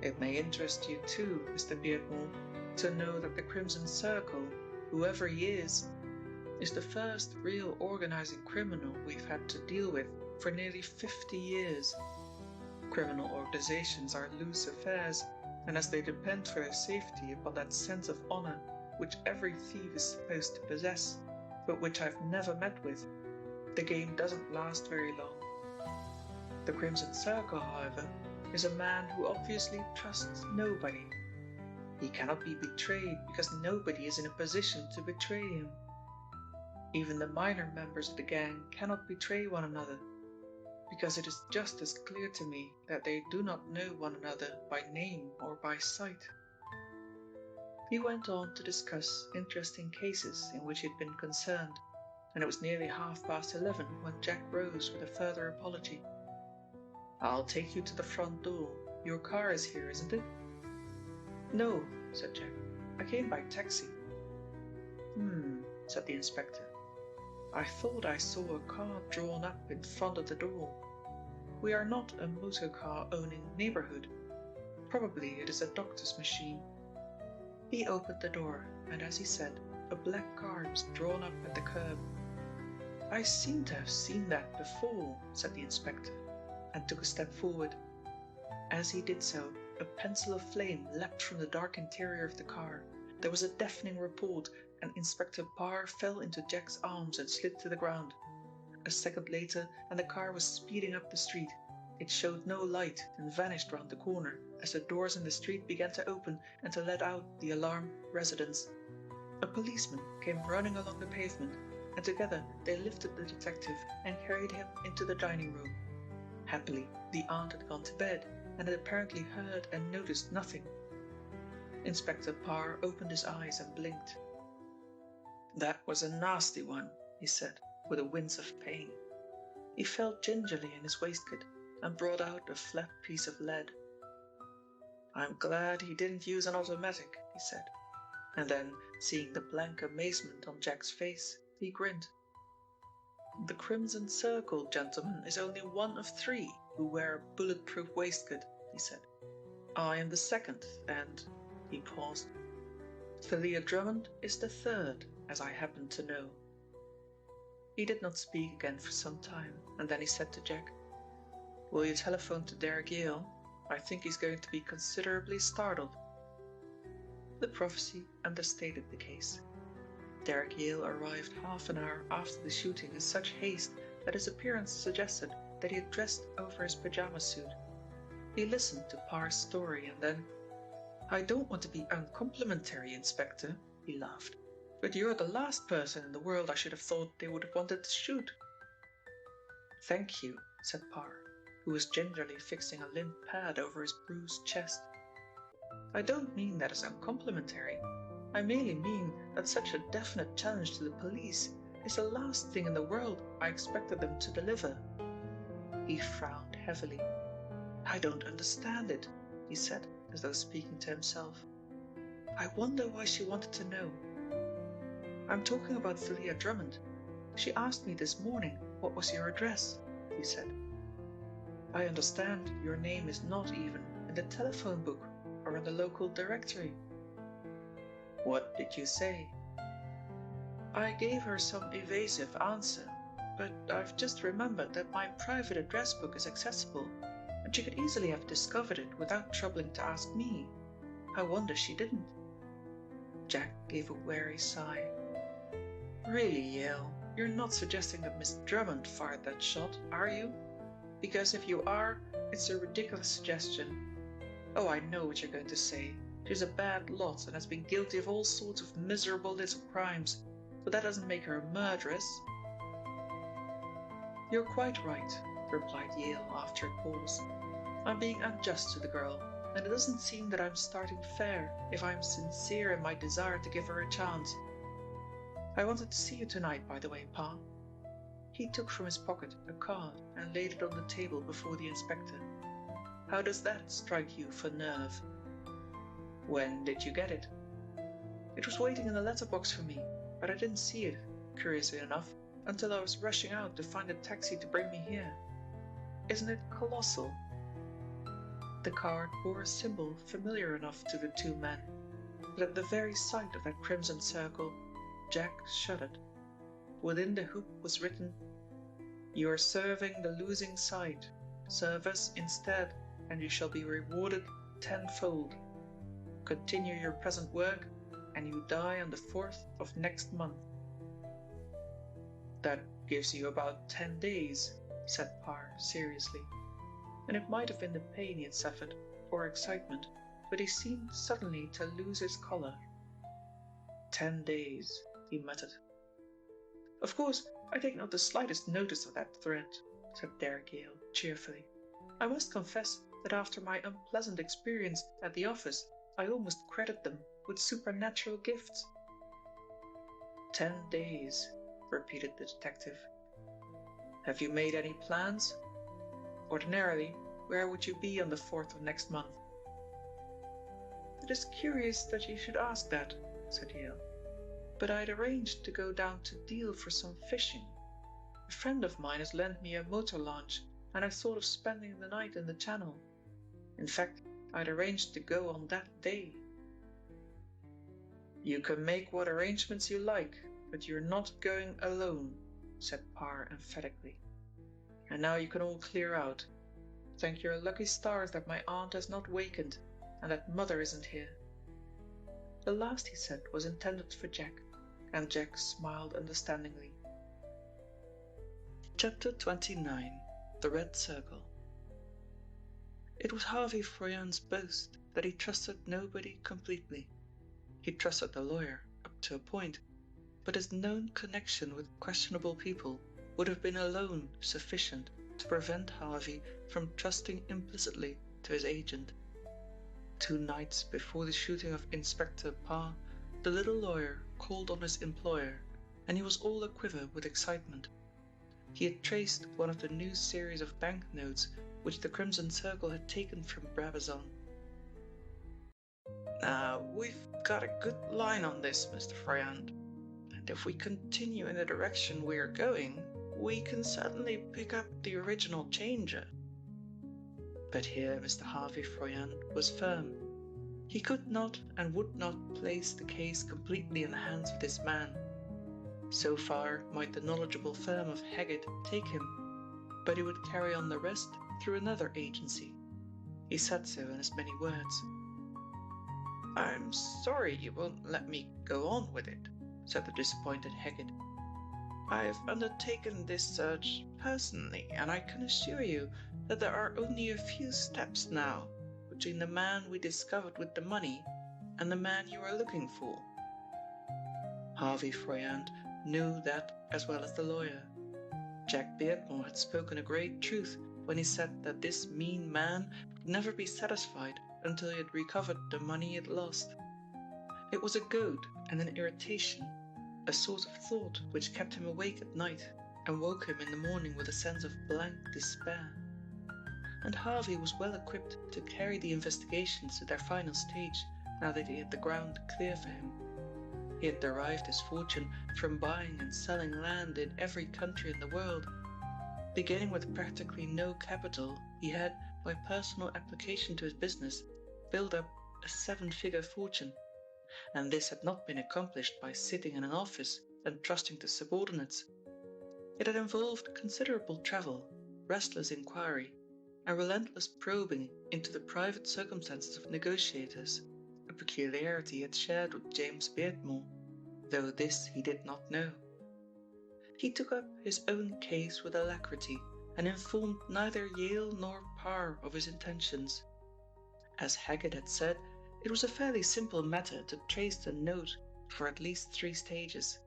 S2: It may interest you too, Mr. Beardmore, to know that the Crimson Circle, whoever he is the first real organizing criminal we've had to deal with for nearly 50 years. Criminal organizations are loose affairs, and as they depend for their safety upon that sense of honor which every thief is supposed to possess, but which I've never met with, the game doesn't last very long. The Crimson Circle, however, is a man who obviously trusts nobody. He cannot be betrayed because nobody is in a position to betray him. Even the minor members of the gang cannot betray one another, because it is just as clear to me that they do not know one another by name or by sight. He went on to discuss interesting cases in which he had been concerned, and it was nearly 11:30 when Jack rose with a further apology. "I'll take you to the front door. Your car is here, isn't it?" "No," said Jack. "I came by taxi." Said the inspector. "I thought I saw a car drawn up in front of the door. We are not a motor car owning neighborhood. Probably it is a doctor's machine." He opened the door, and as he said, a black car was drawn up at the curb. "I seem to have seen that before," said the inspector, and took a step forward. As he did so, a pencil of flame leapt from the dark interior of the car. There was a deafening report, and Inspector Parr fell into Jack's arms and slid to the ground. A second later, and the car was speeding up the street. It showed no light and vanished round the corner as the doors in the street began to open and to let out the alarmed residents. A policeman came running along the pavement, and together they lifted the detective and carried him into the dining room. Happily, the aunt had gone to bed and had apparently heard and noticed nothing. Inspector Parr opened his eyes and blinked. "That was a nasty one," he said, with a wince of pain. He felt gingerly in his waistcoat and brought out a flat piece of lead. "I'm glad he didn't use an automatic," he said, and then, seeing the blank amazement on Jack's face, he grinned. "The Crimson Circle, gentlemen, is only one of 3 who wear a bulletproof waistcoat," he said. "I am the second, and—" he paused. "Thalia Drummond is the 3rd, as I happen to know." He did not speak again for some time, and then he said to Jack, "Will you telephone to Derek Yale? I think he's going to be considerably startled." The prophecy understated the case. Derek Yale arrived half an hour after the shooting in such haste that his appearance suggested that he had dressed over his pajama suit. He listened to Parr's story and then, "I don't want to be uncomplimentary, Inspector," he laughed, "but you're the last person in the world I should have thought they would have wanted to shoot." "Thank you," said Parr, who was gingerly fixing a lint pad over his bruised chest. "I don't mean that as uncomplimentary. I merely mean that such a definite challenge to the police is the last thing in the world I expected them to deliver." He frowned heavily. "I don't understand it," he said, as though speaking to himself. "I wonder why she wanted to know." "I'm talking about Thalia Drummond. She asked me this morning what was your address," he said. "I understand your name is not even in the telephone book or in the local directory." "What did you say?" "I gave her some evasive answer, but I've just remembered that my private address book is accessible, and she could easily have discovered it without troubling to ask me. I wonder she didn't." Jack gave a weary sigh. "Really, Yale, you're not suggesting that Miss Drummond fired that shot, are you? Because if you are, it's a ridiculous suggestion. Oh, I know what you're going to say. She's a bad lot and has been guilty of all sorts of miserable little crimes, but that doesn't make her a murderess." "You're quite right," replied Yale after a pause. "I'm being unjust to the girl, and it doesn't seem that I'm starting fair if I'm sincere in my desire to give her a chance. I wanted to see you tonight, by the way, Pa." He took from his pocket a card and laid it on the table before the inspector. "How does that strike you for nerve?" "When did you get it?" "It was waiting in the letterbox for me, but I didn't see it, curiously enough, until I was rushing out to find a taxi to bring me here. Isn't it colossal?" The card bore a symbol familiar enough to the 2 men, but at the very sight of that crimson circle, Jack shuddered. Within the hoop was written, "You are serving the losing side. Serve us instead, and you shall be rewarded tenfold. Continue your present work, and you die on the 4th of next month." "That gives you about 10 days," said Parr seriously, and it might have been the pain he had suffered, or excitement, but he seemed suddenly to lose his colour. 10 days, he muttered. Of course, I take not the slightest notice of that threat, said Derrick Yale cheerfully. I must confess that after my unpleasant experience at the office, I almost credit them with supernatural gifts. 10 days, repeated the detective. Have you made any plans? Ordinarily, where would you be on the 4th of next month? It is curious that you should ask that, said Yale. But I had arranged to go down to Deal for some fishing. A friend of mine has lent me a motor launch, and I thought of spending the night in the channel. In fact, I had arranged to go on that day. You can make what arrangements you like, but you're not going alone, said Parr emphatically. And now you can all clear out. Thank your lucky stars that my aunt has not wakened, and that mother isn't here. The last he said was intended for Jack, and Jack smiled understandingly. Chapter 29. The Red Circle. It was Harvey Froyant's boast that he trusted nobody completely. He trusted the lawyer, up to a point, but his known connection with questionable people would have been alone sufficient to prevent Harvey from trusting implicitly to his agent. 2 nights before the shooting of Inspector Parr, the little lawyer called on his employer, and he was all aquiver with excitement. He had traced one of the new series of banknotes which the Crimson Circle had taken from Brabazon. Now, we've got a good line on this, Mr. Froyant, and if we continue in the direction we're going, we can certainly pick up the original changer. But here Mr. Harvey Froyant was firm. He could not and would not place the case completely in the hands of this man. So far might the knowledgeable firm of Haggett take him, but he would carry on the rest through another agency. He said so in as many words. I'm sorry you won't let me go on with it, said the disappointed Haggett. I've undertaken this search personally, and I can assure you that there are only a few steps now between the man we discovered with the money and the man you are looking for. Harvey Froyant knew that as well as the lawyer. Jack Beardmore had spoken a great truth when he said that this mean man would never be satisfied until he had recovered the money he had lost. It was a goad and an irritation, a sort of thought which kept him awake at night and woke him in the morning with a sense of blank despair. And Harvey was well equipped to carry the investigations to their final stage now that he had the ground clear for him. He had derived his fortune from buying and selling land in every country in the world. Beginning with practically no capital, he had, by personal application to his business, built up a 7-figure fortune. And this had not been accomplished by sitting in an office and trusting to subordinates. It had involved considerable travel, restless inquiry, and relentless probing into the private circumstances of negotiators, a peculiarity he had shared with James Beardmore, though this he did not know. He took up his own case with alacrity and informed neither Yale nor Parr of his intentions. As Haggett had said, it was a fairly simple matter to trace the note for at least 3 stages.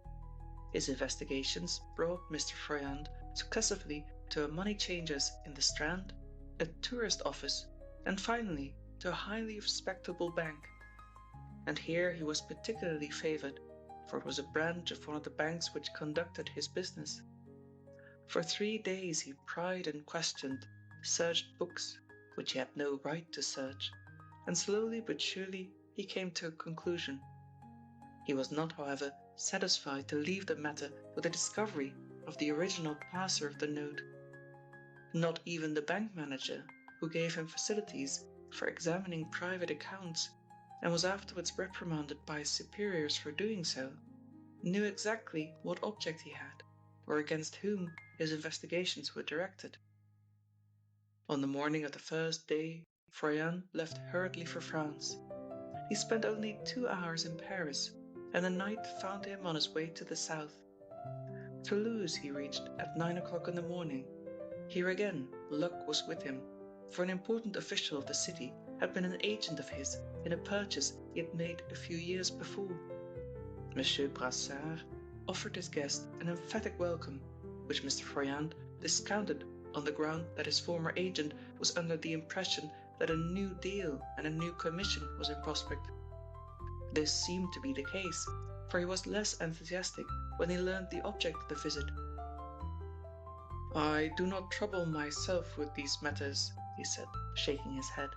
S2: His investigations brought Mr. Froyant successively to a money changer's in the Strand, a tourist office, and finally to a highly respectable bank. And here he was particularly favoured, for it was a branch of one of the banks which conducted his business. For 3 days he pried and questioned, searched books, which he had no right to search, and slowly but surely he came to a conclusion. He was not, however, satisfied to leave the matter with the discovery of the original passer of the note. Not even the bank manager, who gave him facilities for examining private accounts and was afterwards reprimanded by his superiors for doing so, knew exactly what object he had, or against whom his investigations were directed. On the morning of the first day, Froyant left hurriedly for France. He spent only 2 hours in Paris, and the night found him on his way to the south. Toulouse he reached at 9 o'clock in the morning, Here again, luck was with him, for an important official of the city had been an agent of his in a purchase he had made a few years before. Monsieur Brassard offered his guest an emphatic welcome, which Mr. Froyant discounted on the ground that his former agent was under the impression that a new deal and a new commission was in prospect. This seemed to be the case, for he was less enthusiastic when he learned the object of the visit. "I do not trouble myself with these matters," he said, shaking his head,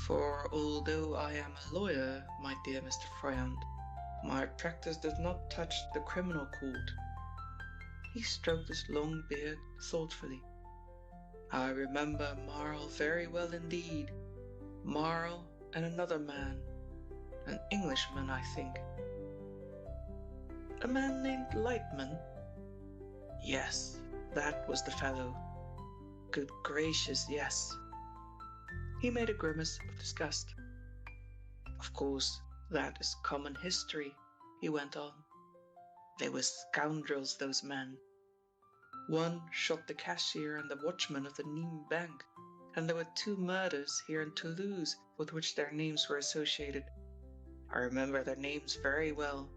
S2: "for although I am a lawyer, my dear Mr. Froyant, my practice does not touch the criminal court." He stroked his long beard thoughtfully. "I remember Marl very well indeed. Marl and another man. An Englishman, I think." "A man named Lightman?" "Yes, that was the fellow. Good gracious, yes." He made a grimace of disgust. "Of course, that is common history," he went on. "They were scoundrels, those men. One shot the cashier and the watchman of the Nîmes Bank, and there were 2 murders here in Toulouse with which their names were associated. I remember their names very well.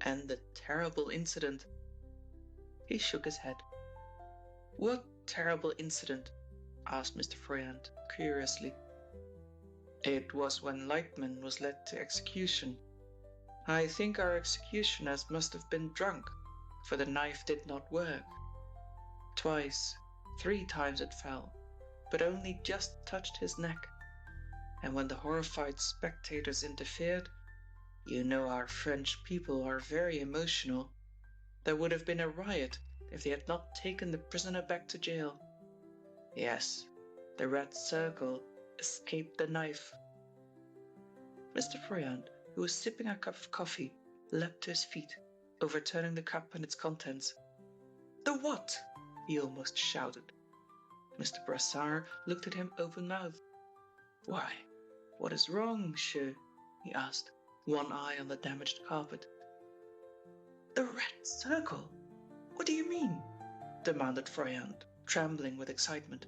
S2: And the terrible incident." He shook his head. "What terrible incident?" asked Mr. Froyant curiously. "It was when Lightman was led to execution. I think our executioners must have been drunk, for the knife did not work. 3 times it fell, but only just touched his neck. And when the horrified spectators interfered, you know our French people are very emotional, there would have been a riot if they had not taken the prisoner back to jail. Yes, the Red Circle escaped the knife." Mr. Froyant, who was sipping a cup of coffee, leapt to his feet, overturning the cup and its contents. "The what?" he almost shouted. Mr. Brassard looked at him open-mouthed. "Why, what is wrong, monsieur?" he asked, one eye on the damaged carpet. "The Red Circle? What do you mean?" demanded Froyant, trembling with excitement.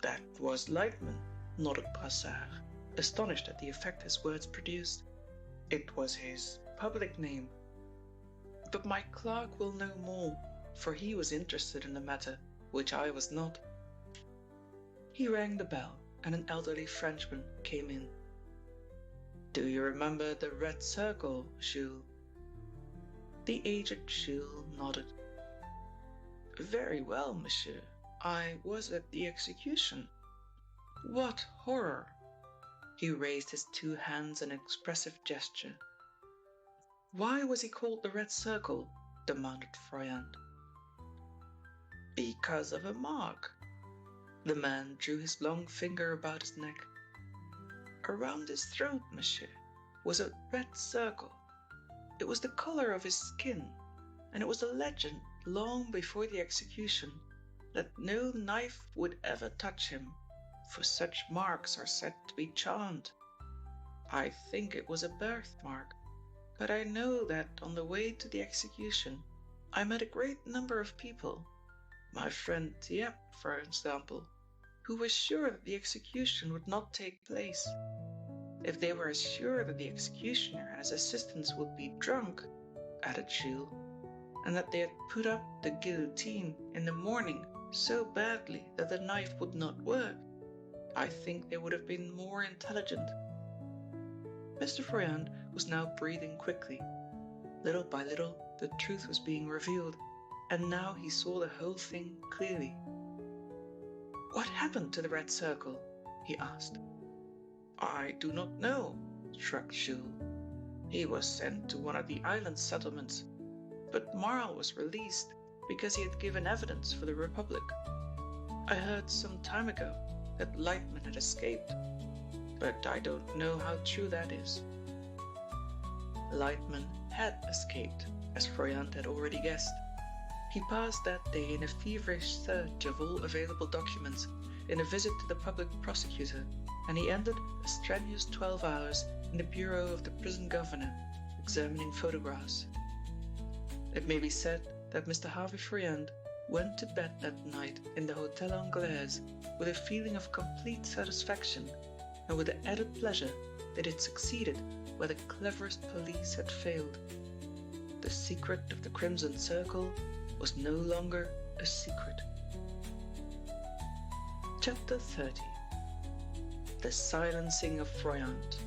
S2: "That was Lightman," nodded Brassard, astonished at the effect his words produced. "It was his public name. But my clerk will know more, for he was interested in the matter, which I was not." He rang the bell, and an elderly Frenchman came in. "Do you remember the Red Circle, Jules?" The aged Jules nodded. "Very well, monsieur. I was at the execution." "What horror!" He raised his 2 hands in an expressive gesture. "Why was he called the Red Circle?" demanded Froyant. "Because of a mark." The man drew his long finger about his neck. "Around his throat, monsieur, was a red circle. It was the color of his skin, and it was a legend long before the execution that no knife would ever touch him, for such marks are said to be charmed. I think it was a birthmark, but I know that on the way to the execution I met a great number of people, my friend Dieppe, for example, who was sure that the execution would not take place. If they were as sure that the executioner and his assistants would be drunk," added Jules, "and that they had put up the guillotine in the morning so badly that the knife would not work, I think they would have been more intelligent." Mr. Froyant was now breathing quickly. Little by little the truth was being revealed, and now he saw the whole thing clearly. "What happened to the Red Circle?" he asked. "I do not know," shrugged Jules. "He was sent to one of the island settlements, but Marl was released because he had given evidence for the Republic. I heard some time ago that Lightman had escaped, but I don't know how true that is." Lightman had escaped, as Froyant had already guessed. He passed that day in a feverish search of all available documents, in a visit to the public prosecutor, and he ended a strenuous 12 hours in the bureau of the prison governor, examining photographs. It may be said that Mr. Harvey Froyant went to bed that night in the Hotel Anglaise with a feeling of complete satisfaction and with the added pleasure that it succeeded where the cleverest police had failed. The secret of the Crimson Circle was no longer a secret. Chapter 30. The Silencing of Froyant.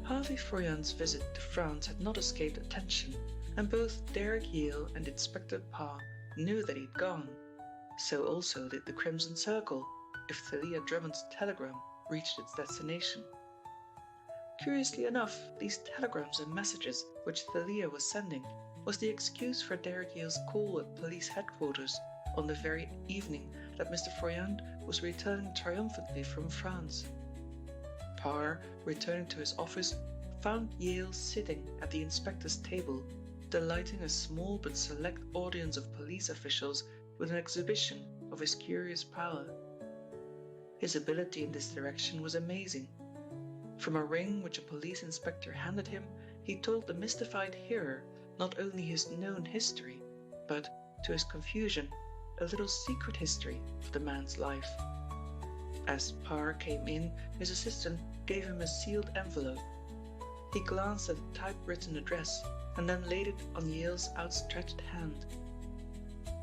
S2: Harvey Froyant's visit to France had not escaped attention, and both Derek Yale and Inspector Parr knew that he'd gone. So also did the Crimson Circle, if Thalia Drummond's telegram reached its destination. Curiously enough, these telegrams and messages which Thalia was sending was the excuse for Derek Yale's call at police headquarters on the very evening that Mr. Froyant was returning triumphantly from France. Parr, returning to his office, found Yale sitting at the inspector's table, delighting a small but select audience of police officials with an exhibition of his curious power. His ability in this direction was amazing. From a ring which a police inspector handed him, he told the mystified hearer not only his known history, but, to his confusion, a little secret history of the man's life. As Parr came in, his assistant gave him a sealed envelope. He glanced at the typewritten address and then laid it on Yale's outstretched hand.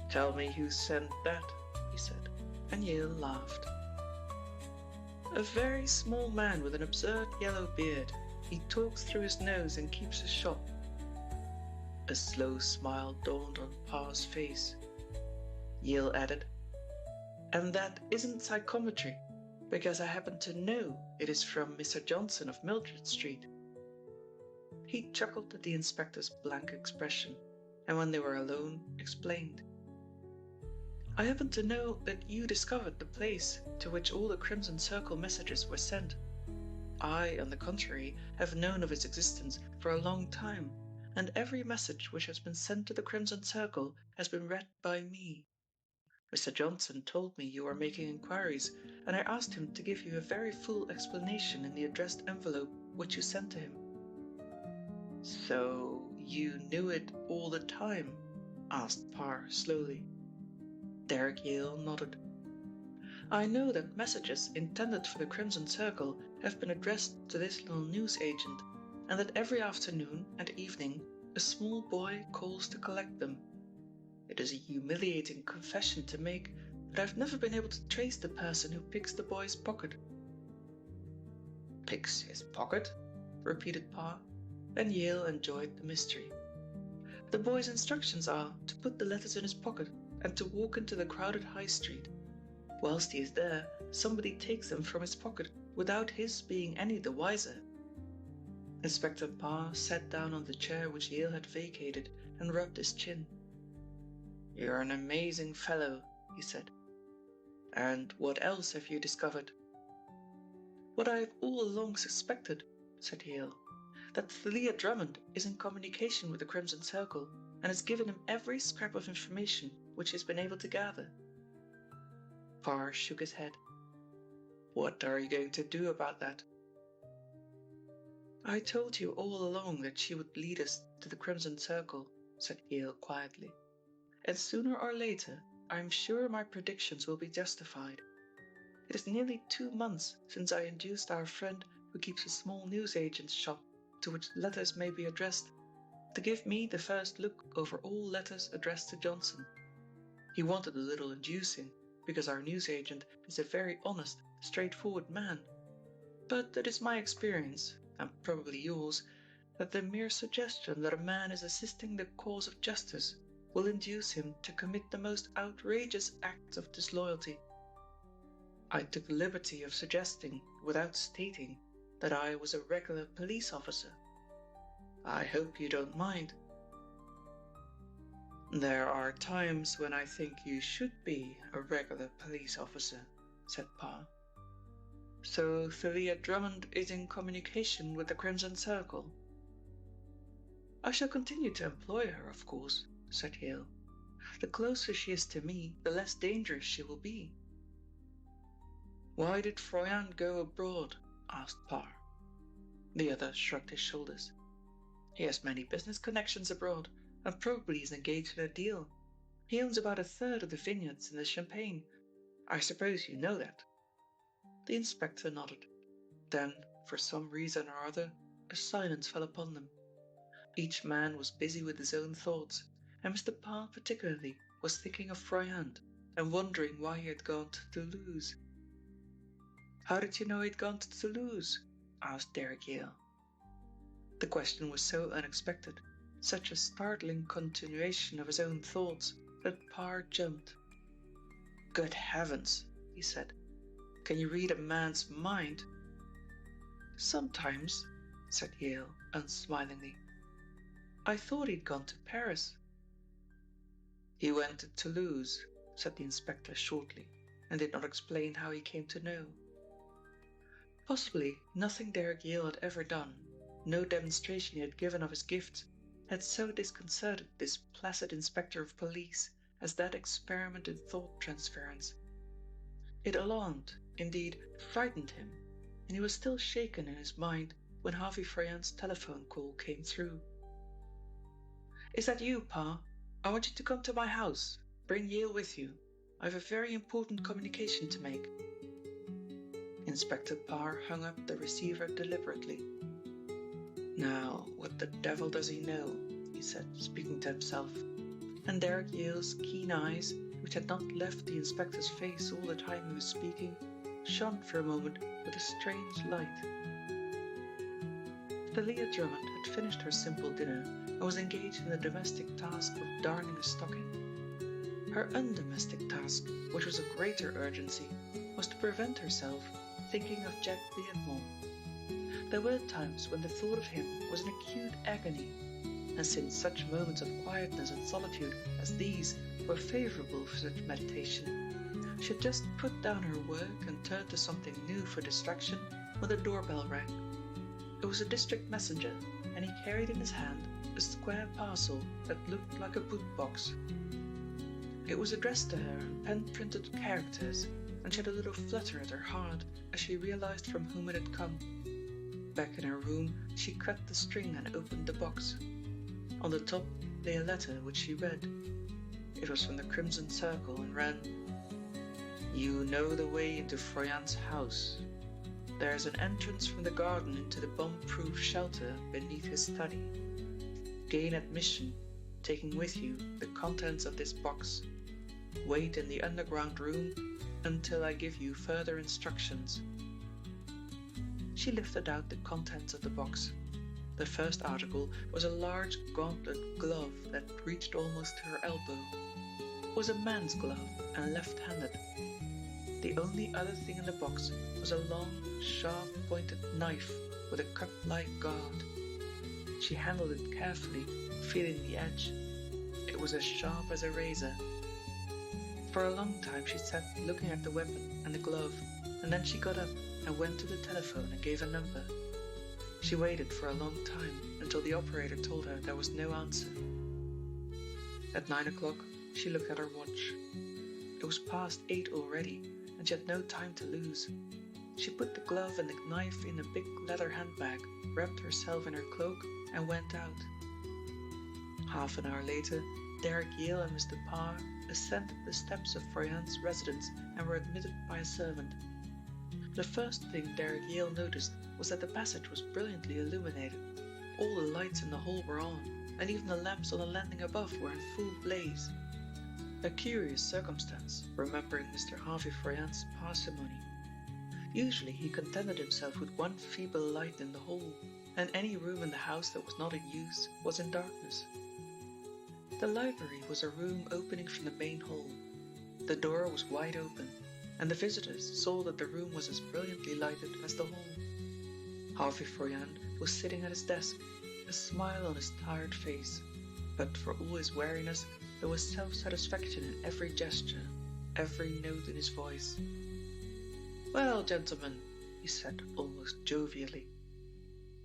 S2: "Tell me who sent that," he said, and Yale laughed. "A very small man with an absurd yellow beard. He talks through his nose and keeps a shop." A slow smile dawned on Parr's face. Yale added, "And that isn't psychometry, because I happen to know it is from Mr. Johnson of Mildred Street." He chuckled at the inspector's blank expression, and when they were alone, explained. "I happen to know that you discovered the place to which all the Crimson Circle messages were sent. I, on the contrary, have known of its existence for a long time, and every message which has been sent to the Crimson Circle has been read by me. Mr. Johnson told me you were making inquiries, and I asked him to give you a very full explanation in the addressed envelope which you sent to him." "So you knew it all the time?" asked Parr slowly. Derek Yale nodded. "I know that messages intended for the Crimson Circle have been addressed to this little news agent, and that every afternoon and evening a small boy calls to collect them. It is a humiliating confession to make, but I've never been able to trace the person who picks the boy's pocket." "Picks his pocket?" repeated Parr, and Yale enjoyed the mystery. "The boy's instructions are to put the letters in his pocket and to walk into the crowded high street. Whilst he is there, somebody takes them from his pocket without his being any the wiser." Inspector Parr sat down on the chair which Yale had vacated and rubbed his chin. "You're an amazing fellow," he said. "And what else have you discovered?" "What I have all along suspected," said Yale, "that Thalia Drummond is in communication with the Crimson Circle and has given him every scrap of information which he has been able to gather." Parr shook his head. "What are you going to do about that?" "I told you all along that she would lead us to the Crimson Circle," said Yale quietly. "And sooner or later, I am sure my predictions will be justified. It is nearly 2 months since I induced our friend who keeps a small newsagent's shop to which letters may be addressed, to give me the first look over all letters addressed to Johnson. He wanted a little inducing, because our newsagent is a very honest, straightforward man. But it is my experience, and probably yours, that the mere suggestion that a man is assisting the cause of justice will induce him to commit the most outrageous acts of disloyalty. I took the liberty of suggesting, without stating, that I was a regular police officer. I hope you don't mind." "There are times when I think you should be a regular police officer," said Parr. "So Thalia Drummond is in communication with the Crimson Circle?" "I shall continue to employ her, of course," said Yale. "The closer she is to me, the less dangerous she will be." "Why did Froyant go abroad?" asked Parr. The other shrugged his shoulders. "He has many business connections abroad, and probably is engaged in a deal. He owns about a third of the vineyards in the Champagne. I suppose you know that." The inspector nodded. Then, for some reason or other, a silence fell upon them. Each man was busy with his own thoughts, and Mr. Parr particularly was thinking of Froyant and wondering why he had gone to Toulouse. "How did you know he'd gone to Toulouse?" asked Derrick Yale. The question was so unexpected, such a startling continuation of his own thoughts, that Parr jumped. "Good heavens," he said. "Can you read a man's mind?" "Sometimes," said Yale, unsmilingly. "I thought he'd gone to Paris." "He went to Toulouse," said the inspector shortly, and did not explain how he came to know. Possibly nothing Derrick Yale had ever done, no demonstration he had given of his gifts, had so disconcerted this placid inspector of police as that experiment in thought transference. It alarmed, indeed frightened him, and he was still shaken in his mind when Harvey Froyant's telephone call came through. "Is that you, Pa? I want you to come to my house. Bring Yale with you. I have a very important communication to make." Inspector Parr hung up the receiver deliberately. "Now, what the devil does he know?" he said, speaking to himself, and Derrick Yale's keen eyes, which had not left the inspector's face all the time he was speaking, shone for a moment with a strange light. Thalia Drummond had finished her simple dinner and was engaged in the domestic task of darning a stocking. Her undomestic task, which was of greater urgency, was to prevent herself thinking of Jack Beardmore. There were times when the thought of him was an acute agony, and since such moments of quietness and solitude as these were favourable for such meditation, she had just put down her work and turned to something new for distraction when the doorbell rang. It was a district messenger, and he carried in his hand a square parcel that looked like a boot box. It was addressed to her in pen-printed characters, and she had a little flutter at her heart as she realized from whom it had come. Back in her room, she cut the string and opened the box. On the top lay a letter which she read. It was from the Crimson Circle and ran, "You know the way into Froyant's house. There is an entrance from the garden into the bomb-proof shelter beneath his study. Gain admission, taking with you the contents of this box. Wait in the underground room until I give you further instructions." She lifted out the contents of the box. The first article was a large gauntlet glove that reached almost to her elbow. It was a man's glove and left-handed. The only other thing in the box was a long, sharp-pointed knife with a cup-like guard. She handled it carefully, feeling the edge. It was as sharp as a razor. For a long time she sat looking at the weapon and the glove, and then she got up and went to the telephone and gave a number. She waited for a long time until the operator told her there was no answer. At 9 o'clock, she looked at her watch. It was past 8 already, and she had no time to lose. She put the glove and the knife in a big leather handbag, wrapped herself in her cloak, and went out. Half an hour later, Derrick Yale and Mr. Parr ascended the steps of Froyant's residence and were admitted by a servant. The first thing Derrick Yale noticed was that the passage was brilliantly illuminated. All the lights in the hall were on, and even the lamps on the landing above were in full blaze. A curious circumstance, remembering Mr. Harvey Froyant's parsimony. Usually he contented himself with one feeble light in the hall, and any room in the house that was not in use was in darkness. The library was a room opening from the main hall. The door was wide open, and the visitors saw that the room was as brilliantly lighted as the hall. Harvey Froyant was sitting at his desk, a smile on his tired face, but for all his weariness there was self-satisfaction in every gesture, every note in his voice. "Well, gentlemen," he said almost jovially,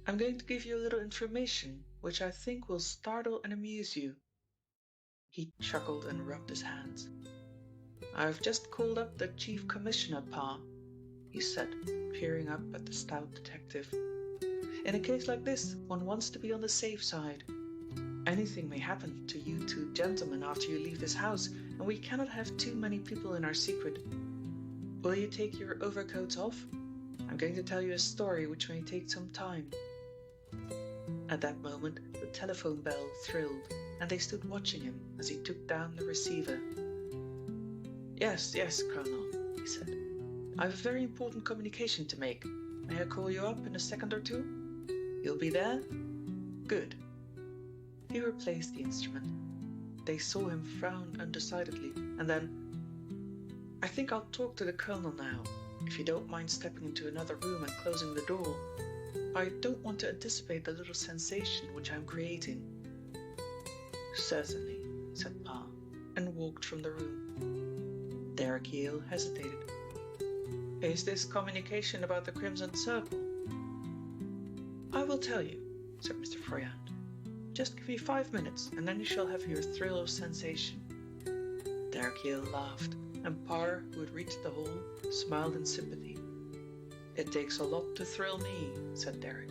S2: "I'm going to give you a little information which I think will startle and amuse you." He chuckled and rubbed his hands. "I've just called up the Chief Commissioner, Pa," he said, peering up at the stout detective. "In a case like this, one wants to be on the safe side. Anything may happen to you two gentlemen after you leave this house, and we cannot have too many people in our secret. Will you take your overcoats off? I'm going to tell you a story which may take some time." At that moment, the telephone bell thrilled, and they stood watching him as he took down the receiver. Yes, Colonel," he said. "I have a very important communication to make. May I call you up in a second or two? You'll be there? Good." He replaced the instrument. They saw him frown undecidedly, and then, "I think I'll talk to the Colonel now, if you don't mind stepping into another room and closing the door. I don't want to anticipate the little sensation which I'm creating." "Certainly," said Pa, and walked from the room. Derek Yale hesitated. "Is this communication about the Crimson Circle?" "I will tell you," said Mr. Froyant. "Just give me 5 minutes, and then you shall have your thrill of sensation." Derek Yale laughed, and Parr, who had reached the hall, smiled in sympathy. "It takes a lot to thrill me," said Derek.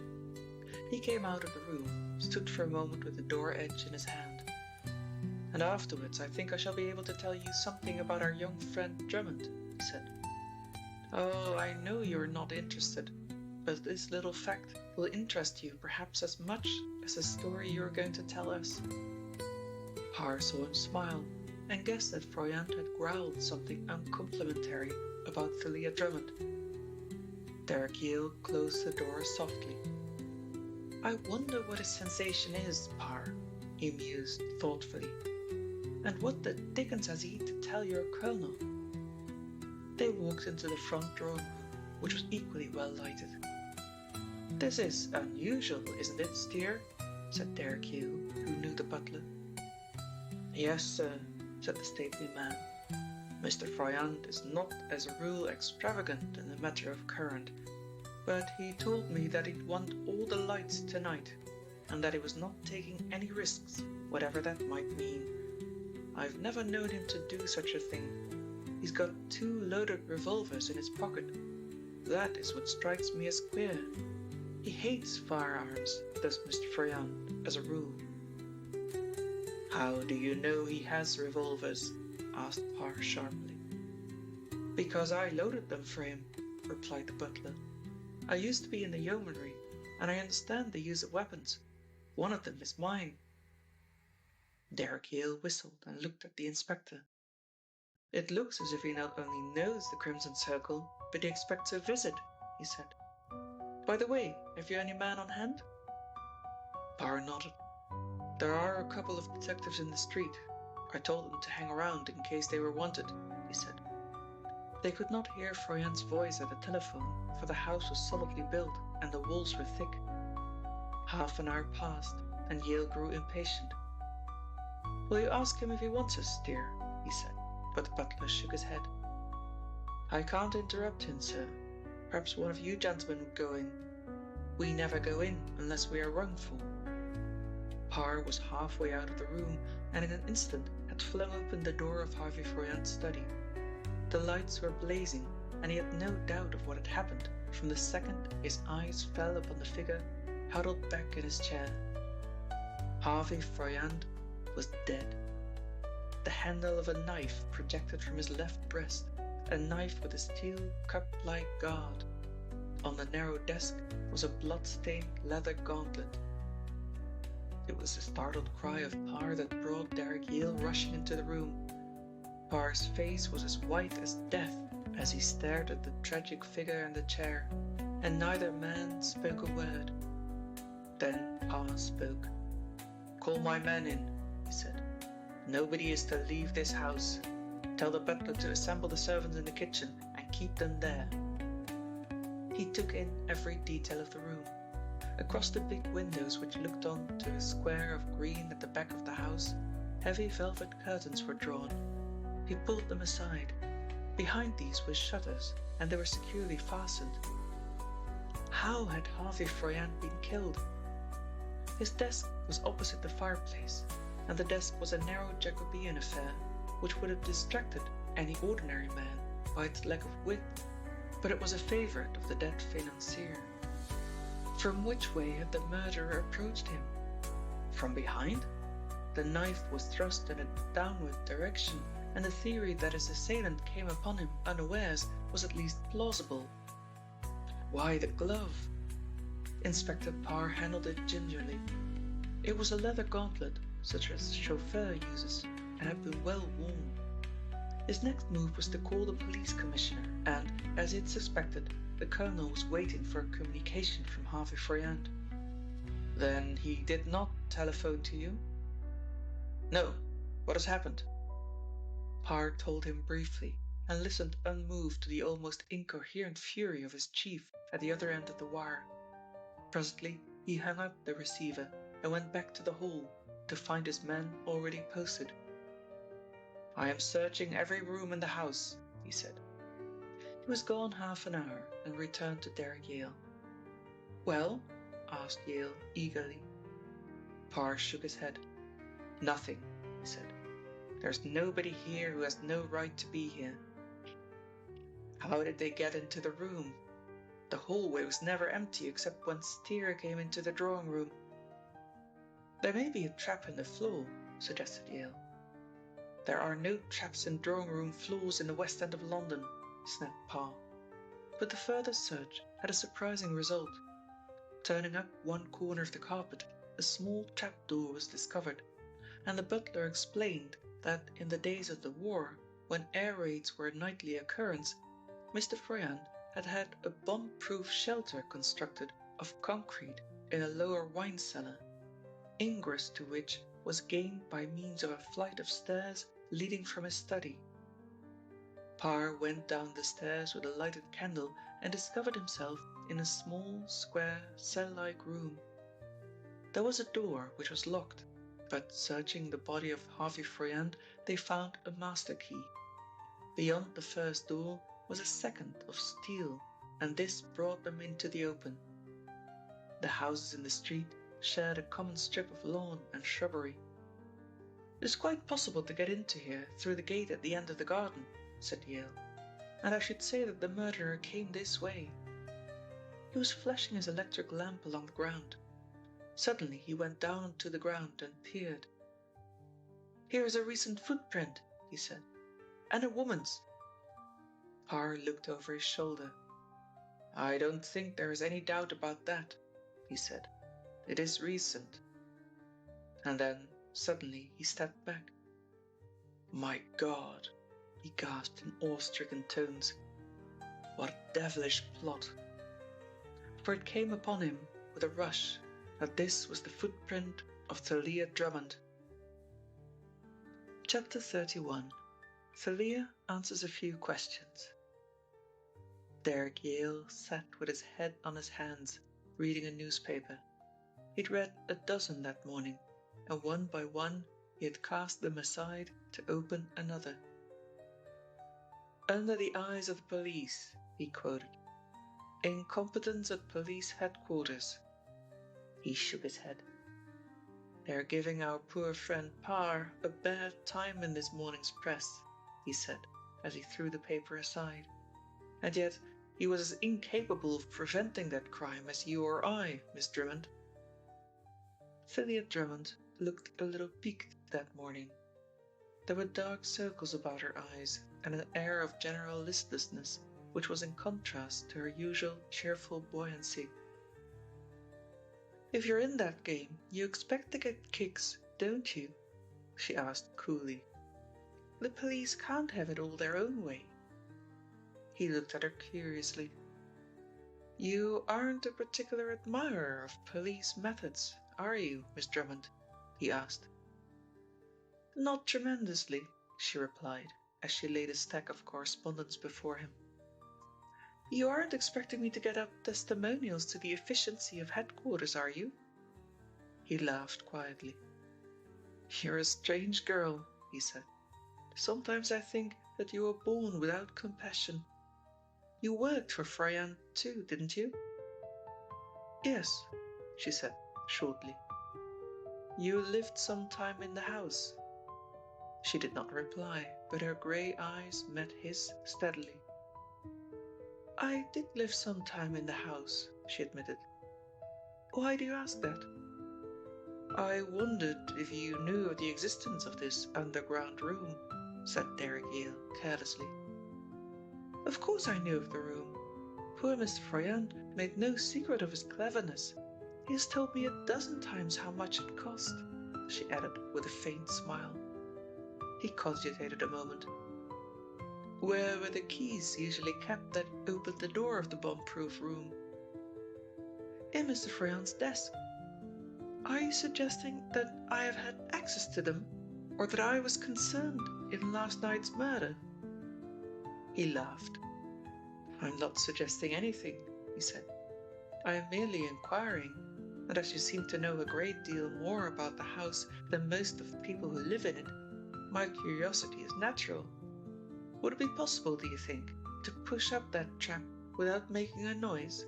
S2: He came out of the room, stood for a moment with the door edge in his hand. "And afterwards I think I shall be able to tell you something about our young friend Drummond," he said. "Oh, I know you're not interested, but this little fact will interest you perhaps as much as the story you're going to tell us." Parr saw him smile, and guessed that Froyant had growled something uncomplimentary about Thalia Drummond. Derek Yale closed the door softly. "I wonder what his sensation is, Parr," he mused thoughtfully. "And what the dickens has he to tell your Colonel?" They walked into the front drawing room, which was equally well lighted. "This is unusual, isn't it, Steer?" said Derek Yale, who knew the butler. "Yes, sir," said the stately man. "Mr. Froyant is not as a rule extravagant in the matter of current, but he told me that he'd want all the lights tonight, and that he was not taking any risks, whatever that might mean. I've never known him to do such a thing. He's got 2 loaded revolvers in his pocket. That is what strikes me as queer. He hates firearms, does Mr. Froyant, as a rule." "How do you know he has revolvers?" asked Parr sharply. "Because I loaded them for him," replied the butler. "I used to be in the yeomanry, and I understand the use of weapons. One of them is mine." Derek Yale whistled and looked at the inspector. "It looks as if he not only knows the Crimson Circle, but he expects a visit," he said. "By the way, have you any man on hand?" Parr nodded. "There are a couple of detectives in the street. I told them to hang around in case they were wanted," he said. They could not hear Froyant's voice at the telephone, for the house was solidly built and the walls were thick. Half an hour passed, and Yale grew impatient. "Will you ask him if he wants us, dear?" he said, but the butler shook his head. "I can't interrupt him, sir. Perhaps one of you gentlemen would go in. We never go in unless we are rung for." Parr was halfway out of the room, and in an instant had flung open the door of Harvey Froyant's study. The lights were blazing, and he had no doubt of what had happened from the second his eyes fell upon the figure huddled back in his chair. Harvey Froyant was dead. The handle of a knife projected from his left breast, a knife with a steel cup-like guard. On the narrow desk was a blood-stained leather gauntlet. It was the startled cry of Parr that brought Derek Yale rushing into the room. Parr's face was as white as death as he stared at the tragic figure in the chair, and neither man spoke a word. Then Parr spoke. "Call my men in," he said. "Nobody is to leave this house. Tell the butler to assemble the servants in the kitchen and keep them there." He took in every detail of the room. Across the big windows which looked on to a square of green at the back of the house, heavy velvet curtains were drawn. He pulled them aside. Behind these were shutters, and they were securely fastened. How had Harvey Froyant been killed? His desk was opposite the fireplace, and the desk was a narrow Jacobean affair, which would have distracted any ordinary man by its lack of width, but it was a favourite of the dead financier. From which way had the murderer approached him? From behind The knife was thrust in a downward direction, and the theory that his assailant came upon him unawares was at least plausible. Why the glove? Inspector Parr handled it gingerly. It was a leather gauntlet, such as a chauffeur uses, and had been well worn. His next move was to call the police commissioner, and, as he had suspected, the colonel was waiting for a communication from Harvey Froyant. Then he did not telephone to you? No. What has happened? Parr told him briefly, and listened unmoved to the almost incoherent fury of his chief at the other end of the wire. Presently he hung up the receiver and went back to the hall to find his men already posted. I am searching every room in the house, he said. He was gone half an hour and returned to Derek Yale. Well? Asked Yale eagerly. Parr shook his head. Nothing, he said. There's nobody here who has no right to be here. How did they get into the room? The hallway was never empty except when Steer came into the drawing room. There may be a trap in the floor, suggested Yale. There are no traps in drawing room floors in the West End of London, snapped Parr. But the further search had a surprising result. Turning up one corner of the carpet, a small trapdoor was discovered, and the butler explained that in the days of the war, when air raids were a nightly occurrence, Mr. Froyant had had a bomb-proof shelter constructed of concrete in a lower wine cellar, ingress to which was gained by means of a flight of stairs leading from his study. Parr went down the stairs with a lighted candle and discovered himself in a small, square, cell-like room. There was a door which was locked, but searching the body of Harvey Froyant, they found a master key. Beyond the first door was a second of steel, and this brought them into the open. The houses in the street shared a common strip of lawn and shrubbery. It is quite possible to get into here through the gate at the end of the garden, said Yale, and I should say that the murderer came this way. He was flashing his electric lamp along the ground. Suddenly he went down onto the ground and peered. Here is a recent footprint, he said, and a woman's. Parr looked over his shoulder. I don't think there is any doubt about that, he said. It is recent. And then, suddenly, he stepped back. My God, he gasped in awe-stricken tones. What a devilish plot. For it came upon him with a rush that this was the footprint of Thalia Drummond. Chapter 31. Thalia answers a few questions. Derek Yale sat with his head on his hands, reading a newspaper. He'd read a dozen that morning, and one by one he had cast them aside to open another. Under the eyes of the police, he quoted. Incompetence at police headquarters. He shook his head. They're giving our poor friend Parr a bad time in this morning's press, he said, as he threw the paper aside. And yet he was as incapable of preventing that crime as you or I, Miss Drummond. Thalia Drummond looked a little piqued that morning. There were dark circles about her eyes and an air of general listlessness which was in contrast to her usual cheerful buoyancy. If you're in that game, you expect to get kicks, don't you? She asked coolly. The police can't have it all their own way. He looked at her curiously. You aren't a particular admirer of police methods, are you, Miss Drummond? He asked. Not tremendously, she replied, as she laid a stack of correspondence before him. You aren't expecting me to get up testimonials to the efficiency of headquarters, are you? He laughed quietly. You're a strange girl, he said. Sometimes I think that you were born without compassion. You worked for Froyant too, didn't you? Yes, she said shortly. You lived some time in the house. She did not reply, but her grey eyes met his steadily. I did live some time in the house, she admitted. Why do you ask that? I wondered if you knew of the existence of this underground room, said Derek Yale carelessly. Of course I knew of the room. Poor Mr. Froyant made no secret of his cleverness. He has told me 12 times how much it cost, she added with a faint smile. He cogitated a moment. Where were the keys usually kept that opened the door of the bomb-proof room? In Mr. Froyant's desk. Are you suggesting that I have had access to them, or that I was concerned in last night's murder? He laughed. I'm not suggesting anything, he said. I am merely inquiring, and as you seem to know a great deal more about the house than most of the people who live in it, my curiosity is natural. Would it be possible, do you think, to push up that trap without making a noise?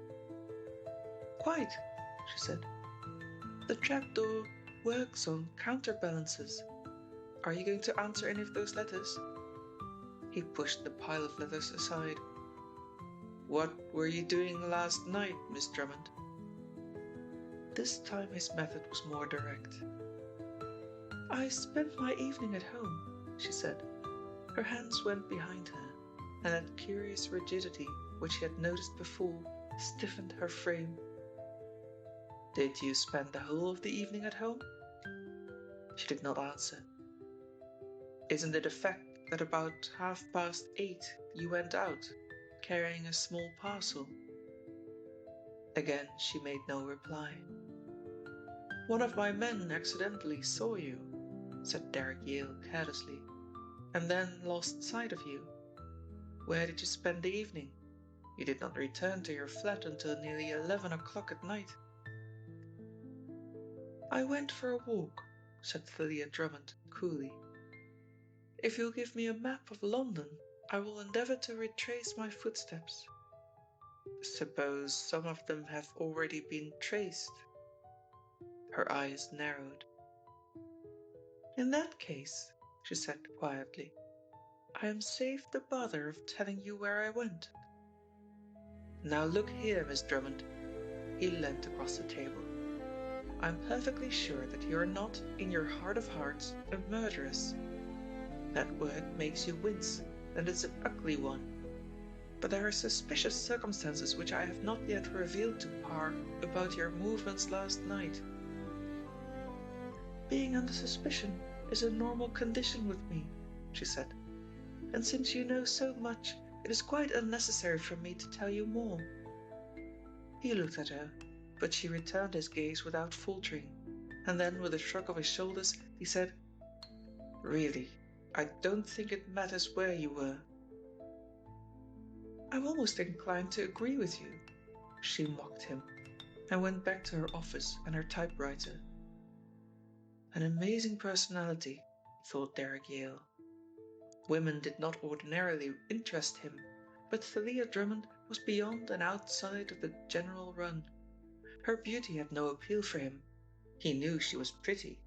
S2: Quite, she said. The trapdoor works on counterbalances. Are you going to answer any of those letters? He pushed the pile of letters aside. What were you doing last night, Miss Drummond? This time his method was more direct. I spent my evening at home, she said. Her hands went behind her, and that curious rigidity which he had noticed before stiffened her frame. Did you spend the whole of the evening at home? She did not answer. Isn't it a fact that about 8:30 you went out, carrying a small parcel? Again she made no reply. One of my men accidentally saw you, said Derek Yale carelessly, and then lost sight of you. Where did you spend the evening? You did not return to your flat until nearly 11 o'clock at night. I went for a walk, said Thalia Drummond coolly. If you'll give me a map of London, I will endeavour to retrace my footsteps. Suppose some of them have already been traced? Her eyes narrowed. In that case, she said quietly, I am saved the bother of telling you where I went. Now look here, Miss Drummond. He leant across the table. I'm perfectly sure that you are not, in your heart of hearts, a murderess. That word makes you wince, and it's an ugly one. But there are suspicious circumstances which I have not yet revealed to Parr about your movements last night. Being under suspicion is a normal condition with me, she said. And since you know so much, it is quite unnecessary for me to tell you more. He looked at her, but she returned his gaze without faltering, and then with a shrug of his shoulders, he said, Really, I don't think it matters where you were. I'm almost inclined to agree with you, she mocked him, and went back to her office and her typewriter. An amazing personality, thought Derek Yale. Women did not ordinarily interest him, but Thalia Drummond was beyond and outside of the general run. Her beauty had no appeal for him. He knew she was pretty,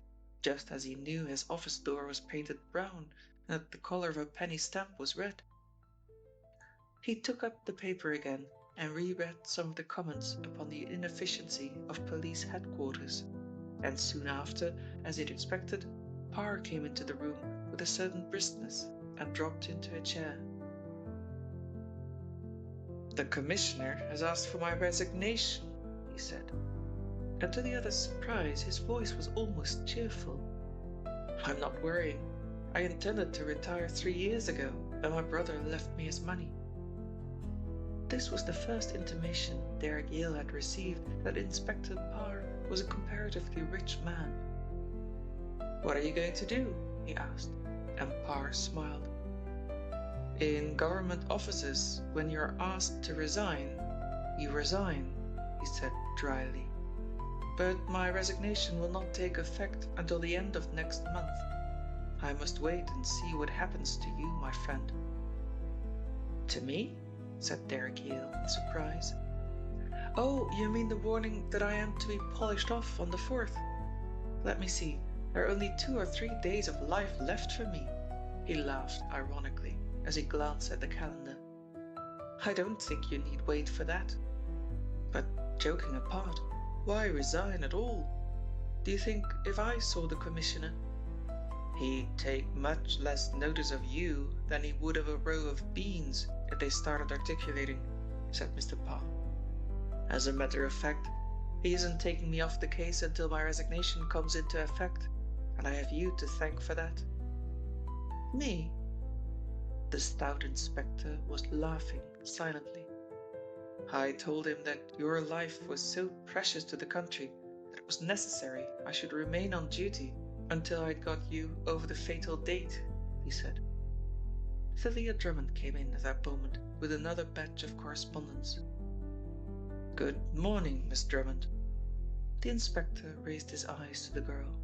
S2: just as he knew his office door was painted brown and that the color of a penny stamp was red. He took up the paper again and reread some of the comments upon the inefficiency of police headquarters, and soon after, as he'd expected, Parr came into the room with a certain briskness and dropped into a chair. The commissioner has asked for my resignation, he said, and to the other's surprise his voice was almost cheerful. I'm not worrying. I intended to retire 3 years ago, and my brother left me his money. This was the first intimation Derek Yale had received that Inspector Parr was a comparatively rich man. What are you going to do? He asked, and Parr smiled. In government offices, when you're asked to resign, you resign, he said dryly. But my resignation will not take effect until the end of next month. I must wait and see what happens to you, my friend. To me? Said Derek Yale in surprise. Oh, you mean the warning that I am to be polished off on the 4th? Let me see, there are only 2 or 3 days of life left for me. He laughed ironically as he glanced at the calendar. I don't think you need wait for that. But joking apart, why resign at all? Do you think if I saw the Commissioner, he'd take much less notice of you than he would of a row of beans if they started articulating, said Mr. Parr. As a matter of fact, he isn't taking me off the case until my resignation comes into effect, and I have you to thank for that. Me? The stout inspector was laughing silently. I told him that your life was so precious to the country that it was necessary I should remain on duty until I'd got you over the fatal date, he said. Thalia Drummond came in at that moment with another batch of correspondence. Good morning, Miss Drummond. The inspector raised his eyes to the girl.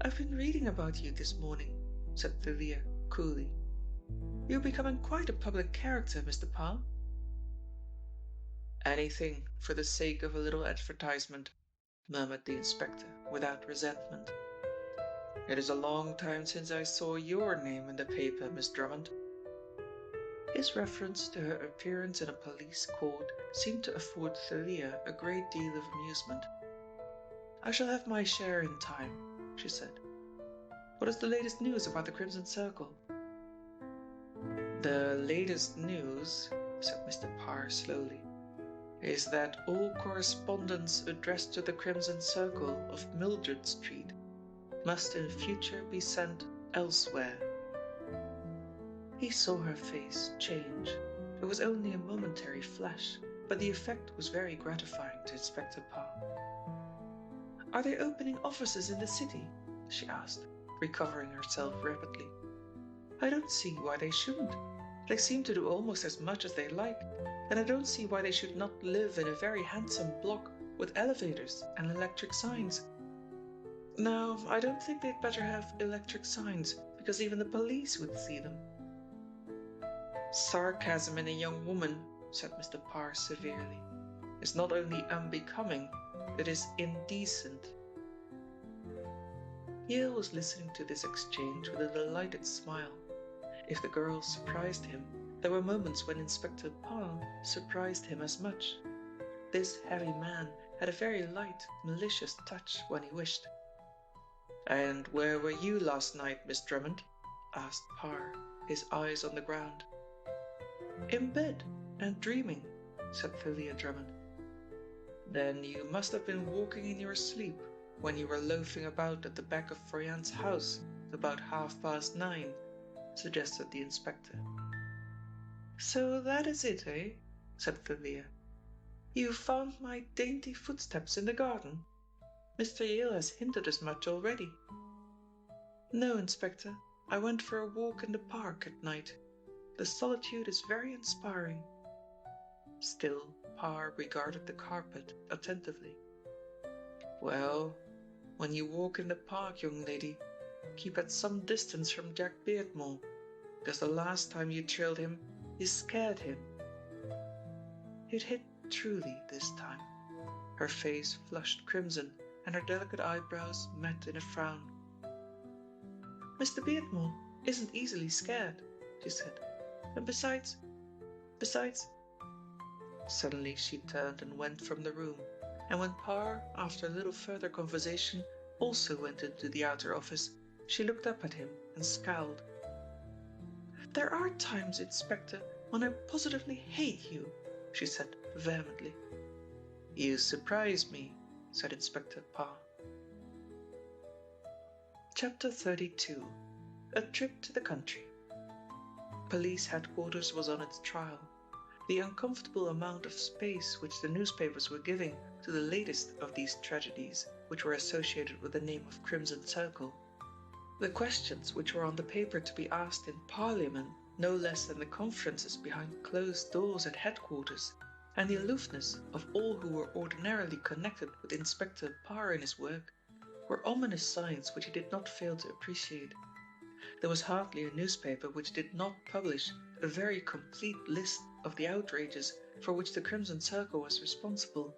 S2: I've been reading about you this morning, said Thalia coolly. You're becoming quite a public character, Mr. Parr. Anything for the sake of a little advertisement, murmured the inspector without resentment. It is a long time since I saw your name in the paper, Miss Drummond. His reference to her appearance in a police court seemed to afford Thalia a great deal of amusement. I shall have my share in time, she said. What is the latest news about the Crimson Circle? The latest news, said Mr. Parr slowly, is that all correspondence addressed to the Crimson Circle of Mildred Street must in future be sent elsewhere. He saw her face change. It was only a momentary flash, but the effect was very gratifying to Inspector Parr. Are they opening offices in the city? She asked, recovering herself rapidly. I don't see why they shouldn't. They seem to do almost as much as they like, and I don't see why they should not live in a very handsome block with elevators and electric signs. No, I don't think they'd better have electric signs, because even the police would see them. Sarcasm in a young woman, said Mr. Parr severely, is not only unbecoming, it is indecent. Yale was listening to this exchange with a delighted smile. If the girl surprised him, there were moments when Inspector Parr surprised him as much. This heavy man had a very light, malicious touch when he wished. And where were you last night, Miss Drummond? Asked Parr, his eyes on the ground. In bed and dreaming, said Thalia Drummond. Then you must have been walking in your sleep when you were loafing about at the back of Froyant's house at about 9:30, suggested the inspector. So that is it, eh? Said Thalia. You found my dainty footsteps in the garden? Mr. Yale has hinted as much already. No, Inspector, I went for a walk in the park at night. The solitude is very inspiring. Still, Parr regarded the carpet attentively. Well, when you walk in the park, young lady, keep at some distance from Jack Beardmore, because the last time you trailed him, you scared him. It hit truly this time. Her face flushed crimson, and her delicate eyebrows met in a frown. Mr. Beardmore isn't easily scared, she said. And besides... Suddenly she turned and went from the room, and when Parr, after a little further conversation, also went into the outer office, she looked up at him and scowled. There are times, Inspector, when I positively hate you, she said vehemently. You surprise me, said Inspector Parr. Chapter 32. A Trip to the Country. Police headquarters was on its trial. The uncomfortable amount of space which the newspapers were giving to the latest of these tragedies, which were associated with the name of Crimson Circle. The questions which were on the paper to be asked in Parliament, no less than the conferences behind closed doors at headquarters, and the aloofness of all who were ordinarily connected with Inspector Parr in his work, were ominous signs which he did not fail to appreciate. There was hardly a newspaper which did not publish a very complete list of the outrages for which the Crimson Circle was responsible,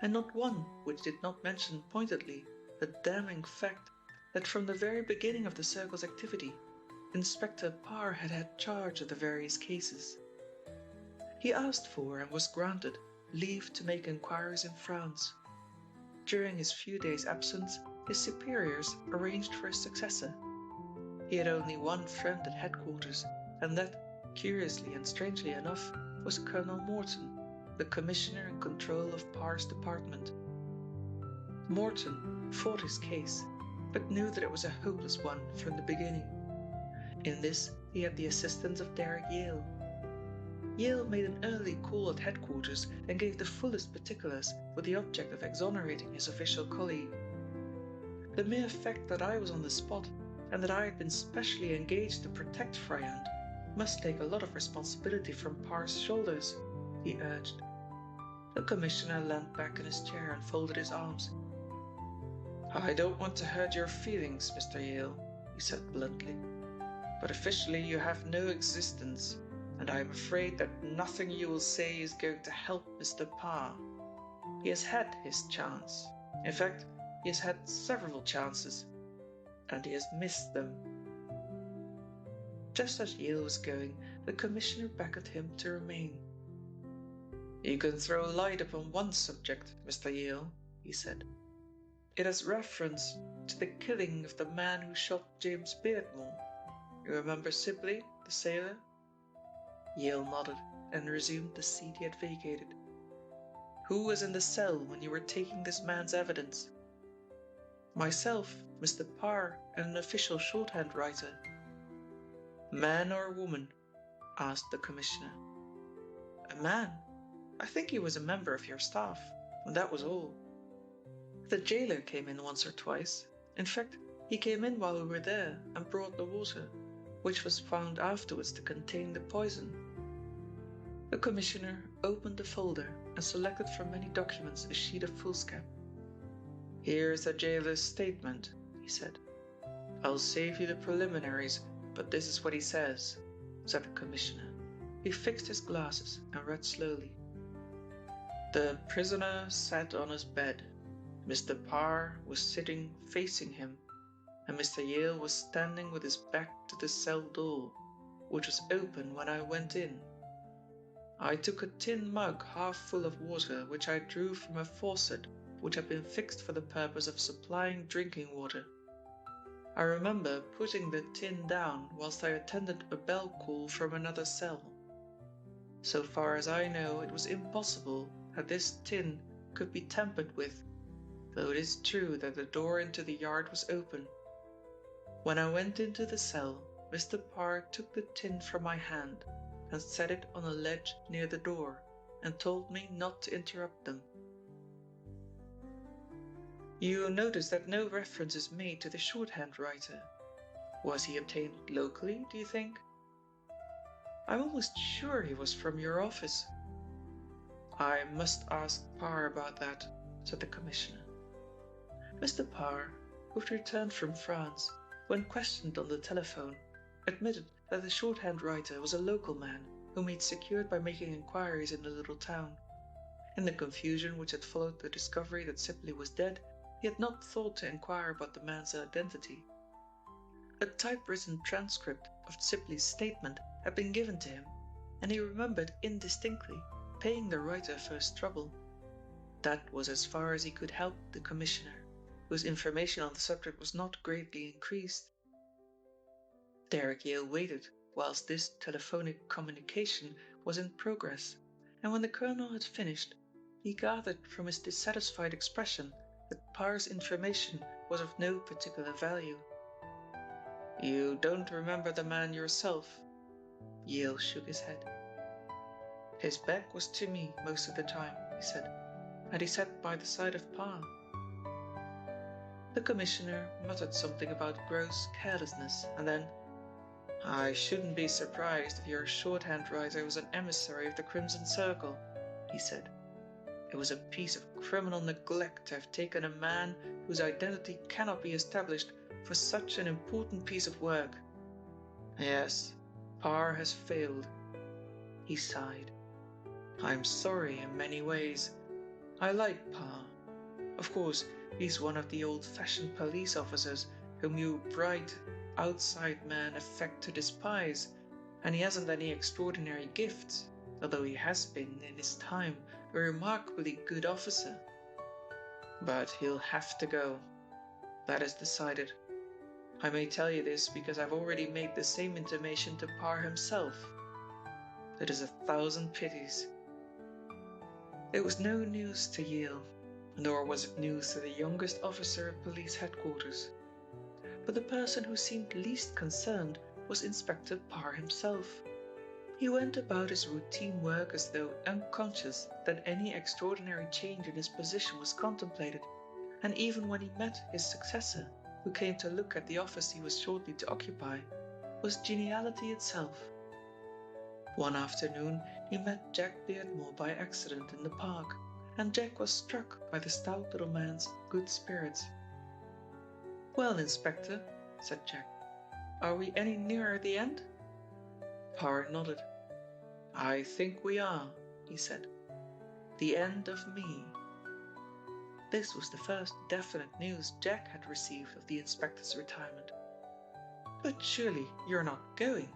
S2: and not one which did not mention pointedly the damning fact that from the very beginning of the Circle's activity, Inspector Parr had had charge of the various cases. He asked for, and was granted, leave to make inquiries in France. During his few days' absence, his superiors arranged for his successor. He had only one friend at headquarters, and that, curiously and strangely enough, was Colonel Morton, the commissioner in control of Parr's department. Morton fought his case, but knew that it was a hopeless one from the beginning. In this, he had the assistance of Derek Yale. Yale made an early call at headquarters and gave the fullest particulars with the object of exonerating his official colleague. The mere fact that I was on the spot and that I had been specially engaged to protect Fryand must take a lot of responsibility from Parr's shoulders, he urged. The commissioner leaned back in his chair and folded his arms. I don't want to hurt your feelings, Mr. Yale, he said bluntly, but officially you have no existence, and I am afraid that nothing you will say is going to help Mr. Parr. He has had his chance. In fact, he has had several chances, and he has missed them. Just as Yale was going, the commissioner beckoned him to remain. You can throw light upon one subject, Mr. Yale, he said. It has reference to the killing of the man who shot James Beardmore. You remember Sibley, the sailor? Yale nodded and resumed the seat he had vacated. Who was in the cell when you were taking this man's evidence? Myself, Mr. Parr, and an official shorthand writer. Man or woman? Asked the commissioner. A man. I think he was a member of your staff, and that was all. The jailer came in once or twice. In fact, he came in while we were there and brought the water, which was found afterwards to contain the poison. The commissioner opened the folder and selected from many documents a sheet of foolscap. Here's the jailer's statement, he said. I'll save you the preliminaries, but this is what he says, said the commissioner. He fixed his glasses and read slowly. The prisoner sat on his bed. Mr. Parr was sitting facing him, and Mr. Yale was standing with his back to the cell door, which was open when I went in. I took a tin mug half full of water which I drew from a faucet which had been fixed for the purpose of supplying drinking water. I remember putting the tin down whilst I attended a bell call from another cell. So far as I know, it was impossible that this tin could be tampered with, though it is true that the door into the yard was open. When I went into the cell, Mr. Parr took the tin from my hand and set it on a ledge near the door and told me not to interrupt them. You notice that no reference is made to the shorthand writer. Was he obtained locally, do you think? I'm almost sure he was from your office. I must ask Parr about that, said the commissioner. Mr. Parr, who had returned from France, when questioned on the telephone, admitted that the shorthand writer was a local man whom he had secured by making inquiries in the little town. In the confusion which had followed the discovery that Sibley was dead, he had not thought to inquire about the man's identity. A typewritten transcript of Sibley's statement had been given to him, and he remembered indistinctly paying the writer for his trouble. That was as far as he could help the commissioner, whose information on the subject was not greatly increased. Derek Yale waited whilst this telephonic communication was in progress, and when the colonel had finished, he gathered from his dissatisfied expression that Parr's information was of no particular value. You don't remember the man yourself? Yale shook his head. His back was to me most of the time, he said, and he sat by the side of Parr. The commissioner muttered something about gross carelessness, and then, I shouldn't be surprised if your shorthand writer was an emissary of the Crimson Circle, he said. It was a piece of criminal neglect to have taken a man whose identity cannot be established for such an important piece of work. Yes, Parr has failed. He sighed. I'm sorry in many ways. I like Parr. Of course, he's one of the old-fashioned police officers whom you bright, outside men affect to despise, and he hasn't any extraordinary gifts, although he has been, in his time, a remarkably good officer. But he'll have to go. That is decided. I may tell you this because I've already made the same intimation to Parr himself. It is 1,000 pities. It was no news to Yale, nor was it news to the youngest officer at police headquarters. But the person who seemed least concerned was Inspector Parr himself. He went about his routine work as though unconscious that any extraordinary change in his position was contemplated, and even when he met his successor, who came to look at the office he was shortly to occupy, was geniality itself. One afternoon he met Jack Beardmore by accident in the park, and Jack was struck by the stout little man's good spirits. "Well, Inspector," said Jack, "are we any nearer the end?" Parr nodded. "I think we are," he said. "The end of me." This was the first definite news Jack had received of the inspector's retirement. "But surely you're not going?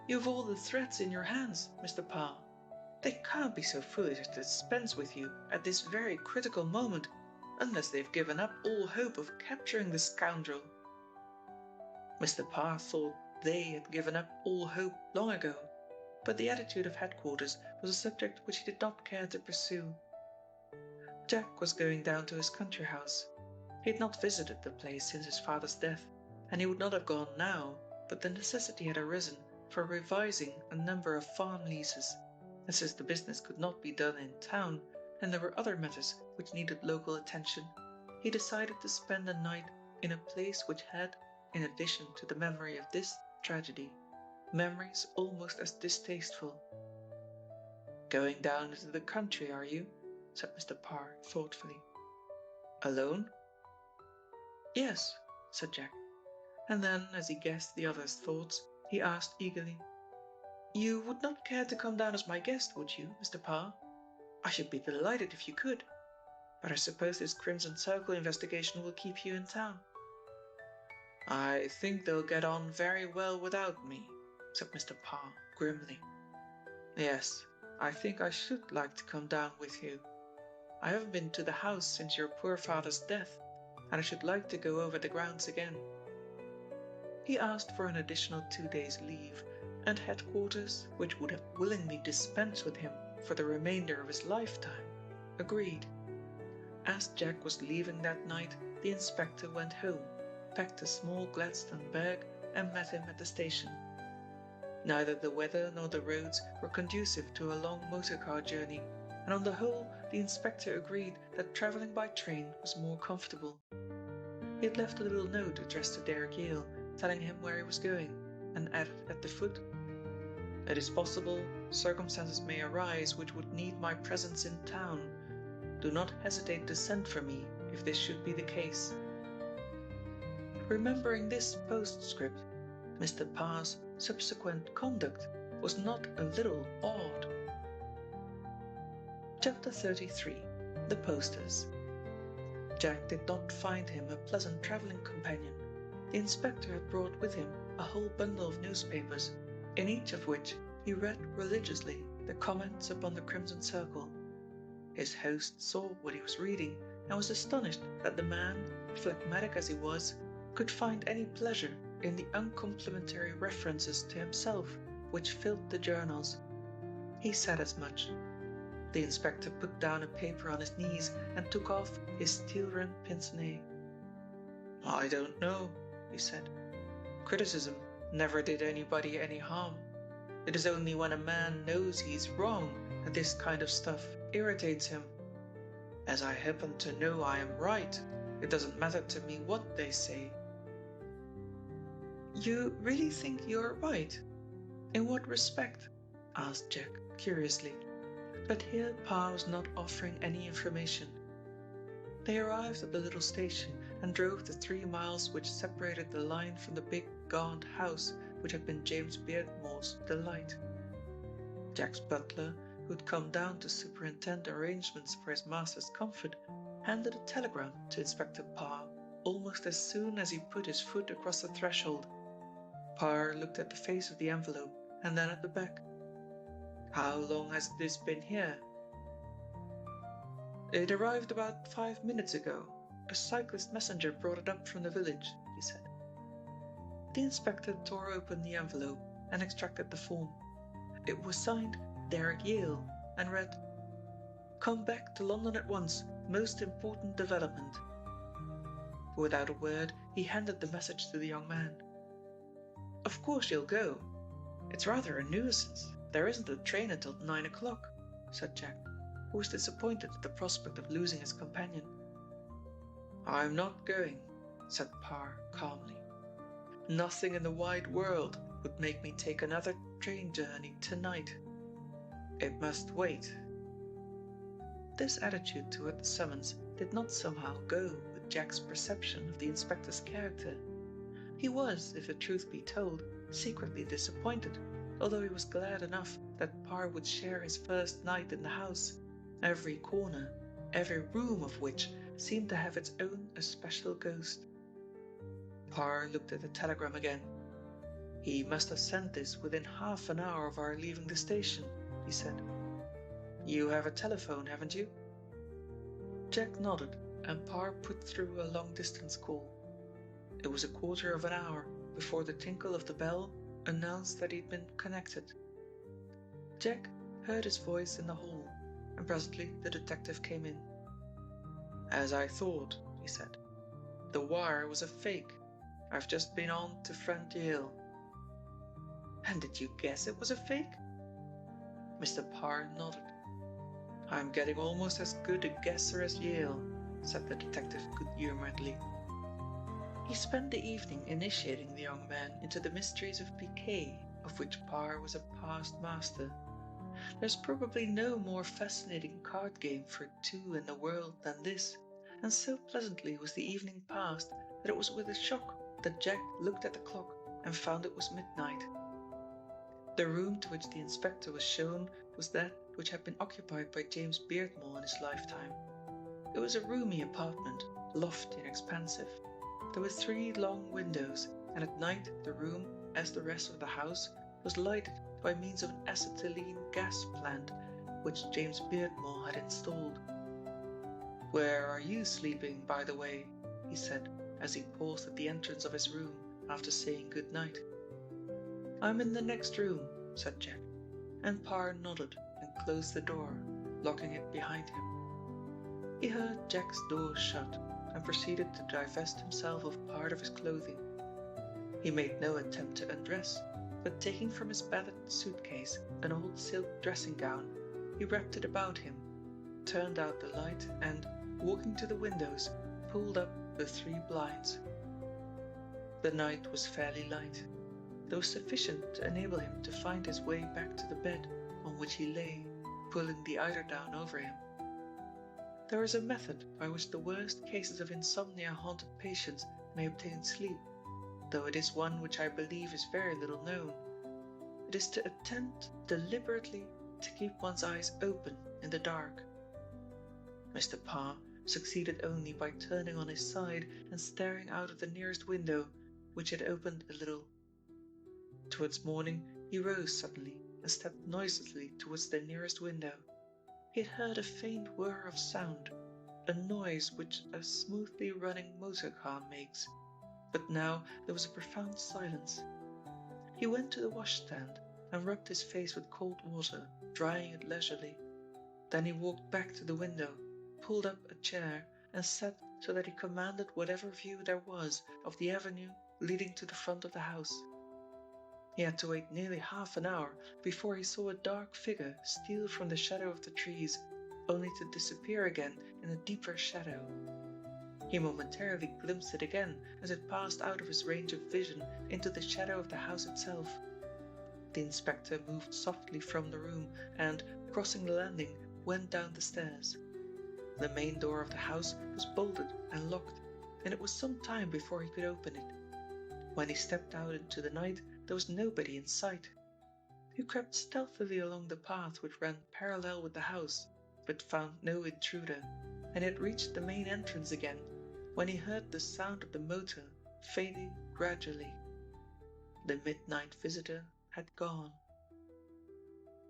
S2: You've all the threads in your hands, Mr. Parr. They can't be so foolish as to dispense with you at this very critical moment, unless they've given up all hope of capturing the scoundrel." Mr. Parr thought they had given up all hope long ago, but the attitude of headquarters was a subject which he did not care to pursue. Jack was going down to his country house. He had not visited the place since his father's death, and he would not have gone now, but the necessity had arisen for revising a number of farm leases, and since the business could not be done in town, and there were other matters which needed local attention, he decided to spend the night in a place which had, in addition to the memory of this tragedy, memories almost as distasteful. "Going down into the country, are you?" said Mr. Parr thoughtfully. "Alone?" "Yes," said Jack, and then, as he guessed the other's thoughts, he asked eagerly, "You would not care to come down as my guest, would you, Mr. Parr? I should be delighted if you could, but I suppose this Crimson Circle investigation will keep you in town." "I think they'll get on very well without me," said Mr. Parr grimly. "Yes, I think I should like to come down with you. I haven't been to the house since your poor father's death, and I should like to go over the grounds again." He asked for an additional 2 days' leave, and headquarters, which would have willingly dispensed with him for the remainder of his lifetime, agreed. As Jack was leaving that night, the inspector went home, packed a small Gladstone bag, and met him at the station. Neither the weather nor the roads were conducive to a long motor-car journey, and on the whole the inspector agreed that travelling by train was more comfortable. He had left a little note addressed to Derek Yale, telling him where he was going, and added at the foot, "It is possible circumstances may arise which would need my presence in town. Do not hesitate to send for me if this should be the case." Remembering this postscript, Mr. Parr's subsequent conduct was not a little odd. Chapter 33. The Posters. Jack did not find him a pleasant travelling companion. The inspector had brought with him a whole bundle of newspapers, in each of which he read religiously the comments upon the Crimson Circle. His host saw what he was reading, and was astonished that the man, phlegmatic as he was, could find any pleasure in the uncomplimentary references to himself which filled the journals. He said as much. The inspector put down a paper on his knees and took off his steel-rimmed pince-nez. "I don't know," he said. "Criticism never did anybody any harm. It is only when a man knows he's wrong that this kind of stuff irritates him. As I happen to know I am right, it doesn't matter to me what they say." "You really think you're right? In what respect?" asked Jack curiously. But here Parr was not offering any information. They arrived at the little station and drove the 3 miles which separated the line from the big gaunt house which had been James Beardmore's delight. Jack's butler, who had come down to superintend arrangements for his master's comfort, handed a telegram to Inspector Parr almost as soon as he put his foot across the threshold. Parr looked at the face of the envelope and then at the back. "How long has this been here?" "It arrived about 5 minutes ago. A cyclist messenger brought it up from the village," he said. The inspector tore open the envelope and extracted the form. It was signed Derek Yale and read, "Come back to London at once. Most important development." Without a word, he handed the message to the young man. "Of course you'll go. It's rather a nuisance. There isn't a train until 9 o'clock, said Jack, who was disappointed at the prospect of losing his companion. "I'm not going," said Parr calmly. "Nothing in the wide world would make me take another train journey tonight. It must wait." This attitude toward the summons did not somehow go with Jack's perception of the inspector's character. He was, if the truth be told, secretly disappointed, although he was glad enough that Parr would share his first night in the house, every corner, every room of which seemed to have its own especial ghost. Parr looked at the telegram again. "He must have sent this within half an hour of our leaving the station," he said. "You have a telephone, haven't you?" Jack nodded, and Parr put through a long-distance call. It was a quarter of an hour before the tinkle of the bell announced that he'd been connected. Jack heard his voice in the hall, and presently the detective came in. "As I thought," he said. "The wire was a fake. I've just been on to friend Yale." "And did you guess it was a fake?" Mr. Parr nodded. "I'm getting almost as good a guesser as Yale," said the detective good-humouredly. He spent the evening initiating the young man into the mysteries of piquet, of which Parr was a past master. There's probably no more fascinating card game for two in the world than this, and so pleasantly was the evening passed that it was with a shock that Jack looked at the clock and found it was midnight. The room to which the inspector was shown was that which had been occupied by James Beardmore in his lifetime. It was a roomy apartment, lofty and expansive. There were 3 long windows, and at night the room, as the rest of the house, was lighted by means of an acetylene gas plant which James Beardmore had installed. "Where are you sleeping, by the way?" he said, as he paused at the entrance of his room after saying good night. "I'm in the next room," said Jack, and Parr nodded and closed the door, locking it behind him. He heard Jack's door shut and proceeded to divest himself of part of his clothing. He made no attempt to undress, but taking from his battered suitcase an old silk dressing gown, he wrapped it about him, turned out the light and, walking to the windows, pulled up the 3 blinds. The night was fairly light, though sufficient to enable him to find his way back to the bed on which he lay, pulling the eiderdown over him. There is a method by which the worst cases of insomnia-haunted patients may obtain sleep, though it is one which I believe is very little known. It is to attempt deliberately to keep one's eyes open in the dark. Mr. Parr succeeded only by turning on his side and staring out of the nearest window, which had opened a little. Towards morning he rose suddenly and stepped noiselessly towards the nearest window. He had heard a faint whir of sound, a noise which a smoothly running motor car makes, but now there was a profound silence. He went to the washstand and rubbed his face with cold water, drying it leisurely. Then he walked back to the window, pulled up a chair, and sat so that he commanded whatever view there was of the avenue leading to the front of the house. He had to wait nearly half an hour before he saw a dark figure steal from the shadow of the trees, only to disappear again in a deeper shadow. He momentarily glimpsed it again as it passed out of his range of vision into the shadow of the house itself. The inspector moved softly from the room and, crossing the landing, went down the stairs. The main door of the house was bolted and locked, and it was some time before he could open it. When he stepped out into the night, there was nobody in sight. He crept stealthily along the path which ran parallel with the house, but found no intruder, and had reached the main entrance again, when he heard the sound of the motor fading gradually. The midnight visitor had gone.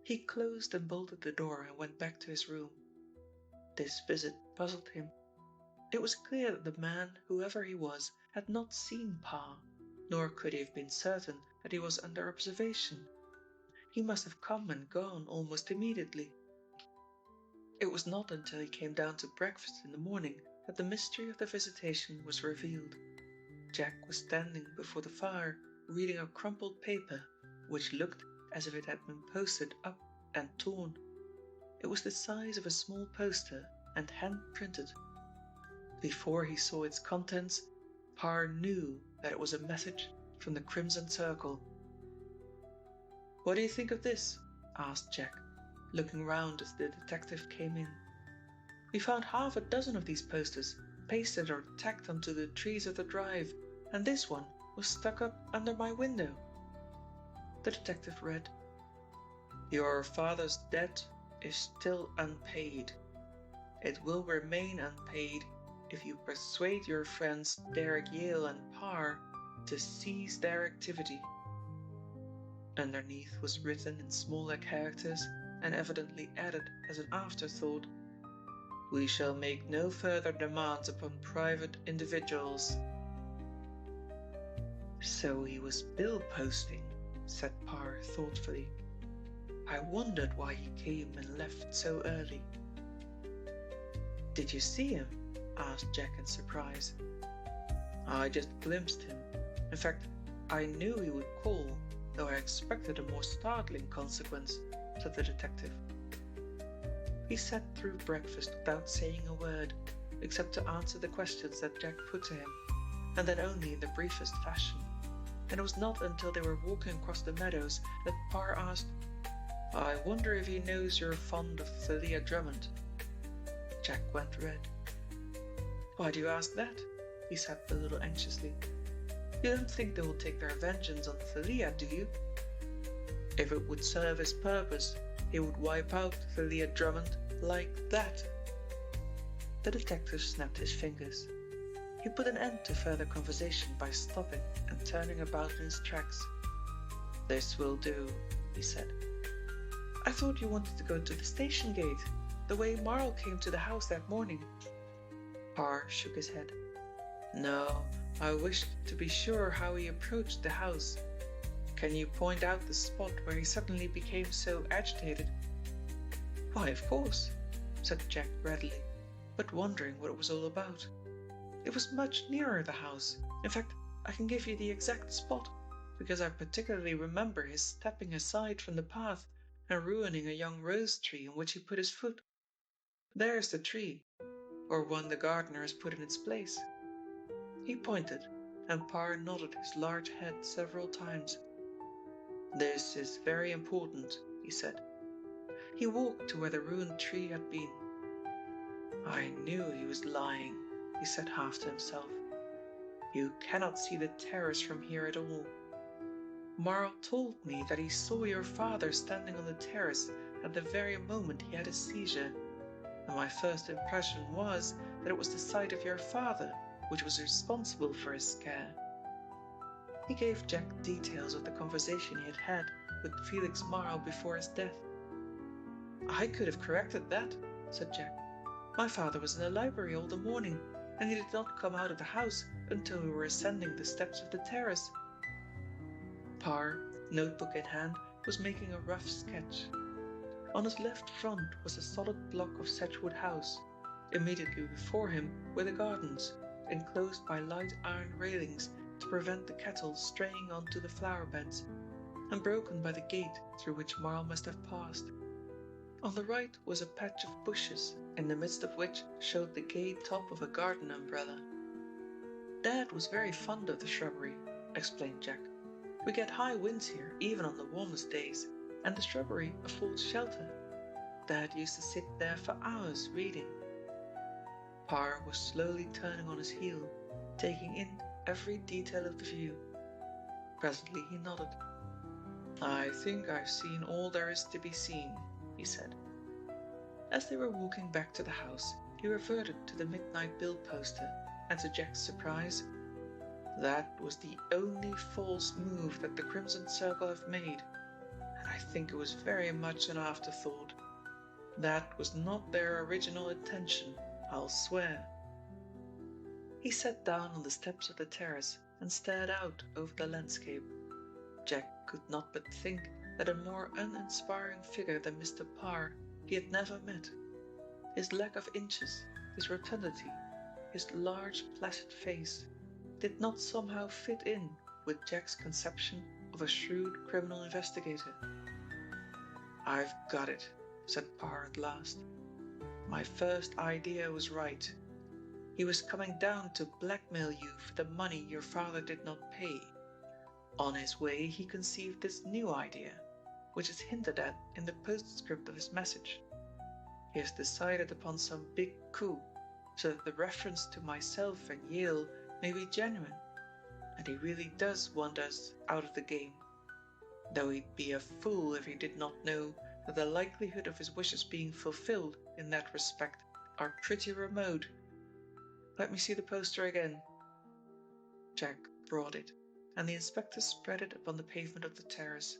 S2: He closed and bolted the door and went back to his room. This visit puzzled him. It was clear that the man, whoever he was, had not seen Pa, nor could he have been certain that he was under observation. He must have come and gone almost immediately. It was not until he came down to breakfast in the morning that the mystery of the visitation was revealed. Jack was standing before the fire, reading a crumpled paper, which looked as if it had been posted up and torn. It was the size of a small poster and hand-printed. Before he saw its contents, Parr knew that it was a message from the Crimson Circle. "What do you think of this?" asked Jack, looking round as the detective came in. "We found half a dozen of these posters, pasted or tacked onto the trees of the drive, and this one was stuck up under my window." The detective read, "Your father's debt is still unpaid. It will remain unpaid if you persuade your friends Derek Yale and Parr to cease their activity." Underneath was written in smaller characters and evidently added as an afterthought, "We shall make no further demands upon private individuals." "So he was bill posting," said Parr thoughtfully. "I wondered why he came and left so early." "Did you see him?" asked Jack in surprise. "I just glimpsed him. In fact, I knew he would call, though I expected a more startling consequence," said the detective. He sat through breakfast without saying a word, except to answer the questions that Jack put to him, and then only in the briefest fashion. And it was not until they were walking across the meadows that Parr asked, "I wonder if he knows you're fond of Thalia Drummond?" Jack went red. "Why do you ask that?" he said a little anxiously. "You don't think they will take their vengeance on Thalia, do you?" "If it would serve his purpose, he would wipe out Thalia Drummond like that." The detective snapped his fingers. He put an end to further conversation by stopping and turning about in his tracks. "This will do," he said. "I thought you wanted to go to the station gate, the way Marl came to the house that morning." Parr shook his head. "No, I wished to be sure how he approached the house. Can you point out the spot where he suddenly became so agitated?" "Why, of course," said Jack readily, but wondering what it was all about. "It was much nearer the house. In fact, I can give you the exact spot, because I particularly remember his stepping aside from the path and ruining a young rose tree in which he put his foot. There's the tree, or one the gardener has put in its place." He pointed, and Parr nodded his large head several times. "This is very important," he said. He walked to where the ruined tree had been. "I knew he was lying," he said half to himself. "You cannot see the terrace from here at all. Marl told me that he saw your father standing on the terrace at the very moment he had a seizure, and my first impression was that it was the sight of your father which was responsible for his scare." He gave Jack details of the conversation he had had with Felix Marl before his death. "I could have corrected that," said Jack. "My father was in the library all the morning, and he did not come out of the house until we were ascending the steps of the terrace." Parr, notebook in hand, was making a rough sketch. On his left front was a solid block of Sedgewood House. Immediately before him were the gardens, enclosed by light iron railings to prevent the cattle straying onto the flower beds, and broken by the gate through which Marl must have passed. On the right was a patch of bushes, in the midst of which showed the gay top of a garden umbrella. "Dad was very fond of the shrubbery," explained Jack. "We get high winds here, even on the warmest days, and the shrubbery affords shelter. Dad used to sit there for hours reading." Parr was slowly turning on his heel, taking in every detail of the view. Presently he nodded. "I think I've seen all there is to be seen," he said. As they were walking back to the house, he reverted to the midnight bill poster, and to Jack's surprise, "That was the only false move that the Crimson Circle have made, and I think it was very much an afterthought. That was not their original intention, I'll swear. He sat down on the steps of the terrace and stared out over the landscape. Jack could not but think that a more uninspiring figure than Mr. Parr he had never met. His lack of inches, his rotundity, his large placid face, did not somehow fit in with Jack's conception of a shrewd criminal investigator. "I've got it," said Parr at last. "My first idea was right. He was coming down to blackmail you for the money your father did not pay. On his way, he conceived this new idea, which is hinted at in the postscript of his message. He has decided upon some big coup, so that the reference to myself and Yale may be genuine, and he really does want us out of the game, though he'd be a fool if he did not know that the likelihood of his wishes being fulfilled in that respect are pretty remote. Let me see the poster again." Jack brought it, and the inspector spread it upon the pavement of the terrace.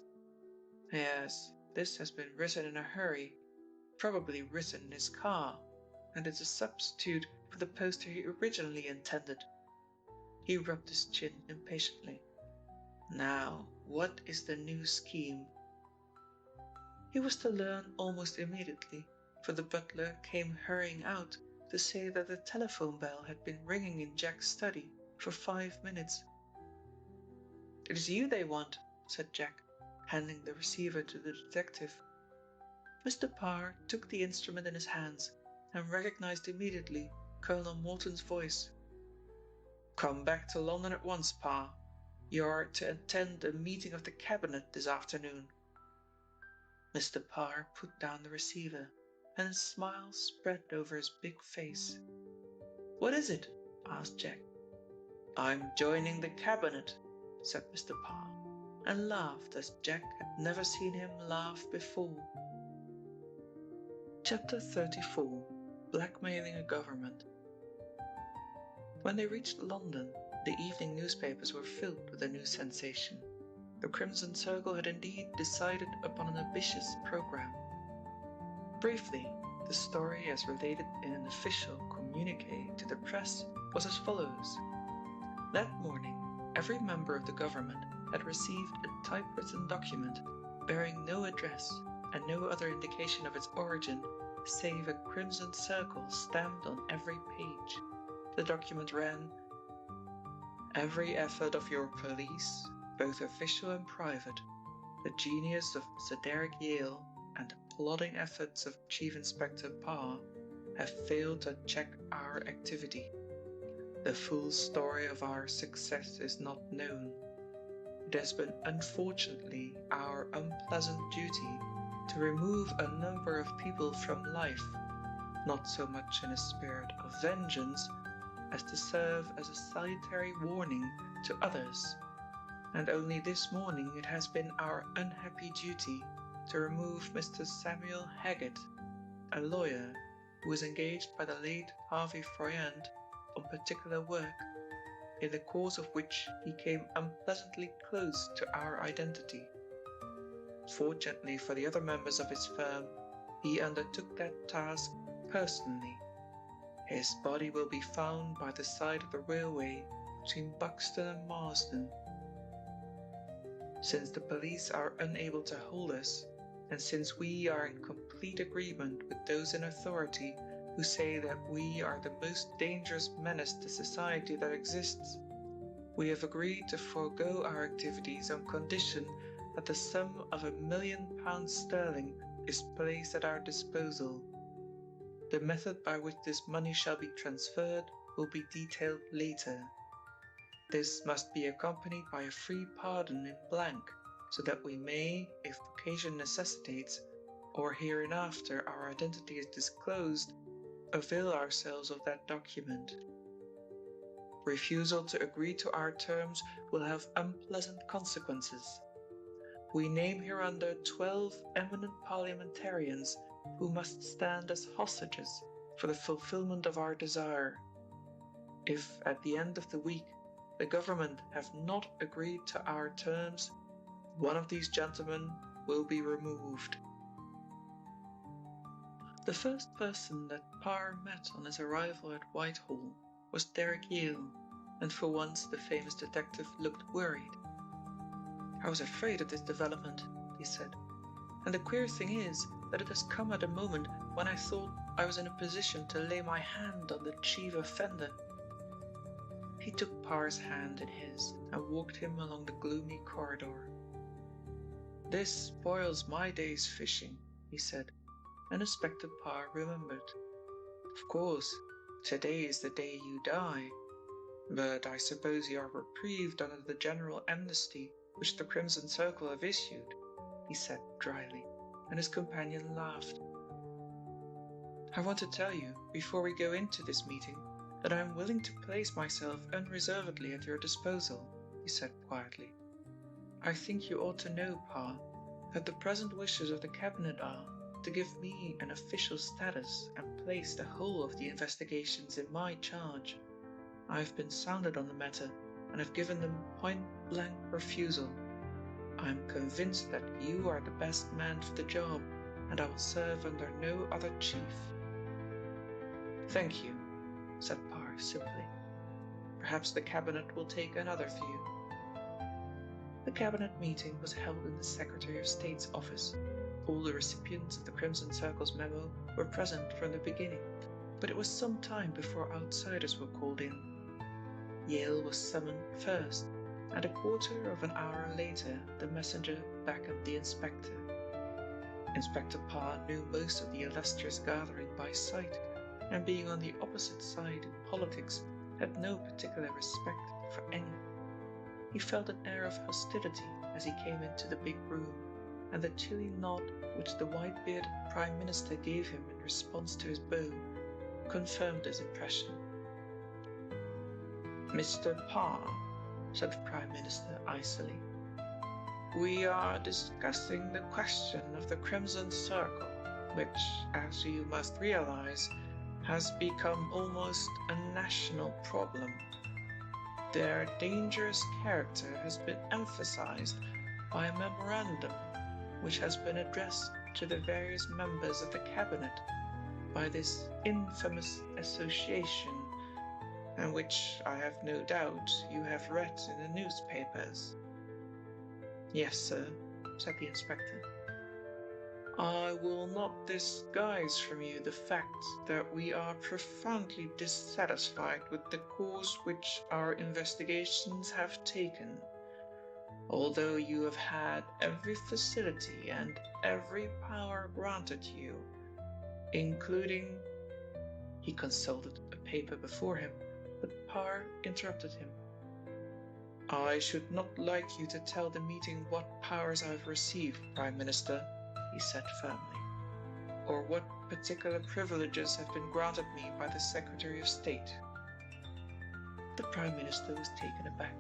S2: "Yes, this has been written in a hurry, probably written in his car, and it's a substitute for the poster he originally intended." He rubbed his chin impatiently. "Now, what is the new scheme?" He was to learn almost immediately, for the butler came hurrying out to say that the telephone bell had been ringing in Jack's study for 5 minutes. "It is you they want," said Jack, handing the receiver to the detective. Mr. Parr took the instrument in his hands and recognized immediately Colonel Morton's voice. "Come back to London at once, Pa. You are to attend a meeting of the Cabinet this afternoon." Mr. Parr put down the receiver, and a smile spread over his big face. "What is it?" asked Jack. "I'm joining the Cabinet," said Mr. Parr, and laughed as Jack had never seen him laugh before. Chapter 34. Blackmailing a Government. When they reached London, the evening newspapers were filled with a new sensation. The Crimson Circle had indeed decided upon an ambitious program. Briefly, the story as related in an official communiqué to the press was as follows. That morning, every member of the government had received a typewritten document bearing no address and no other indication of its origin save a crimson circle stamped on every page. The document ran, "Every effort of your police, both official and private, the genius of Sir Derek Yale and the plodding efforts of Chief Inspector Parr have failed to check our activity. The full story of our success is not known. It has been unfortunately our unpleasant duty to remove a number of people from life, not so much in a spirit of vengeance as to serve as a salutary warning to others, and only this morning it has been our unhappy duty to remove Mr. Samuel Haggett, a lawyer who was engaged by the late Harvey Froyant on particular work, in the course of which he came unpleasantly close to our identity. Fortunately for the other members of his firm, he undertook that task personally. His body will be found by the side of the railway between Buxton and Marsden. Since the police are unable to hold us, and since we are in complete agreement with those in authority who say that we are the most dangerous menace to society that exists, we have agreed to forego our activities on condition that the sum of £1,000,000 is placed at our disposal. The method by which this money shall be transferred will be detailed later. This must be accompanied by a free pardon in blank, so that we may, if occasion necessitates, or hereinafter our identity is disclosed, avail ourselves of that document. Refusal to agree to our terms will have unpleasant consequences. We name hereunder 12 eminent parliamentarians who must stand as hostages for the fulfillment of our desire. If at the end of the week the government have not agreed to our terms, one of these gentlemen will be removed." The first person that Parr met on his arrival at Whitehall was Derek Yale, and for once the famous detective looked worried. "I was afraid of this development," he said, "and the queer thing is that it has come at a moment when I thought I was in a position to lay my hand on the chief offender." He took Parr's hand in his and walked him along the gloomy corridor. "This spoils my day's fishing," he said, and Inspector Parr remembered. "Of course, today is the day you die, but I suppose you are reprieved under the general amnesty which the Crimson Circle have issued," he said dryly, and his companion laughed. "I want to tell you, before we go into this meeting, that I am willing to place myself unreservedly at your disposal," he said quietly. "I think you ought to know, Parr, that the present wishes of the Cabinet are to give me an official status and place the whole of the investigations in my charge. I have been sounded on the matter and have given them point-blank refusal. I am convinced that you are the best man for the job, and I will serve under no other chief." "Thank you," said Parr simply. "Perhaps the Cabinet will take another view." The Cabinet meeting was held in the Secretary of State's office. All the recipients of the Crimson Circle's memo were present from the beginning, but it was some time before outsiders were called in. Yale was summoned first, and a quarter of an hour later the messenger beckoned the inspector. Inspector Parr knew most of the illustrious gathering by sight, and being on the opposite side in politics, had no particular respect for any. He felt an air of hostility as he came into the big room, and the chilly nod which the white-bearded Prime Minister gave him in response to his bow confirmed his impression. "Mr. Parr," said the Prime Minister icily, "we are discussing the question of the Crimson Circle, which, as you must realize, has become almost a national problem. Their dangerous character has been emphasized by a memorandum which has been addressed to the various members of the Cabinet by this infamous association, and which I have no doubt you have read in the newspapers." "Yes, sir," said the inspector. "I will not disguise from you the fact that we are profoundly dissatisfied with the course which our investigations have taken. Although you have had every facility and every power granted you, including—" He consulted a paper before him, but Parr interrupted him. "I should not like you to tell the meeting what powers I have received, Prime Minister," he said firmly, "or what particular privileges have been granted me by the Secretary of State." The Prime Minister was taken aback.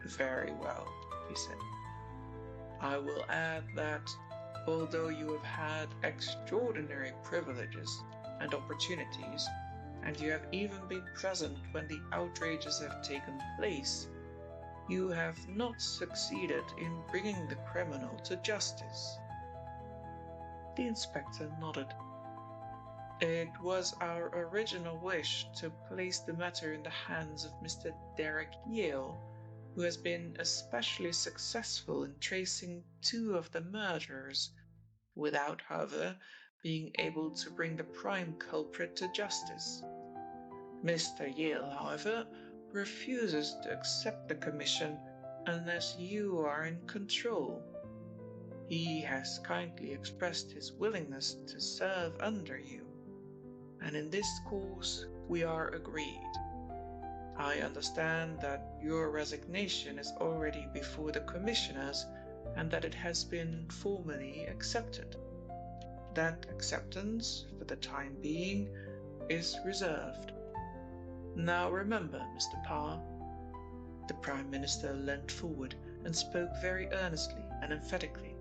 S2: "Very well," he said. "I will add that, although you have had extraordinary privileges and opportunities, and you have even been present when the outrages have taken place, you have not succeeded in bringing the criminal to justice." The inspector nodded. "It was our original wish to place the matter in the hands of Mr. Derek Yale, who has been especially successful in tracing two of the murderers, without, however, being able to bring the prime culprit to justice. Mr. Yale, however, refuses to accept the commission unless you are in control. He has kindly expressed his willingness to serve under you, and in this cause we are agreed. I understand that your resignation is already before the commissioners and that it has been formally accepted. That acceptance, for the time being, is reserved. Now remember, Mr. Parr." The Prime Minister leant forward and spoke very earnestly and emphatically.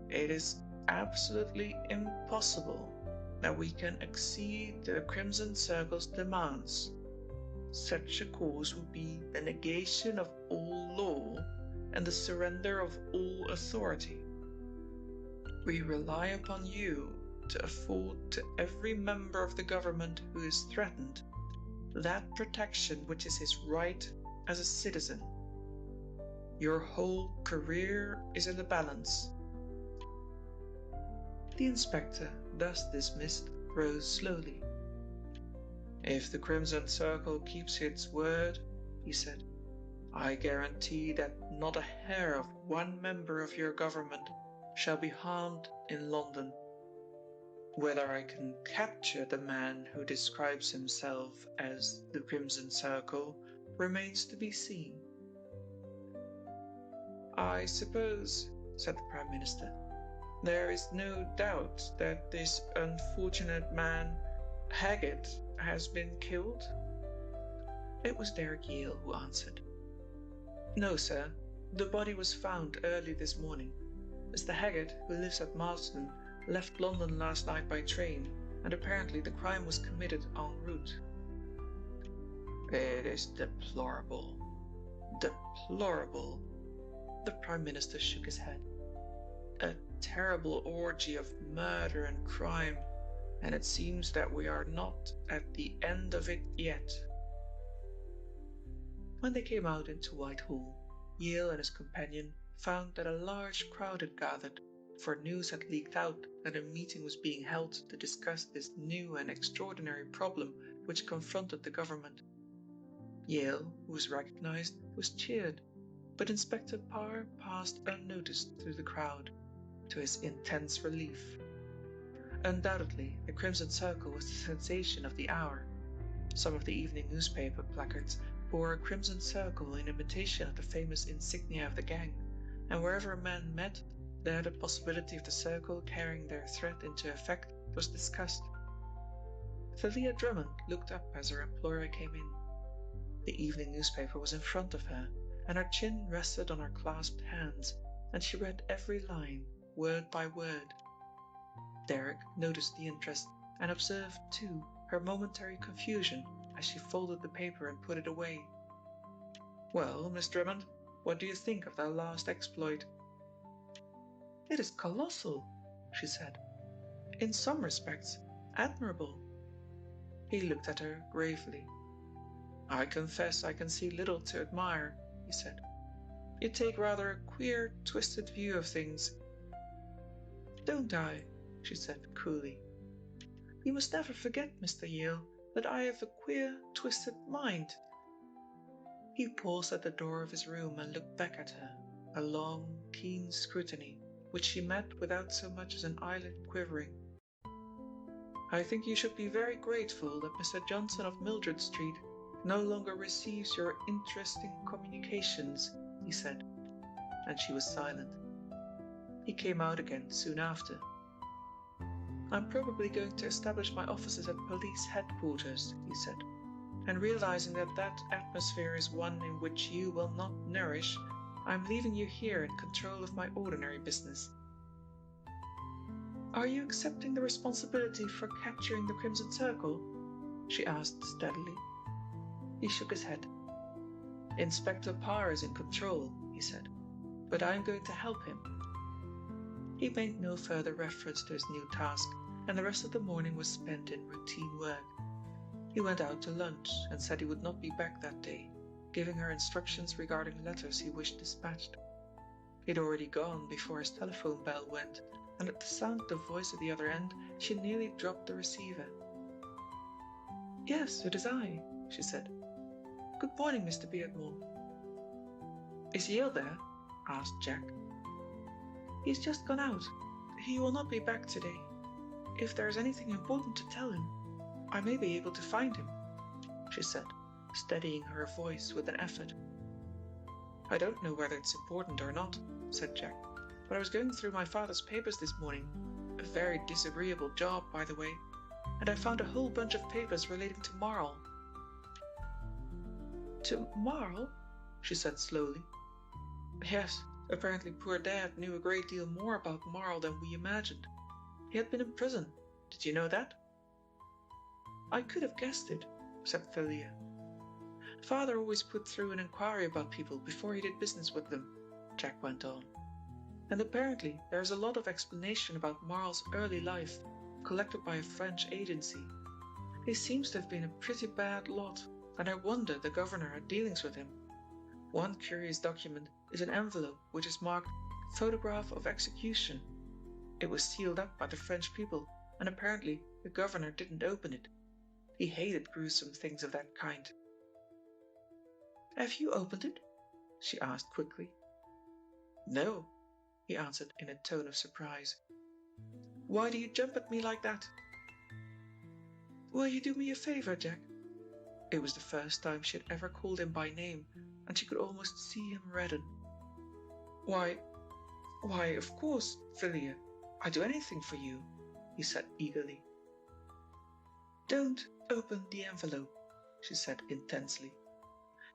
S2: "It is absolutely impossible that we can accede to the Crimson Circle's demands. Such a course would be the negation of all law and the surrender of all authority. We rely upon you to afford to every member of the government who is threatened that protection which is his right as a citizen. Your whole career is in the balance." The inspector, thus dismissed, rose slowly. "If the Crimson Circle keeps its word," he said, "I guarantee that not a hair of one member of your government shall be harmed in London. Whether I can capture the man who describes himself as the Crimson Circle remains to be seen." "I suppose," said the Prime Minister, "there is no doubt that this unfortunate man, Haggett, has been killed?" It was Derek Yale who answered. "No, sir. The body was found early this morning. Mr. Haggett, who lives at Marsden, left London last night by train, and apparently the crime was committed en route." "It is deplorable. Deplorable." The Prime Minister shook his head. "A terrible orgy of murder and crime, and it seems that we are not at the end of it yet." When they came out into Whitehall, Yale and his companion found that a large crowd had gathered, for news had leaked out that a meeting was being held to discuss this new and extraordinary problem which confronted the government. Yale, who was recognized, was cheered, but Inspector Parr passed unnoticed through the crowd, to his intense relief. Undoubtedly, the Crimson Circle was the sensation of the hour. Some of the evening newspaper placards bore a crimson circle in imitation of the famous insignia of the gang, and wherever a man met, there the possibility of the circle carrying their threat into effect was discussed. Thalia Drummond looked up as her employer came in. The evening newspaper was in front of her, and her chin rested on her clasped hands, and she read every line, word by word. Derek noticed the interest, and observed, too, her momentary confusion as she folded the paper and put it away. "Well, Miss Drummond, what do you think of their last exploit?" "It is colossal," she said. "In some respects, admirable." He looked at her gravely. "I confess I can see little to admire," he said. "You take rather a queer, twisted view of things." "Don't I?" she said coolly. "You must never forget, Mr. Yale, that I have a queer, twisted mind." He paused at the door of his room and looked back at her, a long, keen scrutiny, which she met without so much as an eyelid quivering. "I think you should be very grateful that Mr. Johnson of Mildred Street no longer receives your interesting communications," he said, and she was silent. He came out again soon after. "I'm probably going to establish my offices at police headquarters," he said, "and realizing that that atmosphere is one in which you will not nourish, I'm leaving you here in control of my ordinary business." "Are you accepting the responsibility for capturing the Crimson Circle?" she asked steadily. He shook his head. "Inspector Parr is in control," he said, "but I'm going to help him." He made no further reference to his new task, and the rest of the morning was spent in routine work. He went out to lunch and said he would not be back that day, giving her instructions regarding letters he wished dispatched. He'd already gone before his telephone bell went, and at the sound of the voice at the other end, she nearly dropped the receiver. "Yes, it is I," she said. "Good morning, Mr. Beardmore." "Is Yale there?" asked Jack. "He's just gone out. He will not be back today. If there is anything important to tell him, I may be able to find him," she said, steadying her voice with an effort. "I don't know whether it's important or not," said Jack, "but I was going through my father's papers this morning, a very disagreeable job, by the way, and I found a whole bunch of papers relating to Marl." "To Marl?" she said slowly. "Yes, apparently poor Dad knew a great deal more about Marl than we imagined. He had been in prison. Did you know that?" "I could have guessed it," said Thalia. "Father always put through an inquiry about people before he did business with them," Jack went on. "And apparently there is a lot of explanation about Marl's early life, collected by a French agency. He seems to have been a pretty bad lot, and I wonder the governor had dealings with him. One curious document is an envelope which is marked "Photograph of Execution." It was sealed up by the French people, and apparently the governor didn't open it. He hated gruesome things of that kind. "Have you opened it?" she asked quickly. "No," he answered in a tone of surprise. "Why do you jump at me like that?" "Will you do me a favor, Jack?" It was the first time she had ever called him by name, and she could almost see him redden. Why, of course, Philia. I'd do anything for you," he said eagerly. "Don't open the envelope," she said intensely.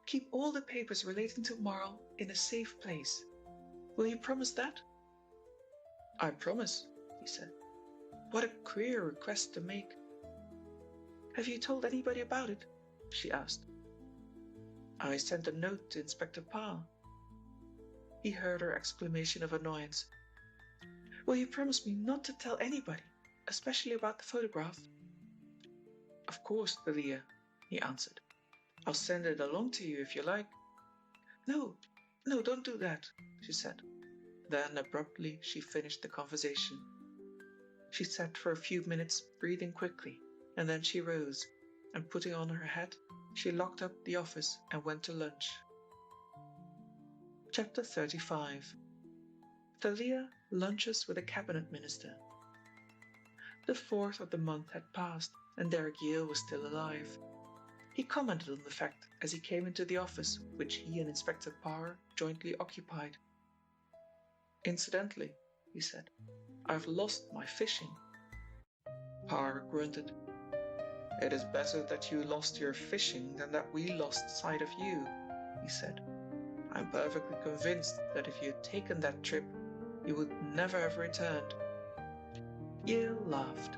S2: "Keep all the papers relating to Marl in a safe place. Will you promise that?" "I promise," he said. What a queer request to make. "Have you told anybody about it?" she asked. "I sent a note to Inspector Parr." He heard her exclamation of annoyance. "Will you promise me not to tell anybody, especially about the photograph?" "Of course, Thalia," he answered. "I'll send it along to you if you like." No, don't do that," she said. Then abruptly she finished the conversation. She sat for a few minutes breathing quickly, and then she rose, and putting on her hat, she locked up the office and went to lunch. Chapter 35. Thalia lunches with a cabinet minister. The 4th of the month had passed, and Derek Yale was still alive. He commented on the fact as he came into the office which he and Inspector Parr jointly occupied. "Incidentally," he said, "I've lost my fishing." Parr grunted. "It is better that you lost your fishing than that we lost sight of you," he said. "I'm perfectly convinced that if you had taken that trip, you would never have returned." Yale laughed.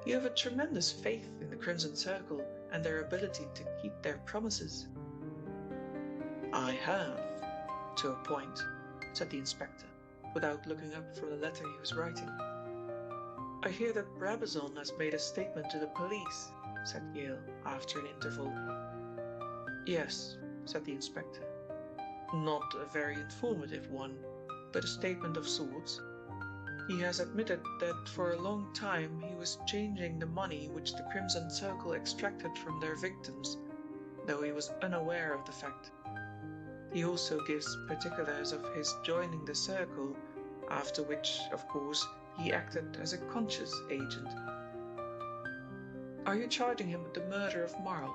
S2: "You have a tremendous faith in the Crimson Circle and their ability to keep their promises." "I have, to a point," said the inspector, without looking up from the letter he was writing. "I hear that Brabazon has made a statement to the police," said Yale, after an interval. "Yes," said the inspector. "Not a very informative one, but a statement of sorts. He has admitted that for a long time he was changing the money which the Crimson Circle extracted from their victims, though he was unaware of the fact. He also gives particulars of his joining the Circle, after which, of course, he acted as a conscious agent." "Are you charging him with the murder of Marl?"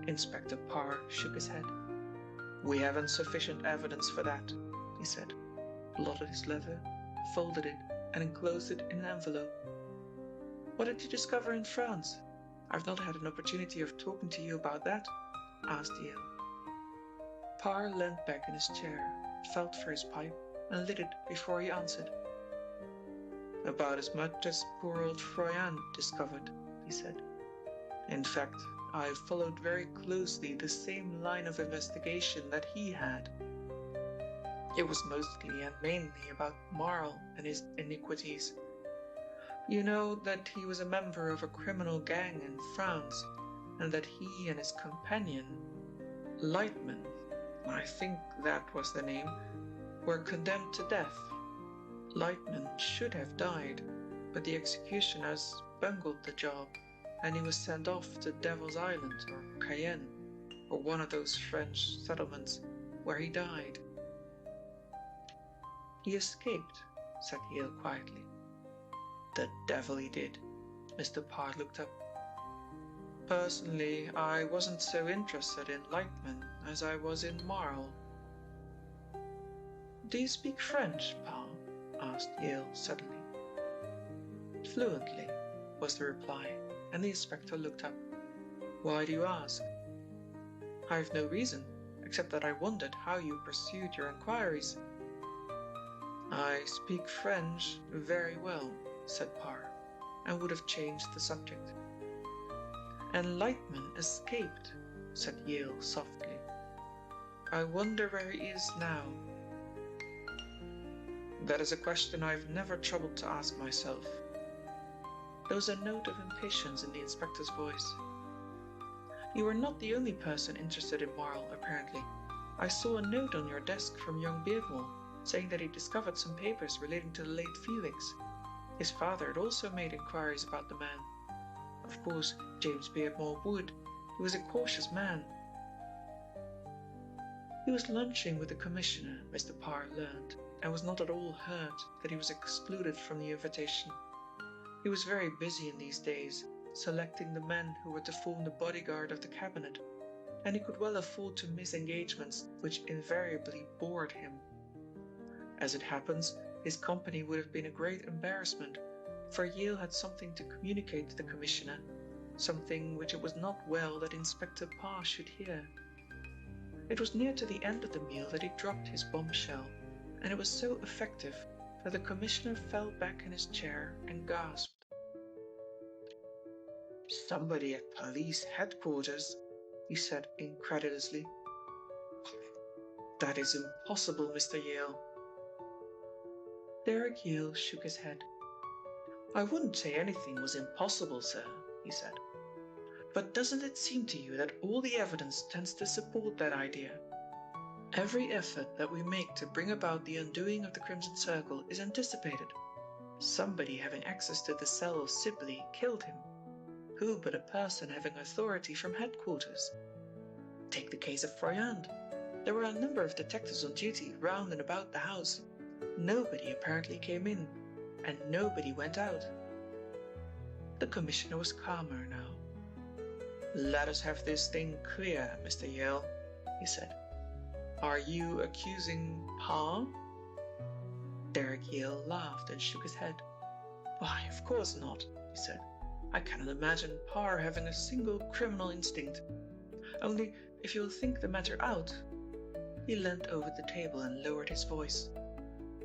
S2: Inspector Parr shook his head. "We haven't sufficient evidence for that," he said, blotted his letter, folded it, and enclosed it in an envelope. "What did you discover in France? I've not had an opportunity of talking to you about that," asked Yale. Parr leant back in his chair, felt for his pipe, and lit it before he answered. "About as much as poor old Froyant discovered," he said. "In fact, I followed very closely the same line of investigation that he had. It was mostly and mainly about Marl and his iniquities. You know that he was a member of a criminal gang in France, and that he and his companion, Lightman, I think that was the name, were condemned to death. Lightman should have died, but the executioners bungled the job, and he was sent off to Devil's Island or Cayenne, or one of those French settlements, where he died." "He escaped," said Yale quietly. "The devil he did." Mr. Parr looked up. "Personally, I wasn't so interested in Lightman as I was in Marl." "Do you speak French, Parr?" asked Yale suddenly. "Fluently," was the reply, and the inspector looked up. "Why do you ask?" "I have no reason, except that I wondered how you pursued your inquiries." "I speak French very well," said Parr, and would have changed the subject. "And Lightman escaped," said Yale softly. "I wonder where he is now." "That is a question I've never troubled to ask myself. There was a note of impatience in the inspector's voice. You are not the only person interested in Marl, apparently. I saw a note on your desk from young Beardmore, saying that he discovered some papers relating to the late Felix. His father had also made inquiries about the man. Of course, James Beardmore would. He was a cautious man. He was lunching with the commissioner, Mr. Parr learned, and was not at all hurt that he was excluded from the invitation. He was very busy in these days, selecting the men who were to form the bodyguard of the cabinet, and he could well afford to miss engagements which invariably bored him. As it happens, his company would have been a great embarrassment, for Yale had something to communicate to the commissioner, something which it was not well that Inspector Parr should hear. It was near to the end of the meal that he dropped his bombshell, and it was so effective that the commissioner fell back in his chair and gasped. "Somebody at police headquarters," he said incredulously. "That is impossible, Mr. Yale." Derek Yale shook his head. "I wouldn't say anything was impossible, sir," he said. "But doesn't it seem to you that all the evidence tends to support that idea? Every effort that we make to bring about the undoing of the Crimson Circle is anticipated. Somebody having access to the cell of Sibley killed him. Who but a person having authority from headquarters? Take the case of Froyant. There were a number of detectives on duty round and about the house. Nobody apparently came in, and nobody went out." The commissioner was calmer now. "Let us have this thing clear, Mr. Yale," he said. "Are you accusing Parr?" Derek Yale laughed and shook his head. "Why, of course not," he said. "I cannot imagine Parr having a single criminal instinct. Only, if you'll think the matter out," he leant over the table and lowered his voice,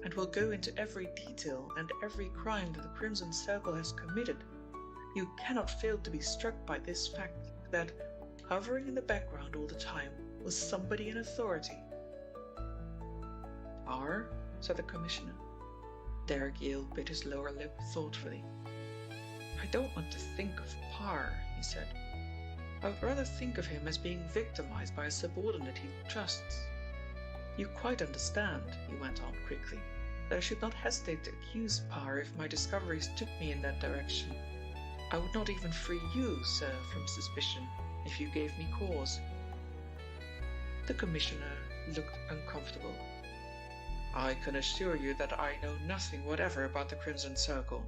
S2: "and will go into every detail and every crime that the Crimson Circle has committed, you cannot fail to be struck by this fact, that, hovering in the background all the time, was somebody in authority." "Parr?" said the commissioner. Derek Yale bit his lower lip thoughtfully. "I don't want to think of Parr," he said. "I would rather think of him as being victimized by a subordinate he trusts. You quite understand," he went on quickly, "that I should not hesitate to accuse Parr if my discoveries took me in that direction. I would not even free you, sir, from suspicion, if you gave me cause." The commissioner looked uncomfortable. "I can assure you that I know nothing whatever about the Crimson Circle,"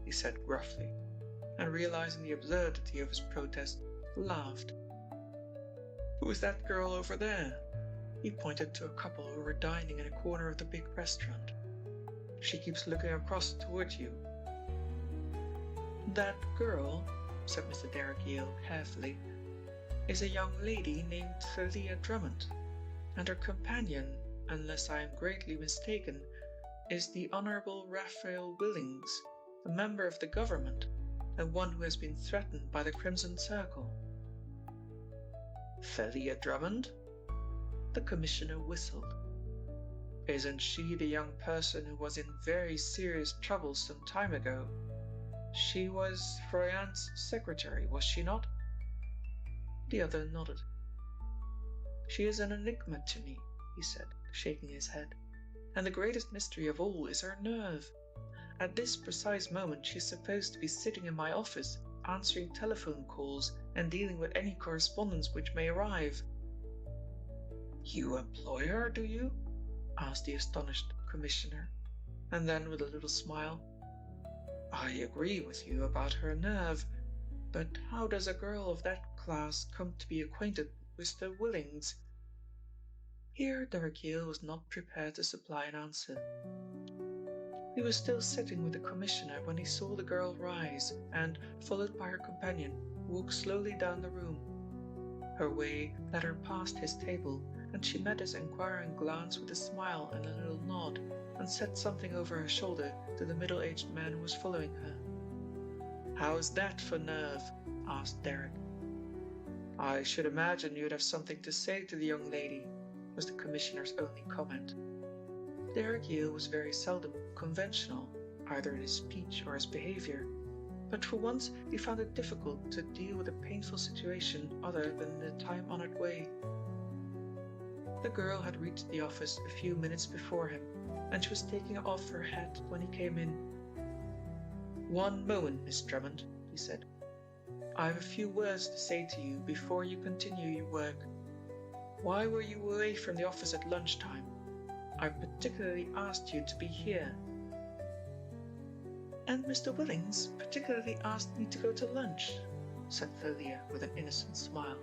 S2: he said gruffly, and realizing the absurdity of his protest, laughed. "Who is that girl over there?" He pointed to a couple who were dining in a corner of the big restaurant. "She keeps looking across toward you." "That girl," said Mr. Derek Yale carefully, "is a young lady named Thalia Drummond, and her companion, unless I am greatly mistaken, is the Honourable Raphael Willings, a member of the government, and one who has been threatened by the Crimson Circle." "Thalia Drummond?" The commissioner whistled. "Isn't she the young person who was in very serious trouble some time ago? She was Froyant's secretary, was she not?" The other nodded. "She is an enigma to me," he said, shaking his head, "and the greatest mystery of all is her nerve. At this precise moment she is supposed to be sitting in my office, answering telephone calls and dealing with any correspondence which may arrive." "You employ her, do you?" asked the astonished commissioner, and then with a little smile, "I agree with you about her nerve, but how does a girl of that class come to be acquainted with Mr. Willings?" Here Derek Yale was not prepared to supply an answer. He was still sitting with the commissioner when he saw the girl rise and, followed by her companion, walk slowly down the room. Her way led her past his table, and she met his inquiring glance with a smile and a little nod, and said something over her shoulder to the middle-aged man who was following her. "How's that for nerve?" asked Derek. "I should imagine you'd have something to say to the young lady," was the commissioner's only comment. Derek Yale was very seldom conventional, either in his speech or his behavior, but for once he found it difficult to deal with a painful situation other than the time-honored way. The girl had reached the office a few minutes before him, and she was taking off her hat when he came in. "One moment, Miss Drummond," he said. "I have a few words to say to you before you continue your work. Why were you away from the office at lunchtime? I particularly asked you to be here." "And Mr. Willings particularly asked me to go to lunch," said Thalia with an innocent smile.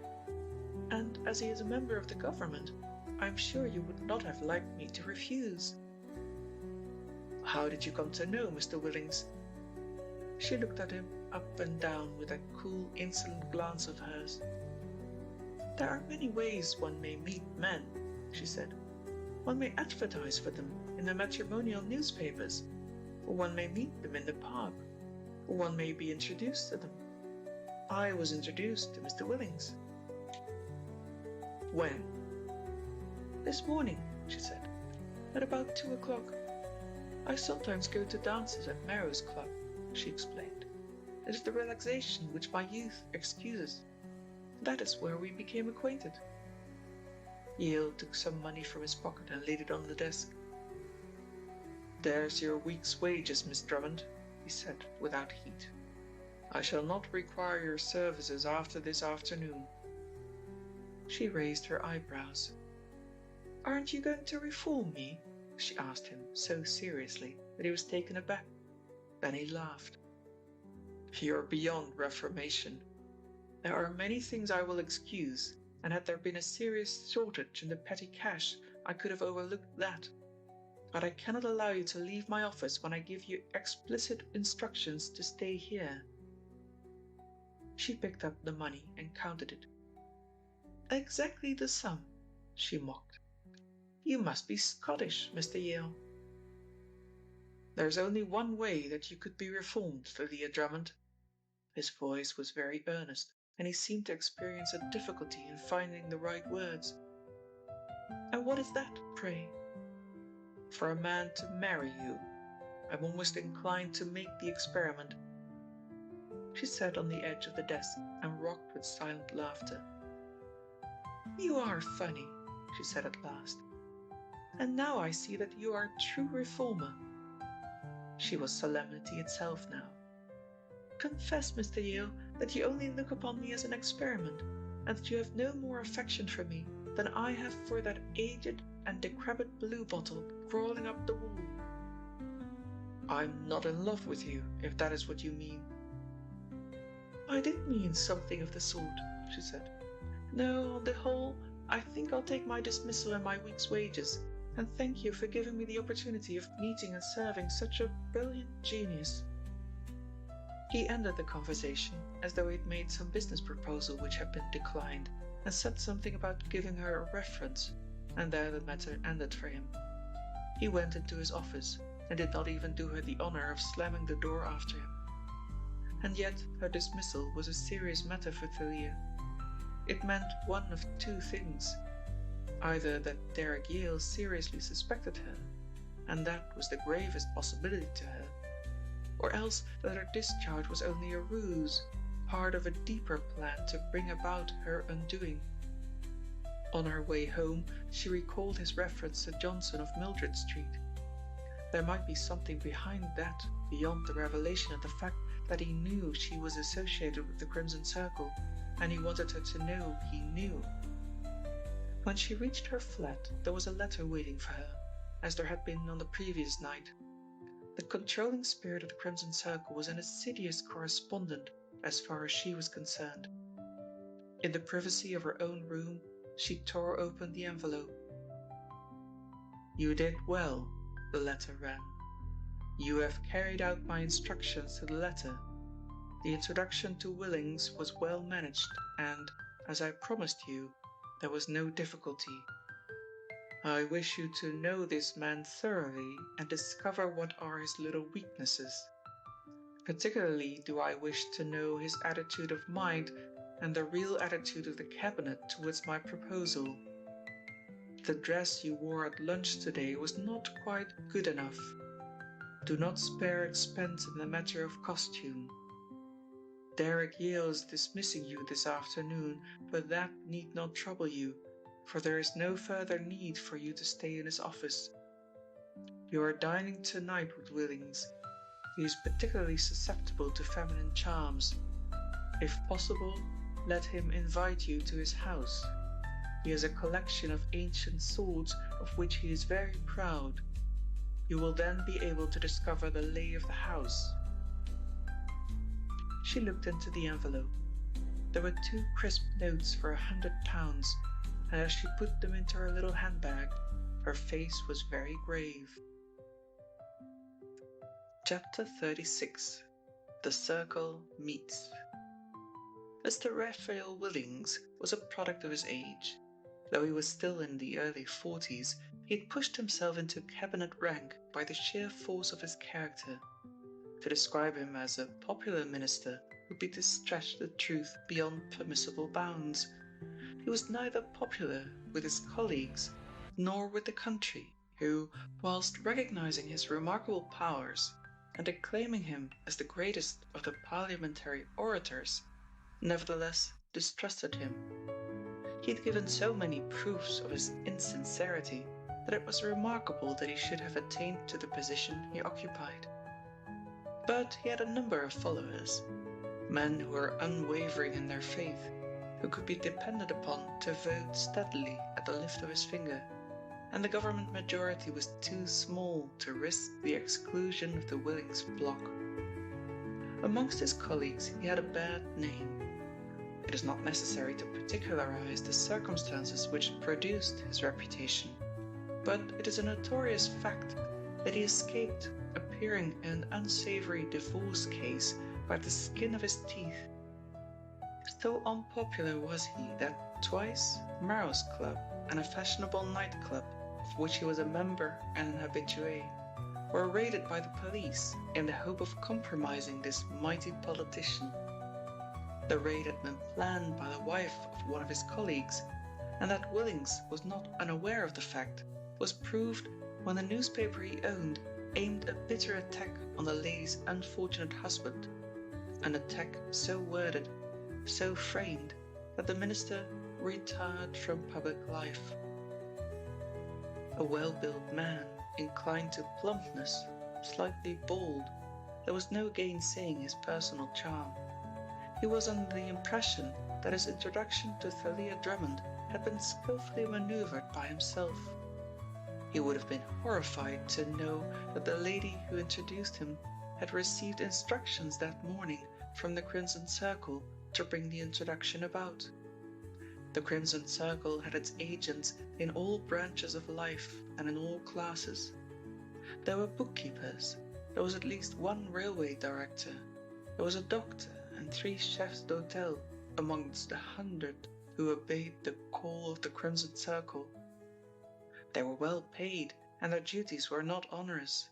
S2: "And as he is a member of the government, I'm sure you would not have liked me to refuse." "How did you come to know Mr. Willings?" She looked at him up and down with that cool, insolent glance of hers. "There are many ways one may meet men," she said. "One may advertise for them in the matrimonial newspapers, or one may meet them in the park, or one may be introduced to them. I was introduced to Mr. Willings." "When?" "This morning," she said, "at about 2 o'clock. I sometimes go to dances at Merrow's Club," she explained. "It is the relaxation which my youth excuses. That is where we became acquainted." Yale took some money from his pocket and laid it on the desk. "There's your week's wages, Miss Drummond," he said without heat. "I shall not require your services after this afternoon." She raised her eyebrows. "Aren't you going to reform me?" she asked him so seriously that he was taken aback. Then he laughed. "You're beyond reformation. There are many things I will excuse, and had there been a serious shortage in the petty cash, I could have overlooked that. But I cannot allow you to leave my office when I give you explicit instructions to stay here." She picked up the money and counted it. "Exactly the sum," she mocked. "You must be Scottish, Mr. Yale." "There's only one way that you could be reformed, Thalia Drummond." His voice was very earnest, and he seemed to experience a difficulty in finding the right words. "And what is that, pray?" "For a man to marry you. I'm almost inclined to make the experiment." She sat on the edge of the desk and rocked with silent laughter. "You are funny," she said at last. "And now I see that you are a true reformer." She was solemnity itself now. "Confess, Mr. Yale, that you only look upon me as an experiment, and that you have no more affection for me than I have for that aged and decrepit bluebottle crawling up the wall." "I'm not in love with you, if that is what you mean." "I did mean something of the sort," she said. "No, on the whole, I think I'll take my dismissal and my week's wages, and thank you for giving me the opportunity of meeting and serving such a brilliant genius." He ended the conversation as though he had made some business proposal which had been declined, and said something about giving her a reference, and there the matter ended for him. He went into his office, and did not even do her the honor of slamming the door after him. And yet her dismissal was a serious matter for Thalia. It meant one of two things: either that Derek Yale seriously suspected her, and that was the gravest possibility to her, or else that her discharge was only a ruse, part of a deeper plan to bring about her undoing. On her way home, she recalled his reference to Johnson of Mildred Street. There might be something behind that beyond the revelation of the fact that he knew she was associated with the Crimson Circle, and he wanted her to know he knew. When she reached her flat, there was a letter waiting for her, as there had been on the previous night. The controlling spirit of the Crimson Circle was an assiduous correspondent as far as she was concerned. In the privacy of her own room, she tore open the envelope. "You did well," the letter ran. "You have carried out my instructions to the letter. The introduction to Willings was well managed, and, as I promised you, there was no difficulty. I wish you to know this man thoroughly and discover what are his little weaknesses. Particularly do I wish to know his attitude of mind and the real attitude of the cabinet towards my proposal. The dress you wore at lunch today was not quite good enough. Do not spare expense in the matter of costume. Derek Yale is dismissing you this afternoon, but that need not trouble you, for there is no further need for you to stay in his office. You are dining tonight with Willings. He is particularly susceptible to feminine charms. If possible, let him invite you to his house. He has a collection of ancient swords of which he is very proud. You will then be able to discover the lay of the house. She looked into the envelope. There were 2 crisp notes for £100, and as she put them into her little handbag, her face was very grave. Chapter 36. The Circle Meets. Mr. Raphael Willings was a product of his age. Though he was still in the early 40s, he had pushed himself into cabinet rank by the sheer force of his character. To describe him as a popular minister would be to stretch the truth beyond permissible bounds. He was neither popular with his colleagues nor with the country, who, whilst recognizing his remarkable powers and acclaiming him as the greatest of the parliamentary orators, nevertheless distrusted him. He had given so many proofs of his insincerity that it was remarkable that he should have attained to the position he occupied. But he had a number of followers, men who were unwavering in their faith, who could be depended upon to vote steadily at the lift of his finger, and the government majority was too small to risk the exclusion of the Willings bloc. Amongst his colleagues he had a bad name. It is not necessary to particularize the circumstances which produced his reputation, but it is a notorious fact that he escaped appearing in an unsavory divorce case by the skin of his teeth. So unpopular was he that twice Marrow's Club and a fashionable nightclub, of which he was a member and an habitué, were raided by the police in the hope of compromising this mighty politician. The raid had been planned by the wife of one of his colleagues, and that Willings was not unaware of the fact was proved when the newspaper he owned aimed a bitter attack on the lady's unfortunate husband, an attack so worded, so framed, that the minister retired from public life. A well-built man, inclined to plumpness, slightly bald, there was no gainsaying his personal charm. He was under the impression that his introduction to Thalia Drummond had been skillfully maneuvered by himself. He would have been horrified to know that the lady who introduced him had received instructions that morning from the Crimson Circle to bring the introduction about. The Crimson Circle had its agents in all branches of life and in all classes. There were bookkeepers, there was at least 1 railway director, there was a doctor and 3 chefs d'hotel amongst the 100 who obeyed the call of the Crimson Circle. They were well paid, and their duties were not onerous.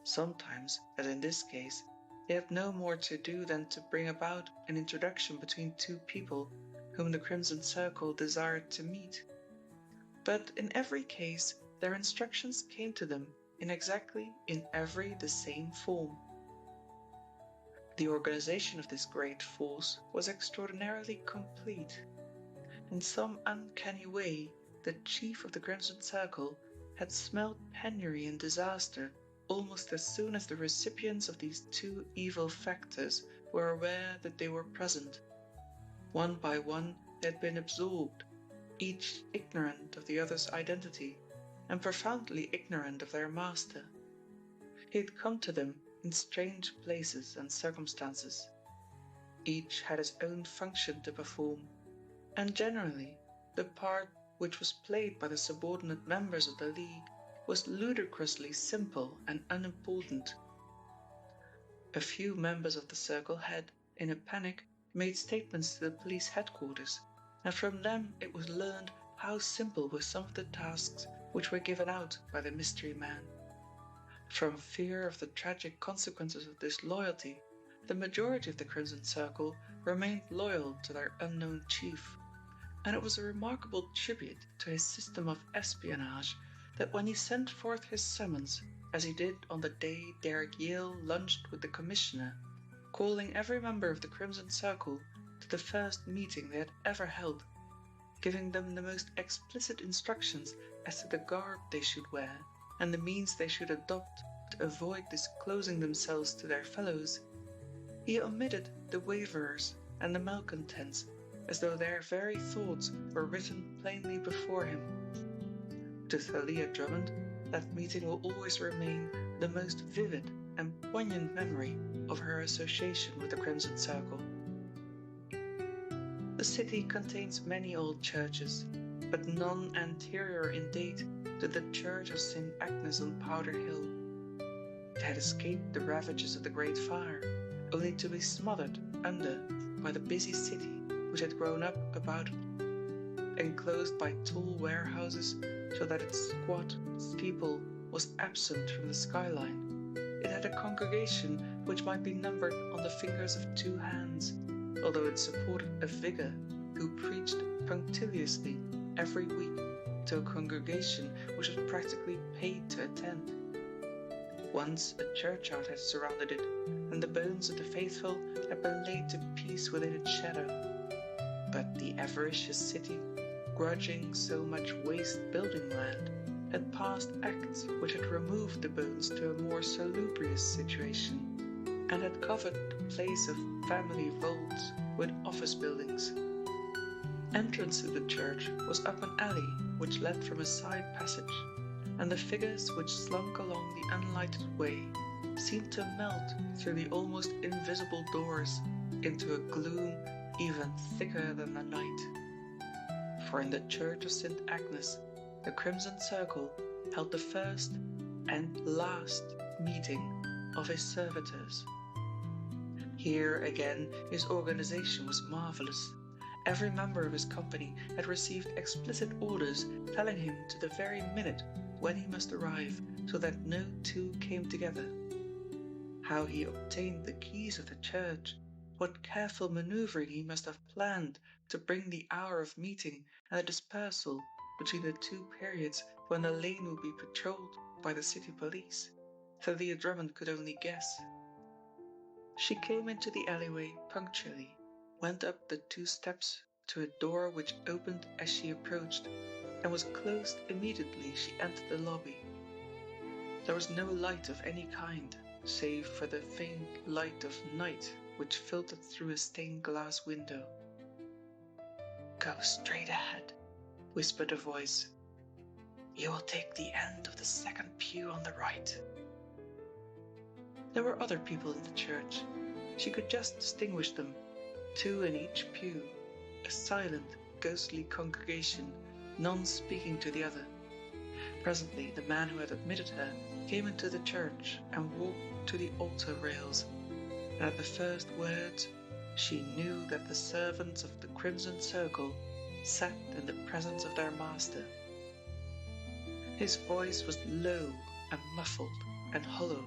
S2: Sometimes, as in this case, they had no more to do than to bring about an introduction between 2 people whom the Crimson Circle desired to meet. But in every case, their instructions came to them in every the same form. The organization of this great force was extraordinarily complete. In some uncanny way, the chief of the Crimson Circle had smelled penury and disaster almost as soon as the recipients of these 2 evil factors were aware that they were present. One by one they had been absorbed, each ignorant of the other's identity and profoundly ignorant of their master. He had come to them in strange places and circumstances. Each had his own function to perform, and generally the part which was played by the subordinate members of the League was ludicrously simple and unimportant. A few members of the circle had, in a panic, made statements to the police headquarters, and from them it was learned how simple were some of the tasks which were given out by the mystery man. From fear of the tragic consequences of disloyalty, the majority of the Crimson Circle remained loyal to their unknown chief, and it was a remarkable tribute to his system of espionage that when he sent forth his summons, as he did on the day Derek Yale lunched with the commissioner, calling every member of the Crimson Circle to the first meeting they had ever held, giving them the most explicit instructions as to the garb they should wear and the means they should adopt to avoid disclosing themselves to their fellows. He omitted the waverers and the malcontents, as though their very thoughts were written plainly before him. To Thalia Drummond, that meeting will always remain the most vivid and poignant memory of her association with the Crimson Circle. The city contains many old churches, but none anterior in date to the Church of St. Agnes on Powder Hill. It had escaped the ravages of the Great Fire, only to be smothered under by the busy city which had grown up about it. Enclosed by tall warehouses so that its squat steeple was absent from the skyline, it had a congregation which might be numbered on the fingers of two hands, although it supported a vicar who preached punctiliously every week to a congregation which was practically paid to attend. Once a churchyard had surrounded it, and the bones of the faithful had been laid to peace within its shadow. But the avaricious city, grudging so much waste building land, had passed acts which had removed the bones to a more salubrious situation, and had covered the place of family vaults with office buildings. Entrance to the church was up an alley which led from a side passage, and the figures which slunk along the unlighted way seemed to melt through the almost invisible doors into a gloom even thicker than the night. For in the Church of St. Agnes, the Crimson Circle held the first and last meeting of his servitors. Here again his organization was marvelous. Every member of his company had received explicit orders telling him to the very minute when he must arrive, so that no two came together. How he obtained the keys of the church, what careful maneuvering he must have planned to bring the hour of meeting and the dispersal between the two periods when the lane would be patrolled by the city police, Thalia Drummond could only guess. She came into the alleyway punctually, went up the 2 steps to a door which opened as she approached, and was closed immediately she entered the lobby. There was no light of any kind, save for the faint light of night which filtered through a stained glass window. "Go straight ahead," whispered a voice. "You will take the end of the second pew on the right." There were other people in the church. She could just distinguish them, 2 in each pew, a silent, ghostly congregation, none speaking to the other. Presently the man who had admitted her came into the church and walked to the altar rails, and at the first words she knew that the servants of the Crimson Circle sat in the presence of their master. His voice was low and muffled and hollow.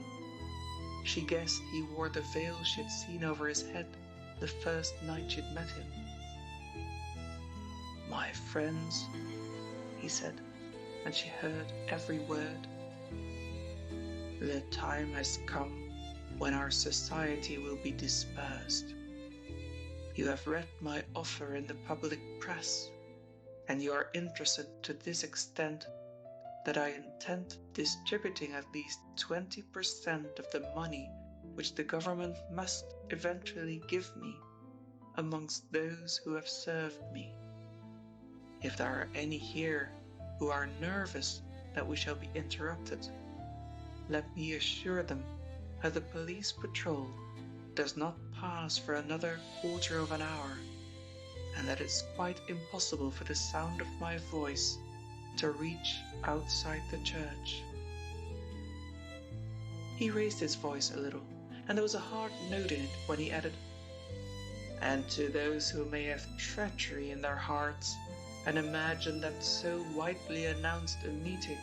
S2: She guessed he wore the veil she had seen over his head the first night she'd met him. "My friends," he said, and she heard every word. "The time has come when our society will be dispersed. You have read my offer in the public press, and you are interested to this extent that I intend distributing at least 20% of the money which the government must eventually give me amongst those who have served me. If there are any here who are nervous that we shall be interrupted, let me assure them that the police patrol does not pass for another quarter of an hour, and that it's quite impossible for the sound of my voice to reach outside the church." He raised his voice a little, and there was a hard note in it when he added, "And to those who may have treachery in their hearts and imagine that so widely announced a meeting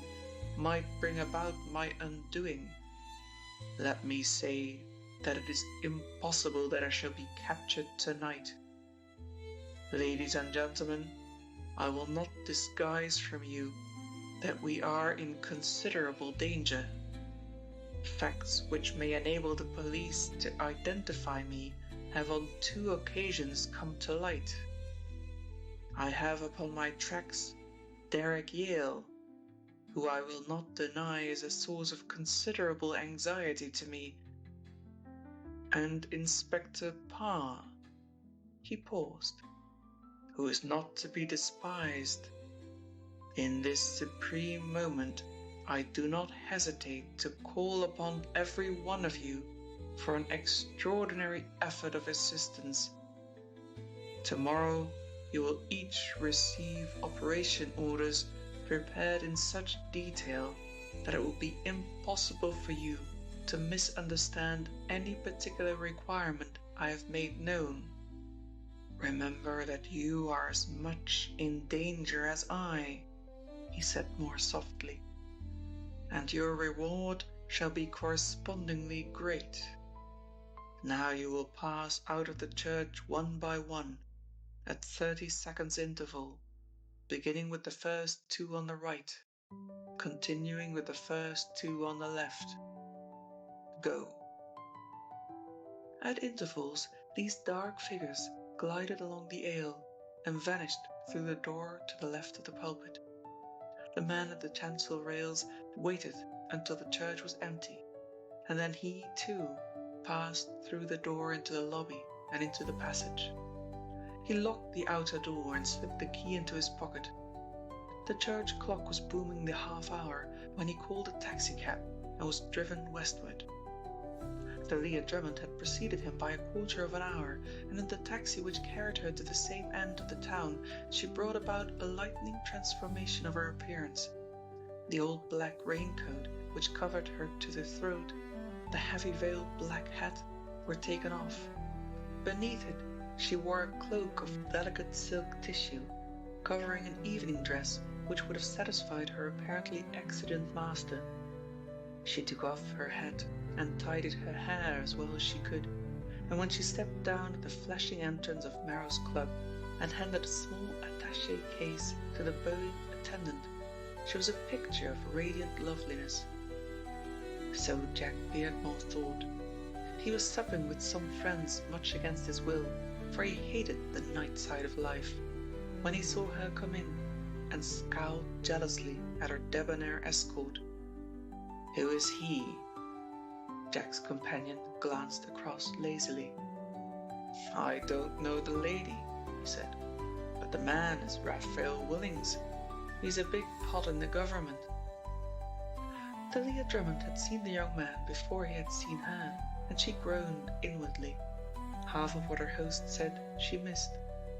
S2: might bring about my undoing, let me say that it is impossible that I shall be captured tonight. Ladies and gentlemen, I will not disguise from you that we are in considerable danger. Facts which may enable the police to identify me have on 2 occasions come to light. I have upon my tracks Derek Yale, who I will not deny is a source of considerable anxiety to me, and Inspector Parr, he paused, who is not to be despised. In this supreme moment, I do not hesitate to call upon every one of you for an extraordinary effort of assistance. Tomorrow, you will each receive operation orders prepared in such detail that it will be impossible for you to misunderstand any particular requirement I have made known. Remember that you are as much in danger as I, he said more softly, and your reward shall be correspondingly great. Now you will pass out of the church one by one, at 30 seconds interval, beginning with the first 2 on the right, continuing with the first 2 on the left. Go. At intervals, these dark figures glided along the aisle and vanished through the door to the left of the pulpit. The man at the chancel rails waited until the church was empty, and then he, too, passed through the door into the lobby and into the passage. He locked the outer door and slipped the key into his pocket. The church clock was booming the half-hour when he called a taxicab and was driven westward. Thalia Drummond had preceded him by a quarter of an hour, and in the taxi which carried her to the same end of the town, she brought about a lightning transformation of her appearance. The old black raincoat, which covered her to the throat, the heavy veiled black hat, were taken off. Beneath it, she wore a cloak of delicate silk tissue, covering an evening dress which would have satisfied her apparently exigent master. She took off her hat and tidied her hair as well as she could, and when she stepped down at the flashing entrance of Marrow's club and handed a small attaché case to the bowing attendant, she was a picture of radiant loveliness. So Jack Beardmore thought. He was supping with some friends much against his will, for he hated the night side of life, when he saw her come in and scowled jealously at her debonair escort. Who is he? Jack's companion glanced across lazily. I don't know the lady, he said, but the man is Raphael Willings. He's a big pot in the government. Thalia Drummond had seen the young man before he had seen her, and she groaned inwardly. Half of what her host said she missed.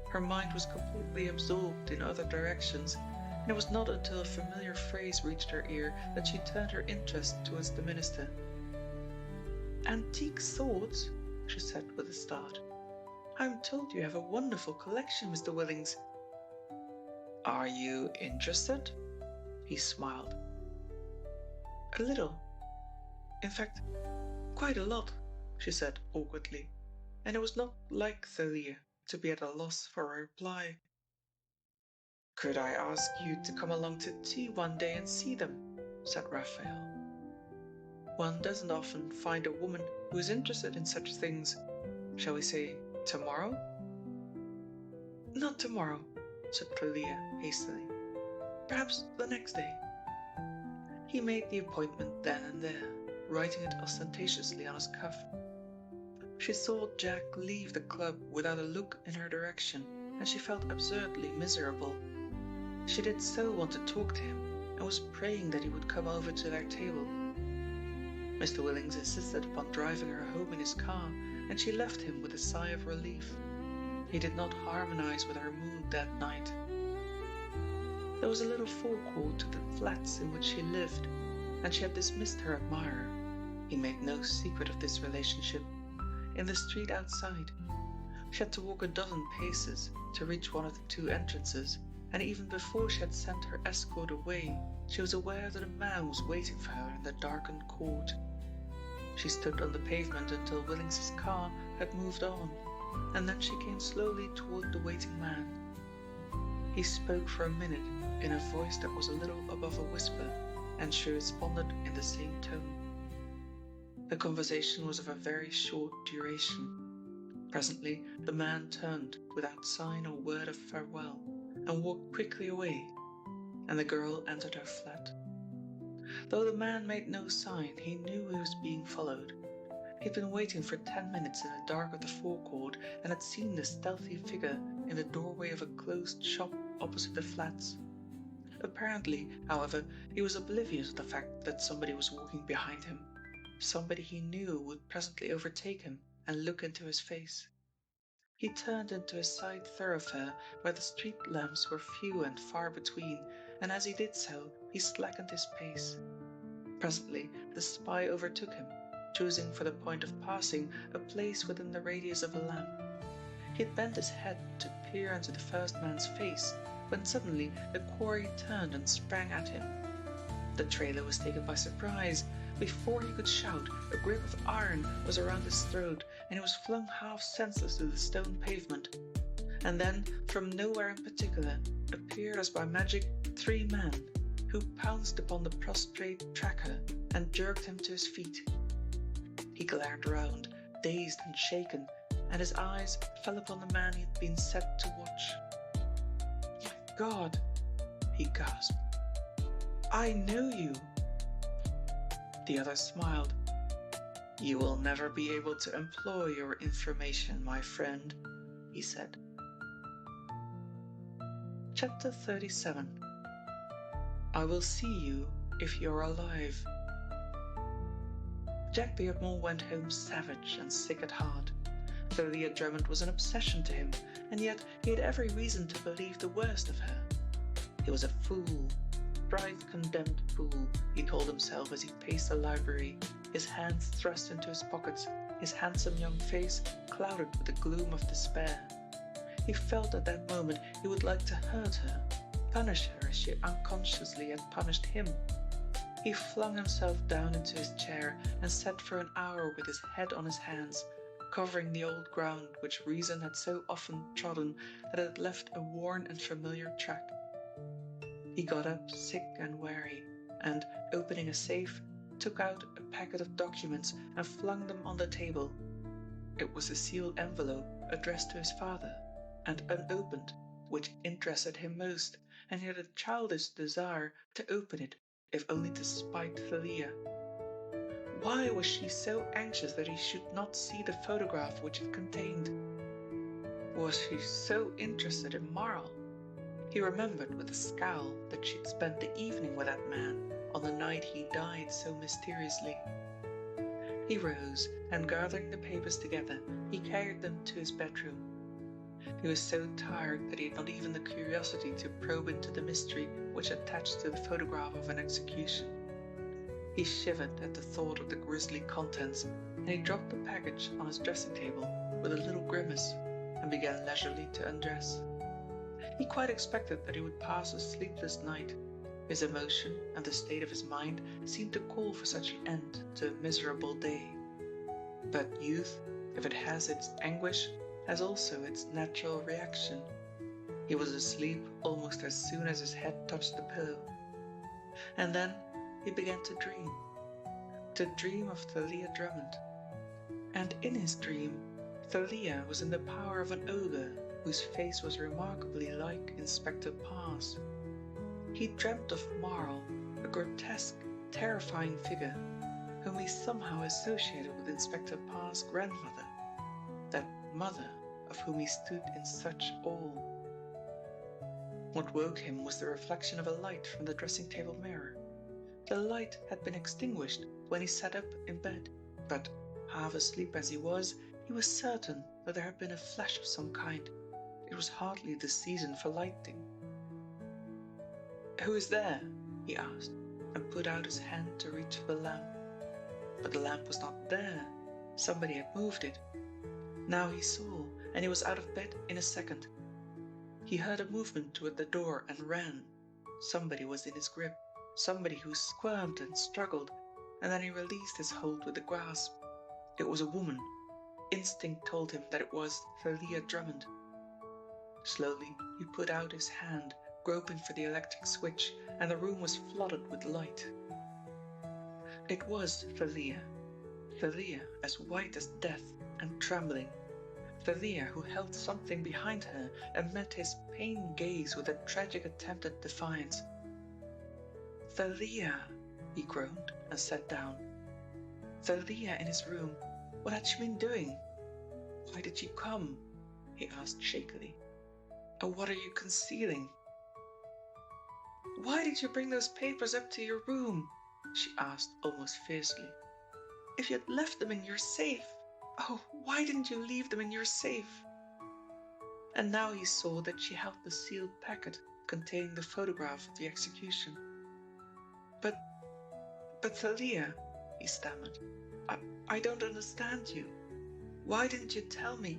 S2: Her mind was completely absorbed in other directions, and it was not until a familiar phrase reached her ear that she turned her interest towards the minister. Antique swords, she said with a start. I'm told you have a wonderful collection, Mr. Willings. Are you interested? He smiled. A little. In fact, quite a lot, she said awkwardly, and it was not like Thalia to be at a loss for a reply. Could I ask you to come along to tea one day and see them? Said Raphael. One doesn't often find a woman who is interested in such things. Shall we say tomorrow? Not tomorrow, said Thalia hastily. Perhaps the next day. He made the appointment then and there, writing it ostentatiously on his cuff. She saw Jack leave the club without a look in her direction, and she felt absurdly miserable. She did so want to talk to him, and was praying that he would come over to their table. Mr. Willings insisted upon driving her home in his car, and she left him with a sigh of relief. He did not harmonize with her mood that night. There was a little forecourt to the flats in which she lived, and she had dismissed her admirer. He made no secret of this relationship. In the street outside, she had to walk a dozen paces to reach one of the 2 entrances, and even before she had sent her escort away, she was aware that a man was waiting for her in the darkened court. She stood on the pavement until Willings's car had moved on, and then she came slowly toward the waiting man. He spoke for a minute in a voice that was a little above a whisper, and she responded in the same tone. The conversation was of a very short duration. Presently, the man turned without sign or word of farewell and walked quickly away, and the girl entered her flat. Though the man made no sign, he knew he was being followed. He'd been waiting for 10 minutes in the dark of the forecourt and had seen the stealthy figure in the doorway of a closed shop opposite the flats. Apparently, however, he was oblivious of the fact that somebody was walking behind him. Somebody he knew would presently overtake him and look into his face. He turned into a side thoroughfare where the street lamps were few and far between, and as he did so, he slackened his pace. Presently, the spy overtook him, choosing for the point of passing a place within the radius of a lamp. He had bent his head to peer into the first man's face, when suddenly the quarry turned and sprang at him. The trailer was taken by surprise. Before he could shout, a grip of iron was around his throat, and he was flung half senseless to the stone pavement. And then, from nowhere in particular, appeared as by magic 3 men, who pounced upon the prostrate tracker and jerked him to his feet. He glared around, dazed and shaken, and his eyes fell upon the man he had been set to watch. "My God," he gasped. "I know you." The other smiled. "You will never be able to employ your information, my friend," he said. Chapter 37. I will see you if you're alive. Jack Beardmore went home savage and sick at heart. Thalia Drummond was an obsession to him, and yet he had every reason to believe the worst of her. He was a fool, thrice condemned fool, he told himself as he paced the library, his hands thrust into his pockets, his handsome young face clouded with the gloom of despair. He felt at that moment he would like to hurt her, punish her as she unconsciously had punished him. He flung himself down into his chair and sat for an hour with his head on his hands, covering the old ground which reason had so often trodden that it had left a worn and familiar track. He got up sick and weary, and, opening a safe, took out a packet of documents and flung them on the table. It was a sealed envelope addressed to his father, and unopened, which interested him most, and he had a childish desire to open it, if only to spite Thalia. Why was she so anxious that he should not see the photograph which it contained? Was she so interested in Marl? He remembered with a scowl that she'd spent the evening with that man on the night he died so mysteriously. He rose, and gathering the papers together, he carried them to his bedroom. He was so tired that he had not even the curiosity to probe into the mystery which attached to the photograph of an execution. He shivered at the thought of the grisly contents, and he dropped the package on his dressing table with a little grimace, and began leisurely to undress. He quite expected that he would pass a sleepless night. His emotion and the state of his mind seemed to call for such an end to a miserable day. But youth, if it has its anguish, has also its natural reaction. He was asleep almost as soon as his head touched the pillow. And then he began to dream of Thalia Drummond. And in his dream, Thalia was in the power of an ogre whose face was remarkably like Inspector Parr's. He dreamt of Marl, a grotesque, terrifying figure, whom he somehow associated with Inspector Parr's grandmother, that mother of whom he stood in such awe. What woke him was the reflection of a light from the dressing table mirror. The light had been extinguished when he sat up in bed, but, half asleep as he was certain that there had been a flash of some kind. It was hardly the season for lighting. "Who is there?" he asked, and put out his hand to reach for the lamp. But the lamp was not there. Somebody had moved it. Now he saw, and he was out of bed in a second. He heard a movement toward the door and ran. Somebody was in his grip, somebody who squirmed and struggled, and then he released his hold with a grasp. It was a woman. Instinct told him that it was Thalia Drummond. Slowly he put out his hand, groping for the electric switch, and the room was flooded with light. It was Thalia. Thalia as white as death and trembling. Thalia who held something behind her and met his pained gaze with a tragic attempt at defiance. Thalia, he groaned and sat down. Thalia in his room. What had she been doing? Why did she come? He asked shakily. And what are you concealing? Why did you bring those papers up to your room? She asked almost fiercely. If you had left them in your safe, oh, why didn't you leave them in your safe? And now he saw that she held the sealed packet containing the photograph of the execution. But Thalia, he stammered, I don't understand you. Why didn't you tell me?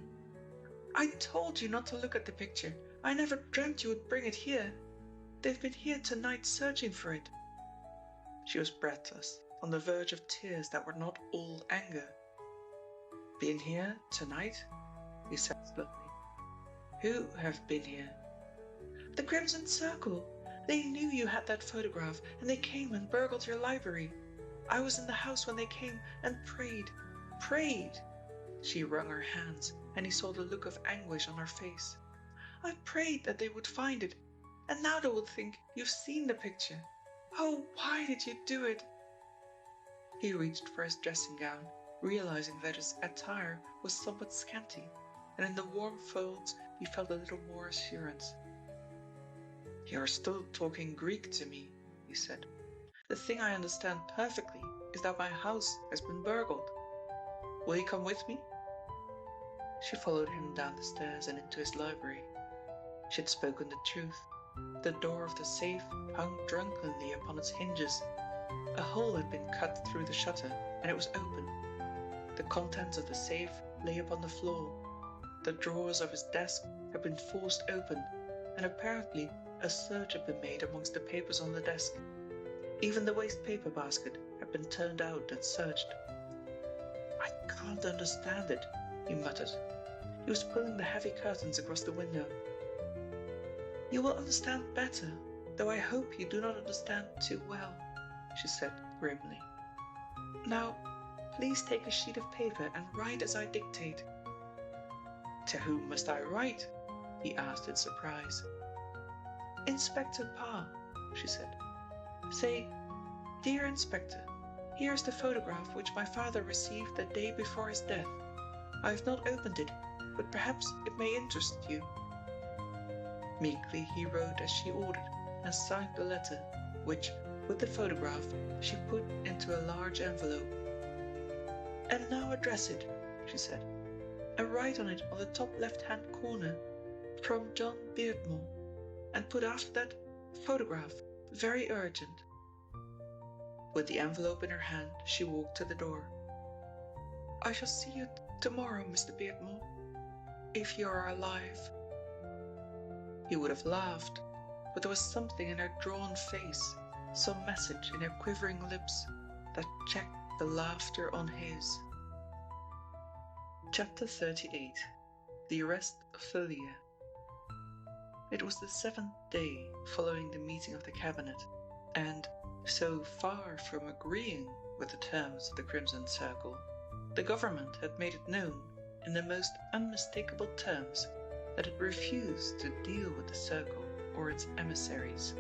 S2: I told you not to look at the picture. I never dreamt you would bring it here. They've been here tonight searching for it. She was breathless, on the verge of tears that were not all anger. Been here tonight? He said slowly. Who have been here? The Crimson Circle. They knew you had that photograph, and they came and burgled your library. I was in the house when they came and prayed. She wrung her hands, and he saw the look of anguish on her face. I prayed that they would find it, and now they will think you've seen the picture. Oh, why did you do it? He reached for his dressing gown, realizing that his attire was somewhat scanty, and in the warm folds he felt a little more assurance. You are still talking Greek to me, he said. The thing I understand perfectly is that my house has been burgled. Will you come with me? She followed him down the stairs and into his library. She had spoken the truth. The door of the safe hung drunkenly upon its hinges. A hole had been cut through the shutter, and it was open. The contents of the safe lay upon the floor. The drawers of his desk had been forced open, and apparently a search had been made amongst the papers on the desk. Even the waste paper basket had been turned out and searched. I can't understand it, he muttered. He was pulling the heavy curtains across the window. You will understand better, though I hope you do not understand too well, she said grimly. Now, please take a sheet of paper and write as I dictate. To whom must I write? He asked in surprise. Inspector Pa, she said. Say, Dear Inspector, here is the photograph which my father received the day before his death. I have not opened it, but perhaps it may interest you. Meekly he wrote as she ordered and signed the letter, which, with the photograph, she put into a large envelope. And now address it, she said, and write on it on the top left-hand corner, from John Beardmore, and put after that, photograph, very urgent. With the envelope in her hand, she walked to the door. I shall see you tomorrow, Mr. Beardmore, if you are alive. He would have laughed, but there was something in her drawn face, some message in her quivering lips, that checked the laughter on his. Chapter 38. The Arrest of Thalia. It was the 7th day following the meeting of the cabinet, and, so far from agreeing with the terms of the Crimson Circle, the government had made it known, in the most unmistakable terms, that it refused to deal with the Circle or its emissaries.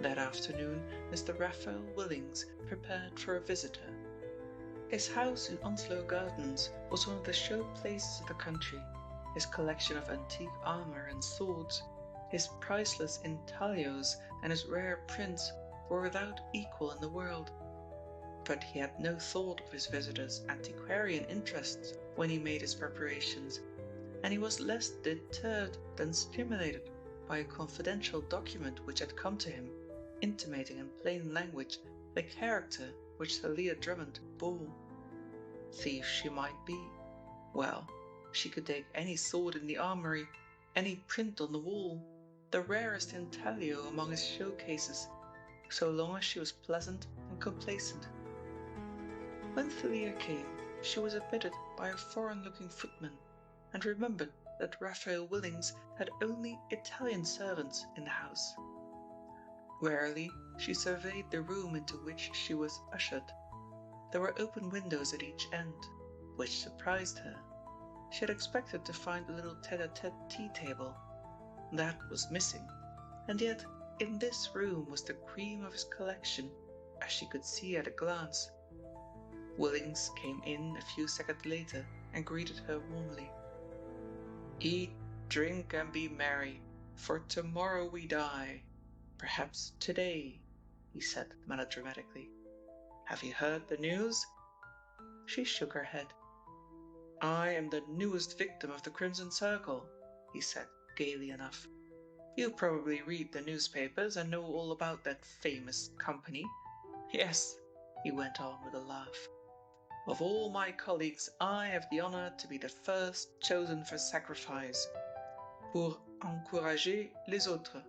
S2: That afternoon, Mr. Raphael Willings prepared for a visitor. His house in Onslow Gardens was one of the show places of the country. His collection of antique armor and swords, his priceless intaglios, and his rare prints were without equal in the world. But he had no thought of his visitors' antiquarian interests when he made his preparations, and he was less deterred than stimulated by a confidential document which had come to him, intimating in plain language the character which Thalia Drummond bore. Thief she might be. Well, she could take any sword in the armory, any print on the wall, the rarest intaglio among his showcases, so long as she was pleasant and complacent. When Thalia came, she was admitted by a foreign-looking footman, and remembered that Raphael Willings had only Italian servants in the house. Warily she surveyed the room into which she was ushered. There were open windows at each end, which surprised her. She had expected to find a little tête-à-tête tea table. That was missing, and yet in this room was the cream of his collection, as she could see at a glance. Willings came in a few seconds later and greeted her warmly. "Eat, drink, and be merry, for tomorrow we die. Perhaps today," he said melodramatically. "Have you heard the news?" She shook her head. "I am the newest victim of the Crimson Circle," he said gaily enough. "You probably read the newspapers and know all about that famous company. Yes," he went on with a laugh. "Of all my colleagues, I have the honor to be the first chosen for sacrifice, pour encourager les autres."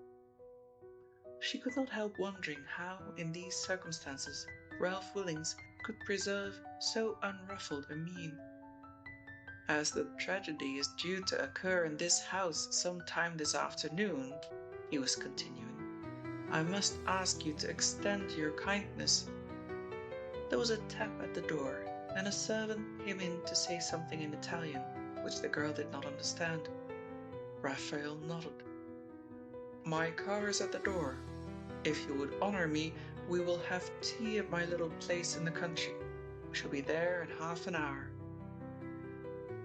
S2: She could not help wondering how, in these circumstances, Ralph Willings could preserve so unruffled a mien. "As the tragedy is due to occur in this house some time this afternoon," he was continuing, "I must ask you to extend your kindness." There was a tap at the door, and a servant came in to say something in Italian, which the girl did not understand. Raphael nodded. "My car is at the door. If you would honor me, we will have tea at my little place in the country. We shall be there in half an hour."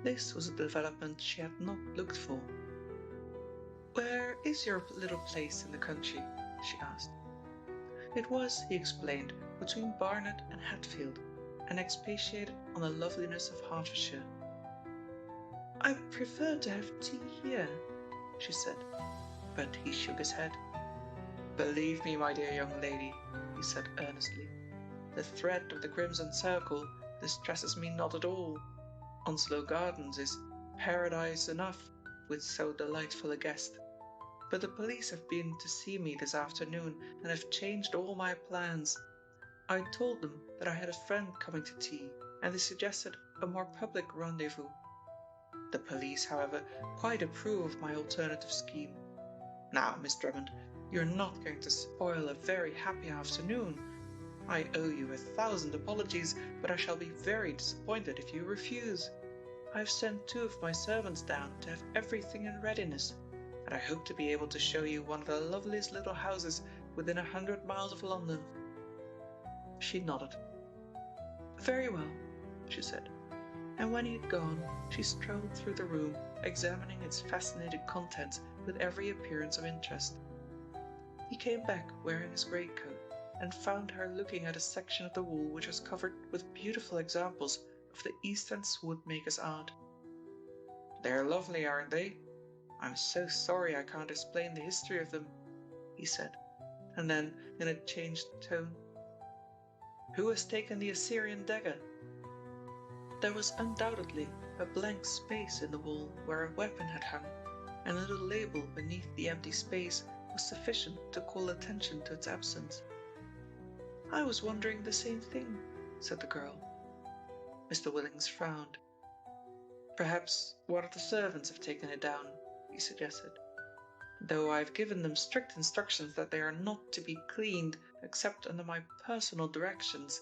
S2: This was a development she had not looked for. "Where is your little place in the country?" she asked. It was, he explained, between Barnet and Hatfield, and expatiated on the loveliness of Hertfordshire. "I prefer to have tea here," she said, but he shook his head. "Believe me, my dear young lady," he said earnestly, "the threat of the Crimson Circle distresses me not at all. Onslow Gardens is paradise enough with so delightful a guest. But the police have been to see me this afternoon and have changed all my plans. I told them that I had a friend coming to tea, and they suggested a more public rendezvous. The police, however, quite approve of my alternative scheme. Now, Miss Drummond, you're not going to spoil a very happy afternoon. I owe you 1,000 apologies, but I shall be very disappointed if you refuse. I have sent 2 of my servants down to have everything in readiness, and I hope to be able to show you one of the loveliest little houses within 100 miles of London." She nodded. "Very well," she said, and when he had gone, she strolled through the room, examining its fascinating contents with every appearance of interest. He came back wearing his greatcoat, and found her looking at a section of the wall which was covered with beautiful examples of the East End sword-maker's art. "They're lovely, aren't they? I'm so sorry I can't explain the history of them," he said, and then, in a changed tone, "Who has taken the Assyrian dagger?" There was undoubtedly a blank space in the wall where a weapon had hung, and a little label beneath the empty space was sufficient to call attention to its absence. "I was wondering the same thing," said the girl. Mr. Willings frowned. "Perhaps one of the servants have taken it down," he suggested, "though I've given them strict instructions that they are not to be cleaned except under my personal directions."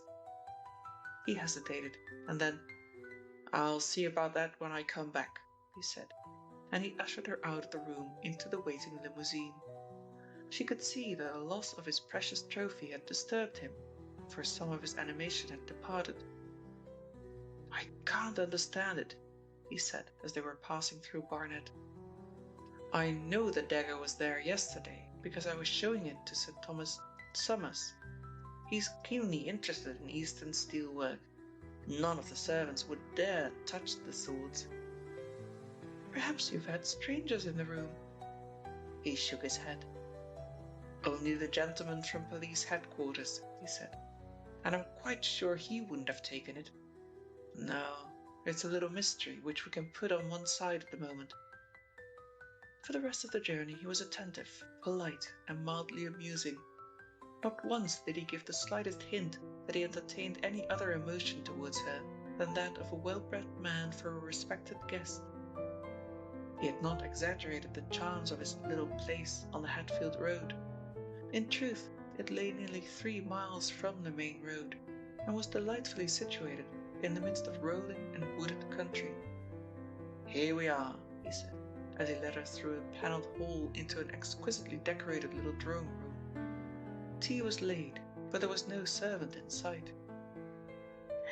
S2: He hesitated, and then, "I'll see about that when I come back," he said, and he ushered her out of the room into the waiting limousine. She could see that the loss of his precious trophy had disturbed him, for some of his animation had departed. "I can't understand it," he said as they were passing through Barnet. "I know the dagger was there yesterday, because I was showing it to Sir Thomas Summers. He's keenly interested in Eastern steel work. None of the servants would dare touch the swords." "Perhaps you've had strangers in the room." He shook his head. "Only the gentleman from police headquarters," he said, "and I'm quite sure he wouldn't have taken it. No, it's a little mystery which we can put on one side at the moment." For the rest of the journey he was attentive, polite, and mildly amusing. Not once did he give the slightest hint that he entertained any other emotion towards her than that of a well-bred man for a respected guest. He had not exaggerated the charms of his little place on the Hatfield road. In truth, it lay nearly 3 miles from the main road, and was delightfully situated in the midst of rolling and wooded country. "Here we are," he said, as he led her through a panelled hall into an exquisitely decorated little drawing room. Tea was laid, but there was no servant in sight.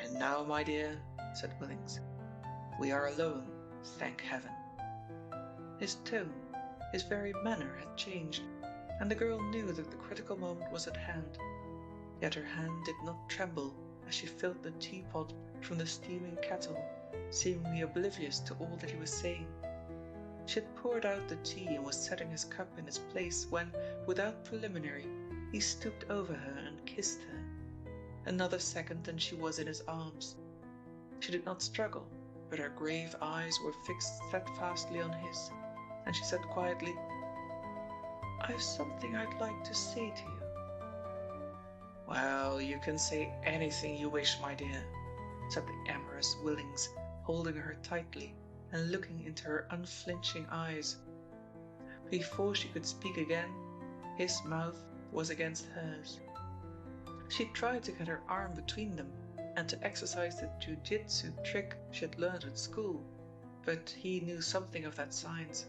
S2: "And now, my dear," said Willings, "we are alone, thank heaven." His tone, his very manner had changed, and the girl knew that the critical moment was at hand. Yet her hand did not tremble as she filled the teapot from the steaming kettle, seemingly oblivious to all that he was saying. She had poured out the tea and was setting his cup in its place when, without preliminary, he stooped over her and kissed her. Another second and she was in his arms. She did not struggle, but her grave eyes were fixed steadfastly on his, and she said quietly, "I've something I'd like to say to you." "Well, you can say anything you wish, my dear," said the amorous Willings, holding her tightly and looking into her unflinching eyes. Before she could speak again, his mouth was against hers. She tried to get her arm between them and to exercise the jiu-jitsu trick she had learned at school, but he knew something of that science.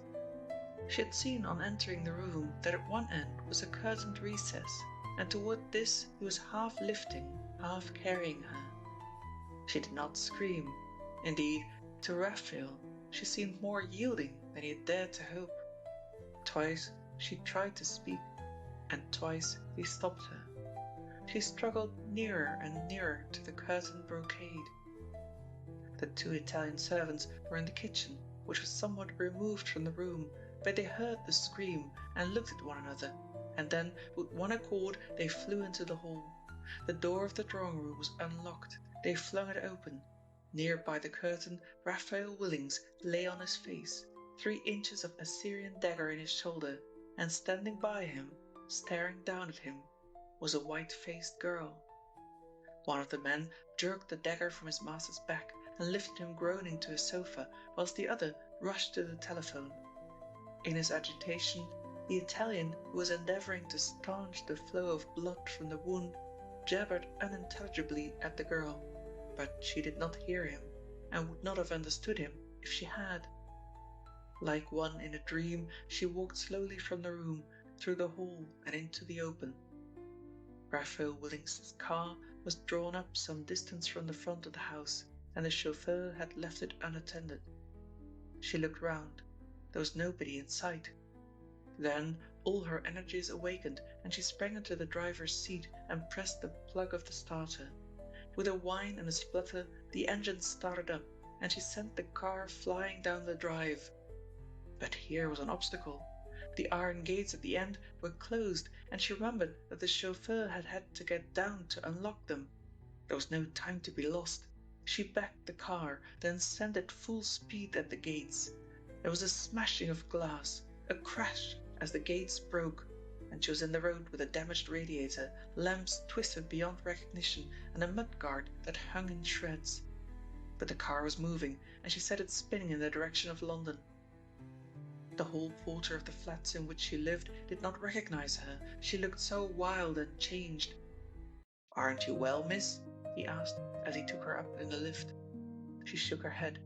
S2: She had seen on entering the room that at one end was a curtained recess, and toward this he was half lifting, half carrying her. She did not scream. Indeed, to Raphael, she seemed more yielding than he had dared to hope. Twice she tried to speak, and twice he stopped her. She struggled nearer and nearer to the curtained brocade. The two Italian servants were in the kitchen, which was somewhat removed from the room, but they heard the scream and looked at one another, and then, with one accord, they flew into the hall. The door of the drawing room was unlocked. They flung it open. Near by the curtain, Raphael Willings lay on his face, 3 inches of Assyrian dagger in his shoulder, and standing by him, staring down at him, was a white-faced girl. One of the men jerked the dagger from his master's back and lifted him groaning to a sofa, whilst the other rushed to the telephone. In his agitation, the Italian, who was endeavouring to staunch the flow of blood from the wound, jabbered unintelligibly at the girl, but she did not hear him, and would not have understood him if she had. Like one in a dream, she walked slowly from the room, through the hall and into the open. Raphael Willings's car was drawn up some distance from the front of the house, and the chauffeur had left it unattended. She looked round. There was nobody in sight. Then all her energies awakened, and she sprang into the driver's seat and pressed the plug of the starter. With a whine and a splutter, the engine started up, and she sent the car flying down the drive. But here was an obstacle. The iron gates at the end were closed, and she remembered that the chauffeur had had to get down to unlock them. There was no time to be lost. She backed the car, then sent it full speed at the gates. There was a smashing of glass, a crash as the gates broke, and she was in the road with a damaged radiator, lamps twisted beyond recognition, and a mudguard that hung in shreds. But the car was moving, and she set it spinning in the direction of London. The hall porter of the flats in which she lived did not recognize her. She looked so wild and changed. "Aren't you well, miss?" he asked, as he took her up in the lift. She shook her head.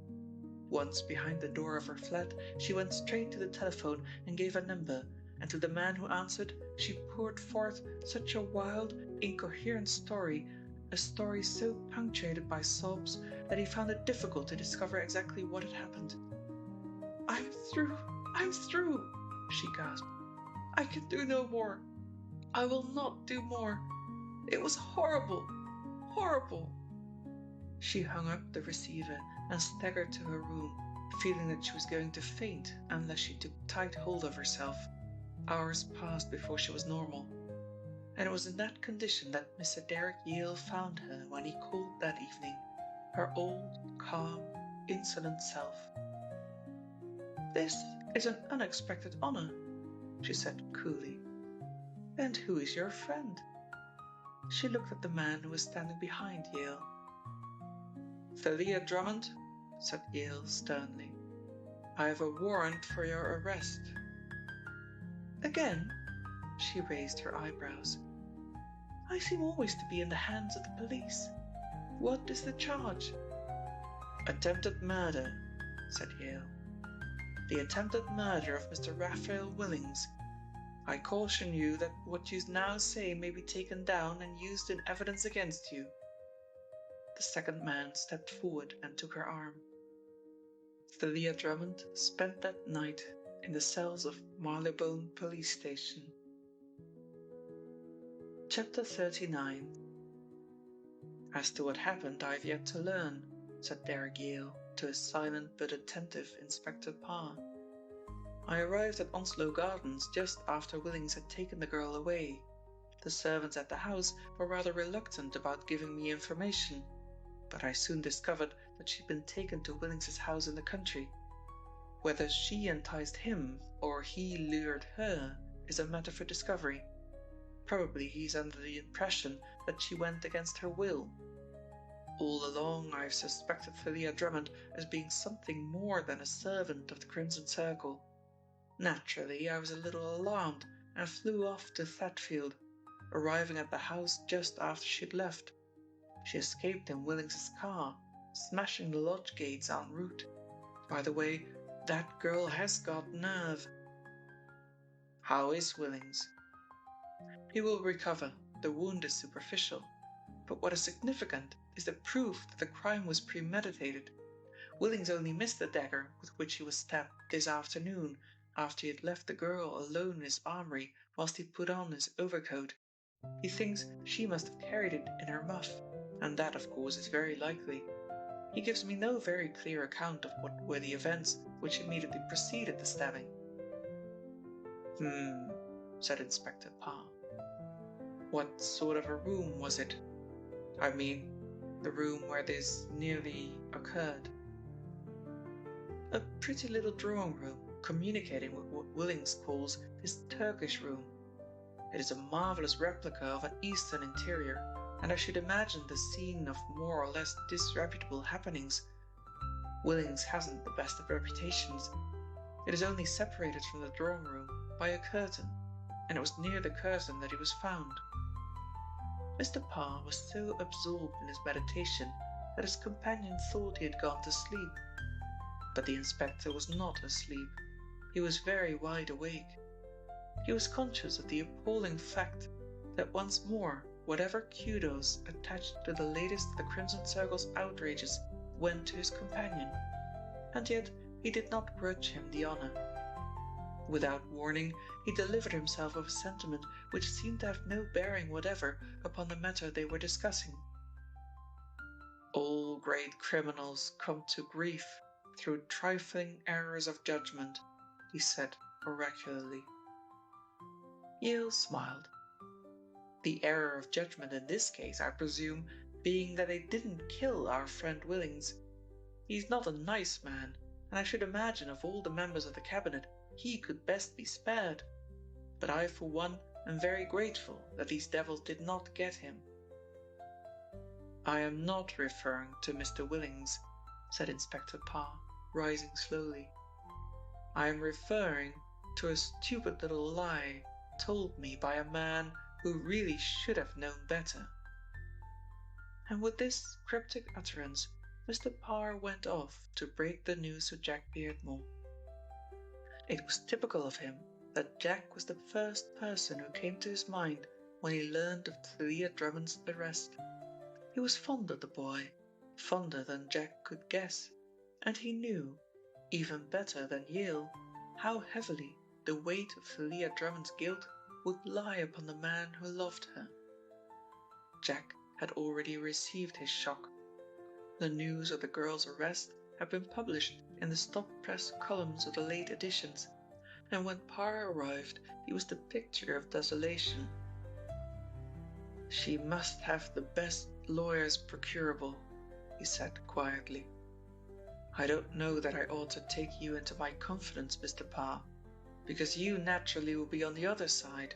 S2: Once behind the door of her flat, she went straight to the telephone and gave a number, and to the man who answered, she poured forth such a wild, incoherent story, a story so punctuated by sobs that he found it difficult to discover exactly what had happened. I'm through, she gasped. "I can do no more. I will not do more. It was horrible, horrible." She hung up the receiver and staggered to her room, feeling that she was going to faint unless she took tight hold of herself. Hours passed before she was normal, and it was in that condition that Mr. Derek Yale found her when he called that evening, her old, calm, insolent self. "This is an unexpected honor," she said coolly. "And who is your friend?" She looked at the man who was standing behind Yale. "Thalia Drummond," said Yale sternly, "I have a warrant for your arrest." "Again?" She raised her eyebrows. "I seem always to be in the hands of the police. What is the charge? Attempted murder, said Yale. The attempted murder of Mr. Raphael Willings. I caution you that what you now say may be taken down and used in evidence against you. The second man stepped forward and took her arm. Thalia Drummond spent that night in the cells of Marylebone Police Station. Chapter 39. As to what happened, I have yet to learn, said Derek Yale to his silent but attentive Inspector Parr. I arrived at Onslow Gardens just after Willings had taken the girl away. The servants at the house were rather reluctant about giving me information, but I soon discovered that she'd been taken to Willings's house in the country. Whether she enticed him or he lured her is a matter for discovery. Probably he's under the impression that she went against her will. All along I've suspected Thalia Drummond as being something more than a servant of the Crimson Circle. Naturally, I was a little alarmed and flew off to Thetfield, arriving at the house just after she'd left. She escaped in Willings's car, smashing the lodge gates en route. By the way, that girl has got nerve. How is Willings? He will recover. The wound is superficial. But what is significant is the proof that the crime was premeditated. Willings only missed the dagger with which he was stabbed this afternoon, after he had left the girl alone in his armory whilst he put on his overcoat. He thinks she must have carried it in her muff, and that, of course, is very likely. He gives me no very clear account of what were the events which immediately preceded the stabbing. Said Inspector Parr. What sort of a room was it? I mean, the room where this nearly occurred. A pretty little drawing room, communicating with what Willings calls his Turkish room. It is a marvelous replica of an Eastern interior, and I should imagine the scene of more or less disreputable happenings. Willings hasn't the best of reputations. It is only separated from the drawing room by a curtain, and it was near the curtain that he was found. Mr. Parr was so absorbed in his meditation that his companion thought he had gone to sleep. But the inspector was not asleep. He was very wide awake. He was conscious of the appalling fact that once more whatever kudos attached to the latest of the Crimson Circle's outrages went to his companion, and yet he did not grudge him the honor. Without warning, he delivered himself of a sentiment which seemed to have no bearing whatever upon the matter they were discussing. All great criminals come to grief through trifling errors of judgment, he said oracularly. Yale smiled. The error of judgment in this case, I presume, being that they didn't kill our friend Willings. He's not a nice man, and I should imagine of all the members of the cabinet he could best be spared. But I, for one, am very grateful that these devils did not get him. I am not referring to Mr. Willings, said Inspector Parr, rising slowly. I am referring to a stupid little lie told me by a man who really should have known better. And with this cryptic utterance, Mr. Parr went off to break the news to Jack Beardmore. It was typical of him that Jack was the first person who came to his mind when he learned of Thalia Drummond's arrest. He was fond of the boy, fonder than Jack could guess, and he knew, even better than Yale, how heavily the weight of Thalia Drummond's guilt would lie upon the man who loved her. Jack had already received his shock. The news of the girl's arrest had been published in the stop-press columns of the late editions, and when Parr arrived he was the picture of desolation. She must have the best lawyers procurable, he said quietly. I don't know that I ought to take you into my confidence, Mr. Parr, because you naturally will be on the other side.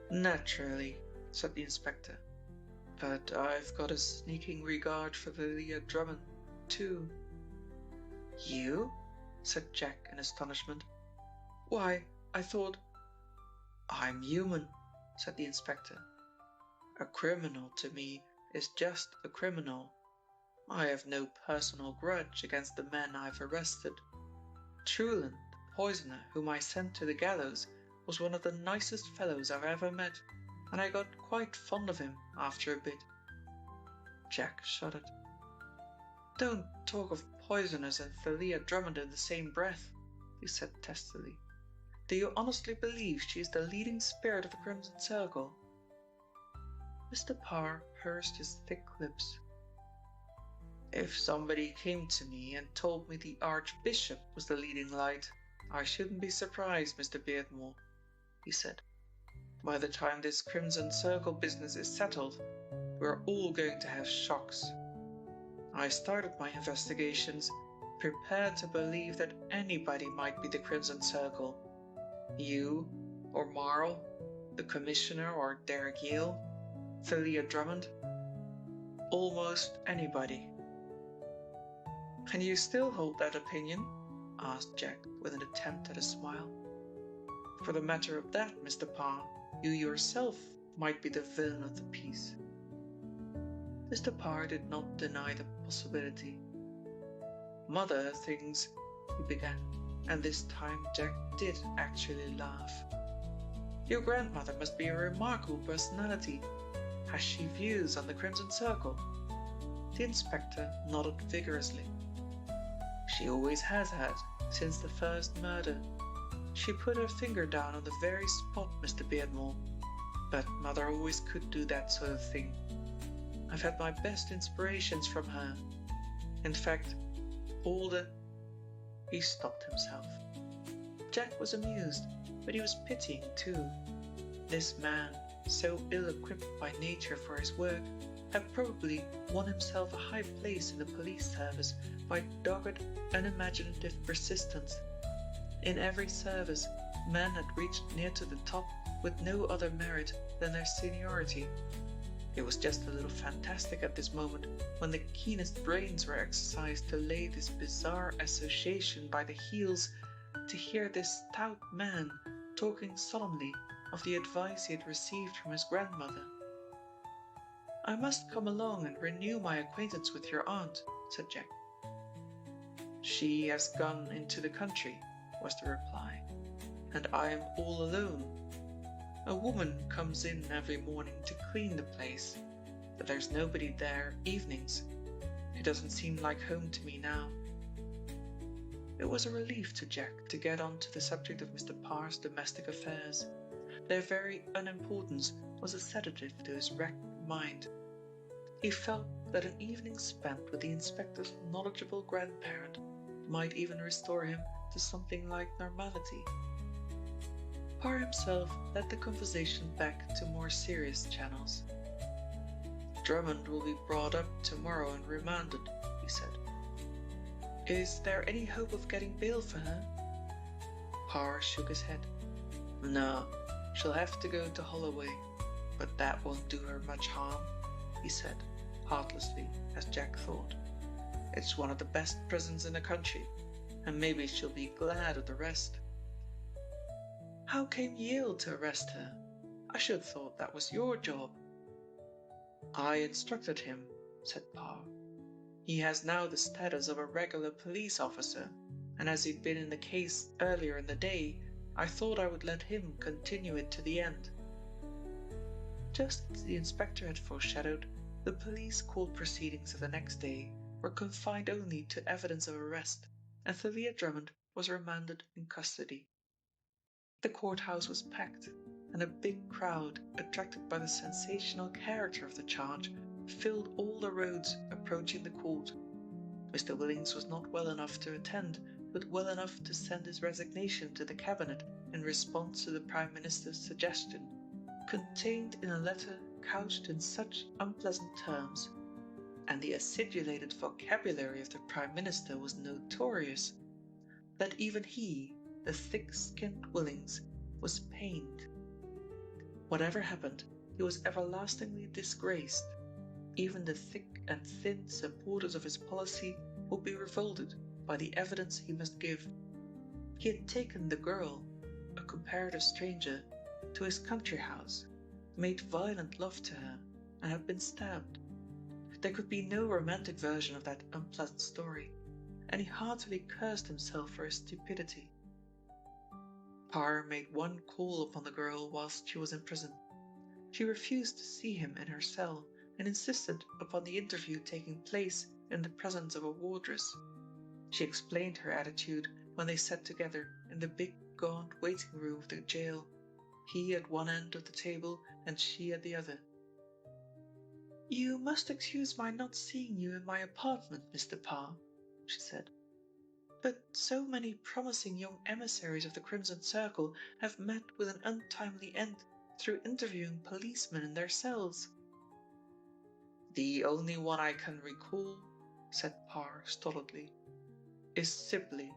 S2: Naturally, said the inspector, but I've got a sneaking regard for Thalia Drummond, too. You? Said Jack in astonishment. Why, I thought... I'm human, said the inspector. A criminal, to me, is just a criminal. I have no personal grudge against the men I've arrested. Truland, the poisoner whom I sent to the gallows, was one of the nicest fellows I've ever met, and I got quite fond of him after a bit." Jack shuddered. "Don't talk of poisoners and Thalia Drummond in the same breath," he said testily. "Do you honestly believe she is the leading spirit of the Crimson Circle?" Mr. Parr pursed his thick lips. "If somebody came to me and told me the Archbishop was the leading light, I shouldn't be surprised, Mr. Beardmore," he said. "By the time this Crimson Circle business is settled, we're all going to have shocks. I started my investigations prepared to believe that anybody might be the Crimson Circle. You, or Marl, the Commissioner, or Derek Yale, Thalia Drummond. Almost anybody." "And you still hold that opinion?" asked Jack, with an attempt at a smile. "For the matter of that, Mr. Parr, you yourself might be the villain of the piece." Mr. Parr did not deny the possibility. "Mother thinks," he began, and this time Jack did actually laugh. "Your grandmother must be a remarkable personality. Has she views on the Crimson Circle?" The inspector nodded vigorously. "She always has had, since the first murder. She put her finger down on the very spot, Mr. Beardmore. But Mother always could do that sort of thing. I've had my best inspirations from her. In fact, all the—" He stopped himself. Jack was amused, but he was pitying too. This man, so ill-equipped by nature for his work, had probably won himself a high place in the police service by dogged, unimaginative persistence. In every service, men had reached near to the top with no other merit than their seniority. It was just a little fantastic at this moment, when the keenest brains were exercised to lay this bizarre association by the heels, to hear this stout man talking solemnly of the advice he had received from his grandmother. "I must come along and renew my acquaintance with your aunt," said Jack. "She has gone into the country," was the reply, "and I am all alone. A woman comes in every morning to clean the place, but there's nobody there evenings. It doesn't seem like home to me now." It was a relief to Jack to get on to the subject of Mr. Parr's domestic affairs. Their very unimportance was a sedative to his wrecked mind. He felt that an evening spent with the inspector's knowledgeable grandparent might even restore him to something like normality. Parr himself led the conversation back to more serious channels. "Drummond will be brought up tomorrow and remanded," he said. "Is there any hope of getting bail for her?" Parr shook his head. "No, she'll have to go to Holloway, but that won't do her much harm," he said, heartlessly, as Jack thought. "It's one of the best prisons in the country, and maybe she'll be glad of the rest." "How came Yale to arrest her? I should have thought that was your job." "I instructed him," said Parr. "He has now the status of a regular police officer, and as he'd been in the case earlier in the day, I thought I would let him continue it to the end." Just as the inspector had foreshadowed, the police court proceedings of the next day were confined only to evidence of arrest, and Thalia Drummond was remanded in custody. The courthouse was packed, and a big crowd, attracted by the sensational character of the charge, filled all the roads approaching the court. Mr. Willings was not well enough to attend, but well enough to send his resignation to the cabinet in response to the Prime Minister's suggestion, contained in a letter couched in such unpleasant terms, and the acidulated vocabulary of the Prime Minister was notorious, that even he, the thick-skinned Willings, was pained. Whatever happened, he was everlastingly disgraced. Even the thick and thin supporters of his policy would be revolted by the evidence he must give. He had taken the girl, a comparative stranger, to his country house, made violent love to her, and had been stabbed. There could be no romantic version of that unpleasant story, and he heartily cursed himself for his stupidity. Parr made one call upon the girl whilst she was in prison. She refused to see him in her cell and insisted upon the interview taking place in the presence of a wardress. She explained her attitude when they sat together in the big, gaunt waiting room of the jail, he at one end of the table and she at the other. "You must excuse my not seeing you in my apartment, Mr. Parr," she said. "But so many promising young emissaries of the Crimson Circle have met with an untimely end through interviewing policemen in their cells." "The only one I can recall," said Parr stolidly, "is Sibley."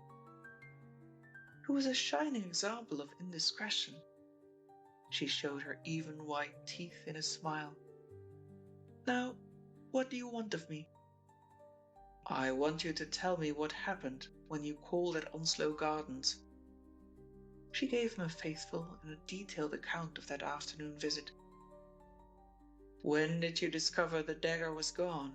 S2: "Who was a shining example of indiscretion." She showed her even white teeth in a smile. "Now, what do you want of me?" "I want you to tell me what happened when you called at Onslow Gardens." She gave him a faithful and a detailed account of that afternoon visit. "When did you discover the dagger was gone?"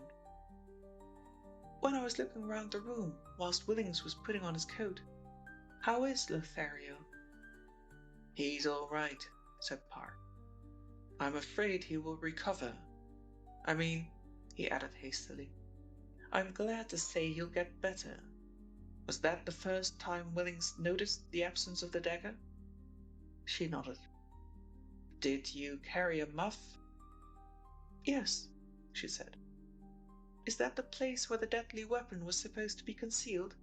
S2: "When I was looking round the room whilst Willings was putting on his coat. How is Lothario?" "He's all right," said Parr. "I'm afraid he will recover. I mean," he added hastily, "I'm glad to say he'll get better. Was that the first time Willings noticed the absence of the dagger?" She nodded. "Did you carry a muff?" "Yes," she said. "Is that the place where the deadly weapon was supposed to be concealed?"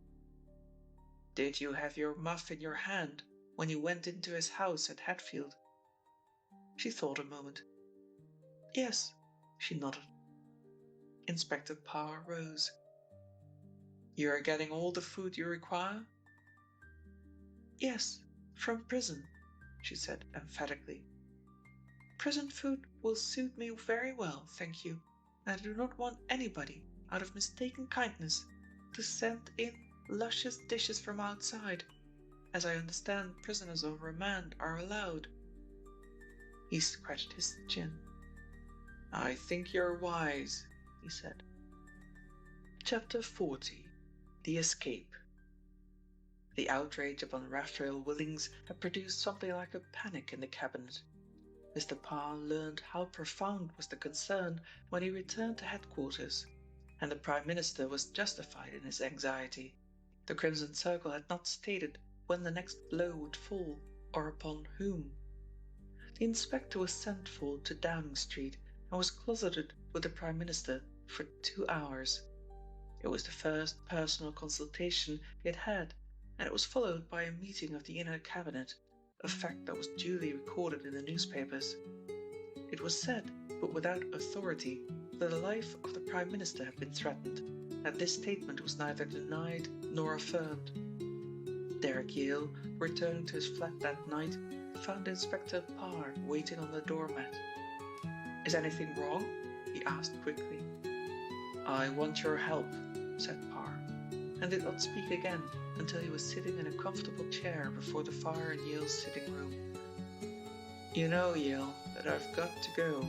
S2: "Did you have your muff in your hand when you went into his house at Hatfield?" She thought a moment. "Yes," she nodded. Inspector Parr rose. "You are getting all the food you require?" "Yes, from prison," she said emphatically. "Prison food will suit me very well, thank you, and I do not want anybody, out of mistaken kindness, to send in luscious dishes from outside, as I understand prisoners on remand are allowed." He scratched his chin. "I think you're wise," he said. Chapter 40. The Escape. The outrage upon Raphael Willings had produced something like a panic in the cabinet. Mr. Parr learned how profound was the concern when he returned to headquarters, and the Prime Minister was justified in his anxiety. The Crimson Circle had not stated when the next blow would fall, or upon whom. The inspector was sent for to Downing Street, and was closeted with the Prime Minister for 2 hours. It was the first personal consultation he had had, and it was followed by a meeting of the inner cabinet, a fact that was duly recorded in the newspapers. It was said, but without authority, that the life of the Prime Minister had been threatened, and this statement was neither denied nor affirmed. Derek Yale, returning to his flat that night, found Inspector Parr waiting on the doormat. "Is anything wrong?" he asked quickly. "I want your help," said Parr, and did not speak again until he was sitting in a comfortable chair before the fire in Yale's sitting room. "You know, Yale, that I've got to go,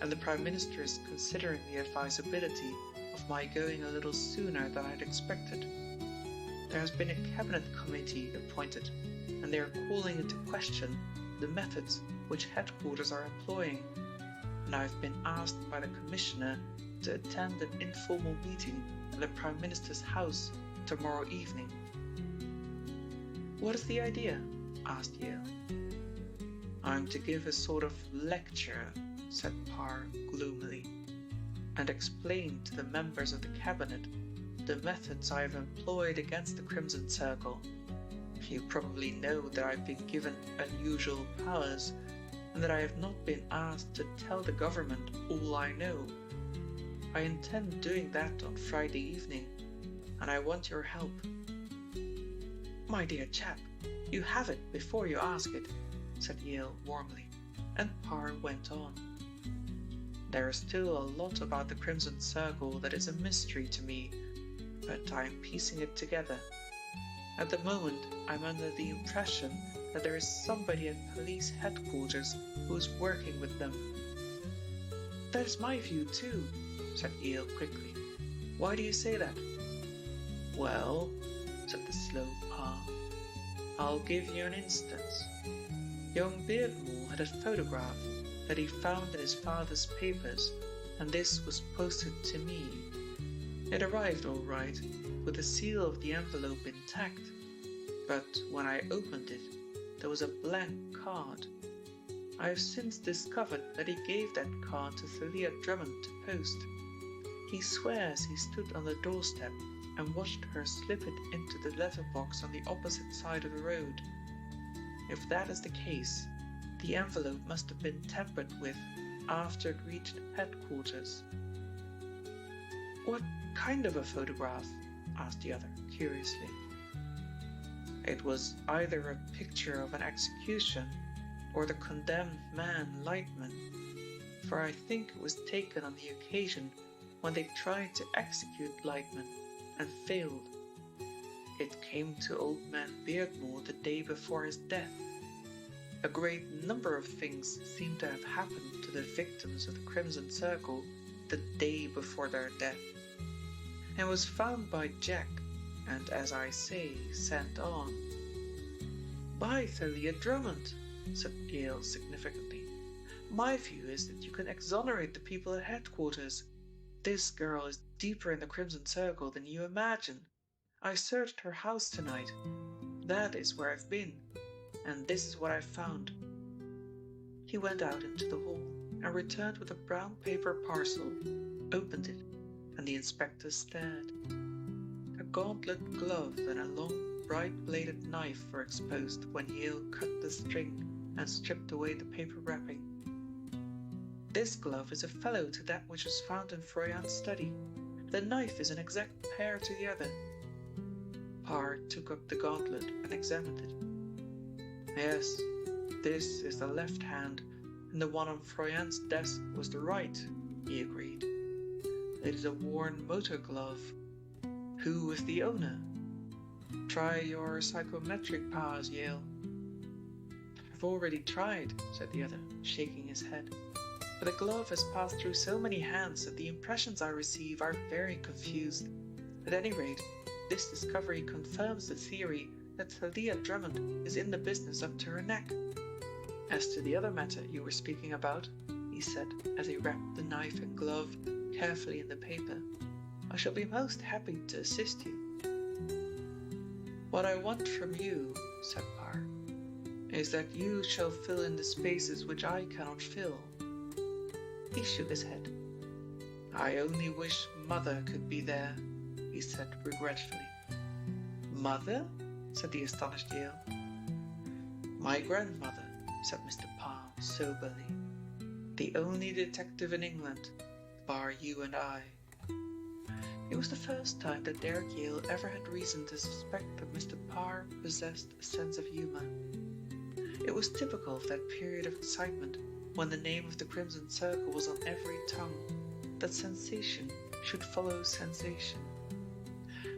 S2: and the Prime Minister is considering the advisability of my going a little sooner than I'd expected. There has been a cabinet committee appointed, and they are calling into question the methods which headquarters are employing, and I have been asked by the Commissioner to attend an informal meeting at the Prime Minister's house tomorrow evening." "What is the idea?" asked Yale. "I'm to give a sort of lecture," said Parr gloomily, "and explain to the members of the Cabinet the methods I have employed against the Crimson Circle. You probably know that I've been given unusual powers, and that I have not been asked to tell the government all I know. I intend doing that on Friday evening, and I want your help." "My dear chap, you have it before you ask it," said Yale warmly, and Parr went on. "There is still a lot about the Crimson Circle that is a mystery to me, but I am piecing it together. At the moment, I'm under the impression that there is somebody at police headquarters who is working with them." "That is my view too," said Yale quickly. Why do you say that? Well, said the slow Pa, I'll give you an instance. Young Beardmore had a photograph that he found in his father's papers, and this was posted to me. It arrived all right, with the seal of the envelope intact, but when I opened it, there was a blank card. I have since discovered that he gave that card to Thalia Drummond to post. He swears he stood on the doorstep and watched her slip it into the letterbox on the opposite side of the road. If that is the case, the envelope must have been tampered with after it reached headquarters. What kind of a photograph? Asked the other, curiously. It was either a picture of an execution or the condemned man Lightman, for I think it was taken on the occasion when they tried to execute Lightman and failed. It came to old man Beardmore the day before his death. A great number of things seem to have happened to the victims of the Crimson Circle the day before their death, and was found by Jack, and as I say, sent on. By Thalia Drummond, said Yale significantly. My view is that you can exonerate the people at headquarters. This girl is deeper in the Crimson Circle than you imagine. I searched her house tonight. That is where I've been, and this is what I've found. He went out into the hall and returned with a brown paper parcel, opened it, and the inspector stared. A gauntlet glove and a long, bright-bladed knife were exposed when Yale cut the string and stripped away the paper wrapping. This glove is a fellow to that which was found in Froyant's study. The knife is an exact pair to the other. Parr took up the gauntlet and examined it. Yes, this is the left hand, and the one on Froyant's desk was the right, he agreed. It is a worn motor glove. Who is the owner? Try your psychometric powers, Yale. I've already tried, said the other, shaking his head. But the glove has passed through so many hands that the impressions I receive are very confused. At any rate, this discovery confirms the theory that Thalia Drummond is in the business up to her neck. As to the other matter you were speaking about, he said, as he wrapped the knife and glove carefully in the paper, I shall be most happy to assist you. What I want from you, said Parr, is that you shall fill in the spaces which I cannot fill. He shook his head. I only wish Mother could be there, he said regretfully. Mother? Said the astonished Yale. My grandmother, said Mr. Parr soberly. The only detective in England, bar you and I. It was the first time that Derek Yale ever had reason to suspect that Mr. Parr possessed a sense of humor. It was typical of that period of excitement when the name of the Crimson Circle was on every tongue, that sensation should follow sensation.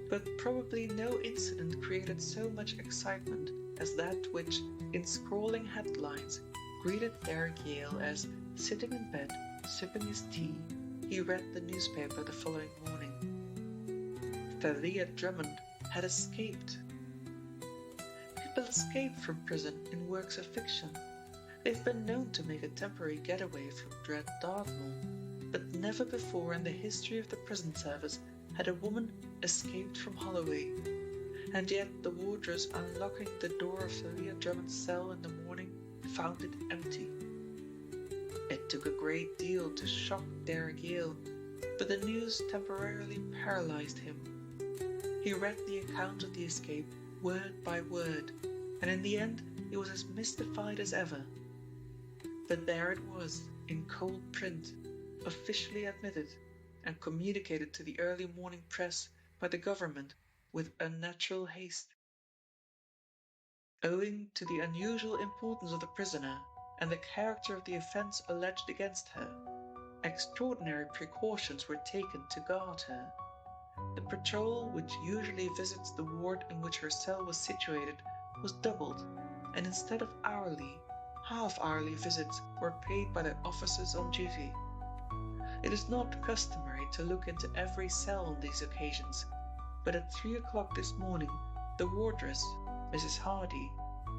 S2: But probably no incident created so much excitement as that which, in scrawling headlines, greeted Derek Yale as, sitting in bed, sipping his tea, he read the newspaper the following morning. Thalia Drummond had escaped. People escape from prison in works of fiction. They've been known to make a temporary getaway from dread Dartmoor, but never before in the history of the prison service had a woman escaped from Holloway, and yet the wardress unlocking the door of Thalia Drummond's cell in the morning found it empty. It took a great deal to shock Derek Yale, but the news temporarily paralyzed him. He read the account of the escape word by word, and in the end he was as mystified as ever. But there it was, in cold print, officially admitted and communicated to the early morning press by the government with unnatural haste. Owing to the unusual importance of the prisoner and the character of the offence alleged against her, extraordinary precautions were taken to guard her. The patrol which usually visits the ward in which her cell was situated was doubled, and instead of hourly, half-hourly visits were paid by the officers on duty. It is not customary to look into every cell on these occasions, but at 3 o'clock this morning, the wardress, Mrs. Hardy,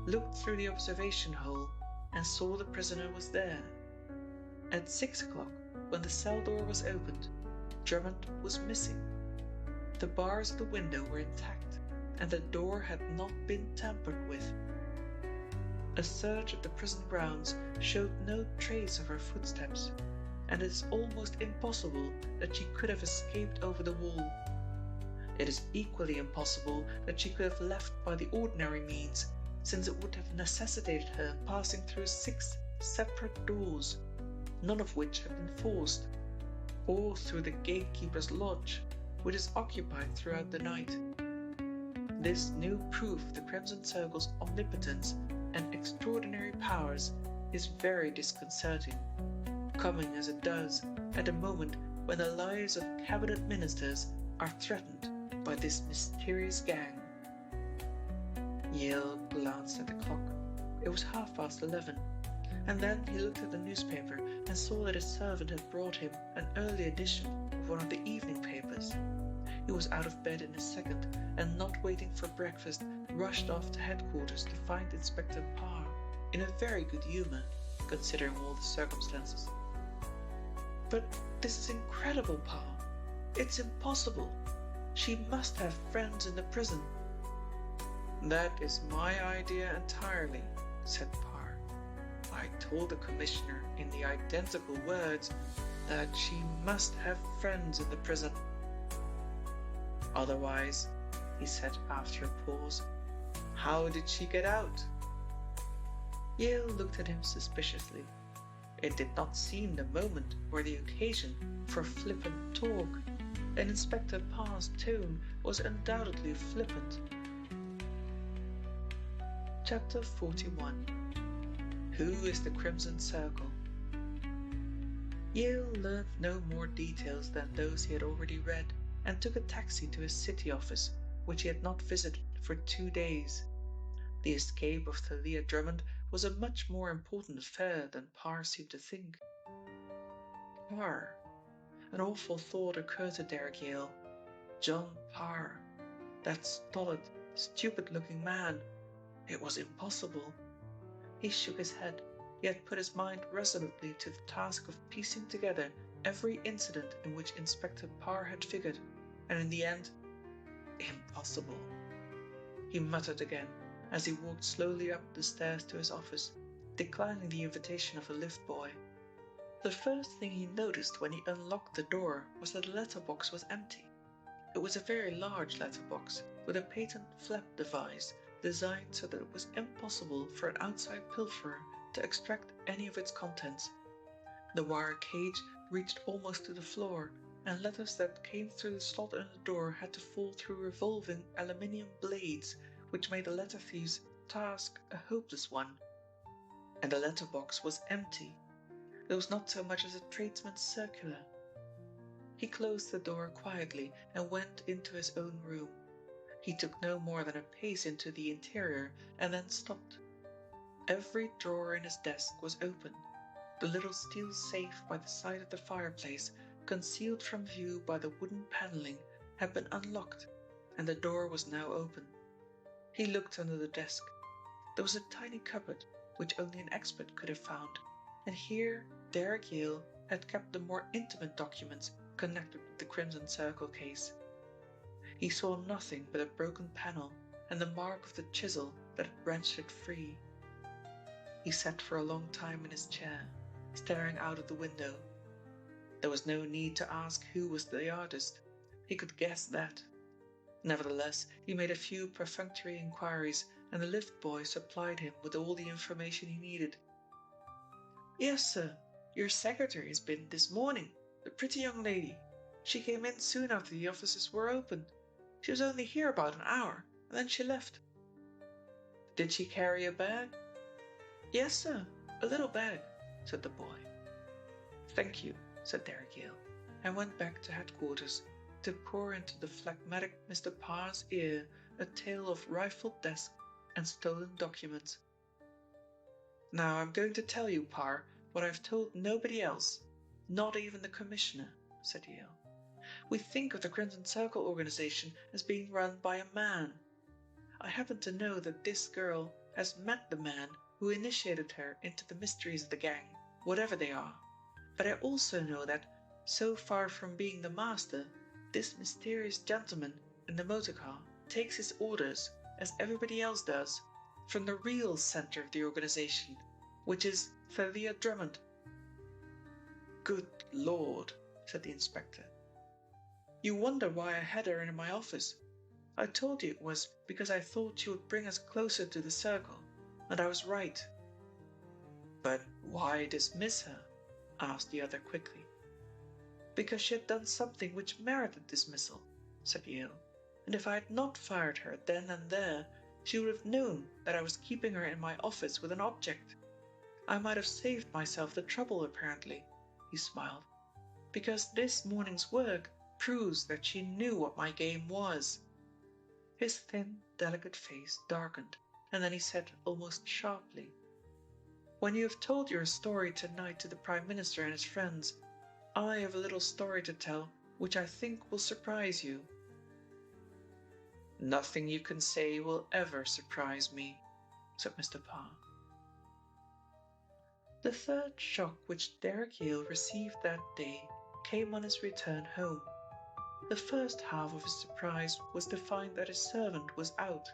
S2: looked through the observation hole and saw the prisoner was there. At 6 o'clock, when the cell door was opened, Drummond was missing. The bars of the window were intact, and the door had not been tampered with. A search of the prison grounds showed no trace of her footsteps, and it is almost impossible that she could have escaped over the wall. It is equally impossible that she could have left by the ordinary means, since it would have necessitated her passing through 6 separate doors, none of which had been forced, or through the gatekeeper's lodge, which is occupied throughout the night. This new proof of the Crimson Circle's omnipotence and extraordinary powers is very disconcerting, coming as it does at a moment when the lives of cabinet ministers are threatened by this mysterious gang. Yale glanced at the clock. It was 11:30, and then he looked at the newspaper and saw that his servant had brought him an early edition of one of the evening papers. He was out of bed in a second, and not waiting for breakfast, rushed off to headquarters to find Inspector Parr in a very good humour, considering all the circumstances. "But this is incredible, Parr. It's impossible. She must have friends in the prison." "That is my idea entirely," said Parr. "I told the commissioner in the identical words that she must have friends in the prison." "Otherwise," he said after a pause, "how did she get out?" Yale looked at him suspiciously. It did not seem the moment or the occasion for flippant talk, and Inspector Parr's tone was undoubtedly flippant. Chapter 41. Who is the Crimson Circle? Yale learned no more details than those he had already read, and took a taxi to his city office, which he had not visited for 2 days. The escape of Thalia Drummond was a much more important affair than Parr seemed to think. Parr. An awful thought occurred to Derek Yale. John Parr. That stolid, stupid-looking man. It was impossible. He shook his head, yet put his mind resolutely to the task of piecing together every incident in which Inspector Parr had figured, and in the end, impossible. He muttered again, as he walked slowly up the stairs to his office, declining the invitation of a lift boy. The first thing he noticed when he unlocked the door was that the letterbox was empty. It was a very large letterbox, with a patent flap device designed so that it was impossible for an outside pilferer to extract any of its contents. The wire cage reached almost to the floor, and letters that came through the slot in the door had to fall through revolving aluminium blades, which made the letter thief's task a hopeless one. And the letterbox was empty. There was not so much as a tradesman's circular. He closed the door quietly and went into his own room. He took no more than a pace into the interior and then stopped. Every drawer in his desk was open. The little steel safe by the side of the fireplace, concealed from view by the wooden paneling, had been unlocked, and the door was now open. He looked under the desk. There was a tiny cupboard, which only an expert could have found, and here Derek Yale had kept the more intimate documents connected with the Crimson Circle case. He saw nothing but a broken panel and the mark of the chisel that had wrenched it free. He sat for a long time in his chair, staring out of the window. There was no need to ask who was the artist. He could guess that. Nevertheless, he made a few perfunctory inquiries, and the lift boy supplied him with all the information he needed. "Yes, sir. Your secretary has been this morning. The pretty young lady. She came in soon after the offices were opened. She was only here about an hour, and then she left." "Did she carry a bag?" "Yes, sir. A little bag," said the boy. "Thank you," said Derek Yale, and went back to headquarters to pour into the phlegmatic Mr. Parr's ear a tale of rifled desk and stolen documents. "Now I'm going to tell you, Parr, what I've told nobody else. Not even the commissioner, said Yale. We think of the Crimson Circle organization as being run by a man. I happen to know that this girl has met the man who initiated her into the mysteries of the gang, whatever they are. But I also know that, so far from being the master, this mysterious gentleman in the motor car takes his orders, as everybody else does, from the real center of the organization, which is Thalia Drummond. Good Lord, said the inspector. You wonder why I had her in my office. I told you it was because I thought she would bring us closer to the circle, and I was right. But why dismiss her? Asked the other quickly. Because she had done something which merited dismissal, said Yale, and if I had not fired her then and there, she would have known that I was keeping her in my office with an object. I might have saved myself the trouble, apparently, he smiled, because this morning's work proves that she knew what my game was. His thin, delicate face darkened, and then he said almost sharply, When you have told your story tonight to the Prime Minister and his friends, I have a little story to tell which I think will surprise you. Nothing you can say will ever surprise me, said Mr. Parr. The third shock which Derek Yale received that day came on his return home. The first half of his surprise was to find that his servant was out.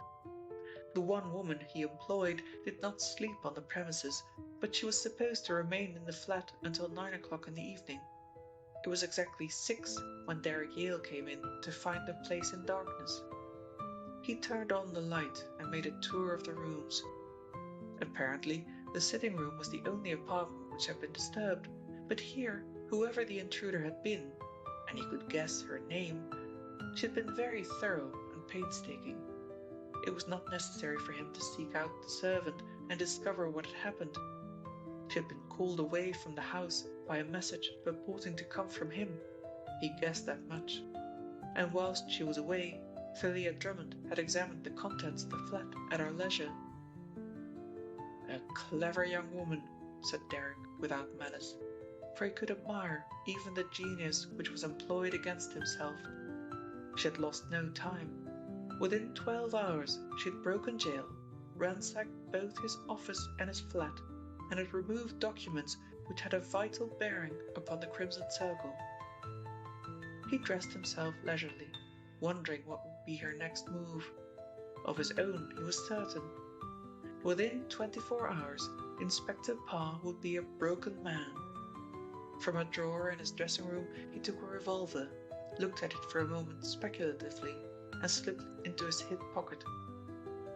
S2: The one woman he employed did not sleep on the premises, but she was supposed to remain in the flat until 9 o'clock in the evening. It was exactly 6 when Derek Yale came in to find the place in darkness. He turned on the light and made a tour of the rooms. Apparently, the sitting room was the only apartment which had been disturbed, but here, whoever the intruder had been, and he could guess her name, she had been very thorough and painstaking. It was not necessary for him to seek out the servant and discover what had happened. She had been called away from the house by a message purporting to come from him. He guessed that much. And whilst she was away, Thalia Drummond had examined the contents of the flat at her leisure. A clever young woman, said Derek without malice, for he could admire even the genius which was employed against himself. She had lost no time. Within 12 hours she had broken jail, ransacked both his office and his flat, and had removed documents which had a vital bearing upon the Crimson Circle. He dressed himself leisurely, wondering what would be her next move. Of his own he was certain. Within 24 hours, Inspector Parr would be a broken man. From a drawer in his dressing room he took a revolver, looked at it for a moment speculatively, and slipped it into his hip pocket.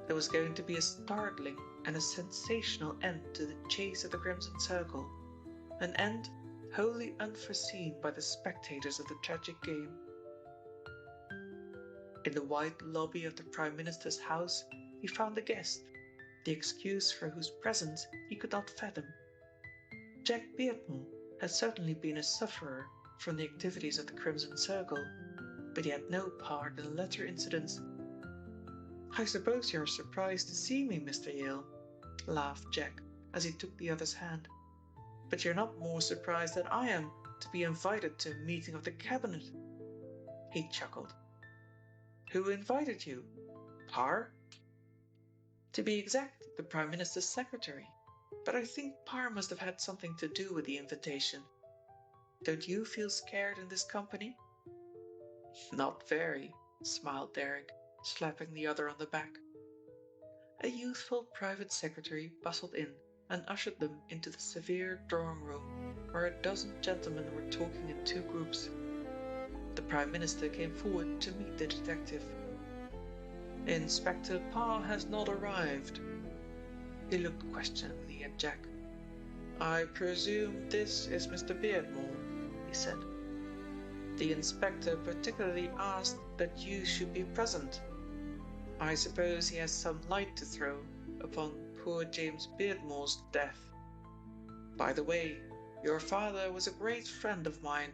S2: There was going to be a startling and a sensational end to the chase of the Crimson Circle, an end wholly unforeseen by the spectators of the tragic game. In the wide lobby of the Prime Minister's house he found a guest, the excuse for whose presence he could not fathom. Jack Beardmore had certainly been a sufferer from the activities of the Crimson Circle, but he had no part in the latter incidents. I suppose you are surprised to see me, Mr. Yale, laughed Jack as he took the other's hand. But you're not more surprised than I am to be invited to a meeting of the cabinet. He chuckled. Who invited you? Parr? To be exact, the Prime Minister's secretary. But I think Parr must have had something to do with the invitation. Don't you feel scared in this company? Not very, smiled Derek, slapping the other on the back. A youthful private secretary bustled in and ushered them into the severe drawing room, where a dozen gentlemen were talking in 2 groups. The Prime Minister came forward to meet the detective. Inspector Parr has not arrived. He looked questioningly at Jack. I presume this is Mr. Beardmore, he said. The inspector particularly asked that you should be present. I suppose he has some light to throw upon poor James Beardmore's death. By the way, your father was a great friend of mine.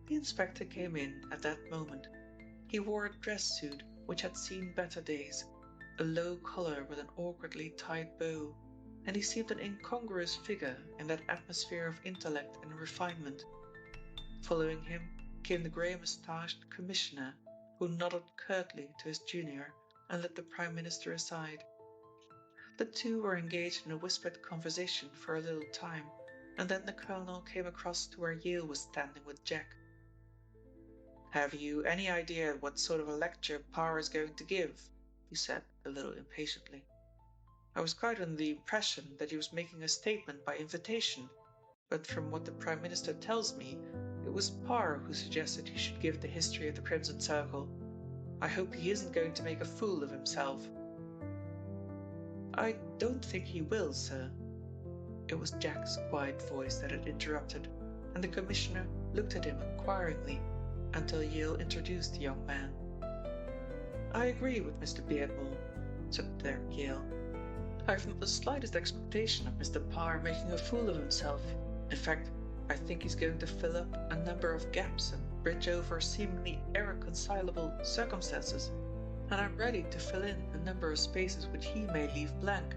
S2: The inspector came in at that moment. He wore a dress suit which had seen better days, a low collar with an awkwardly tied bow, and he seemed an incongruous figure in that atmosphere of intellect and refinement. Following him came the grey-moustached commissioner, who nodded curtly to his junior and led the Prime Minister aside. The two were engaged in a whispered conversation for a little time, and then the Colonel came across to where Yale was standing with Jack. "Have you any idea what sort of a lecture Parr is going to give?" he said, a little impatiently. "I was quite under the impression that he was making a statement by invitation, but from what the Prime Minister tells me, it was Parr who suggested he should give the history of the Crimson Circle. I hope he isn't going to make a fool of himself." "I don't think he will, sir." It was Jack's quiet voice that had interrupted, and the Commissioner looked at him inquiringly until Yale introduced the young man. "I agree with Mr. Beardmore," said Derek Yale. "I've not the slightest expectation of Mr. Parr making a fool of himself. In fact, I think he's going to fill up a number of gaps and bridge over seemingly irreconcilable circumstances, and I'm ready to fill in a number of spaces which he may leave blank."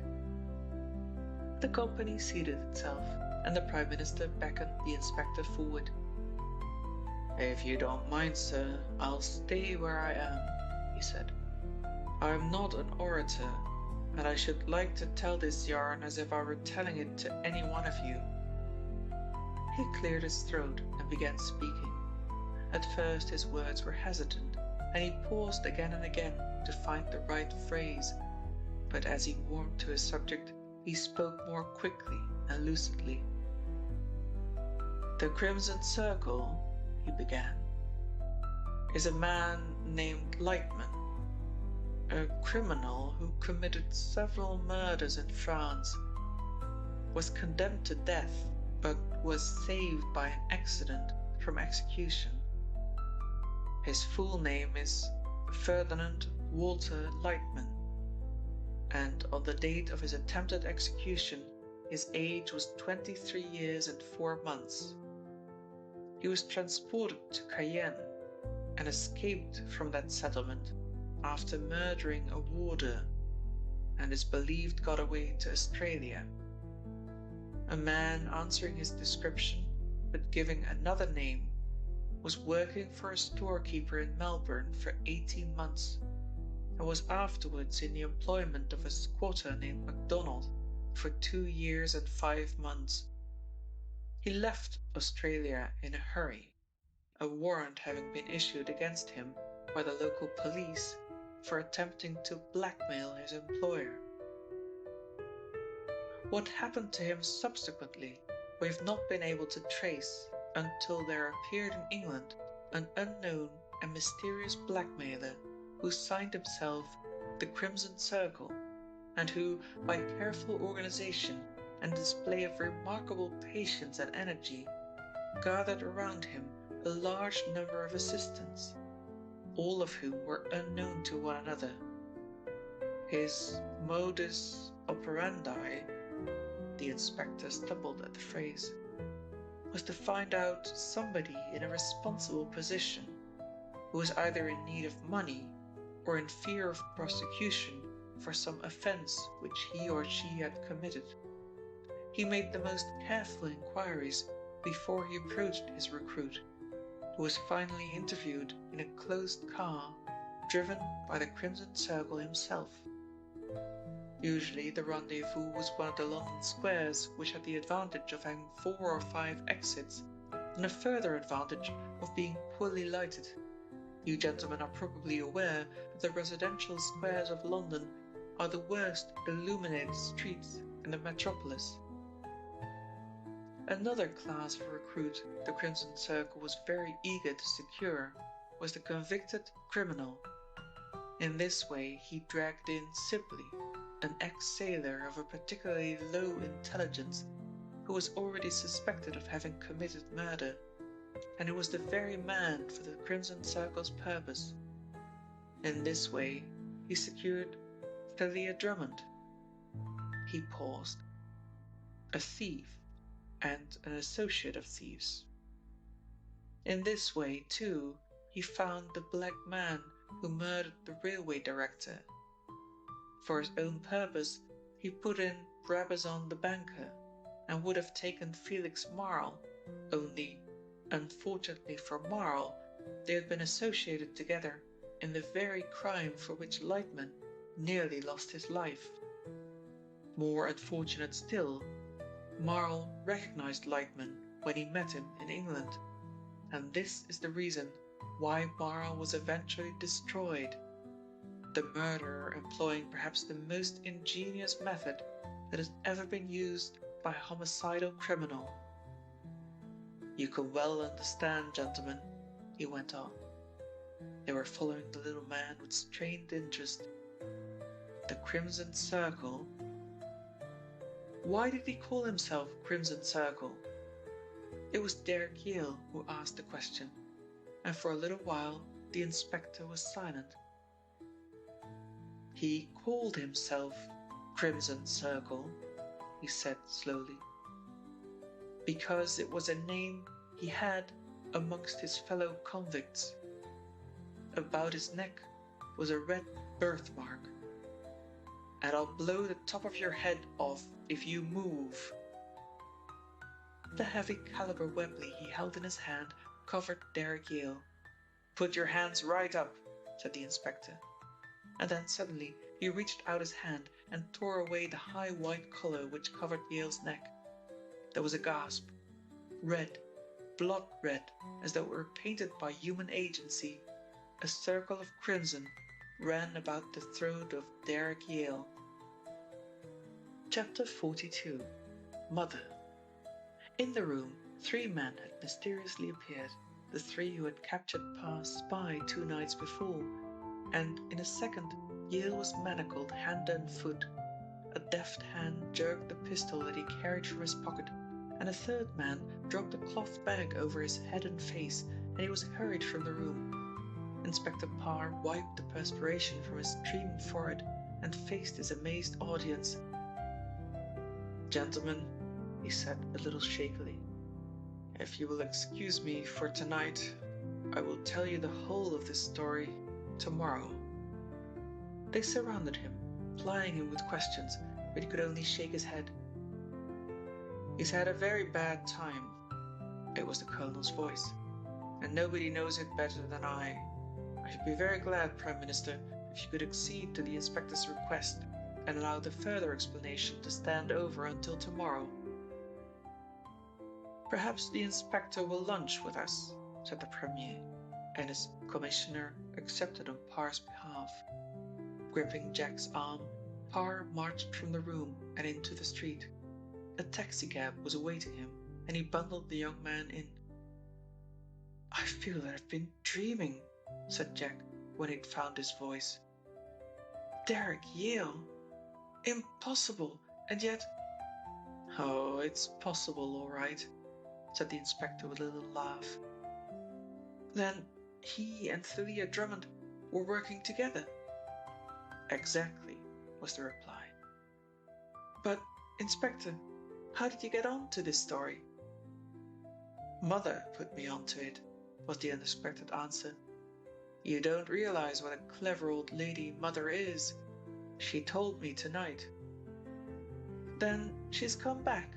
S2: The company seated itself, and the Prime Minister beckoned the inspector forward. "If you don't mind, sir, I'll stay where I am," he said. "I'm not an orator, and I should like to tell this yarn as if I were telling it to any one of you." He cleared his throat and began speaking. At first his words were hesitant, and he paused again and again to find the right phrase, but as he warmed to his subject, he spoke more quickly and lucidly. "The Crimson Circle," he began, "is a man named Lightman, a criminal who committed several murders in France, was condemned to death, but was saved by an accident from execution. His full name is Ferdinand Walter Lightman, and on the date of his attempted execution, his age was 23 years and 4 months. He was transported to Cayenne and escaped from that settlement after murdering a warder, and is believed got away to Australia. A man answering his description, but giving another name, was working for a storekeeper in Melbourne for 18 months, and was afterwards in the employment of a squatter named MacDonald for 2 years and 5 months. He left Australia in a hurry, a warrant having been issued against him by the local police for attempting to blackmail his employer. What happened to him subsequently, we've not been able to trace until there appeared in England an unknown and mysterious blackmailer who signed himself the Crimson Circle, and who, by careful organization and display of remarkable patience and energy, gathered around him a large number of assistants, all of whom were unknown to one another. His modus operandi, the inspector stumbled at the phrase, was to find out somebody in a responsible position who was either in need of money or in fear of prosecution for some offense which he or she had committed. He made the most careful inquiries before he approached his recruit, who was finally interviewed in a closed car driven by the Crimson Circle himself. Usually the rendezvous was one of the London squares, which had the advantage of having 4 or 5 exits, and a further advantage of being poorly lighted. You gentlemen are probably aware that the residential squares of London are the worst illuminated streets in the metropolis. Another class of recruit the Crimson Circle was very eager to secure was the convicted criminal. In this way he dragged in Sibley, an ex-sailor of a particularly low intelligence who was already suspected of having committed murder, and who was the very man for the Crimson Circle's purpose. In this way he secured Thalia Drummond. He paused. A thief, and an associate of thieves. In this way, too, he found the black man who murdered the railway director. For his own purpose, He put in Brabazon the banker, and would have taken Felix Marl, only, unfortunately for Marl, they had been associated together in the very crime for which Lightman nearly lost his life. More unfortunate still, Marl recognized Lightman when he met him in England, and this is the reason why Marl was eventually destroyed, the murderer employing perhaps the most ingenious method that has ever been used by a homicidal criminal. You can well understand, gentlemen, he went on. They were following the little man with strained interest. The Crimson Circle. Why did he call himself Crimson Circle? It was Derek Yale who asked the question, and for a little while the inspector was silent. He called himself Crimson Circle, he said slowly, because it was a name he had amongst his fellow convicts. About his neck was a red birthmark. And I'll blow the top of your head off if you move. The heavy caliber Webley he held in his hand covered Derek Yale. Put your hands right up, said the inspector. And then suddenly he reached out his hand and tore away the high white collar which covered Yale's neck. There was a gasp. Red, blood red, as though it were painted by human agency, a circle of crimson ran about the throat of Derek Yale. Chapter 42. Mother. In the room, 3 men had mysteriously appeared, the 3 who had captured Parr's spy 2 nights before, and in a second Yale was manacled hand and foot. A deft hand jerked the pistol that he carried from his pocket, and a 3rd man dropped a cloth bag over his head and face, and he was hurried from the room. Inspector Parr wiped the perspiration from his streaming forehead and faced his amazed audience. Gentlemen, he said a little shakily, if you will excuse me for tonight, I will tell you the whole of this story tomorrow. They surrounded him, plying him with questions, but he could only shake his head. He's had a very bad time, it was the colonel's voice, and nobody knows it better than I. I should be very glad, Prime Minister, if you could accede to the inspector's request and allow the further explanation to stand over until tomorrow. Perhaps the inspector will lunch with us, said the Premier, and his commissioner accepted on Parr's behalf. Gripping Jack's arm, Parr marched from the room and into the street. A taxicab was awaiting him, and he bundled the young man in. I feel that I've been dreaming, said Jack when he'd found his voice. Derek Yale? Impossible, and yet... Oh, it's possible, all right, said the inspector with a little laugh. Then he and Thalia Drummond were working together? Exactly, was the reply. But, Inspector, how did you get on to this story? Mother put me onto it, was the unexpected answer. You don't realize what a clever old lady Mother is. She told me tonight. Then she's come back?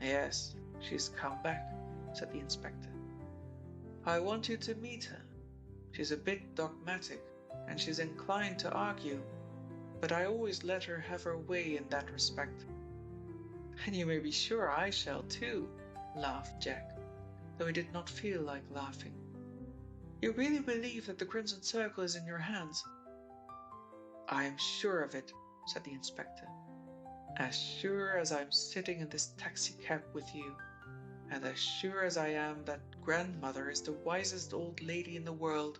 S2: Yes, she's come back, said the inspector. I want you to meet her. She's a bit dogmatic, and she's inclined to argue, but I always let her have her way in that respect. And you may be sure I shall too, laughed Jack, though he did not feel like laughing. You really believe that the Crimson Circle is in your hands? I am sure of it, said the inspector. As sure as I'm sitting in this taxicab with you, and as sure as I am that grandmother is the wisest old lady in the world.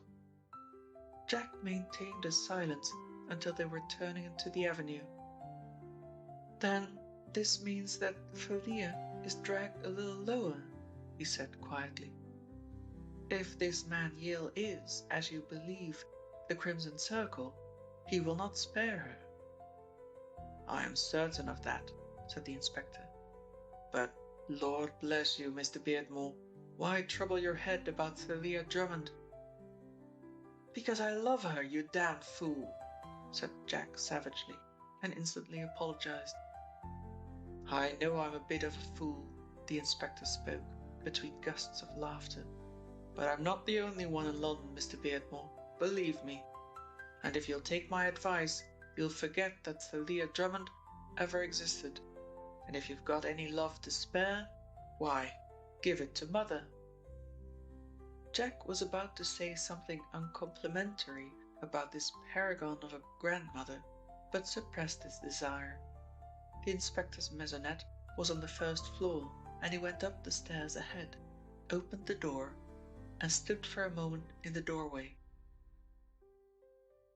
S2: Jack maintained a silence until they were turning into the avenue. Then this means that Thalia is dragged a little lower, he said quietly. If this man Yale is, as you believe, the Crimson Circle, he will not spare her. I am certain of that, said the inspector. But Lord bless you, Mr. Beardmore, why trouble your head about Thalia Drummond? Because I love her, you damned fool, said Jack savagely, and instantly apologized. "I know I'm a bit of a fool," the inspector spoke, between gusts of laughter. "But I'm not the only one in London, Mr. Beardmore, believe me. And if you'll take my advice, you'll forget that Thalia Drummond ever existed. And if you've got any love to spare, why, give it to Mother." Jack was about to say something uncomplimentary about this paragon of a grandmother, but suppressed his desire. The inspector's maisonette was on the first floor, and he went up the stairs ahead, opened the door, and stood for a moment in the doorway.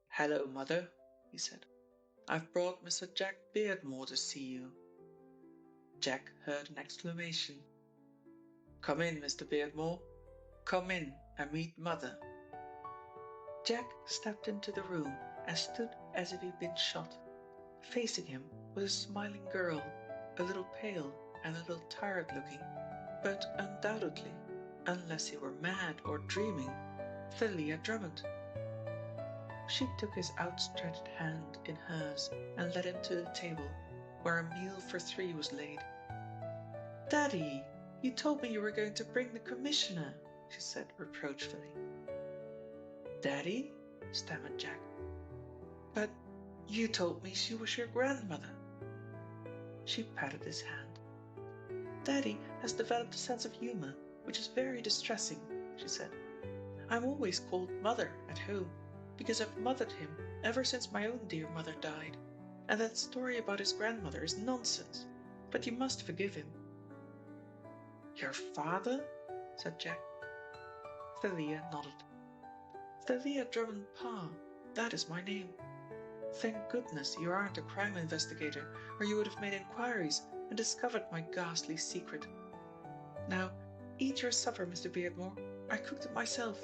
S2: "Hello, Mother," he said. "I've brought Mr. Jack Beardmore to see you." Jack heard an exclamation. "Come in, Mr. Beardmore. Come in and meet Mother." Jack stepped into the room and stood as if he'd been shot. Facing him was a smiling girl, a little pale and a little tired-looking, but undoubtedly, unless he were mad or dreaming, Thalia Drummond. She took his outstretched hand in hers and led him to the table, where a meal for three was laid. "Daddy, you told me you were going to bring the commissioner," she said reproachfully. "Daddy?" stammered Jack. "But you told me she was your grandmother." She patted his hand. "Daddy has developed a sense of humor, which is very distressing," she said. "I'm always called Mother at home, because I've mothered him ever since my own dear mother died, and that story about his grandmother is nonsense, but you must forgive him." "Your father?" said Jack. Thalia nodded. "Thalia Drummond Pa, that is my name. Thank goodness you aren't a crime investigator, or you would have made inquiries and discovered my ghastly secret. Now, eat your supper, Mr. Beardmore. I cooked it myself."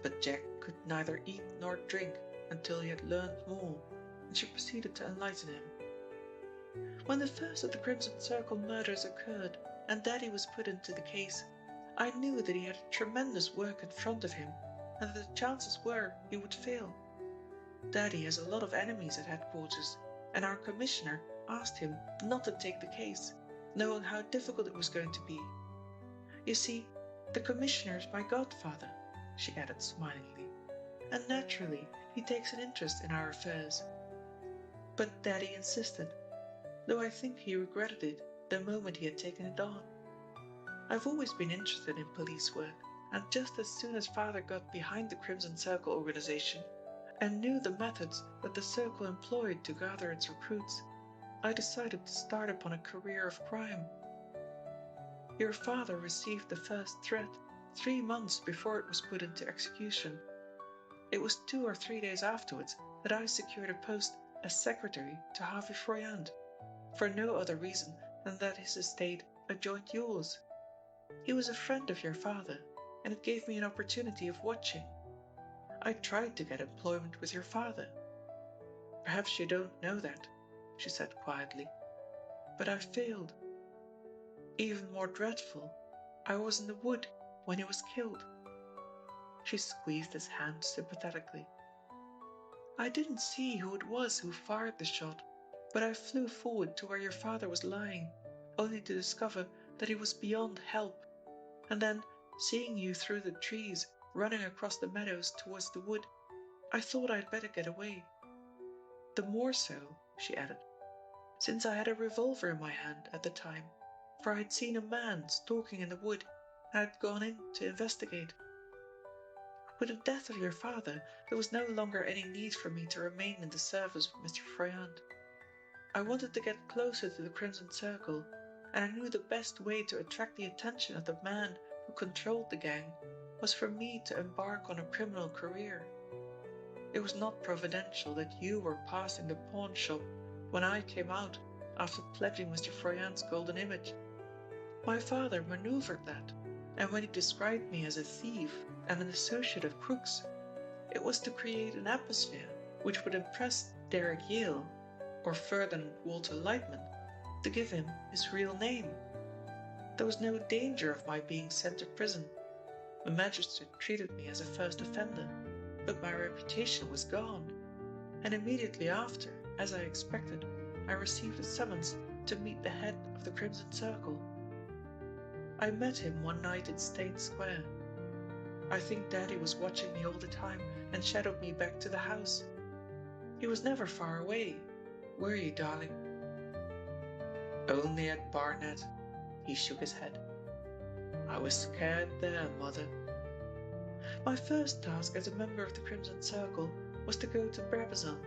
S2: But Jack could neither eat nor drink until he had learned more, and she proceeded to enlighten him. "When the first of the Crimson Circle murders occurred, and Daddy was put into the case, I knew that he had tremendous work in front of him, and that the chances were he would fail. Daddy has a lot of enemies at headquarters, and our commissioner asked him not to take the case, knowing how difficult it was going to be. You see, the commissioner is my godfather," she added smilingly, "and naturally he takes an interest in our affairs. But Daddy insisted, though I think he regretted it the moment he had taken it on. I've always been interested in police work, and just as soon as Father got behind the Crimson Circle organization and knew the methods that the Circle employed to gather its recruits, I decided to start upon a career of crime. Your father received the first threat 3 months before it was put into execution. It was 2 or 3 days afterwards that I secured a post as secretary to Harvey Froyant, for no other reason than that his estate adjoined yours. He was a friend of your father, and it gave me an opportunity of watching. I tried to get employment with your father. Perhaps you don't know that," she said quietly, "but I failed. Even more dreadful, I was in the wood when he was killed." She squeezed his hand sympathetically. "I didn't see who it was who fired the shot, but I flew forward to where your father was lying, only to discover that he was beyond help, and then, seeing you through the trees running across the meadows towards the wood, I thought I'd better get away. The more so," she added, "since I had a revolver in my hand at the time, for I had seen a man stalking in the wood and had gone in to investigate. With the death of your father, there was no longer any need for me to remain in the service of Mr. Froyant. I wanted to get closer to the Crimson Circle, and I knew the best way to attract the attention of the man who controlled the gang was for me to embark on a criminal career. It was not providential that you were passing the pawn shop when I came out after pledging Mr. Froyant's golden image. My father maneuvered that, and when he described me as a thief and an associate of crooks, it was to create an atmosphere which would impress Derek Yale, or Ferdinand Walter Lightman, to give him his real name. There was no danger of my being sent to prison. The magistrate treated me as a first offender, but my reputation was gone, and immediately after, as I expected, I received a summons to meet the head of the Crimson Circle. I met him one night in State Square. I think Daddy was watching me all the time and shadowed me back to the house. He was never far away, were you, darling? Only at Barnet. He shook his head. I was scared there, Mother. My first task as a member of the Crimson Circle was to go to Brabazon.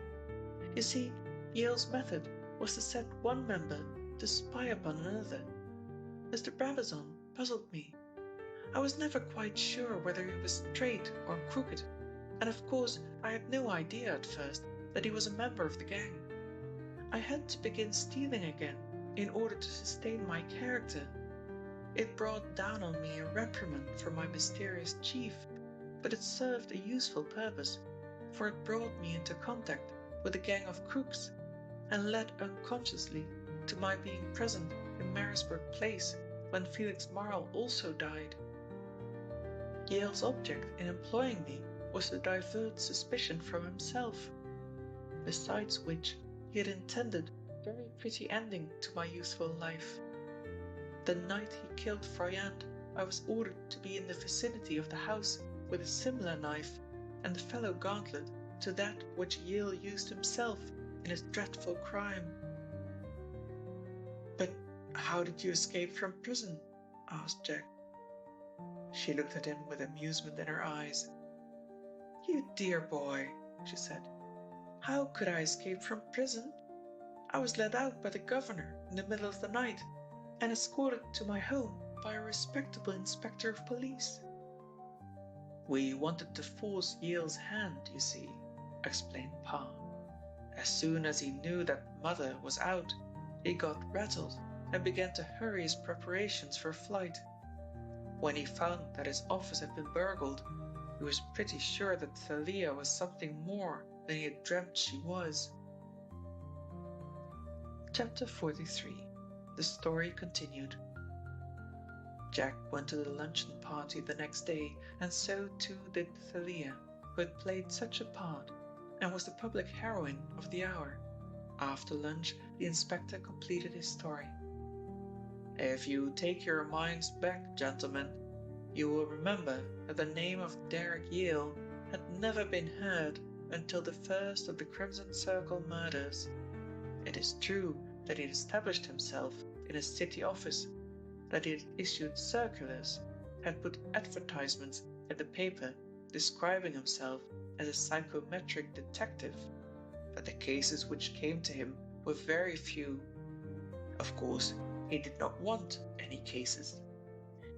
S2: You see, Yale's method was to set one member to spy upon another. Mr. Brabazon puzzled me. I was never quite sure whether he was straight or crooked, and of course I had no idea at first that he was a member of the gang. I had to begin stealing again in order to sustain my character. It brought down on me a reprimand from my mysterious chief, but it served a useful purpose, for it brought me into contact with a gang of crooks and led unconsciously to my being present in Marisburg Place when Felix Marl also died. Yale's object in employing me was to divert suspicion from himself, besides which he had intended a very pretty ending to my useful life. The night he killed Froyant, I was ordered to be in the vicinity of the house with a similar knife and the fellow gauntlet to that which Yale used himself in his dreadful crime. But how did you escape from prison? Asked Jack. She looked at him with amusement in her eyes. You dear boy, she said. How could I escape from prison? I was let out by the governor in the middle of the night and escorted to my home by a respectable inspector of police. We wanted to force Yale's hand, you see, explained Pa. As soon as he knew that Mother was out, he got rattled and began to hurry his preparations for flight. When he found that his office had been burgled, he was pretty sure that Thalia was something more than he had dreamt she was. Chapter 43. The story continued. Jack went to the luncheon party the next day, and so too did Thalia, who had played such a part, and was the public heroine of the hour. After lunch, the inspector completed his story. If you take your minds back, gentlemen, you will remember that the name of Derek Yale had never been heard until the first of the Crimson Circle murders. It is true that he had established himself in a city office, that he had issued circulars, had put advertisements in the paper describing himself as a psychometric detective, but the cases which came to him were very few. Of course, he did not want any cases.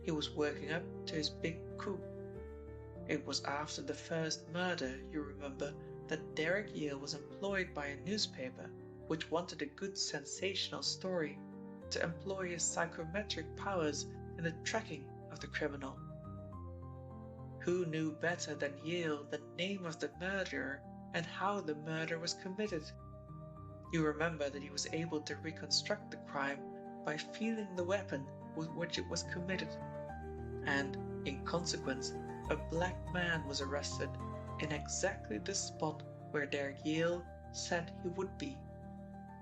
S2: He was working up to his big coup. It was after the first murder, you remember, that Derek Yale was employed by a newspaper which wanted a good sensational story to employ his psychometric powers in the tracking of the criminal. Who knew better than Yale the name of the murderer and how the murder was committed? You remember that he was able to reconstruct the crime by feeling the weapon with which it was committed, and, in consequence, a black man was arrested in exactly the spot where Derek Yale said he would be.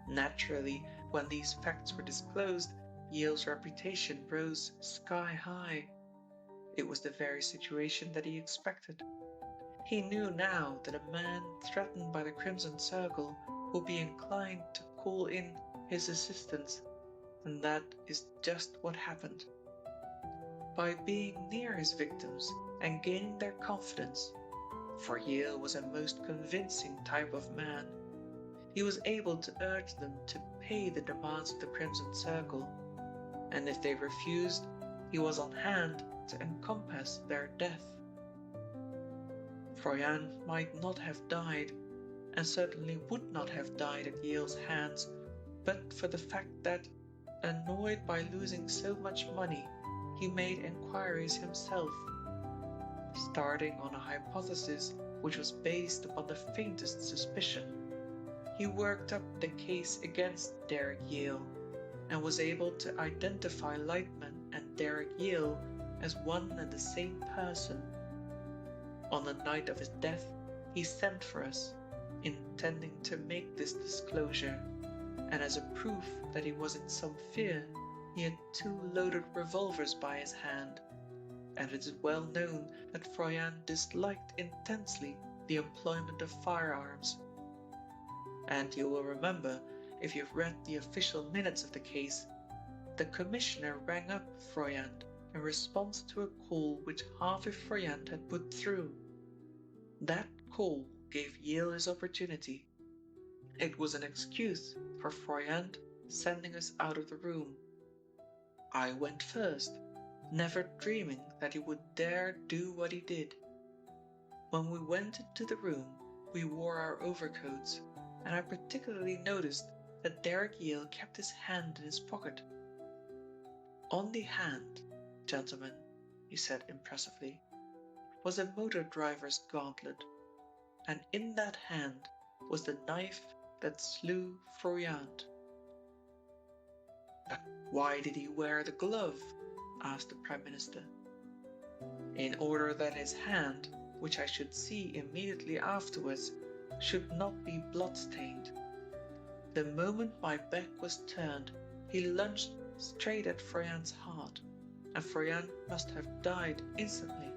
S2: Naturally, when these facts were disclosed, Yale's reputation rose sky high. It was the very situation that he expected. He knew now that a man threatened by the Crimson Circle would be inclined to call in his assistance, and that is just what happened. By being near his victims and gaining their confidence, for Yale was a most convincing type of man, he was able to urge them to pay the demands of the Crimson Circle, and if they refused, he was on hand to encompass their death. Froyant might not have died, and certainly would not have died at Yale's hands, but for the fact that, annoyed by losing so much money, he made enquiries himself, starting on a hypothesis which was based upon the faintest suspicion. He worked up the case against Derek Yale, and was able to identify Lightman and Derek Yale as one and the same person. On the night of his death, he sent for us, intending to make this disclosure, and as a proof that he was in some fear, he had 2 loaded revolvers by his hand, and it is well known that Froyant disliked intensely the employment of firearms. And you will remember, if you've read the official minutes of the case, the commissioner rang up Froyant in response to a call which Harvey Froyant had put through. That call gave Yale his opportunity. It was an excuse for Froyant sending us out of the room. I went first, never dreaming that he would dare do what he did. When we went into the room, we wore our overcoats, and I particularly noticed that Derek Yale kept his hand in his pocket. On the hand, gentlemen, he said impressively, was a motor driver's gauntlet, and in that hand was the knife that slew Froyant. But why did he wear the glove? Asked the Prime Minister. In order that his hand, which I should see immediately afterwards, should not be blood-stained. The moment my back was turned, he lunged straight at Froyant's heart, and Froyant must have died instantly.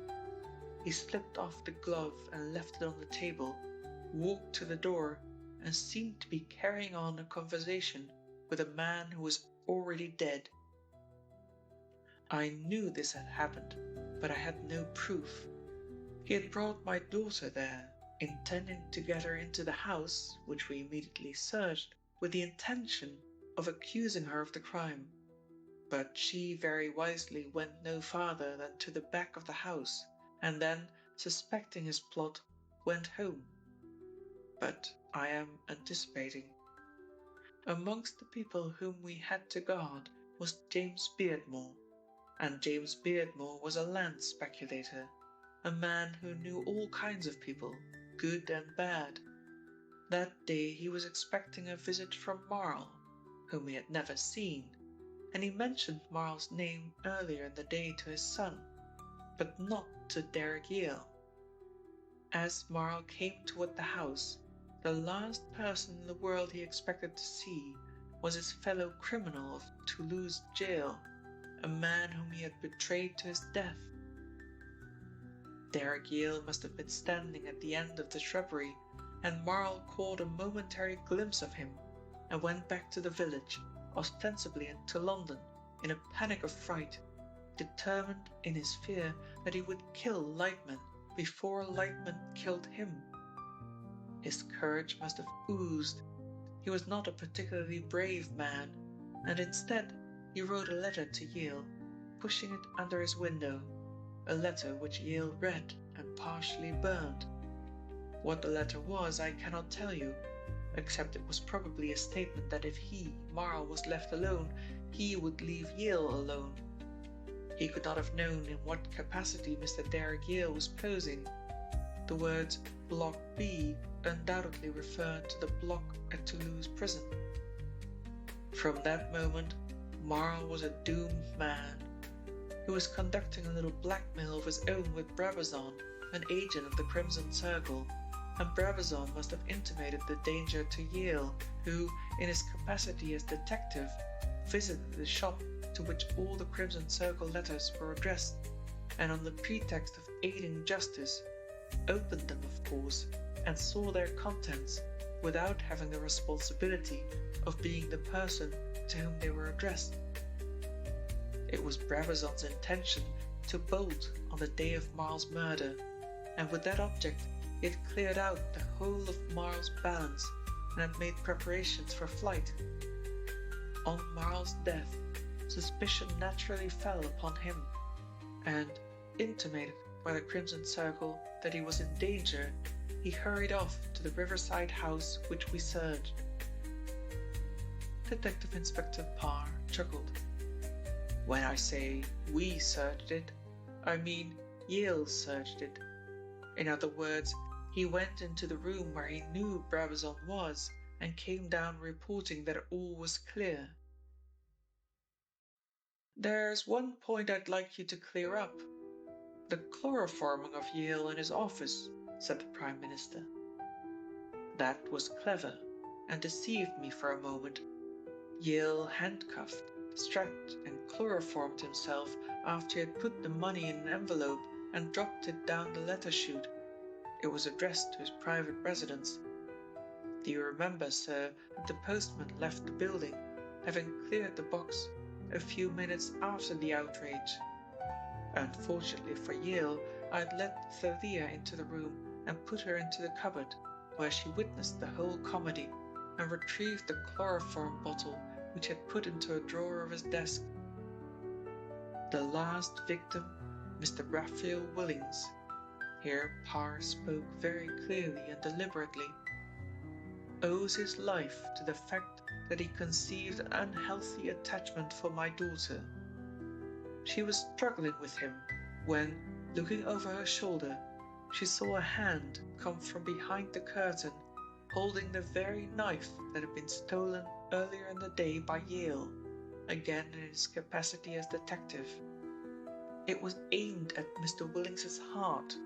S2: He slipped off the glove and left it on the table, walked to the door, and seemed to be carrying on a conversation with a man who was already dead. I knew this had happened, but I had no proof. He had brought my daughter there, intending to get her into the house, which we immediately searched, with the intention of accusing her of the crime. But she very wisely went no farther than to the back of the house, and then, suspecting his plot, went home. But I am anticipating. Amongst the people whom we had to guard was James Beardmore, and James Beardmore was a land speculator, a man who knew all kinds of people, good and bad. That day he was expecting a visit from Marl, whom he had never seen, and he mentioned Marl's name earlier in the day to his son, but not to Derek Yale. As Marl came toward the house, the last person in the world he expected to see was his fellow criminal of Toulouse jail, a man whom he had betrayed to his death. Derek Yale must have been standing at the end of the shrubbery, and Marl caught a momentary glimpse of him and went back to the village, ostensibly to London, in a panic of fright, determined in his fear that he would kill Lightman before Lightman killed him. His courage must have oozed. He was not a particularly brave man, and instead he wrote a letter to Yale, pushing it under his window, a letter which Yale read and partially burned. What the letter was I cannot tell you, except it was probably a statement that if he, Marl, was left alone, he would leave Yale alone. He could not have known in what capacity Mr. Derek Yale was posing. The words Block B undoubtedly referred to the block at Toulouse prison. From that moment, Marl was a doomed man. He was conducting a little blackmail of his own with Brabazon, an agent of the Crimson Circle, and Brabazon must have intimated the danger to Yale, who, in his capacity as detective, visited the shop to which all the Crimson Circle letters were addressed, and on the pretext of aiding justice, opened them of course, and saw their contents without having the responsibility of being the person to whom they were addressed. It was Brabazon's intention to bolt on the day of Marl's murder, and with that object he had cleared out the whole of Marl's balance and had made preparations for flight. On Marl's death, suspicion naturally fell upon him, and, intimated by the Crimson Circle that he was in danger, he hurried off to the riverside house which we searched. Detective Inspector Parr chuckled. When I say we searched it, I mean Yale searched it. In other words, he went into the room where he knew Brabazon was and came down reporting that all was clear. There's one point I'd like you to clear up. The chloroforming of Yale in his office, said the Prime Minister. That was clever, and deceived me for a moment. Yale handcuffed, strapped, and chloroformed himself after he had put the money in an envelope and dropped it down the letter chute. It was addressed to his private residence. Do you remember, sir, that the postman left the building, having cleared the box a few minutes after the outrage? Unfortunately for Yale, I had let Thalia into the room and put her into the cupboard, where she witnessed the whole comedy and retrieved the chloroform bottle which he had put into a drawer of his desk. The last victim, Mr. Raphael Willings. Here Parr spoke very clearly and deliberately, owes his life to the fact that he conceived an unhealthy attachment for my daughter. She was struggling with him when, looking over her shoulder, she saw a hand come from behind the curtain holding the very knife that had been stolen earlier in the day by Yale, again in his capacity as detective. It was aimed at Mr. Willings's heart,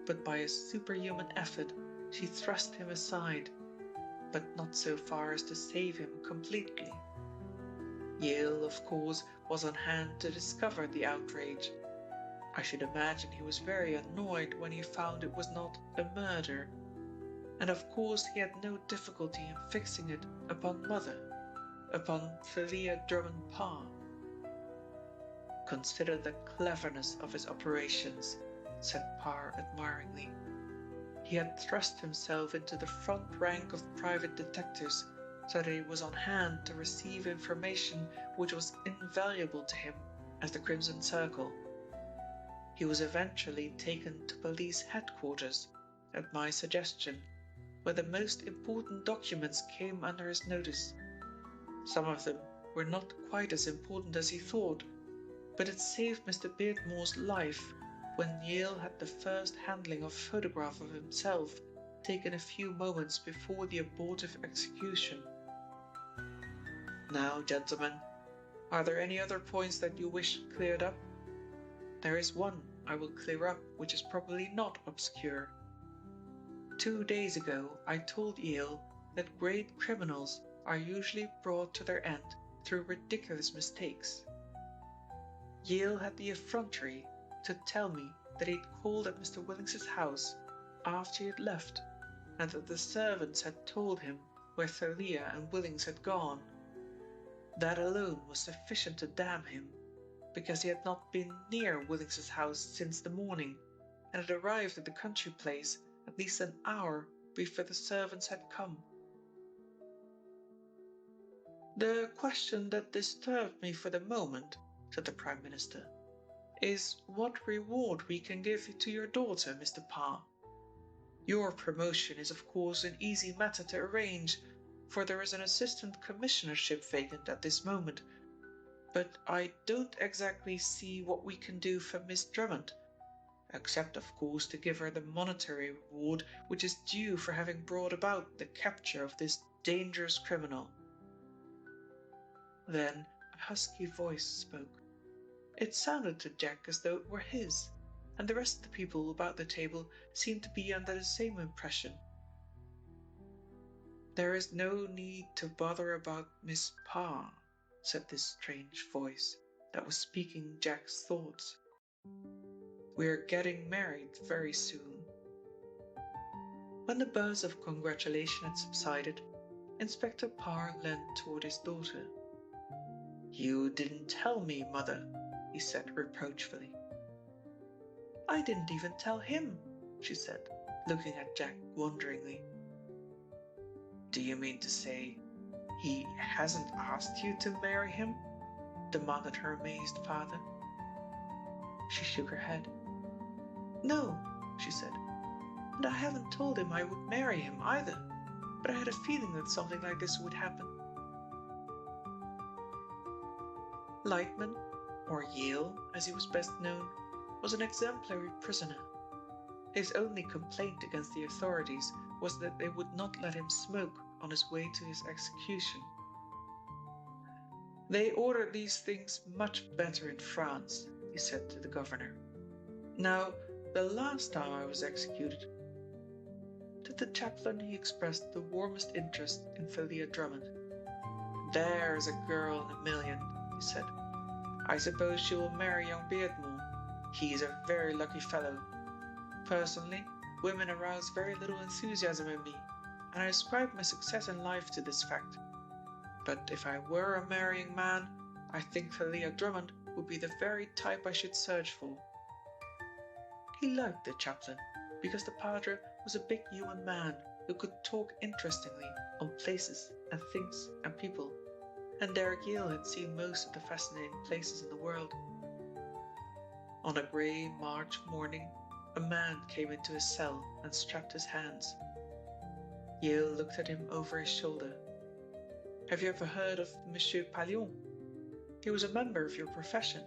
S2: but by a superhuman effort she thrust him aside, but not so far as to save him completely. Yale, of course, was on hand to discover the outrage. I should imagine he was very annoyed when he found it was not a murder, and of course he had no difficulty in fixing it upon Mother, upon Thalia Drummond Parr. Consider the cleverness of his operations, said Parr admiringly. He had thrust himself into the front rank of private detectives so that he was on hand to receive information which was invaluable to him as the Crimson Circle. He was eventually taken to police headquarters at my suggestion, where the most important documents came under his notice. Some of them were not quite as important as he thought, but it saved Mr. Beardmore's life when Yale had the first handling of a photograph of himself taken a few moments before the abortive execution. Now, gentlemen, are there any other points that you wish cleared up? There is one I will clear up which is probably not obscure. 2 days ago I told Yale that great criminals are usually brought to their end through ridiculous mistakes. Yale had the effrontery to tell me that he'd called at Mr. Willings's house after he had left, and that the servants had told him where Thalia and Willings had gone. That alone was sufficient to damn him, because he had not been near Willings's house since the morning, and had arrived at the country place at least an hour before the servants had come. The question that disturbed me for the moment, said the Prime Minister, is what reward we can give to your daughter, Mr. Parr. Your promotion is of course an easy matter to arrange, for there is an assistant commissionership vacant at this moment, but I don't exactly see what we can do for Miss Drummond, except of course to give her the monetary reward which is due for having brought about the capture of this dangerous criminal. Then a husky voice spoke. It sounded to Jack as though it were his, and the rest of the people about the table seemed to be under the same impression. There is no need to bother about Miss Parr, said this strange voice that was speaking Jack's thoughts. We're getting married very soon. When the buzz of congratulation had subsided, Inspector Parr leaned toward his daughter. You didn't tell me, Mother, he said reproachfully. I didn't even tell him, she said, looking at Jack wonderingly. Do you mean to say he hasn't asked you to marry him? Demanded her amazed father. She shook her head. No, she said, and I haven't told him I would marry him either, but I had a feeling that something like this would happen. Lightman, or Yale as he was best known, was an exemplary prisoner. His only complaint against the authorities was that they would not let him smoke on his way to his execution. They ordered these things much better in France, he said to the governor. Now, the last time I was executed, To the chaplain he expressed the warmest interest in Philia Drummond. "There's a girl in a million," he said. "I suppose she will marry young Beardmore. He's a very lucky fellow. Personally, women arouse very little enthusiasm in me, and I ascribe my success in life to this fact. But if I were a marrying man, I think Philia Drummond would be the very type I should search for." He liked the chaplain because the padre was a big human man who could talk interestingly on places and things and people, and Derek Yale had seen most of the fascinating places in the world. On a grey March morning, a man came into his cell and strapped his hands. Yale looked at him over his shoulder. "Have you ever heard of Monsieur Pallion? He was a member of your profession."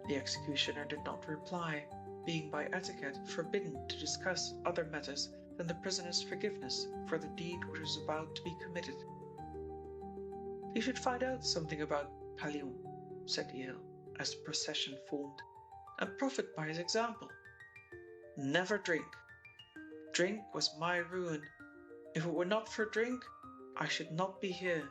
S2: The executioner did not reply, being by etiquette forbidden to discuss other matters than the prisoner's forgiveness for the deed which was about to be committed. "You should find out something about Pallion," said Yale, as the procession formed, "and profit by his example. Never drink. Drink was my ruin. If it were not for drink, I should not be here.